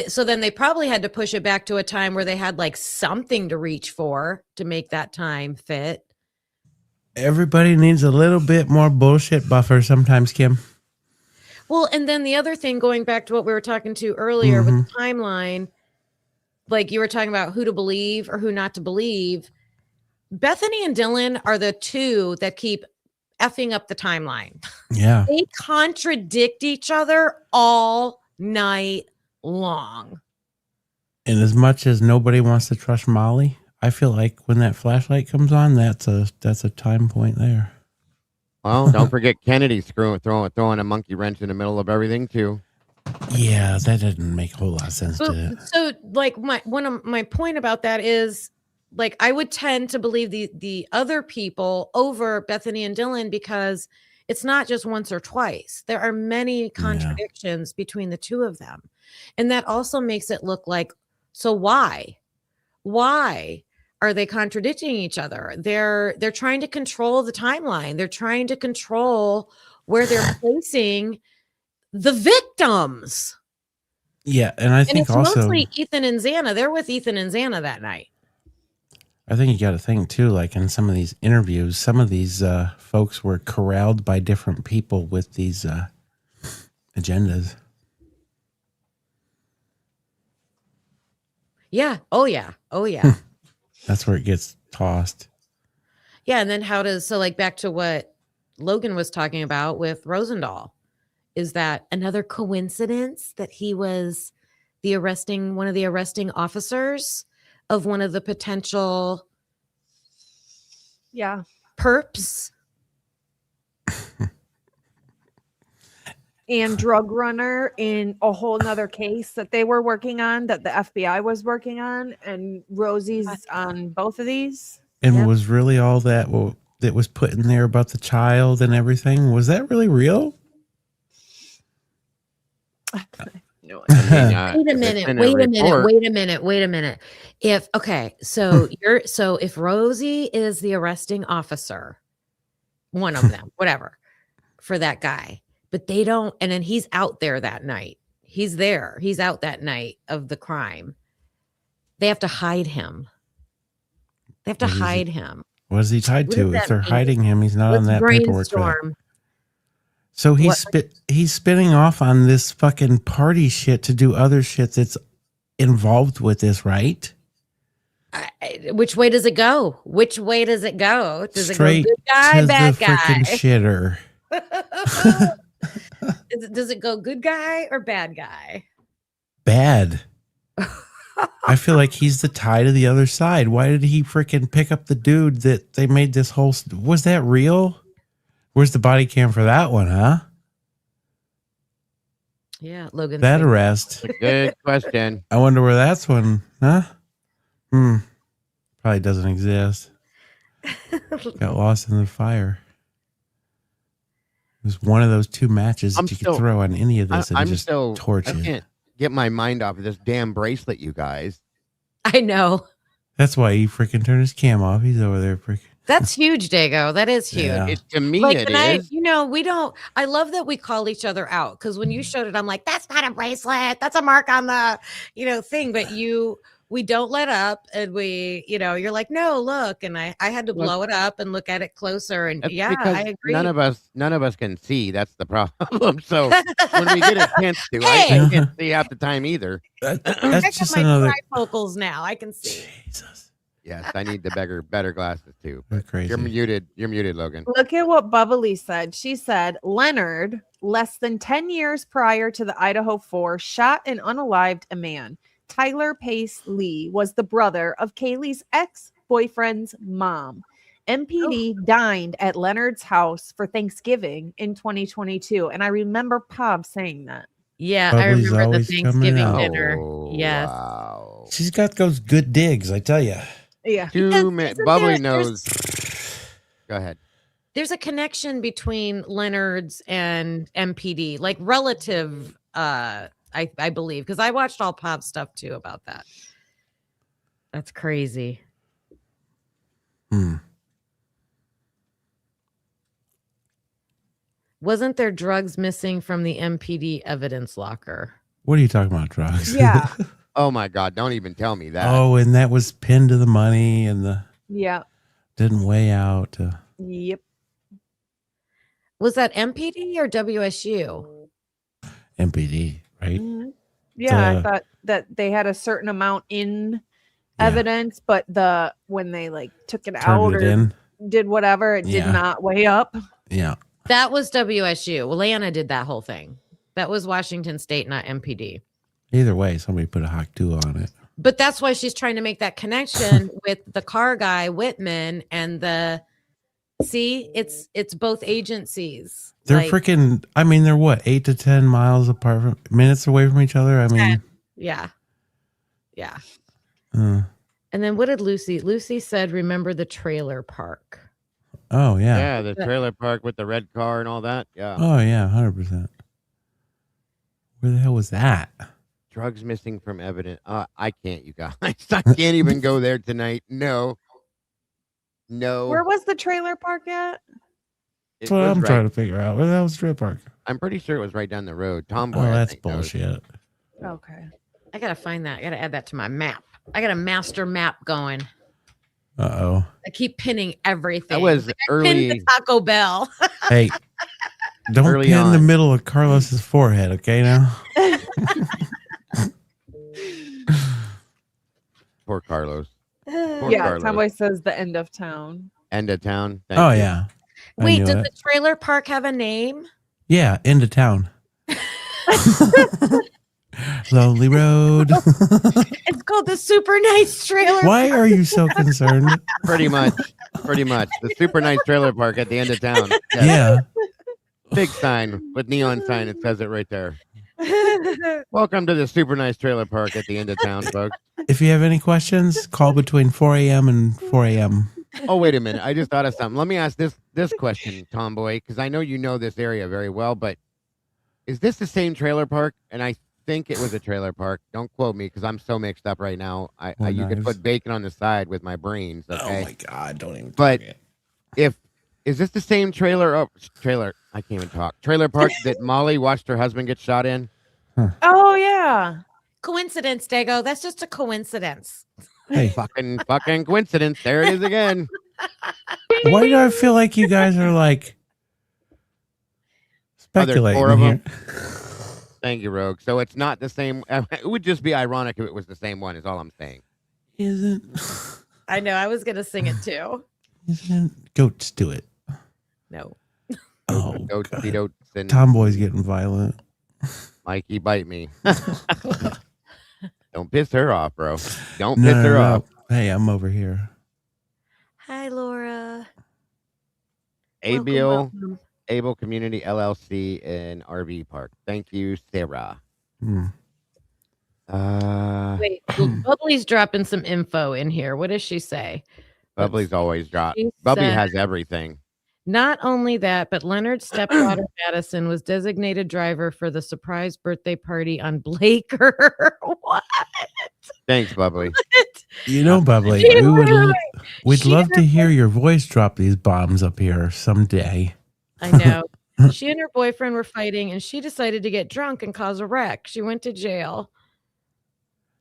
so then they probably had to push it back to a time where they had like something to reach for to make that time fit. Everybody needs a little bit more bullshit buffer sometimes, Kim. Well, and then the other thing, going back to what we were talking to earlier with the timeline, like you were talking about who to believe or who not to believe. Bethany and Dylan are the two that keep effing up the timeline. Yeah. They contradict each other all night long. And as much as nobody wants to trust Molly, I feel like when that flashlight comes on, that's a time point there. Well, don't forget Kennedy throwing a monkey wrench in the middle of everything too. Yeah, that didn't make a whole lot of sense to it. So like one of my point about that is, like, I would tend to believe the other people over Bethany and Dylan, because it's not just once or twice. There are many contradictions between the two of them. And that also makes it look like, so why are they contradicting each other? They're trying to control the timeline. They're trying to control where they're placing the victims. Yeah, and I think it's also mostly Ethan and Xana. They're with Ethan and Xana that night. I think you got to think too, like in some of these interviews, some of these folks were corralled by different people with these agendas. Yeah. Oh yeah. Oh yeah. That's where it gets tossed. Yeah. And then like back to what Logan was talking about with Rosendahl, is that another coincidence that he was one of the arresting officers of one of the potential perps? And drug runner in a whole nother case that they were working on, that the FBI was working on, and Rosie's on both of these. And was really all that was put in there about the child and everything, was that really real? No, I mean, Wait a if it's minute. in a Wait a minute. report- Wait a minute. If if Rosie is the arresting officer, one of them, whatever, for that guy, but they don't, and then he's out there that night. He's there. He's out that night of the crime. They have to hide him. They have to What is hide it? him. What is he tied What to? does If that they're mean? hiding him, he's not on Let's that paperwork. for that. brainstorm. So What- he's spinning off on this fucking party shit to do other shit that's involved with this, right? Which way does it go? Which way does it go? Does Straight it go good guy, to bad the freaking guy? shitter. Does it go good guy or bad guy? Bad. I feel like he's the tie to the other side. Why did he freaking pick up the dude that they made this whole? Was that real? Where's the body cam for that one, huh? Yeah, Logan. That arrest. Good question. I wonder where that's one, huh? Probably doesn't exist. Got lost in the fire. It was one of those two matches that you could throw on any of this and just torch I it. can't get my mind off of this damn bracelet, you guys. I know. That's why he freaking turned his cam off. He's over there freaking. That's huge, Dago. That is huge. Yeah. To me, Like, it and is. we don't. I love that we call each other out because when you showed it, I'm like, that's not a bracelet. That's a mark on the, thing. But we don't let up, and you're like, no, look, and I had to blow it up and look at it closer, and That's yeah, because I agree. None of us can see. That's the problem. So when we get a chance to, Hey! I can't see half the time either. I That's got just my another. trifocals now. I can see. Jesus. Yes, I need the better glasses too. You're crazy. You're muted. You're muted, Logan. Look at what Bubbly said. She said Leonard, less than 10 years prior to the Idaho 4, shot and unalived a man. Tyler Pace Lee was the brother of Kaylee's ex-boyfriend's mom. MPD dined at Leonard's house for Thanksgiving in 2022. And I remember Pop saying that. Yeah, Bubbly's I remember the always coming Thanksgiving out. dinner. Oh, Yes. wow. She's got those good digs, I tell you. Yeah. Bubbly knows. Go ahead. There's a connection between Leonard's and MPD, like relative, I believe, because I watched all Pop stuff too about that. That's crazy. Wasn't there drugs missing from the MPD evidence locker? What are you talking about, drugs? Yeah. Oh my God! Don't even tell me that. Oh, and that was pinned to the money and the Yeah. didn't weigh out. Yep. Was that MPD or WSU? MPD, right? Yeah, I thought that they had a certain amount in evidence, but when they took it out Turned or it in. did whatever, it did Yeah. not weigh up. Yeah. That was WSU. Well, Lana did that whole thing. That was Washington State, not MPD. Either way, somebody put a hawk tool on it. But that's why she's trying to make that connection with the car guy, Whitman, and it's both agencies. They're freaking, they're what, 8 to 10 miles apart minutes away from each other? I mean, Yeah. Yeah. uh, And then what did Lucy said, remember the trailer park. oh, yeah. Yeah, the trailer park with the red car and all that. Yeah. Oh, yeah, 100%. Where the hell was that? Drugs missing from evidence. I can't, you guys. I can't even go there tonight. No. Where was the trailer park at? That's what I'm trying to figure out. Where the hell was Strip Park? I'm pretty sure it was right down the road. Tomboy. Oh, I that's think, knows. bullshit. Okay. I got to find that. I got to add that to my map. I got a master map going. Uh-oh. I keep pinning everything. That was I early. pinned the Taco Bell. Hey, don't Early pin the on. middle of Carlos's forehead, okay, now? Poor Carlos. Poor Yeah, Carlos. Tomboy says the end of town. End of town. Thank Oh, you. yeah. I Wait, knew does it. the trailer park have a name? Yeah, into town. Lonely road. It's called the Super Nice Trailer. Why are you so concerned? Pretty much. The super nice trailer park at the end of town. Yes. Yeah. Big sign with neon sign. It says it right there. Welcome to the super nice trailer park at the end of town, folks. If you have any questions, call between 4 a.m. and 4 a.m. Oh, wait a minute. I just thought of something. Let me ask this question, Tomboy, because I know you know this area very well, but Is this the same trailer park? And I think it was a trailer park. Don't quote me because I'm so mixed up right now. You could put bacon on the side with my brains. Okay. Oh my God! Don't even. But is this the same trailer? Oh, trailer. I can't even talk. Trailer park that Molly watched her husband get shot in. Oh yeah. Coincidence, Dago. That's just a coincidence. Hey, fucking coincidence. There it is again. Why do I feel like you guys are like speculating 4 of here? them. Thank you, Rogue. So it's not the same. It would just be ironic if it was the same one. Is all I'm saying. Isn't? I know. I was gonna sing it too. Isn't? Goats do it. No. Oh, goats and Tomboy's getting violent. Mikey, bite me. Don't piss her off, bro. Don't No, piss her no. off. Hey, I'm over here. Hi, Laura. ABL, Able Community LLC in RV Park. Thank you, Sarah. Wait, Bubbly's dropping some info in here. What does she say? Bubbly's always drop. She Bubbly said- has everything. Not only that, but Leonard's stepdaughter Madison was designated driver for the surprise birthday party on Blaker. What? Thanks, Bubbly. You know, Bubbly, we'd love to hear your voice drop these bombs up here someday. I know. She and her boyfriend were fighting, and she decided to get drunk and cause a wreck. She went to jail.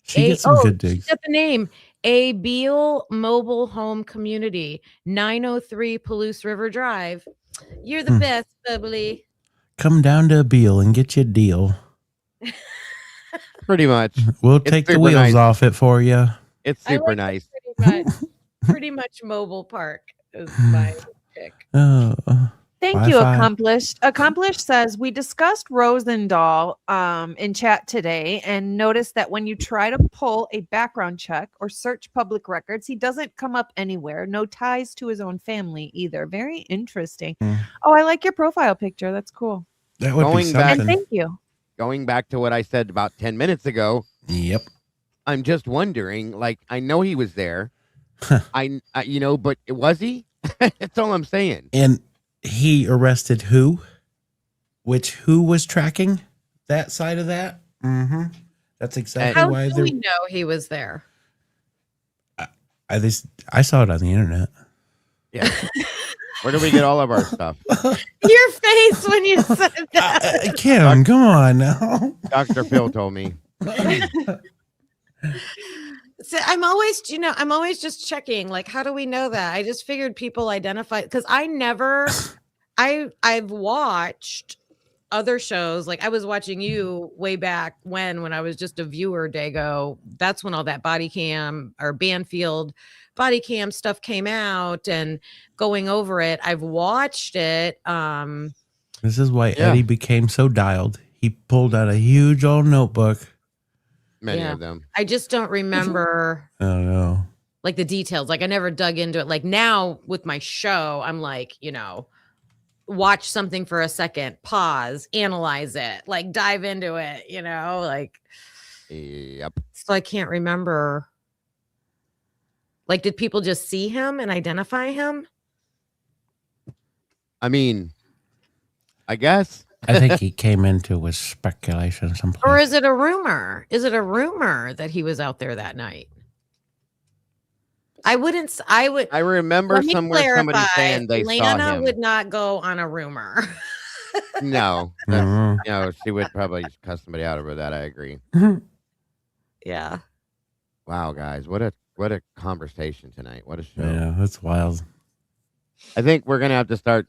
She gets some good She digs. got the name. A Beal Mobile Home Community, 903 Palouse River Drive. You're the best, Bubbly. Come down to Beale and get you a deal. Pretty much. We'll take the super wheels nice. off it for you. It's I super like nice. Pretty much Mobile Park is my pick. Oh, Thank you, Wi-Fi. Accomplished. Accomplished says we discussed Rosendahl in chat today and noticed that when you try to pull a background check or search public records, he doesn't come up anywhere. No ties to his own family either. Very interesting. Oh, I like your profile picture. That's cool. That would be Going back, something. And thank you. going back to what I said about 10 minutes ago. Yep. I'm just wondering, like, I know he was there. I but was he? That's all I'm saying. And he arrested who? Who was tracking that side of that? Mm-hmm. That's exactly How why do we know he was there? I saw it on the internet. Yeah. Where do we get all of our stuff? Your face when you said that. Kim, come on now. Dr. Phil told me. So I'm always just checking. Like, how do we know that? I just figured people identify because I've watched other shows. Like I was watching you way back when I was just a viewer, Dago. That's when all that body cam or Banfield body cam stuff came out and going over it. I've watched it. This is why Eddie became so dialed. He pulled out a huge old notebook. Many of them. I just don't remember. Oh no. Like the details. Like I never dug into it. Like now with my show, I'm like, watch something for a second, pause, analyze it, like dive into it, like. Yep. So I can't remember. Like, did people just see him and identify him? I mean, I guess. I think he came into with speculation someplace. Or is it a rumor? Is it a rumor that he was out there that night? I would. I remember Let me somewhere somebody clarify, saying they Lana saw him. would not go on a rumor. No, she would probably cuss somebody out over that. I agree. Yeah. Wow, guys, what a conversation tonight. What a show. Yeah, that's wild. I think we're gonna have to start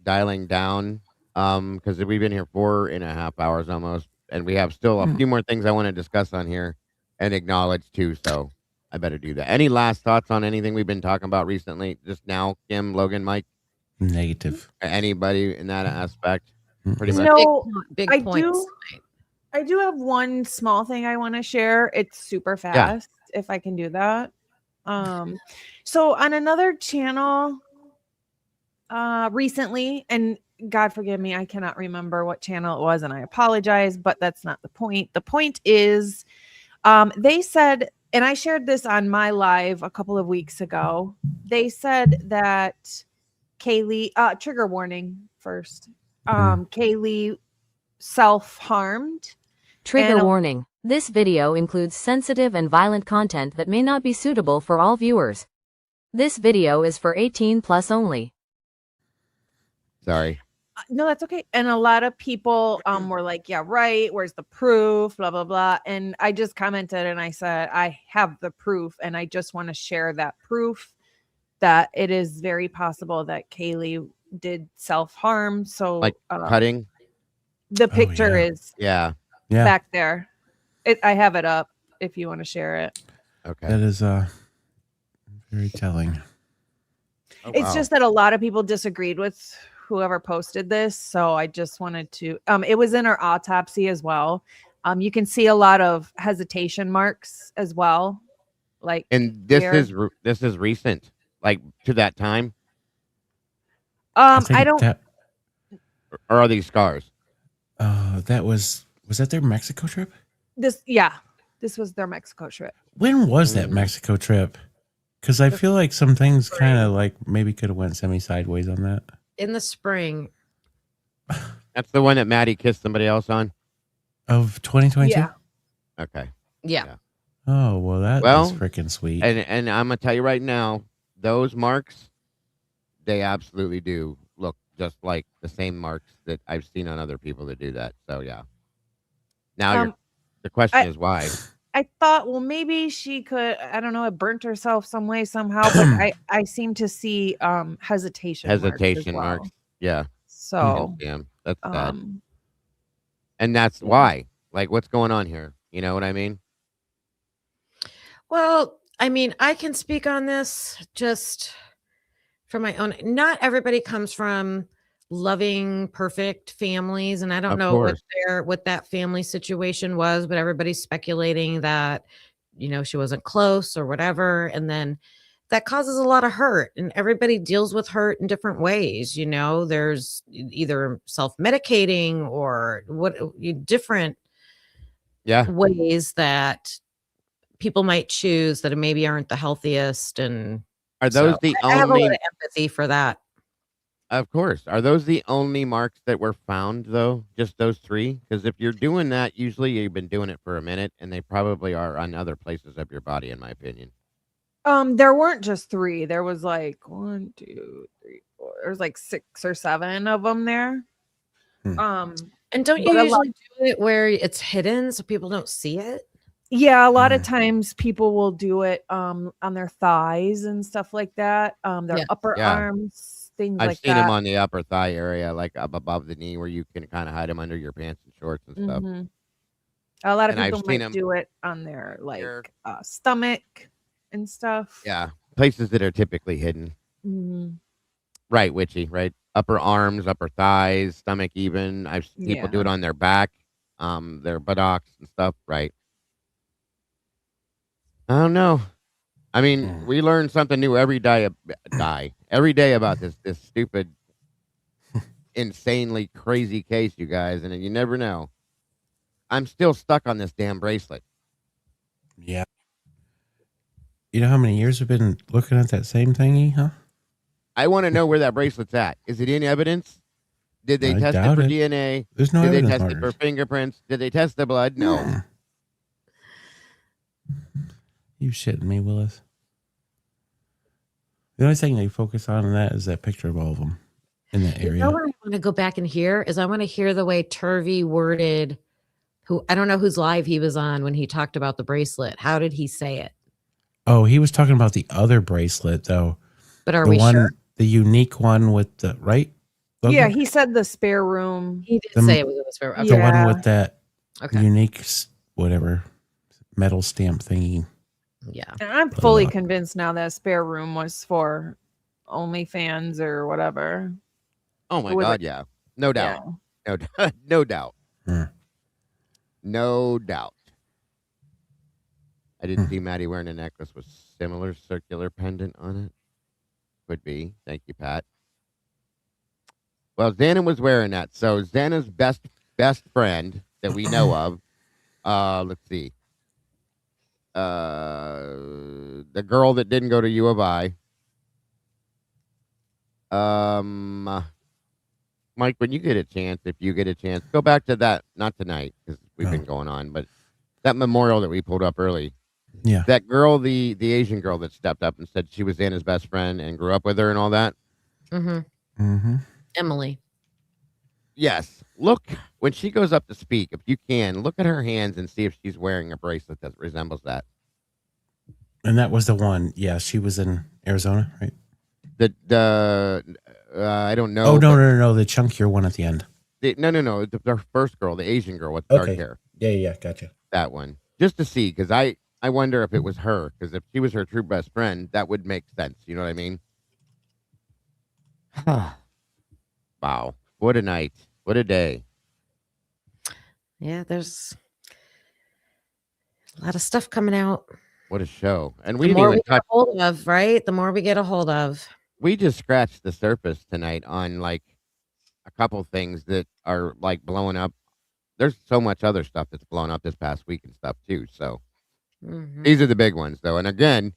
dialing down because we've been here 4.5 hours almost, and we have still a few more things I want to discuss on here and acknowledge too. So I better do that. Any last thoughts on anything we've been talking about recently? Just now, Kim, Logan, Mike? Negative. Anybody in that aspect? Pretty much. No, big I points. I do have one small thing I want to share. It's super fast if I can do that. So on another channel recently, and God forgive me, I cannot remember what channel it was, and I apologize, but that's not the point. The point is, they said, and I shared this on my live a couple of weeks ago. They said that Kaylee, trigger warning first. Kaylee self-harmed. Trigger And a- warning. This video includes sensitive and violent content that may not be suitable for all viewers. This video is for 18 plus only. Sorry. No, that's okay. And a lot of people were like, yeah, right. Where's the proof? Blah, blah, blah. And I just commented and I said, I have the proof. And I just want to share that proof that it is very possible that Kaylee did self-harm. So Like cutting? the picture is back there. I have it up if you want to share it. Okay. That is very telling. Oh, It's wow. just that a lot of people disagreed with whoever posted this. So I just wanted to, it was in our autopsy as well. You can see a lot of hesitation marks as well. Like, And this here. is recent, like to that time, I don't, or are these scars? That was that their Mexico trip? this was their Mexico trip. When was that Mexico trip? Because I feel like some things kind of like maybe could have went semi-sideways on that. In the spring. That's the one that Maddie kissed somebody else on? Of 2022? Yeah. Okay. Yeah. Oh, well, that was freaking sweet. And I'm going to tell you right now, those marks, they absolutely do look just like the same marks that I've seen on other people that do that. So, yeah. Now, the question is why? I thought, well, maybe she could, I don't know, it burnt herself some way somehow, but I seem to see hesitation Marks. Yeah. So, damn, that's bad. And that's why. Like, what's going on here? You know what I mean? Well, I mean, I can speak on this just from my own. Not everybody comes from loving, perfect families, and I don't know what that family situation was, but everybody's speculating that, you know, she wasn't close or whatever, and then that causes a lot of hurt, and everybody deals with hurt in different ways. You know, there's either self-medicating or different ways that people might choose that maybe aren't the healthiest. And are those the only? I have a lot of empathy for that. Of course. Are those the only marks that were found, though? Just those 3? Because if you're doing that, usually you've been doing it for a minute, and they probably are on other places of your body, in my opinion. There weren't just 3. There was like 1, 2, 3, 4. There's like 6 or 7 of them there. And don't you usually do it where it's hidden so people don't see it? Yeah, a lot of times people will do it on their thighs and stuff like that. Their upper arms, things I've like seen that. them on the upper thigh area, like up above the knee, where you can kind of hide them under your pants and shorts and stuff. A lot of And people I've seen might 'em do it on their like stomach and stuff. Yeah, places that are typically hidden. Right, Witchy, right? Upper arms, upper thighs, stomach even. I've seen people do it on their back, their buttocks and stuff, right? I don't know. I mean, we learn something new every day about this stupid, insanely crazy case, you guys, and you never know. I'm still stuck on this damn bracelet. Yeah. You know how many years we've been looking at that same thingy, huh? I want to know where that bracelet's at. Is it in evidence? Did they test it for DNA? There's no Did they evidence test it for fingerprints? Did they test the blood? No. You shitting me, Willis? The only thing they focus on in that is that picture of all of them in that area. You know what I want to go back and hear is I want to hear the way Turvey worded, who I don't know whose live he was on when he talked about the bracelet. How did he say it? Oh, he was talking about the other bracelet though. But are we sure? The unique one with the right? Logo? Yeah, he said the spare room. He did say it was in the spare room. The one with that unique whatever metal stamp thingy. Yeah. And I'm fully convinced now that spare room was for OnlyFans or whatever. Oh my God, yeah. No doubt. No doubt. No doubt. No doubt. I didn't see Maddie wearing a necklace with similar circular pendant on it. Could be. Thank you, Pat. Well, Xana was wearing that. So Xana's best friend that we know of, let's see. The girl that didn't go to U of I. Mike, when you get a chance, if you get a chance, go back to that. Not tonight because we've Oh. been going on, but that memorial that we pulled up early. Yeah. That girl, the Asian girl that stepped up and said she was Anna's best friend and grew up with her and all that. Mm-hmm. Emily. Yes. Look, when she goes up to speak, if you can, look at her hands and see if she's wearing a bracelet that resembles that. And that was the one. Yeah, she was in Arizona, right? I don't know. Oh, no. The chunkier one at the end. No. The first girl, the Asian girl with dark hair. Yeah. Gotcha. That one. Just to see, because I wonder if it was her, because if she was her true best friend, that would make sense. You know what I mean? Wow. What a night. What a day. Yeah, there's a lot of stuff coming out. What a show. And we The didn't more even we get a hold of, right? The more we get a hold of. We just scratched the surface tonight on like a couple things that are like blowing up. There's so much other stuff that's blown up this past week and stuff too. So these are the big ones though. And again,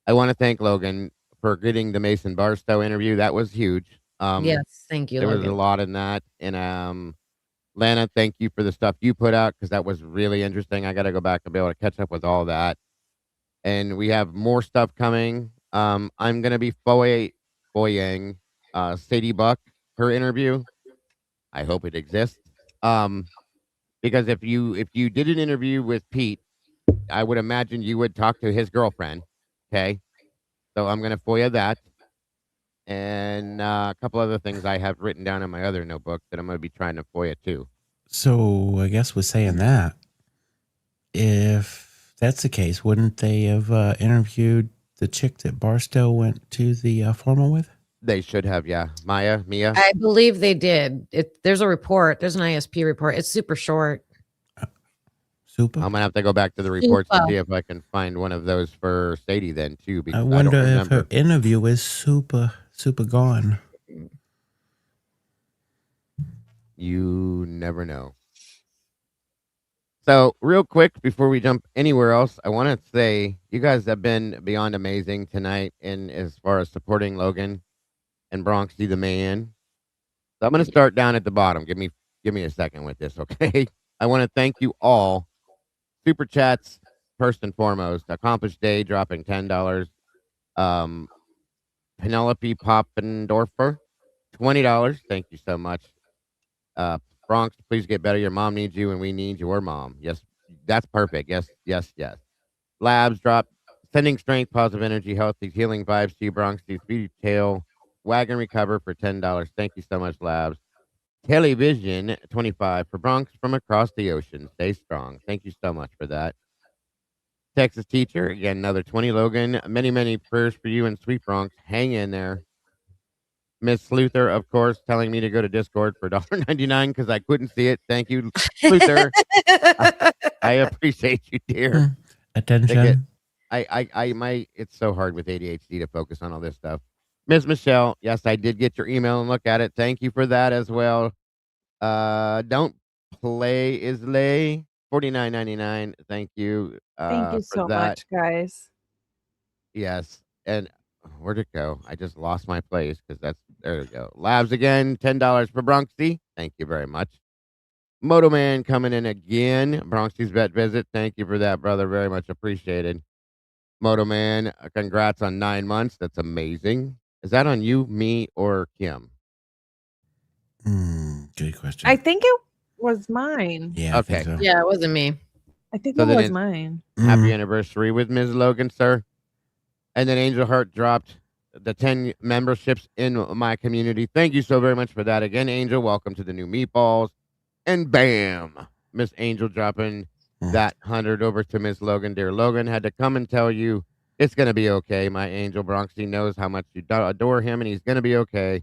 I want to thank Logan for getting the Mason Barstow interview. That was huge. Yes, thank you, There was Logan. a lot in that. And Lana, thank you for the stuff you put out because that was really interesting. I got to go back and be able to catch up with all that. And we have more stuff coming. I'm going to be foying Sadie Buck, her interview. I hope it exists. Because if you did an interview with Pete, I would imagine you would talk to his girlfriend. Okay. So I'm going to FOIA that. And a couple other things I have written down in my other notebook that I'm going to be trying to FOIA too. So I guess with saying that, if that's the case, wouldn't they have interviewed the chick that Barstow went to the formal with? They should have, yeah. Mia. I believe they did. There's a report. There's an ISP report. It's super short. Super. I'm gonna have to go back to the reports to see if I can find one of those for Sadie then too. Because I wonder don't if her remember. interview is super gone. You never know. So real quick before we jump anywhere else, I want to say you guys have been beyond amazing tonight in as far as supporting Logan and Bronxy the man. So I'm gonna start down at the bottom. Give me a second with this, okay? I want to thank you all. Super chats, first and foremost. Accomplished Day dropping $10. Penelope Poppendorfer, $20. Thank you so much. Bronx, please get better. Your mom needs you, and we need your mom. Yes, that's perfect. Yes. Labs drop, sending strength, positive energy, healthy, healing vibes to you, Bronx. Speedy tail, wagon recover for $10. Thank you so much, Labs. Television 25 for Bronx from across the ocean. Stay strong. Thank you so much for that. Texas teacher, again, another 20. Logan, many prayers for you and sweet Bronx. Hang in there. Miss Sluther, of course, telling me to go to Discord for $1.99 because I couldn't see it. Thank you, Sluther. I appreciate you, dear. Attention. It's so hard with ADHD to focus on all this stuff. Miss Michelle, yes, I did get your email and look at it. Thank you for that as well. Don't play is lay. $49.99. Thank you. Thank you for so that. much, guys. Yes. And where'd it go? I just lost my place because there we go. Labs again, $10 for Bronxy. Thank you very much. Moto Man coming in again. Bronxy's vet visit. Thank you for that, brother. Very much appreciated. Moto Man, congrats on 9 months. That's amazing. Is that on you, me, or Kim? Good question. I think it was mine. Yeah. Okay. I think so. Yeah, it wasn't me. I think So it then was it's- mine. Happy anniversary with Ms. Logan, sir. And then Angel Heart dropped the 10 memberships in my community. Thank you so very much for that. Again, Angel, welcome to the new meatballs. And bam, Miss Angel dropping that 100 over to Miss Logan. Dear Logan, had to come and tell you it's going to be okay. My Angel Bronxy knows how much you adore him, and he's going to be okay.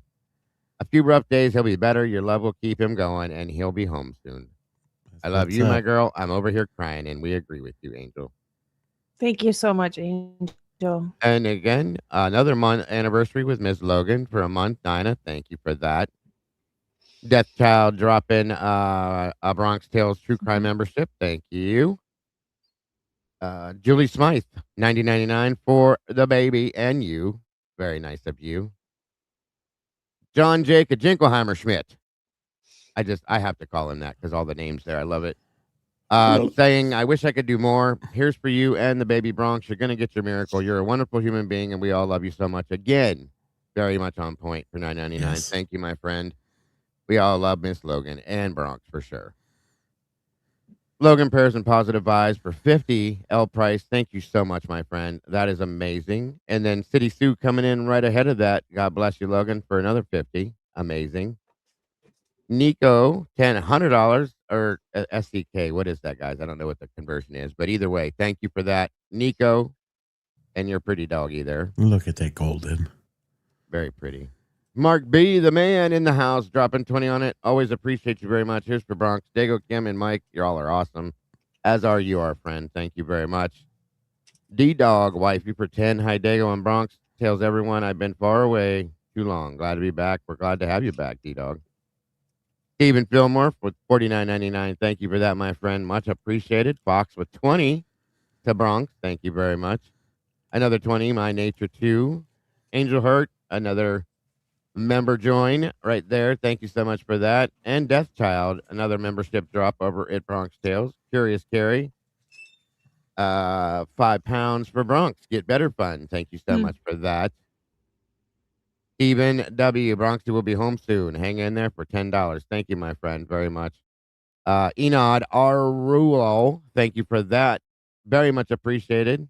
A few rough days, he'll be better. Your love will keep him going, and he'll be home soon. I love you, my girl. I'm over here crying, and we agree with you, Angel. Thank you so much, Angel. And again, another month anniversary with Ms. Logan for a month. Dinah, thank you for that. Death Child dropping a Bronx Tales True Crime membership. Thank you. Julie Smythe, $90.99 for the baby and you. Very nice of you. John Jacob Jinkelheimer Schmidt, I have to call him that because all the names there. I love it. Well- Saying, I wish I could do more. Here's for you and the baby Bronx. You're going to get your miracle. You're a wonderful human being, and we all love you so much. Again, very much on point for $9.99. Yes. Thank you, my friend. We all love Miss Logan and Bronx for sure. Logan Pears and Positive Vibes for 50. L Price, thank you so much, my friend. That is amazing. And then City Sue coming in right ahead of that. God bless you, Logan, for another 50. Amazing. Nico, $100 or SCK. What is that, guys? I don't know what the conversion is, but either way, thank you for that, Nico, and your pretty doggy there. Look at that golden. Very pretty. Mark B, the man in the house, dropping 20 on it. Always appreciate you very much. Here's for Bronx. Dago, Kim, and Mike. You all are awesome. As are you, our friend. Thank you very much. D-Dog, wifey for 10. Hi, Dago and Bronx. Tells everyone I've been far away too long. Glad to be back. We're glad to have you back, D-Dog. Stephen Fillmore with $49.99. Thank you for that, my friend. Much appreciated. Fox with 20 to Bronx. Thank you very much. Another 20, My Nature 2. Angel Hurt, another member join right there. Thank you so much for that. And Death Child, another membership drop over at Bronx Tales. Curious Carrie, £5 for Bronx. Get better fun. Thank you so much for that. Stephen W. Bronx will be home soon. Hang in there for $10. Thank you, my friend, very much. Enod Arulo, thank you for that. Very much appreciated.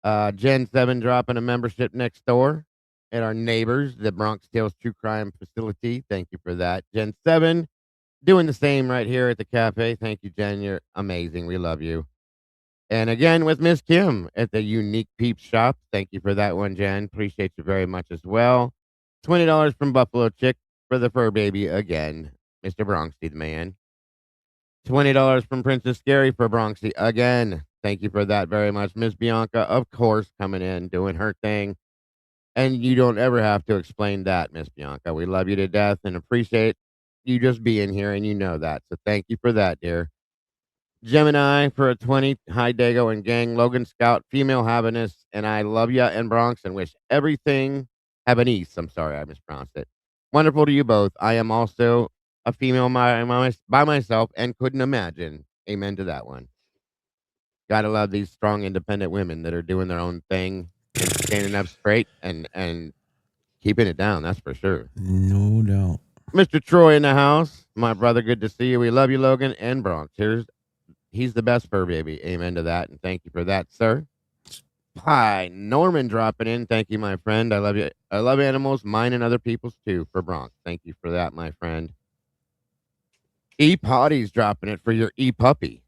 Gen 7 dropping a membership next door at our neighbors, the Bronx Tales True Crime Facility. Thank you for that. Gen 7 doing the same right here at the cafe. Thank you, Jen. You're amazing. We love you. And again with Miss Kim at the Unique Peeps Shop. Thank you for that one, Jen. Appreciate you very much as well. $20 from Buffalo Chick for the fur baby again. Mr. Bronxy, the man. $20 from Princess Scary for Bronxy again. Thank you for that very much. Miss Bianca, of course, coming in, doing her thing. And you don't ever have to explain that, Miss Bianca. We love you to death and appreciate you just being here, and you know that. So thank you for that, dear. Gemini for a 20. Hi, Dago and gang. Logan Scout, female happiness, and I love ya in Bronx and wish everything Habanese. I'm sorry, I mispronounced it. Wonderful to you both. I am also a female by myself and couldn't imagine. Amen to that one. Gotta love these strong, independent women that are doing their own thing and standing up straight and keeping it down. That's for sure. No doubt. Mr. Troy in the house. My brother, good to see you. We love you, Logan and Bronx. He's the best fur baby. Amen to that. And thank you for that, sir. Hi, Norman dropping in. Thank you, my friend. I love you. I love animals, mine and other people's too, for Bronx. Thank you for that, my friend. E-Potty's dropping it for your e-puppy.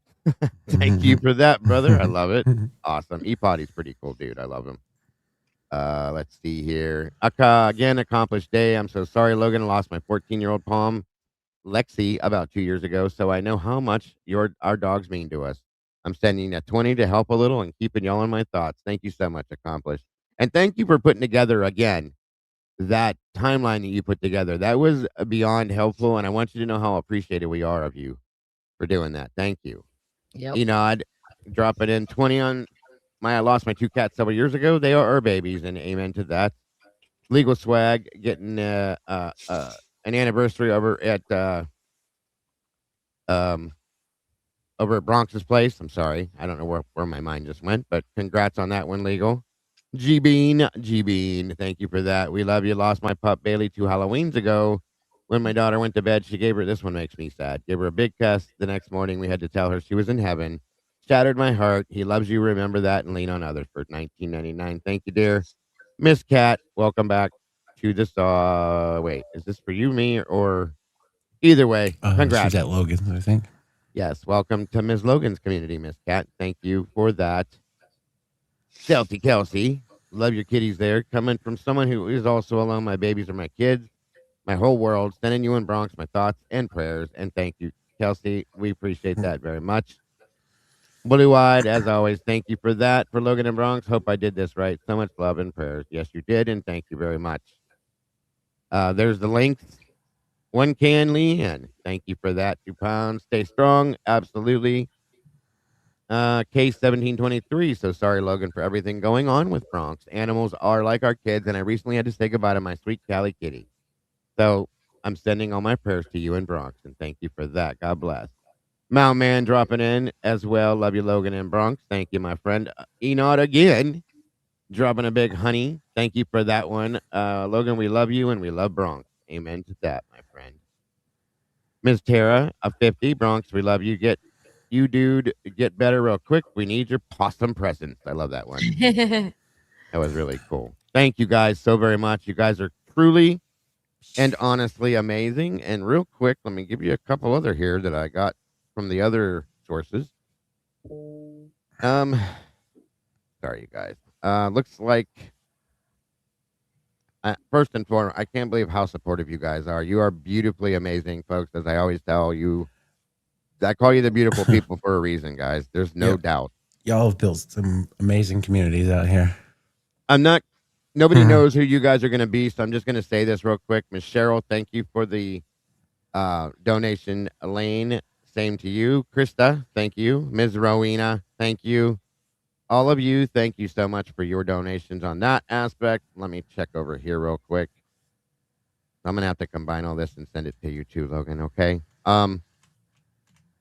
Thank you for that, brother. I love it. Awesome. E-Potty's pretty cool, dude. I love him. Let's see here. Again, accomplished day. I'm so sorry, Logan. I lost my 14-year-old Palm, Lexi, about 2 years ago, so I know how much our dogs mean to us. I'm sending a 20 to help a little and keeping y'all in my thoughts. Thank you so much, accomplished. And thank you for putting together, again, that timeline that you put together. That was beyond helpful, and I want you to know how appreciated we are of you for doing that. Thank you. Yep. Enod, dropping in 20 on I lost my 2 cats several years ago. They are our babies, and amen to that. Legal Swag getting an anniversary over at Bronx's place. I'm sorry. I don't know where my mind just went, but congrats on that one, Legal. G Bean, thank you for that. We love you. Lost my pup Bailey 2 Halloweens ago. When my daughter went to bed, she gave her, this one makes me sad, gave her a big kiss. The next morning, we had to tell her she was in heaven. Shattered my heart. He loves you. Remember that and lean on others for $19.99. Thank you, dear. Miss Cat, welcome back to this. Wait, is this for you, me, or either way? Congrats. She's at Logan's, I think. Yes, welcome to Ms. Logan's community, Miss Cat. Thank you for that. Stealthy Kelsey, love your kitties there. Coming from someone who is also alone. My babies are my kids, my whole world. Sending you in Bronx my thoughts and prayers. And thank you, Kelsey. We appreciate that very much. Blue Eyed, as always, thank you for that. For Logan and Bronx, hope I did this right. So much love and prayers. Yes, you did, and thank you very much. There's the links. 1 can, Leanne. Thank you for that. £2. Stay strong. Absolutely. Case 1723. So sorry, Logan, for everything going on with Bronx. Animals are like our kids, and I recently had to say goodbye to my sweet Callie kitty. So I'm sending all my prayers to you in Bronx, and thank you for that. God bless. Mount Man dropping in as well. Love you, Logan in Bronx. Thank you, my friend. Enod again dropping a big honey. Thank you for that one. Logan, we love you and we love Bronx. Amen to that, my friend. Ms. Tara of 50, Bronx, we love you. Get better real quick. We need your possum presents. I love that one. That was really cool. Thank you guys so very much. You guys are truly and honestly amazing. And real quick, let me give you a couple other here that I got from the other sources. Sorry, you guys. Looks like first and foremost, I can't believe how supportive you guys are. You are beautifully amazing, folks. As I always tell you, I call you the beautiful people for a reason, guys. There's no doubt. Y'all have built some amazing communities out here. Nobody knows who you guys are going to be, so I'm just going to say this real quick. Miss Cheryl, thank you for the donation. Elaine, same to you. Krista, thank you. Ms. Rowena, thank you. All of you, thank you so much for your donations on that aspect. Let me check over here real quick. I'm going to have to combine all this and send it to you too, Logan, okay?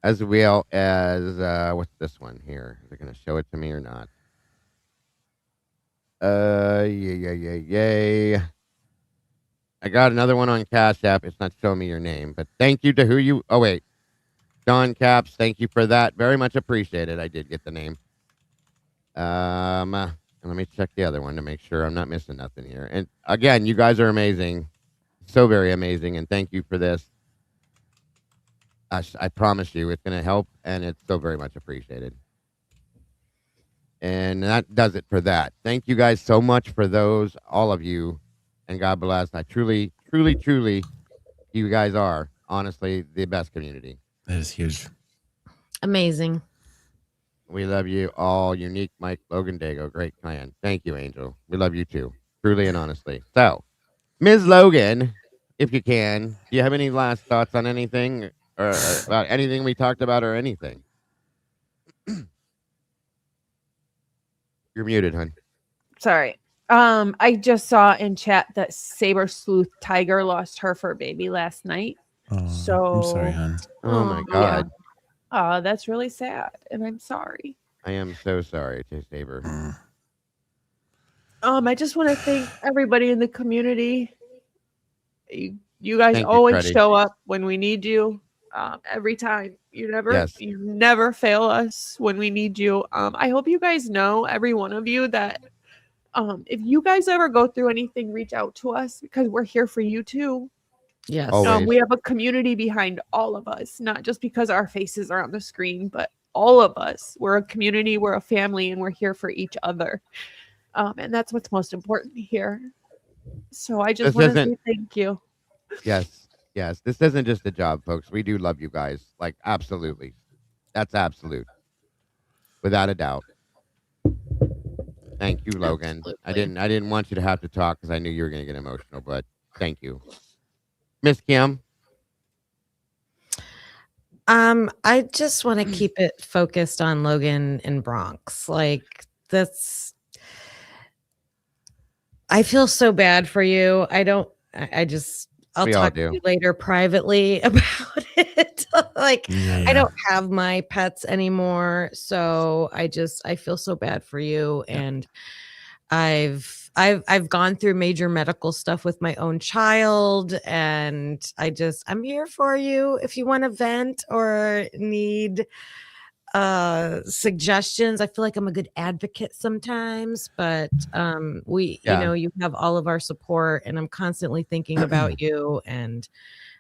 As well as, what's this one here? Is it going to show it to me or not? Yay. I got another one on Cash App. It's not showing me your name, but thank you to Don Caps, thank you for that. Very much appreciated. I did get the name. Let me check the other one to make sure I'm not missing nothing here. And again, you guys are amazing. So very amazing. And thank you for this. I promise you it's going to help, and it's so very much appreciated. And that does it for that. Thank you guys so much for those, all of you, and God bless. I truly, you guys are honestly the best community. That is huge. Amazing. We love you all. Unique Mike, Logan Dago, great clan. Thank you, Angel. We love you too, truly and honestly. So, Ms. Logan, if you can, do you have any last thoughts on anything or about anything we talked about or anything? You're muted, hon. Sorry. I just saw in chat that Saber Sleuth Tiger lost her fur baby last night. Oh, So I'm sorry, hon. Oh my God. That's really sad, and I'm sorry. I am so sorry to Saber. I just want to thank everybody in the community. You guys Thank you, always Freddie. show up when we need you. Every time. You never fail us when we need you. I hope you guys know, every one of you, that if you guys ever go through anything, reach out to us, because we're here for you too. Yes. We have a community behind all of us, not just because our faces are on the screen, but all of us. We're a community, we're a family, and we're here for each other. And that's what's most important here. So I just want to say thank you. Yes. This isn't just a job, folks. We do love you guys. Like, absolutely. That's absolute. Without a doubt. Thank you, Logan. Absolutely. I didn't want you to have to talk because I knew you were going to get emotional, but thank you. Miss Kim. I just want to keep it focused on Logan and Bronx. Like, I feel so bad for you. I'll talk to you later privately about it. I don't have my pets anymore, so I feel so bad for you. And I've gone through major medical stuff with my own child, and I'm here for you if you want to vent or need suggestions. I feel like I'm a good advocate sometimes, but you have all of our support, and I'm constantly thinking about you, and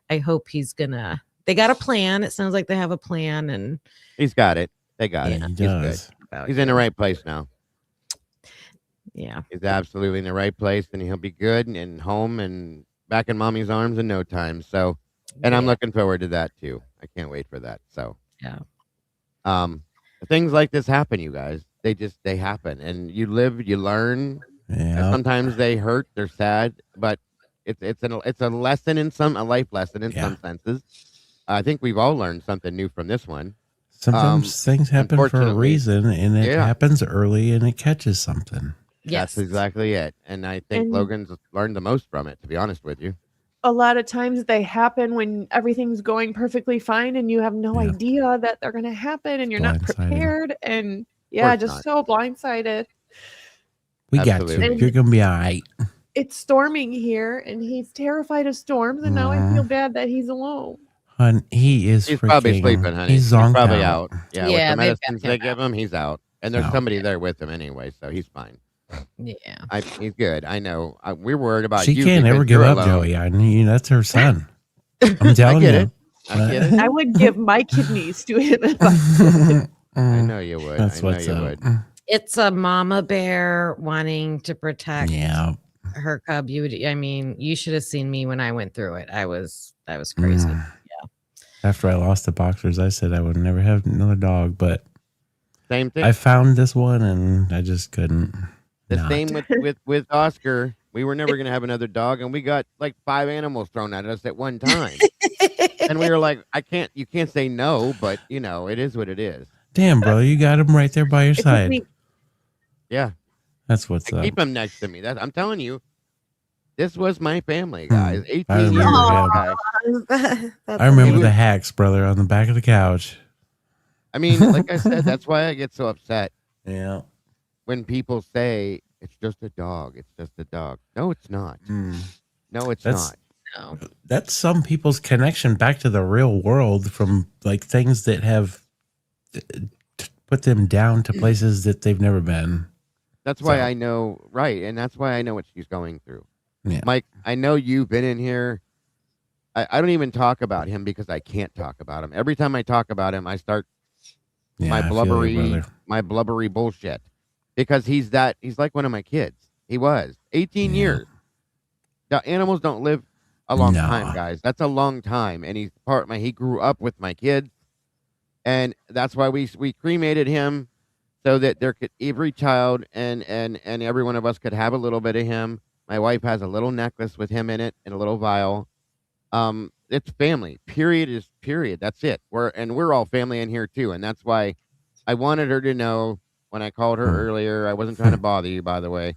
I hope they got a plan. It sounds like they have a plan, and he's got it. They got it. He He's does. good. He's in the right place now. Yeah. He's absolutely in the right place, and he'll be good and home and back in mommy's arms in no time. So, and I'm looking forward to that too. I can't wait for that. So, yeah. Things like this happen, you guys. They happen, and you live, you learn. Yeah. Sometimes they hurt, they're sad, but it's a lesson a life lesson in some senses. I think we've all learned something new from this one. Sometimes things happen for a reason, and it happens early, and it catches something. Yes. That's exactly it. And I think Logan's learned the most from it, to be honest with you. a lot of times they happen when everything's going perfectly fine and you have no idea that they're going to happen and you're not Blindsided. prepared. And course just not. so blindsided. We got Absolutely. you. You're going to be all right. It's storming here and he's terrified of storms. And now I feel bad that he's alone. Hun, he's probably sleeping, honey. He's zonked probably out. Yeah, Yeah, with the they've got medicines they him give him, he's out. And there's somebody there with him anyway, so he's fine. Yeah. He's good. I know. We're worried about She you. can't because ever give you're up, alone. Joey. I mean, that's her son. I'm telling get you. it. I get it. I would give my kidneys to him if I could. I know you would. That's I know what's you up. would. It's a mama bear wanting to protect her cub. You should have seen me when I went through it. That was crazy. Yeah. After I lost the boxers, I said I would never have another dog, but same thing. I found this one and I just couldn't. The same with Oscar. We were never going to have another dog, and we got like 5 animals thrown at us at one time. And we were like, you can't say no, but it is what it is. Damn, brother, you got him right there by your side. Yeah. That's what's up. Keep him next to me. I'm telling you, this was my family, guys. 18 I years. remember Guys. I remember the hacks, brother, on the back of the couch. I mean, like I said, that's why I get so upset. Yeah. When people say it's just a dog, it's just a dog. No, it's not. No, it's not. No. That's some people's connection back to the real world from like things that have put them down to places that they've never been. That's why I know, right, and that's why I know what she's going through. Yeah. Mike, I know you've been in here. I don't even talk about him because I can't talk about him. Every time I talk about him, I start my blubbery bullshit. Because he's like one of my kids. He was 18 years. The animals don't live a long time, guys. That's a long time. And he grew up with my kids. And that's why we cremated him so that every child and every one of us could have a little bit of him. My wife has a little necklace with him in it and a little vial. It's family. Period is period. That's it. We're all family in here too. And that's why I wanted her to know when I called her earlier, I wasn't trying to bother you, by the way,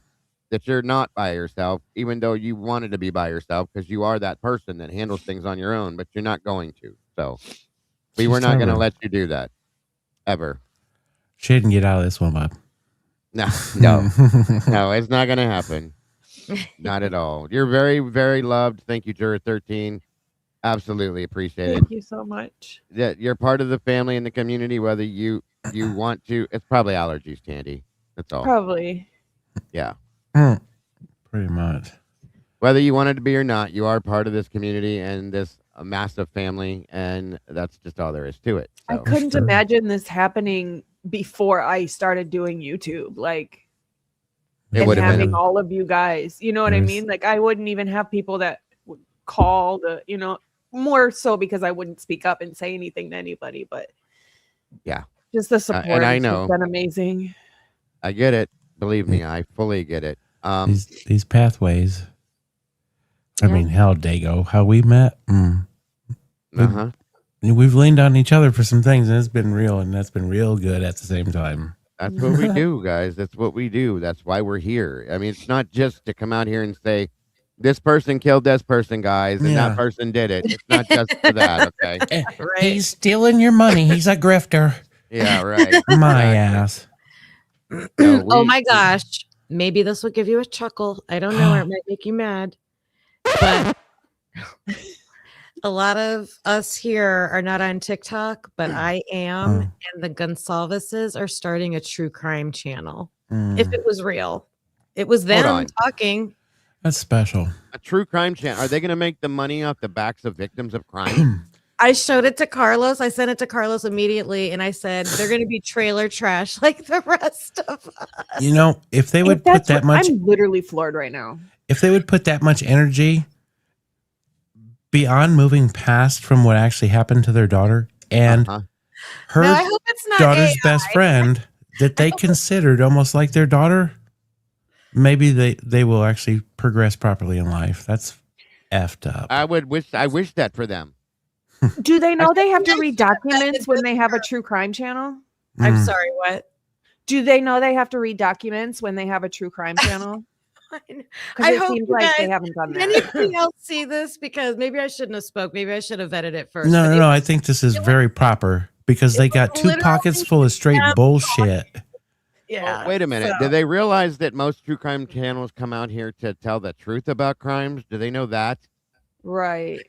that you're not by yourself, even though you wanted to be by yourself because you are that person that handles things on your own, but you're not going to. So we were not going to let you do that ever. She didn't get out of this one, Bob. No, it's not going to happen. Not at all. You're very, very loved. Thank you, Juror 13. Absolutely appreciate it. Thank you so much. That you're part of the family and the community, whether you want to. It's probably allergies, Tandy. That's all. Probably. Yeah. Pretty much. Whether you wanted to be or not, you are part of this community and this massive family, and that's just all there is to it. So. I couldn't imagine this happening before I started doing YouTube. Like, it would have having been all of you guys. You know what I mean? Like, I wouldn't even have people that would call more so because I wouldn't speak up and say anything to anybody. But yeah, just the support and I has know been amazing. I get it. Believe me, I fully get it. These pathways. I mean, hell, Dago, how we met. We've leaned on each other for some things, and it's been real, and that's been real good at the same time. That's what we do, guys. That's what we do. That's why we're here. I mean, it's not just to come out here and say, this person killed this person, guys, and that person did it. It's not just for that, okay? Right. He's stealing your money. He's a grifter. Yeah, right. My ass. Oh my gosh. Maybe this will give you a chuckle. I don't know. It might make you mad. But a lot of us here are not on TikTok, but I am. And the Gonsalveses are starting a true crime channel. If it was real, it was them talking. That's special. A true crime channel. Are they going to make the money off the backs of victims of crime? I showed it to Carlos. I sent it to Carlos immediately. And I said, they're going to be trailer trash like the rest of us. You know, if they would put that much. I'm literally floored right now. If they would put that much energy beyond moving past from what actually happened to their daughter and her I hope it's not daughter's AI. best friend that they considered almost like their daughter, maybe they will actually progress properly in life. That's effed up. I wish that for them. Do they know they have to read documents when they have a true crime channel? I'm sorry, what? Do they know they have to read documents when they have a true crime channel? Because it seems like they haven't done did that. anybody else see this? Because maybe I shouldn't have spoke. Maybe I should have vetted it first. No, but no, it no. was- I think this is very proper because they got two literally pockets full of straight them bullshit. Yeah. Wait a minute. so- Do they realize that most true crime channels come out here to tell the truth about crimes? Do they know that? Right.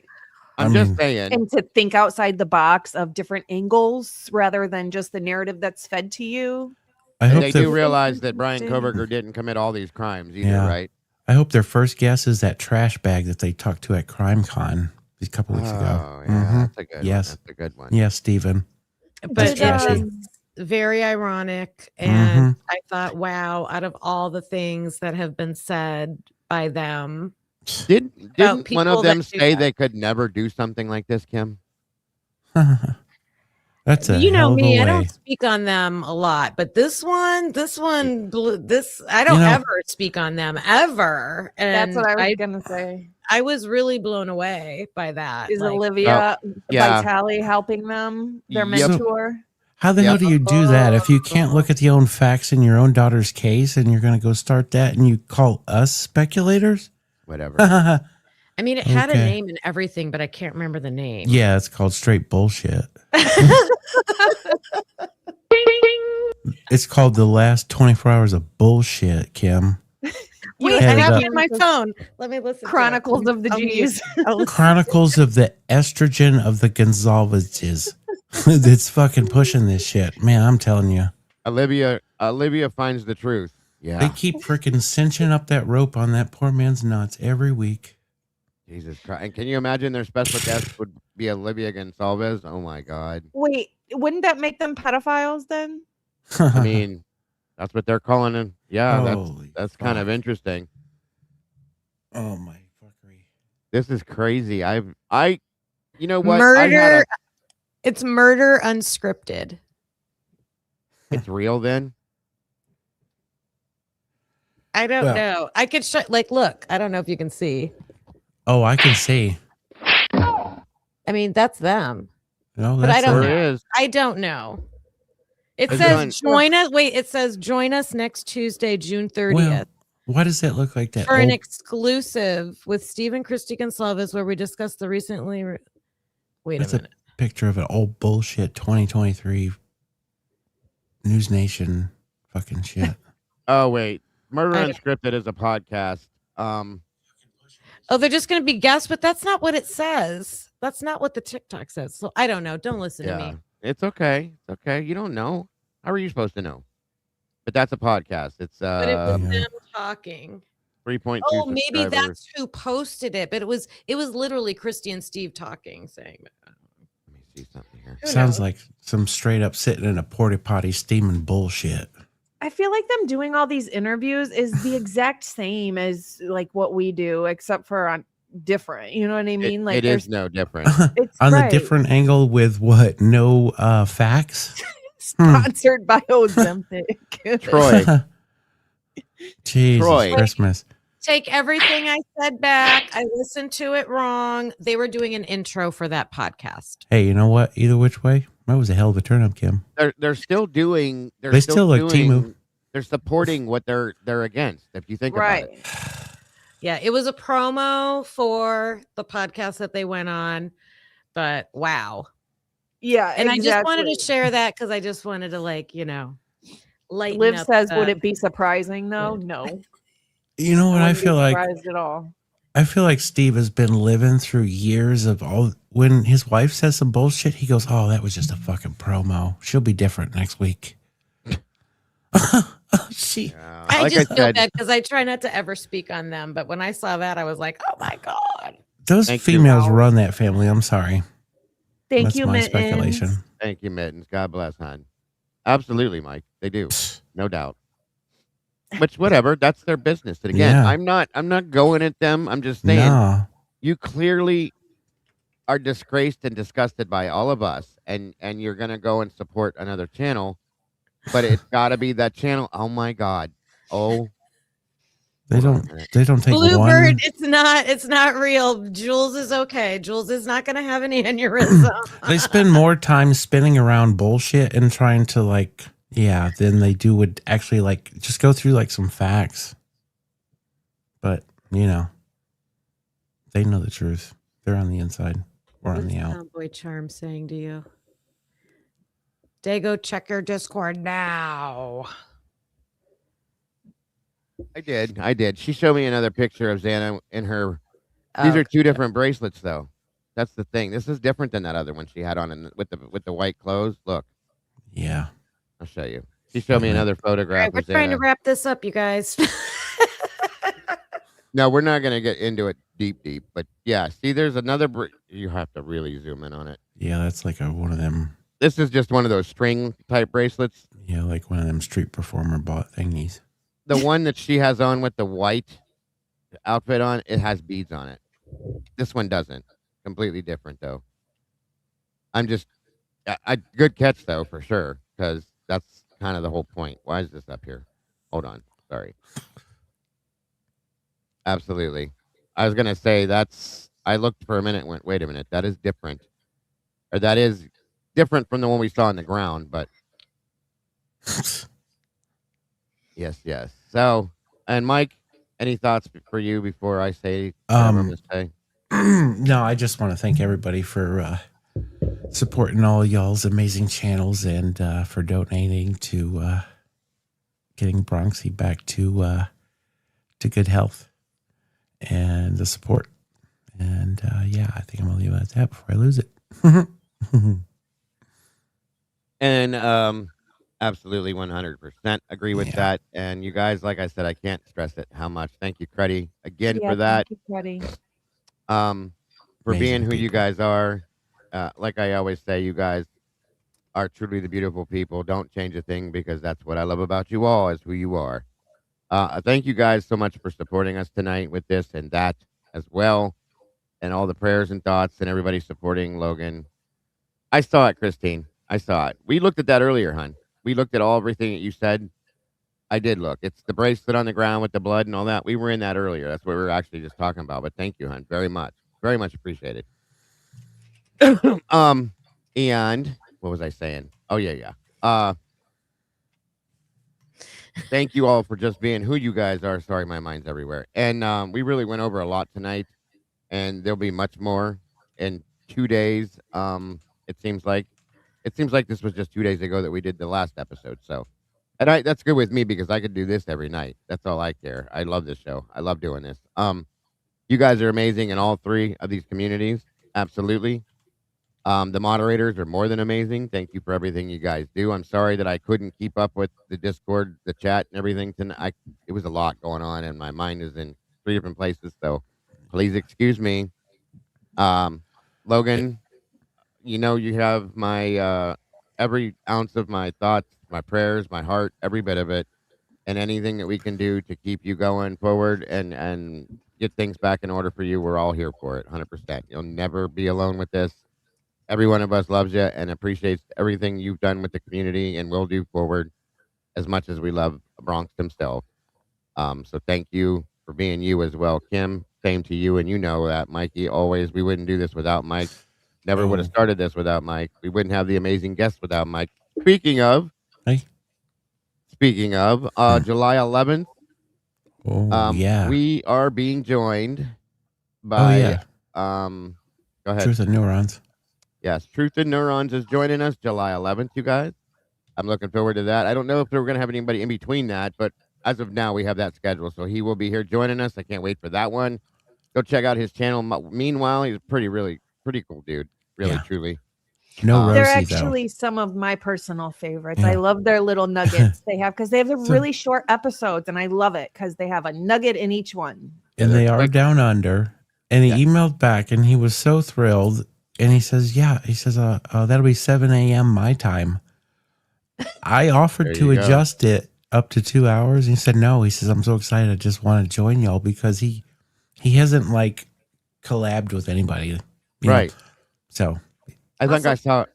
I'm just saying. And to think outside the box of different angles rather than just the narrative that's fed to you. I hope they they're- do realize that Brian Koberger didn't commit all these crimes either, Yeah. right? I hope their first guess is that trash bag that they talked to at CrimeCon a couple weeks ago. Oh, yeah, that's a good one. yes. That's a good one. Yes, Steven. But That's it trashy. was very ironic. And I thought, wow, out of all the things that have been said by them. Didn't one people of them that do say that. they could never do something like this, Kim? That's a You know hell of a me, I way. don't speak on them a lot, but this one, I don't You know- ever speak on them ever. And That's what I was gonna say. I was really blown away by that. Is like- Olivia yeah. Vitale helping them? Their Yep. mentor? How the hell do you do that if you can't look at the own facts in your own daughter's case and you're going to go start that and you call us speculators? Whatever. I mean, it had a Okay. name and everything, but I can't remember the name. Yeah, it's called straight bullshit. It's called the last 24 hours of bullshit, Kim. Wait, Heads I have up. it in my phone. Let me listen. Chronicles of the I'll mute. G's. Chronicles of the estrogen of the Gonzalez's. It's fucking pushing this shit. Man, I'm telling you. Olivia finds the truth. Yeah. They keep freaking cinching up that rope on that poor man's nuts every week. Jesus Christ. And can you imagine their special guest would be Olivia Gonsalves? Oh my God. Wait, wouldn't that make them pedophiles then? I mean, that's what they're calling him. Yeah, Holy that's kind of interesting. Oh my fuckery. This is crazy. You know what? Murder. It's murder unscripted. It's real then? I don't Well- know. I could look. I don't know if you can see. Oh, I can see. I mean, that's them. No, But I that's don't a- know. I don't know. It Is says it- join us. Wait, it says join us next Tuesday, June 30th. Well, why does that look like that? For an old- exclusive with Stephen Christie Gonsalves, where we discuss the recently. Wait That's a minute. a picture of an old bullshit 2023 News Nation fucking shit. Oh, wait. Murder I don't- Unscripted is a podcast. Oh, they're just going to be guests, but that's not what it says. That's not what the TikTok says. So I don't know. Don't listen to me. It's okay. It's okay. You don't know. How are you supposed to know? But that's a podcast. It's But it was them talking. 3.2 Oh, maybe subscribers. that's who posted it. But it was literally Christy and Steve talking, saying that. Let me see something here. Sounds like some straight up sitting in a porta potty steaming bullshit. I feel like them doing all these interviews is the exact same as like what we do, except for on different. You know what I mean? Like it is there's no different. it's On right. the different angle with what? No facts? Sponsored by Ozempic. Troy. Jesus Troy. Christmas. Take everything I said back. I listened to it wrong. They were doing an intro for that podcast. Hey, you know what? Either which way, that was a hell of a turn up, Kim. They're still doing. They still look Temu. They're supporting what they're against. If you think about it. Yeah, it was a promo for the podcast that they went on, but wow. Yeah, And I just wanted exactly. to share that because I just wanted to lighten Liv up says, the- "Would it be surprising though?" No. You know what I wouldn't be feel like? surprised at all. I feel like Steve has been living through years of all. When his wife says some bullshit, he goes, "Oh, that was just a fucking promo. She'll be different next week." She. I like just I feel said- bad because I try not to ever speak on them, but when I saw that, I was like, "Oh my god!" Those Thank you. females run that family. I'm sorry. Thank That's you, my Mittens. speculation. Thank you, Mittens. God bless, hon. Absolutely, Mike. They do, no doubt. Which, whatever. That's their business. And again, Yeah. I'm not going at them. I'm just saying, No. you clearly are disgraced and disgusted by all of us, and you're gonna go and support another channel, but it's got to be that channel. Oh my God. Oh. They Hold on don't. a minute. They don't take Bluebird, one. it's not real. Jules is okay. Jules is not going to have an aneurysm. They spend more time spinning around bullshit and trying to than they do would actually just go through some facts. But, you know, they know the truth. They're on the inside. We're on What's the out. Tomboy Charm saying to you? Dago, check your Discord now. I did. She showed me another picture of Xana in her. These Oh, are two different bracelets, though. That's the thing. This is different than that other one she had on with the white clothes. Look, Yeah. I'll show you. She showed me another all photograph right, we're of trying to Xana. wrap this up, you guys. No, we're not going to get into it deep, but yeah. See, there's another. You have to really zoom in on it. Yeah, that's like one of them. This is just one of those string type bracelets. Yeah, like one of them street performer bought thingies. The one that she has on with the white outfit on, it has beads on it. This one doesn't. Completely different, though. I'm just, good catch though for sure, because that's kind of the whole point. Why is this up here? Hold on, sorry. Absolutely, I was gonna say that's. I looked for a minute, and went, wait a minute, that is different, or that is different from the one we saw on the ground, but yes. So, and Mike, any thoughts for you before I say whatever I'm gonna say? No, I just want to thank everybody for supporting all y'all's amazing channels and for donating to getting Bronxy back to good health and the support. And yeah, I think I'm gonna leave it at that before I lose it. And absolutely 100% agree with that. And you guys, like I said, I can't stress it how much. Thank you, Cruddy, again for that. Thank you, Freddie. For being who you guys are. Like I always say, you guys are truly the beautiful people. Don't change a thing, because that's what I love about you all, is who you are. Thank you guys so much for supporting us tonight with this and that as well, and all the prayers and thoughts and everybody supporting Logan. I saw it, Christine. I saw it. We looked at that earlier, hon. We looked at everything that you said. I did look. It's the bracelet on the ground with the blood and all that. We were in that earlier. That's what we were actually just talking about. But thank you, hon, very much. Very much appreciated. And what was I saying? Oh, yeah. Thank you all for just being who you guys are. Sorry, my mind's everywhere. And we really went over a lot tonight, and there'll be much more in 2 days. It seems like this was just 2 days ago that we did the last episode. So, and that's good with me, because I could do this every night. That's all I care. I love this show. I love doing this. You guys are amazing in all three of these communities. Absolutely. The moderators are more than amazing. Thank you for everything you guys do. I'm sorry that I couldn't keep up with the Discord, the chat, and everything tonight. It was a lot going on, and my mind is in 3 different places. So please excuse me. Logan, you know you have my every ounce of my thoughts, my prayers, my heart, every bit of it, and anything that we can do to keep you going forward and get things back in order for you. We're all here for it, 100%. You'll never be alone with this. Every one of us loves you and appreciates everything you've done with the community and will do forward, as much as we love Bronx himself. So thank you for being you as well, Kim. Same to you, and you know that, Mikey. Always, we wouldn't do this without Mike. Never would have started this without Mike. We wouldn't have the amazing guests without Mike. Speaking of, July 11th. Yeah. We are being joined by. Go ahead. Truth and Neurons. Yes, Truth and Neurons is joining us July 11th, you guys. I'm looking forward to that. I don't know if we're going to have anybody in between that, but as of now, we have that scheduled. So he will be here joining us. I can't wait for that one. Go check out his channel. Meanwhile, he's pretty cool dude. Really, truly. No They're Rosie, though. actually some of my personal favorites. Yeah. I love their little nuggets they have, because they have the really short episodes, and I love it because they have a nugget in each one. And they are down under. And he emailed back, and he was so thrilled. And he says, that'll be 7 a.m. my time. I offered to adjust it up to 2 hours. And he said, no. He says, I'm so excited. I just want to join y'all, because he hasn't like collabed with anybody. You know? So I think I saw,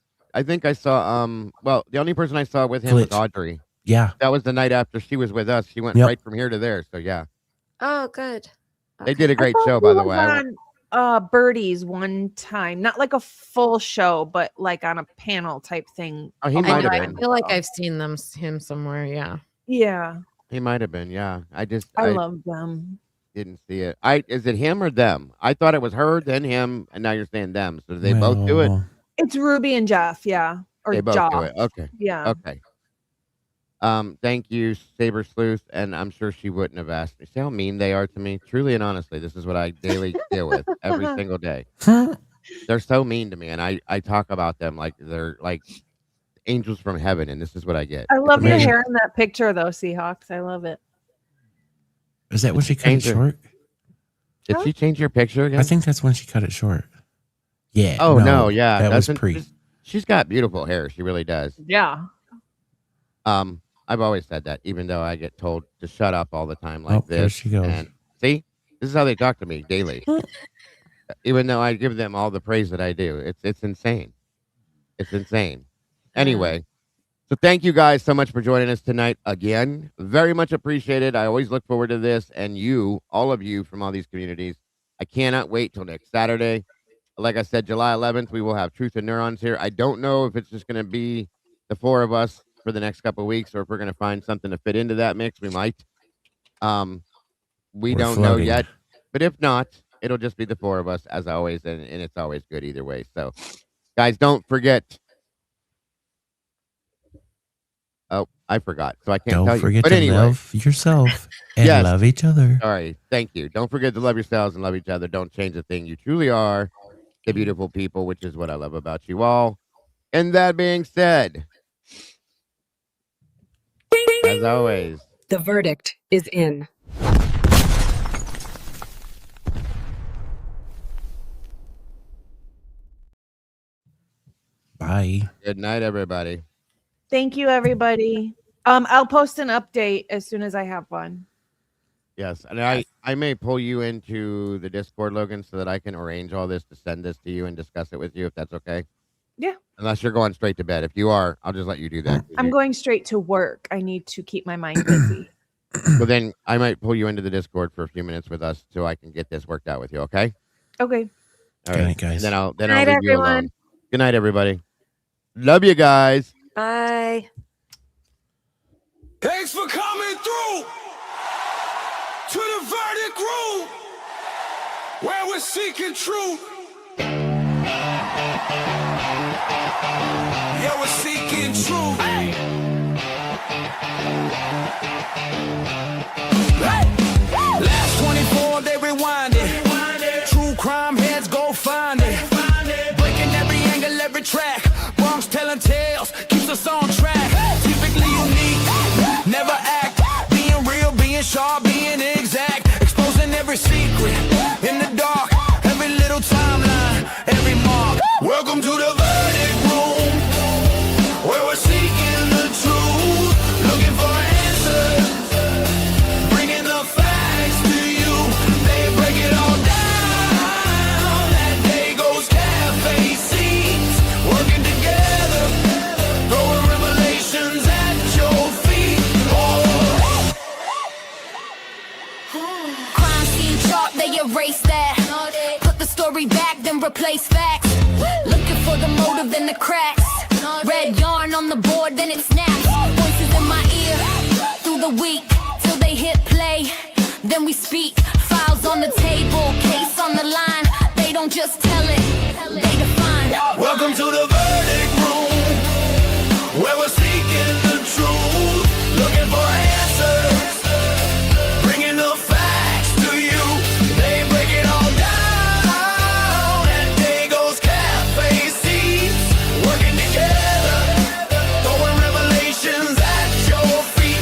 well, the only person I saw with him was Audrey. Yeah. That was the night after she was with us. She went right from here to there. So yeah. Oh, good. They did a great show, by the way. Birdie's one time, not like a full show, but like on a panel type thing. Oh, he might have been. I feel like I've seen him somewhere. Yeah. Yeah. He might have been. Yeah. I love them. didn't see it. Is it him or them? I thought it was her, then him, and now you're saying them. So do they both do it? It's Ruby and Jeff, yeah. Or They both Josh. do it. Okay. Yeah. Okay. Thank you, Saber Sleuth, and I'm sure she wouldn't have asked me. See how mean they are to me? Truly and honestly, this is what I daily deal with every single day. They're so mean to me, and I talk about them like they're like angels from heaven, and this is what I get. I love your amazing. hair in that picture, though, Seahawks. I love it. Is that when she cut it Change her- short? Did she change your picture again? I think that's when she cut it short. Yeah. Oh no, yeah, That was doesn't- pre. She's got beautiful hair. She really does. Yeah. I've always said that, even though I get told to shut up all the time like Oh, there this. she goes. And see, this is how they talk to me daily. Even though I give them all the praise that I do, it's insane. It's insane. Anyway, so thank you guys so much for joining us tonight again. Very much appreciated. I always look forward to this, and you, all of you from all these communities. I cannot wait till next Saturday. Like I said, July 11th, we will have Truth and Neurons here. I don't know if it's just going to be the four of us for the next couple of weeks, or if we're going to find something to fit into that mix. We might. We We're don't know floating. yet, but if not, it'll just be the four of us as always, and it's always good either way. So, guys, don't forget. Oh, I forgot, so I can't tell Don't you. forget But to anyway, love yourself and Yes. love each other. all right, thank you. Don't forget to love yourselves and love each other. Don't change a thing. You truly are the beautiful people, which is what I love about you all. And that being said, as always, The verdict is in. Bye. good night, everybody. Thank you, everybody. I'll post an update as soon as I have one. Yes, and I may pull you into the Discord, Logan, so that I can arrange all this to send this to you and discuss it with you, if that's okay. Yeah. Unless you're going straight to bed. If you are, I'll just let you do that. I'm going straight to work. I need to keep my mind busy. Well, then I might pull you into the Discord for a few minutes with us so I can get this worked out with you. Okay. Okay. All Good night, guys. Then I'll Good leave night, you alone. everyone. Good night, everybody. Love you guys. Bye. Thanks for coming through to the verdict room where we're seeking truth. Yeah, we're seeking truth. Hey. Last 24, they rewind it. True crime heads go find it. Breaking every angle, every track. Bronx telling tales, keeps us on track. Typically unique, never act. Being real, being sharp, being exact. Exposing every secret in the dark. Every little timeline, every mark. Welcome to the verdict room, where we're seeking the truth. Looking for answers, bringing the facts to you. They break it all down. That day goes cafe seats, working together, throwing revelations at your feet. Oh. Crime scene chart, they erase that. Put the story back, then replace facts. Looking for the motive, then the cracks. Red yarn on the board, then it snaps. Voices in my ear through the week till they hit play. Then we speak. Files on the table, case on the line. They don't just tell it, they define. Welcome to the verdict room, where we're seeking the truth. Looking for answers, bringing the facts to you. They break it all down. That day goes cafe seats, working together, throwing revelations at your feet.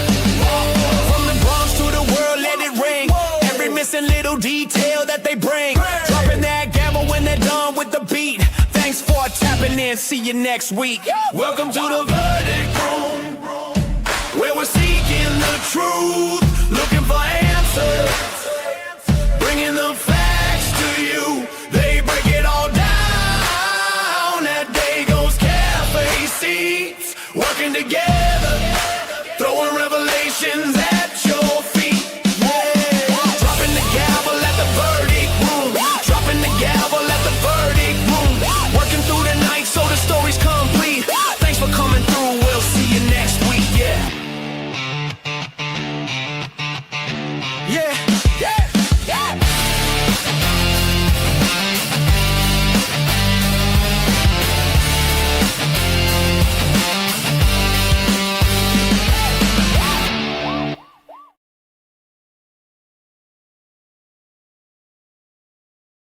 From the Bronx to the world, let it ring. Every missing little detail that they bring. Dropping that gamble when they're done with the beat. Thanks for tapping in. See you next week. Welcome to the verdict room, where we're seeking the truth.